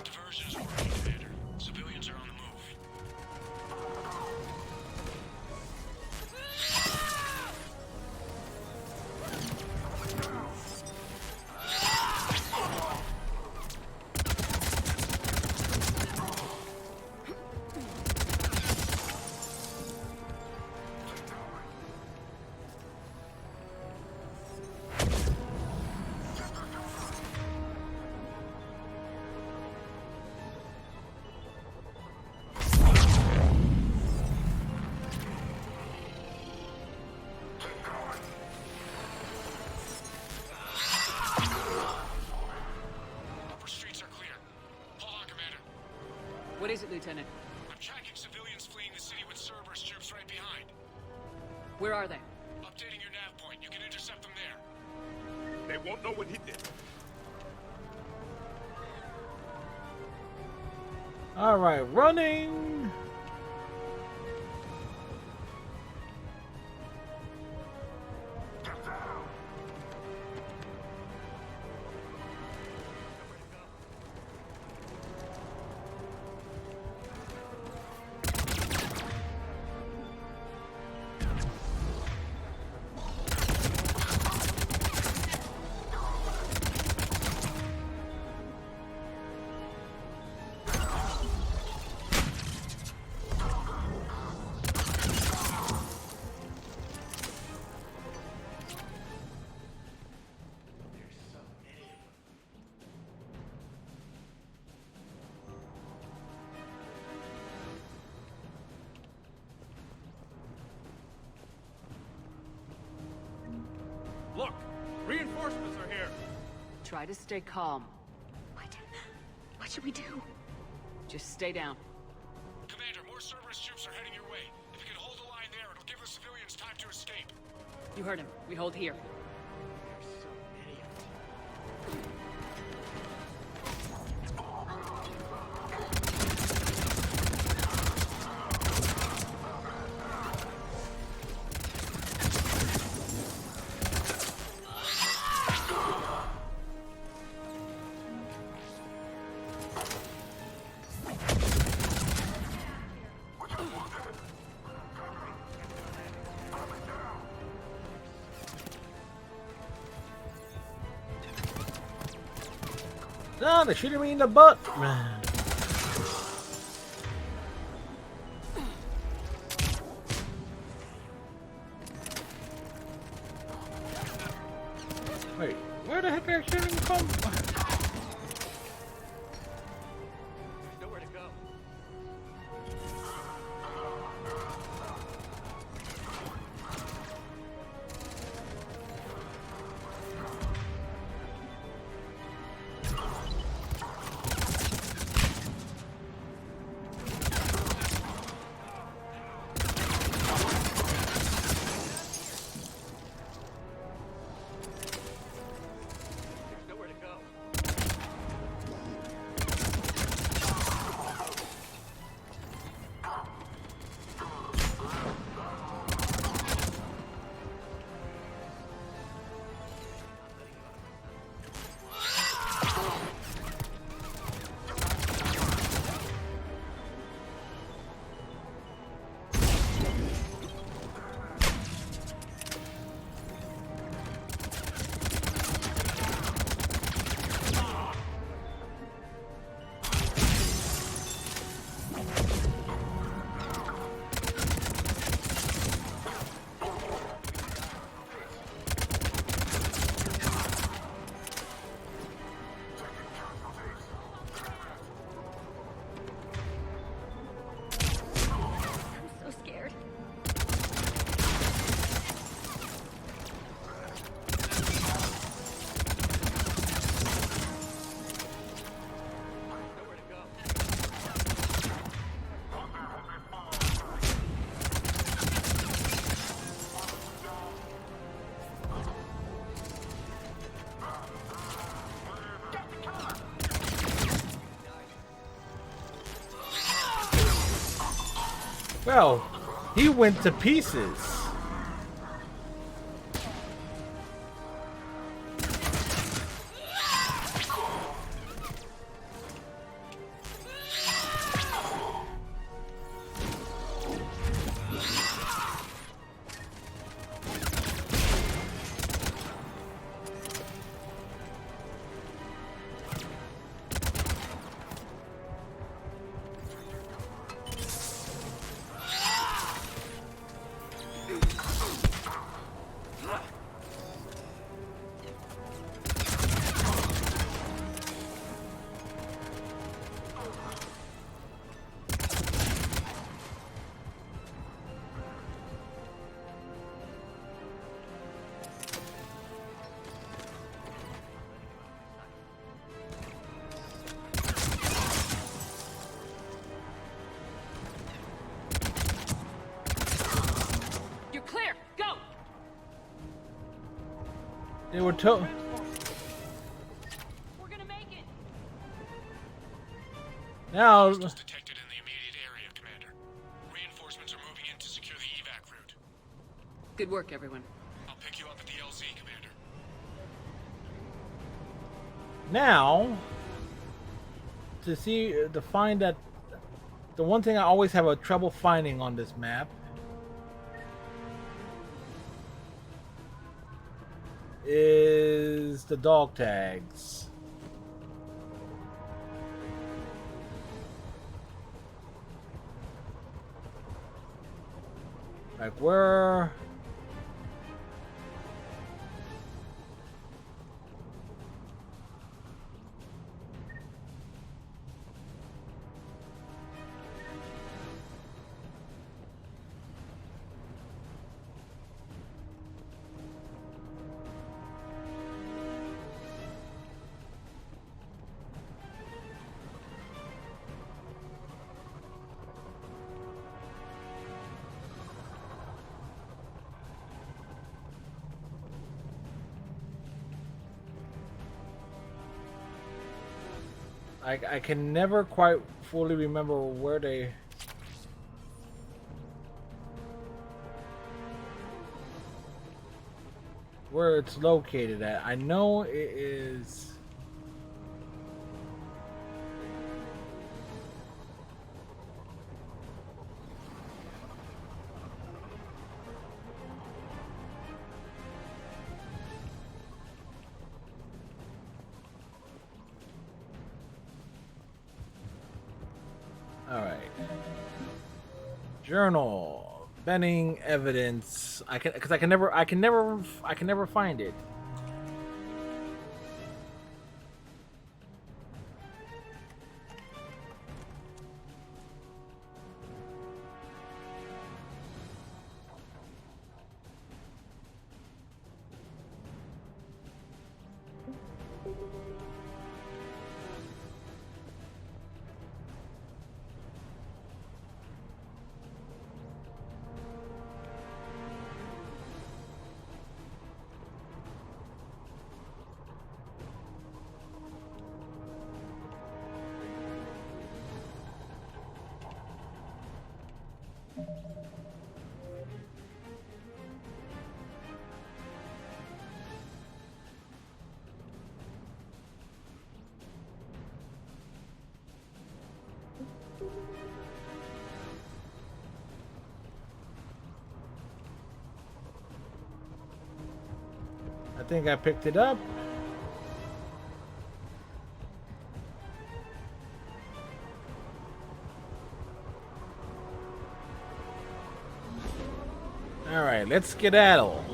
Diversion is working, Commander. What is it, Lieutenant? I'm tracking civilians fleeing the city with Cerberus troops right behind. Where are they? Updating your nav point. You can intercept them there. They won't know what hit them. All right, running. Look! Reinforcements are here! Try to stay calm. What should we do? Just stay down. Commander, more Cerberus troops are heading your way. If you can hold the line there, it'll give the civilians time to escape. You heard him. We hold here. No, they're shooting me in the butt. Wait, where the heck are they shooting from? Nowhere to go. Well, he went to pieces. They were told. We're gonna make it. Now. Detected in the immediate area, Commander. Reinforcements are moving in to secure the evac route. Good work, everyone. I'll pick you up at the LZ, Commander. Now, to find that, the one thing I always have a trouble finding on this map is the dog tags. Like where? I can never quite fully remember where it's located at. I know it is. Alright. Journal. Benning evidence. I can never find it. I think I picked it up. All right, let's skedaddle.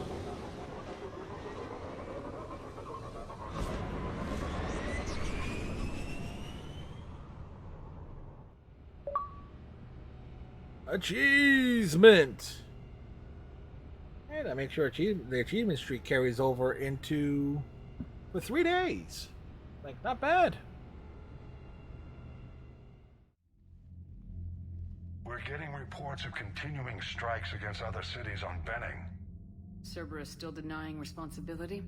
Achievement. And I make sure the achievement streak carries over into for 3 days. Like, not bad. We're getting reports of continuing strikes against other cities on Benning. Cerberus still denying responsibility?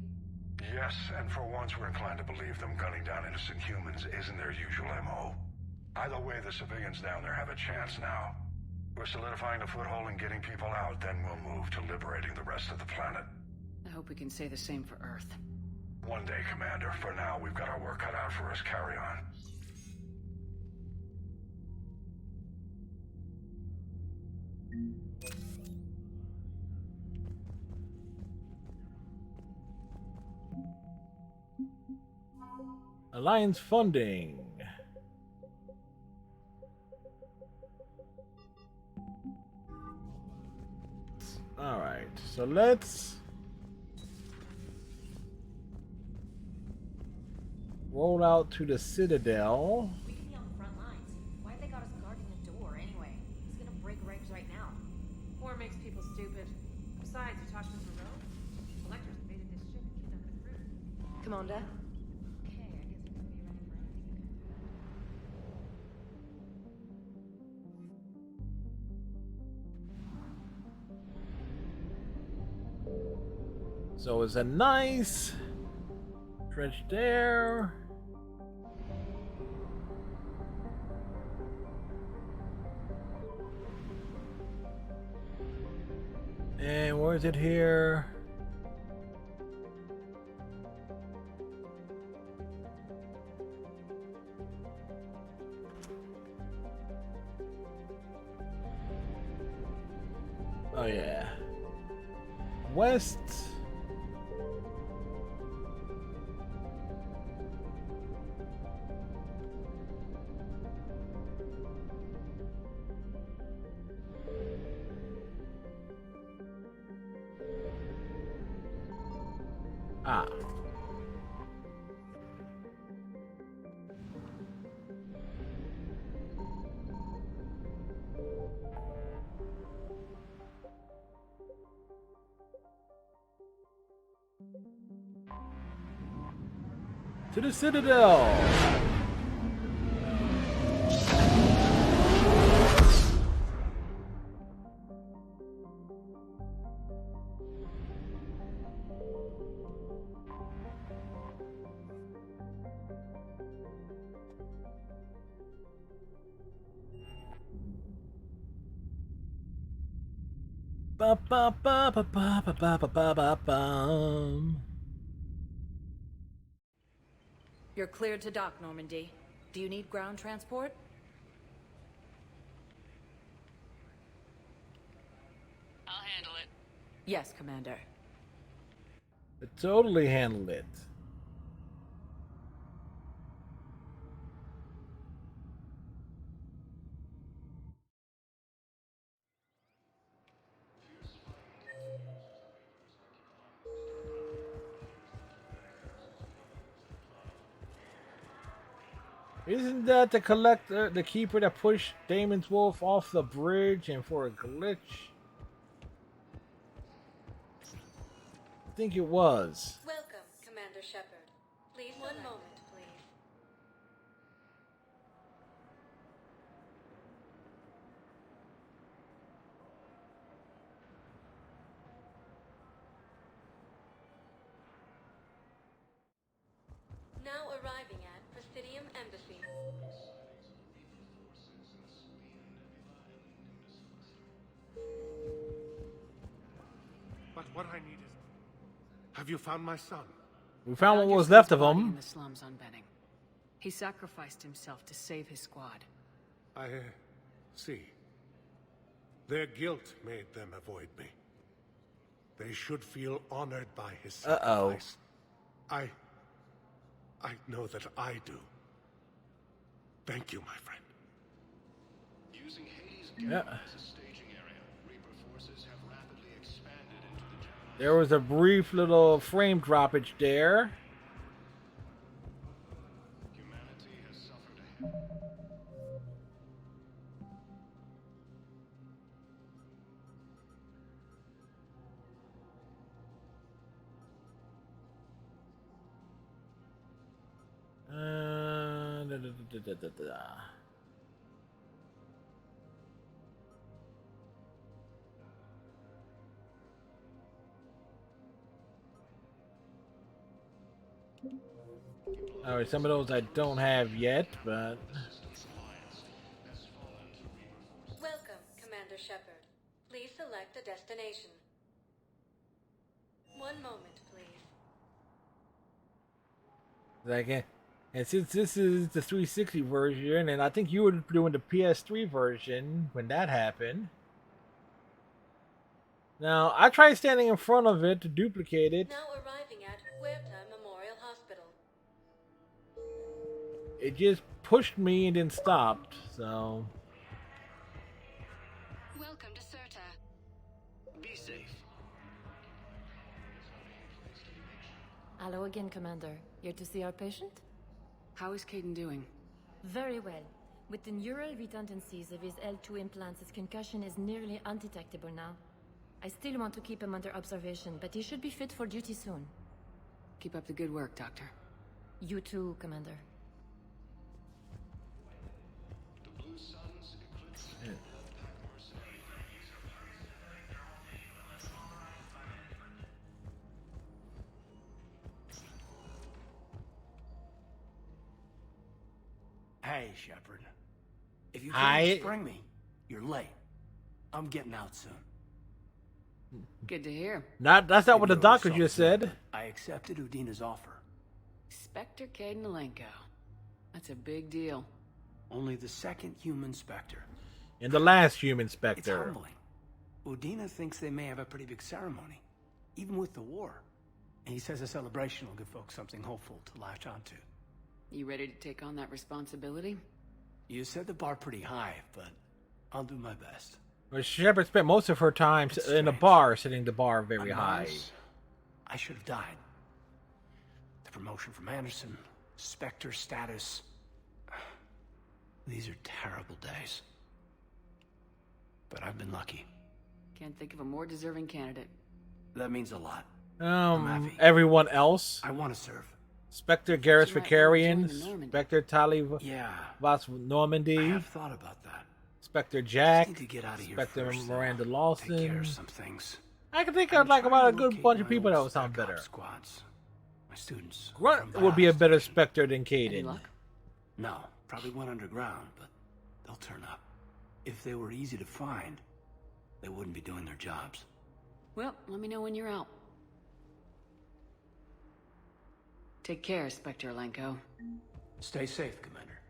Yes, and for once we're inclined to believe them gunning down innocent humans isn't their usual MO. Either way, the civilians down there have a chance now. We're solidifying a foothold and getting people out, then we'll move to liberating the rest of the planet. I hope we can say the same for Earth. One day, Commander. For now, we've got our work cut out for us. Carry on. Alliance funding. All right, so let's roll out to the Citadel. We can be on the front lines. Why have they got us guarding the door anyway? He's gonna break regs right now. War makes people stupid. Besides, you talked to Moreau? Collectors invaded this ship and kidnapped the crew. Commander? So it's a nice stretch there. And where is it here? Oh yeah. West. Ah. To the Citadel. Ba ba ba ba ba ba ba ba ba ba bum. You're cleared to dock, Normandy. Do you need ground transport? I'll handle it. Yes, Commander. It totally handled it. Isn't that the collector, the keeper that pushed Damon's Wolf off the bridge and for a glitch? I think it was. Welcome, Commander Shepard. Please, one moment, please. Now arriving at Presidium Embassy. But what I need is... Have you found my son? We found what Found your was left son's of body him. in the slums on Benning. He sacrificed himself to save his squad. I see. Their guilt made them avoid me. They should feel honored by his sacrifice. I know that I do. Thank you, my friend. Using Hades Yeah. as a staging area, Reaper forces have rapidly expanded into the general. There was a brief little frame droppage there. Humanity has suffered Da. Alright, some of those I don't have yet, but... Welcome, Commander Shepard. Please select a destination. One moment, please. Like, and since this is the 360 version, and I think you were doing the PS3 version when that happened. Now, I tried standing in front of it to duplicate it. Now arriving at Huerta Memorial Hospital. It just pushed me and then stopped, so... Welcome to Serta. Be safe. Hello again, Commander. Here to see our patient? How is Caden doing? Very well. With the neural redundancies of his L2 implants, his concussion is nearly undetectable now. I still want to keep him under observation, but he should be fit for duty soon. Keep up the good work, Doctor. You too, Commander. The Blue Suns eclipse Hey, Shepard. If you I- can't spring me, you're late. I'm getting out soon. Good to hear. That's not what the Maybe doctor oversaw just it, said. but I accepted Udina's offer. Spectre Caden Alenko. That's a big deal. Only the second human Spectre. And the last human It's Spectre. humbling. Udina thinks they may have a pretty big ceremony, even with the war. And he says a celebration will give folks something hopeful to latch onto. You ready to take on that responsibility? You set the bar pretty high, but I'll do my best. Well, Shepard spent most of her time in a bar, setting the bar very On high. Mars, I should have died. The promotion from Anderson, Spectre status. These are terrible days. But I've been lucky. Can't think of a more deserving candidate. That means a lot. I'm happy. Everyone else. I want to serve. Spectre Garrus You might Vicarian, wanna join the Normandy. Spectre Tali Yeah. Voss Normandy, I have thought about that. Spectre Jack, Need to get out of here Spectre first, Miranda Take care Lawson. of some things. I can think of like about a good bunch of people that would sound better. Squads. My students. Grunt from would be a past. better Spectre than Any Caden. luck? No, probably went underground, but they'll turn up. If they were easy to find, they wouldn't be doing their jobs. Well, let me know when you're out. Take care, Spectre Alenko. Stay safe, Commander.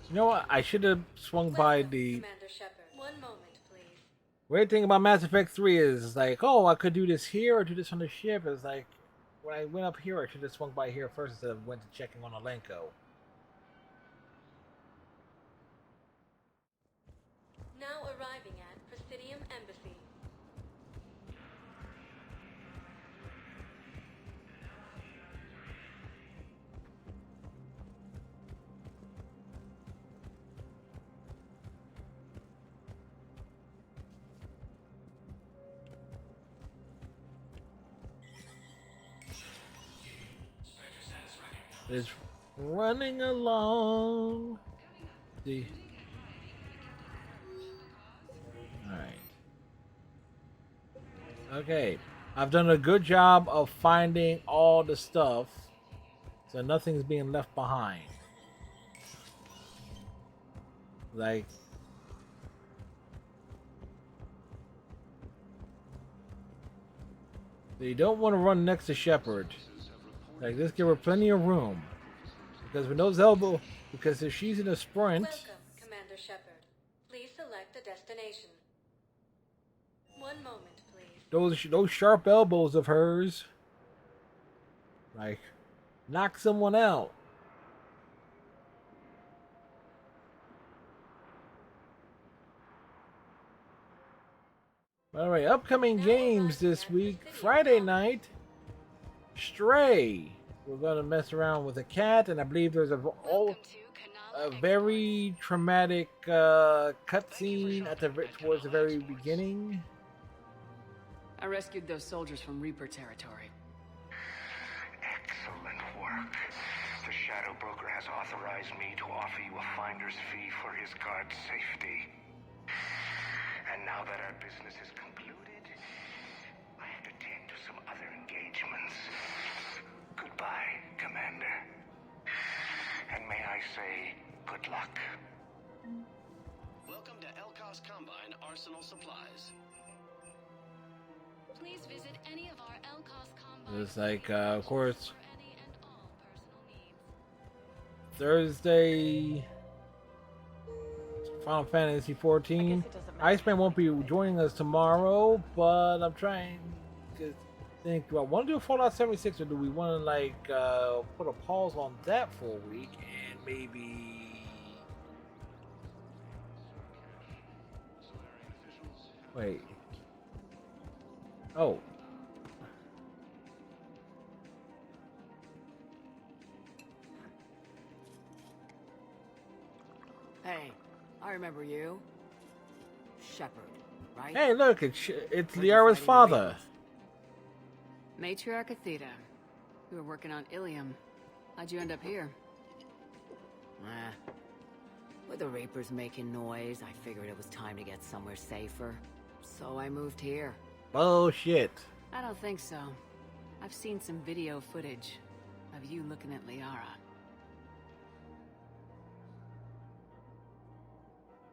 You know what? I should have swung by the. Commander Shepard. One moment, please. Weird thing about Mass Effect 3 is like, oh, I could do this here or do this on the ship. It's like, when I went up here, I should have swung by here first instead of went to checking on Alenko. Now arriving at Presidium Embassy. It's running along. See. Alright. Okay. I've done a good job of finding all the stuff, so nothing's being left behind. Like, so you don't want to run next to Shepard. Like, this give her plenty of room. Because with those elbow, because if she's in a sprint, Welcome, Commander Shepard. Please select a destination. One moment, please. those sharp elbows of hers, like, knock someone out. By the way, upcoming games this week, Friday night, Stray. We're gonna mess around with a cat, and I believe there's a very traumatic cutscene at towards the very beginning. I rescued those soldiers from Reaper territory. Excellent work. The Shadow Broker has authorized me to offer you a finder's fee for his guard's safety. And now that our business is concluded, I have to tend to some other engagements. Goodbye, Commander. And may I say, good luck. Welcome to Elkos Combine Arsenal Supplies. Please visit any of our Elkos Combine. It's like, of course, Thursday, Final Fantasy 14. Iceman won't be joining us tomorrow, but I'm trying to think, do I want to do a Fallout 76 or do we want to, like, put a pause on that for a week and maybe... Wait. Oh. Hey, I remember you. Shepard, right? Hey, look, it's Liara's father. Matriarch Athena. We were working on Ilium. How'd you end up here? With the Reapers making noise, I figured it was time to get somewhere safer. So I moved here. Bullshit. I don't think so. I've seen some video footage of you looking at Liara.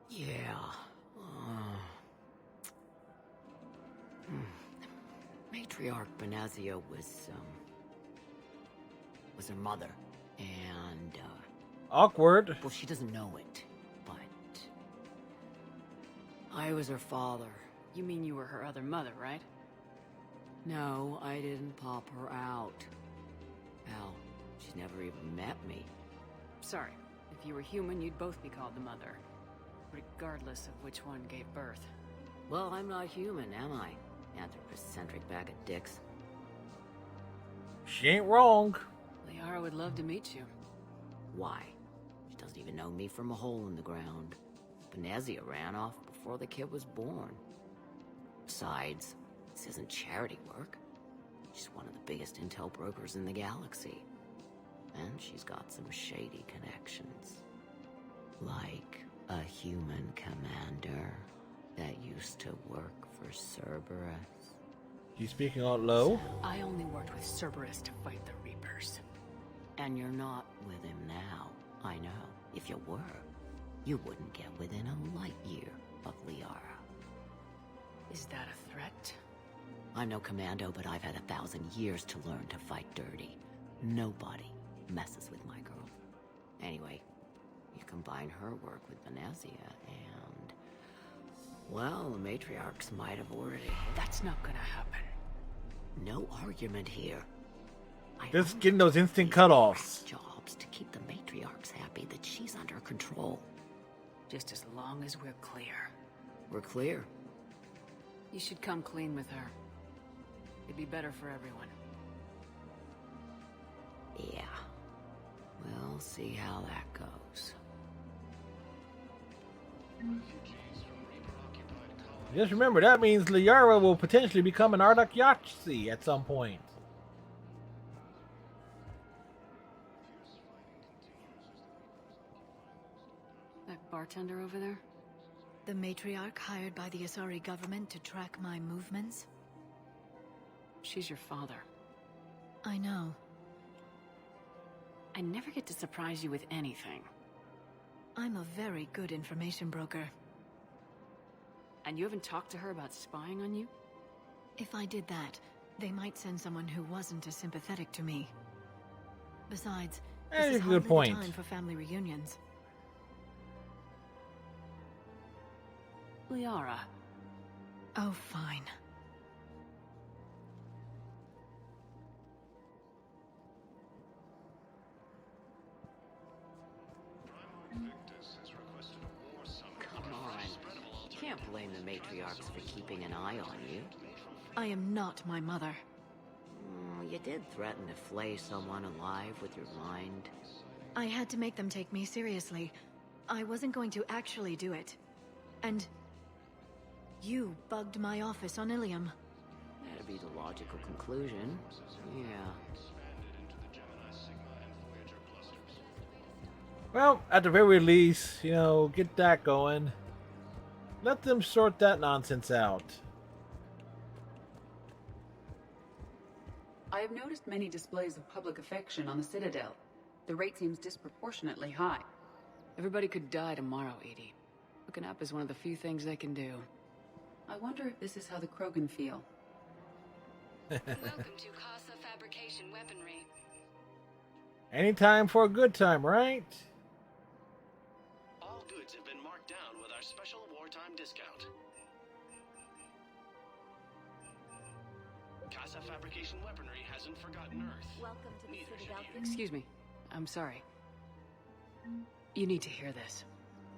Yeah. Matriarch Benazia was her mother. And, awkward. Well, she doesn't know it, but I was her father. You mean you were her other mother, right? No, I didn't pop her out. Hell, she's never even met me. Sorry. If you were human, you'd both be called the mother. Regardless of which one gave birth. Well, I'm not human, am I? Anthropocentric bag of dicks. She ain't wrong. Liara would love to meet you. Why? She doesn't even know me from a hole in the ground. Benazia ran off before the kid was born. Besides, this isn't charity work. She's one of the biggest intel brokers in the galaxy. And she's got some shady connections. Like a human commander that used to work for Cerberus. You speaking out low? I only worked with Cerberus to fight the Reapers. And you're not with him now. I know. If you were, you wouldn't get within a light year of Liara. Is that a threat? I'm no commando, but I've had 1,000 years to learn to fight dirty. Nobody messes with my girl. Anyway, you combine her work with Benazia and... well, the matriarchs might have ordered it. That's not gonna happen. No argument here. Just getting those instant cutoffs. Jobs to keep the matriarchs happy that she's under control. Just as long as we're clear. We're clear. You should come clean with her. It'd be better for everyone. Yeah. We'll see how that goes. Just remember, that means Liara will potentially become an Ardakyatsi at some point. That bartender over there? The matriarch hired by the Asari government to track my movements? She's your father. I know. I never get to surprise you with anything. I'm a very good information broker. And you haven't talked to her about spying on you? If I did that, they might send someone who wasn't as sympathetic to me. Besides, this is hardly the time for family reunions. Liara. Oh, fine. Come on. You can't blame the matriarchs for keeping an eye on you. I am not my mother. You did threaten to flay someone alive with your mind. I had to make them take me seriously. I wasn't going to actually do it. And... you bugged my office on Ilium. That'd be the logical conclusion. Yeah. Well, at the very least, you know, get that going. Let them sort that nonsense out. I have noticed many displays of public affection on the Citadel. The rate seems disproportionately high. Everybody could die tomorrow, Edie. Hooking up is one of the few things they can do. I wonder if this is how the Krogan feel. Welcome to Casa Fabrication Weaponry. Anytime for a good time, right? All goods have been marked down with our special wartime discount. Casa Fabrication Weaponry hasn't forgotten Earth. Welcome to the Citadel. Excuse me. I'm sorry. You need to hear this.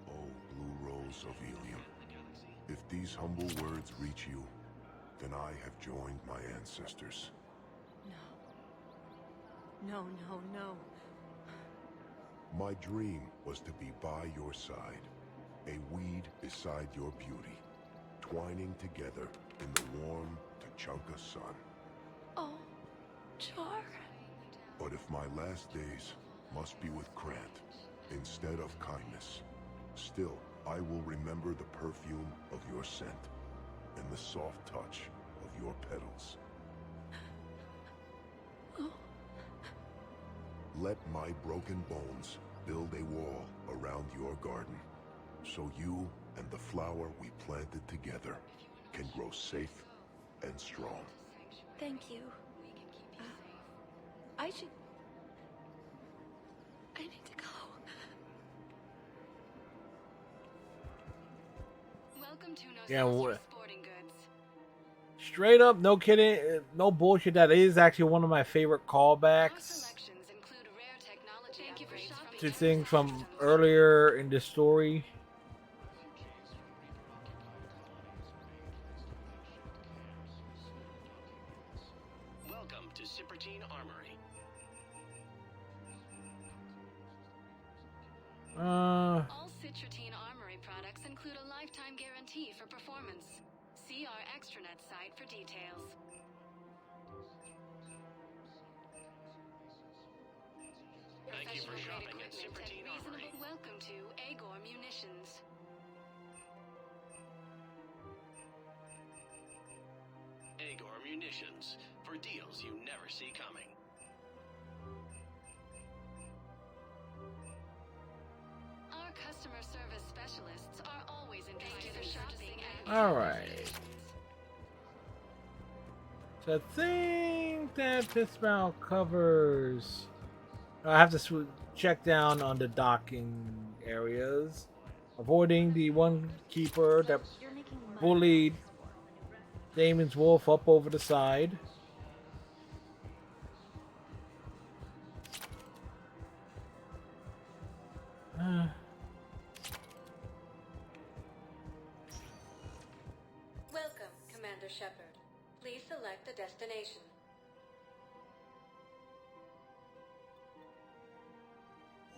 Oh, Blue Rose of Ilium. If these humble words reach you, then I have joined my ancestors. No, no. My dream was to be by your side, a weed beside your beauty, twining together in the warm Tuchanka sun. Oh, Char. But if my last days must be with Krant instead of kindness, Still, I will remember the perfume of your scent and the soft touch of your petals. Let my broken bones build a wall around your garden, so you and the flower we planted together can grow safe and strong. Thank you. I need to go. Welcome to Yeah, Nostalgia Sporting Goods. straight up, no kidding, no bullshit. That is actually one of my favorite callbacks to things from earlier in the story. Welcome to Cipertine Armory. All Citrotine Armory products include a lifetime guarantee for performance. See our extranet site for details. Thank you for shopping at Cipertine Armory. Welcome to Agor Munitions. Agor Munitions, for deals you never see coming. Our customer service specialists are always interested in shopping at All right. So I think that just about covers. I have to check down on the docking areas, avoiding the one keeper that bullied Damon's wolf up over the side. Welcome, Commander Shepard. Please select a destination.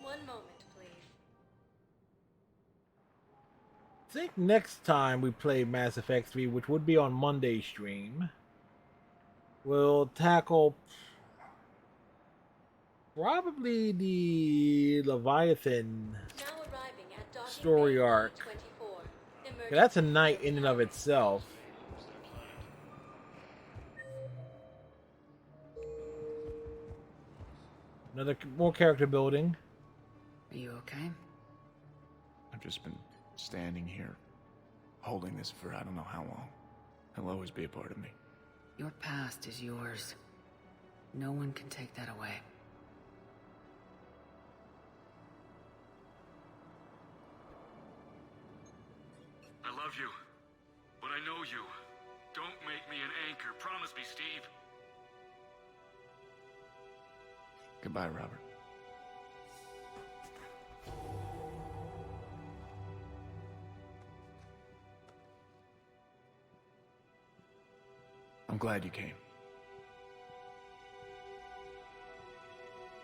One moment, please. I think next time we play Mass Effect 3, which would be on Monday's stream, we'll tackle probably the Leviathan story arc. That's a night in and of itself. More character building. Are you okay? I've just been standing here, holding this for I don't know how long. It'll always be a part of me. Your past is yours. No one can take that away. I love you, but I know you. Don't make me an anchor. Promise me, Steve. Goodbye, Robert. I'm glad you came.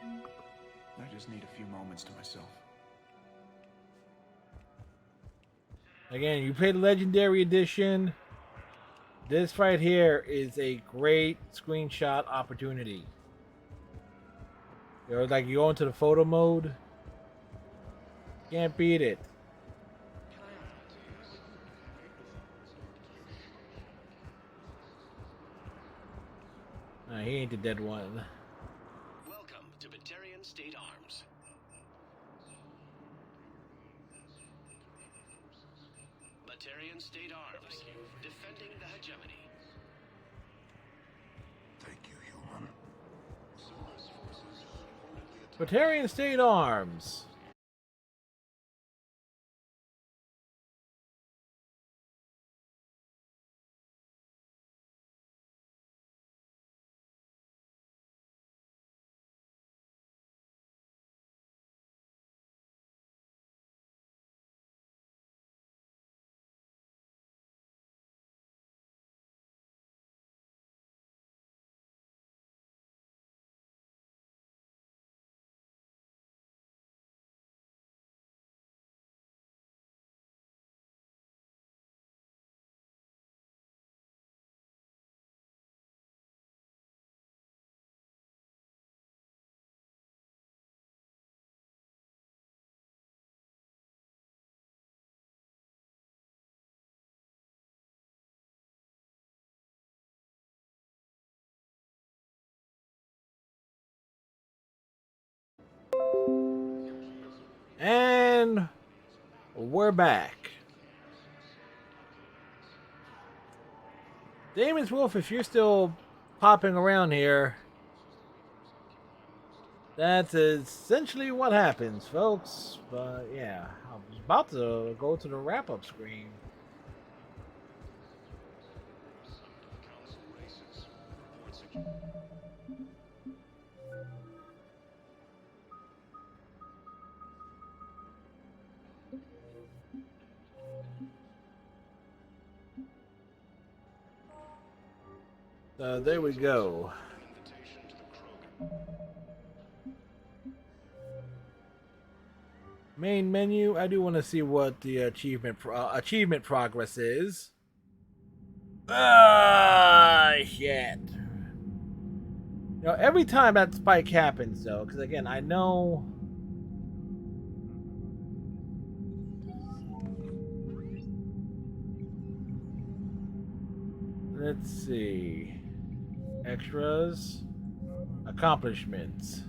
I just need a few moments to myself. Again, you play the Legendary Edition. This right here is a great screenshot opportunity. You know, like you go into the photo mode. Can't beat it. Nah, he ain't the dead one. Welcome to Batarian State Arms. Batarian State Arms, defending the hegemony. Thank you, human. Batarian State Arms. And we're back. Damon's Wolf, if you're still popping around here, that's essentially what happens, folks. But yeah, I was about to go to the wrap-up screen. So there we go. Main menu. I do want to see what the achievement progress is. Ah, shit. You know, every time that spike happens, though, because again, I know. Let's see. Extras. Accomplishments.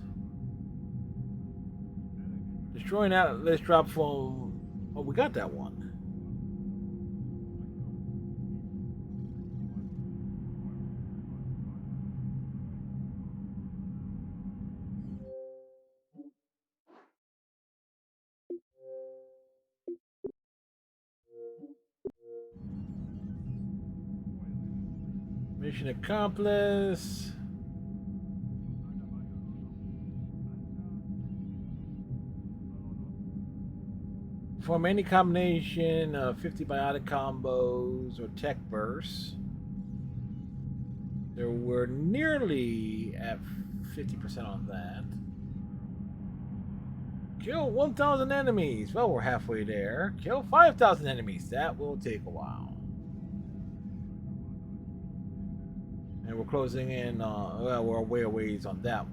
Destroying Atlas drop from. Oh, we got that one. Mission accomplished. Perform any combination of 50 biotic combos or tech bursts. There were nearly at 50% on that. Kill 1,000 enemies. Well, we're halfway there. Kill 5,000 enemies. That will take a while. And we're closing in on, well, we're way a ways on that one.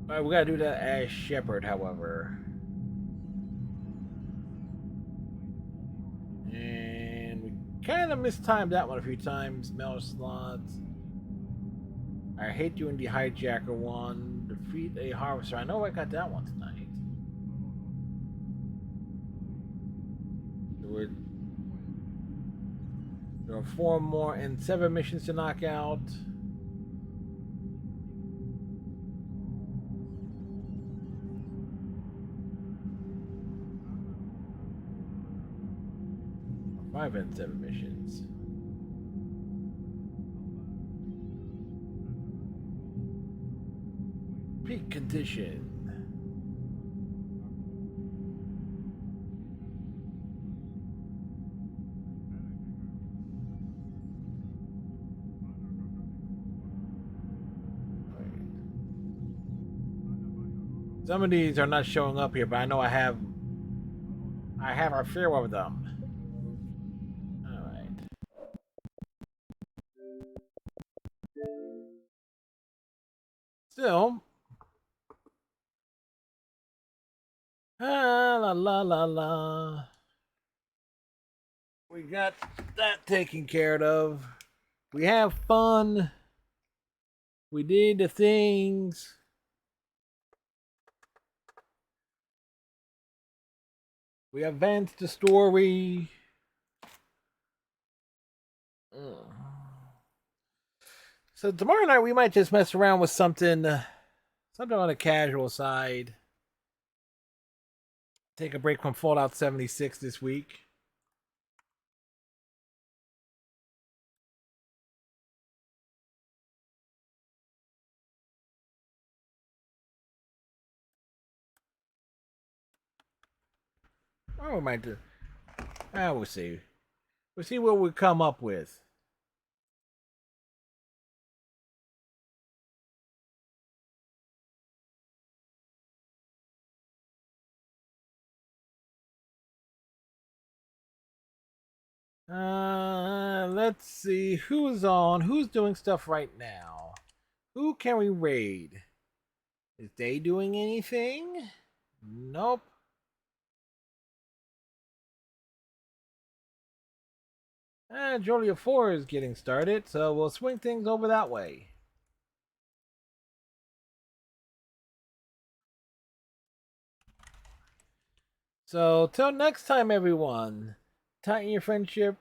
Alright, we gotta do that as Shepard, however. And we kind of mistimed that one a few times. Mail slots. I hate doing the hijacker one. Defeat a harvester. I know I got that one tonight. There are 4 more and 7 missions to knock out. Five and 7 missions. Peak condition. Some of these are not showing up here, but I know I have our fair of them. Still, la la la la. We got that taken care of. We have fun. We did the things. We advanced the story. So tomorrow night we might just mess around with something on the casual side. Take a break from Fallout 76 this week. Or we might do. We'll see. We'll see what we come up with. Let's see who's on, who's doing stuff right now. Who can we raid? Is they doing anything? Nope. And Jolia 4 is getting started, so we'll swing things over that way. So, till next time, everyone, tighten your friendship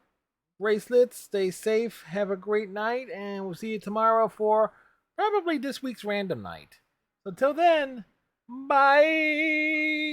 bracelets, stay safe, have a great night, and we'll see you tomorrow for probably this week's random night. So, till then, bye!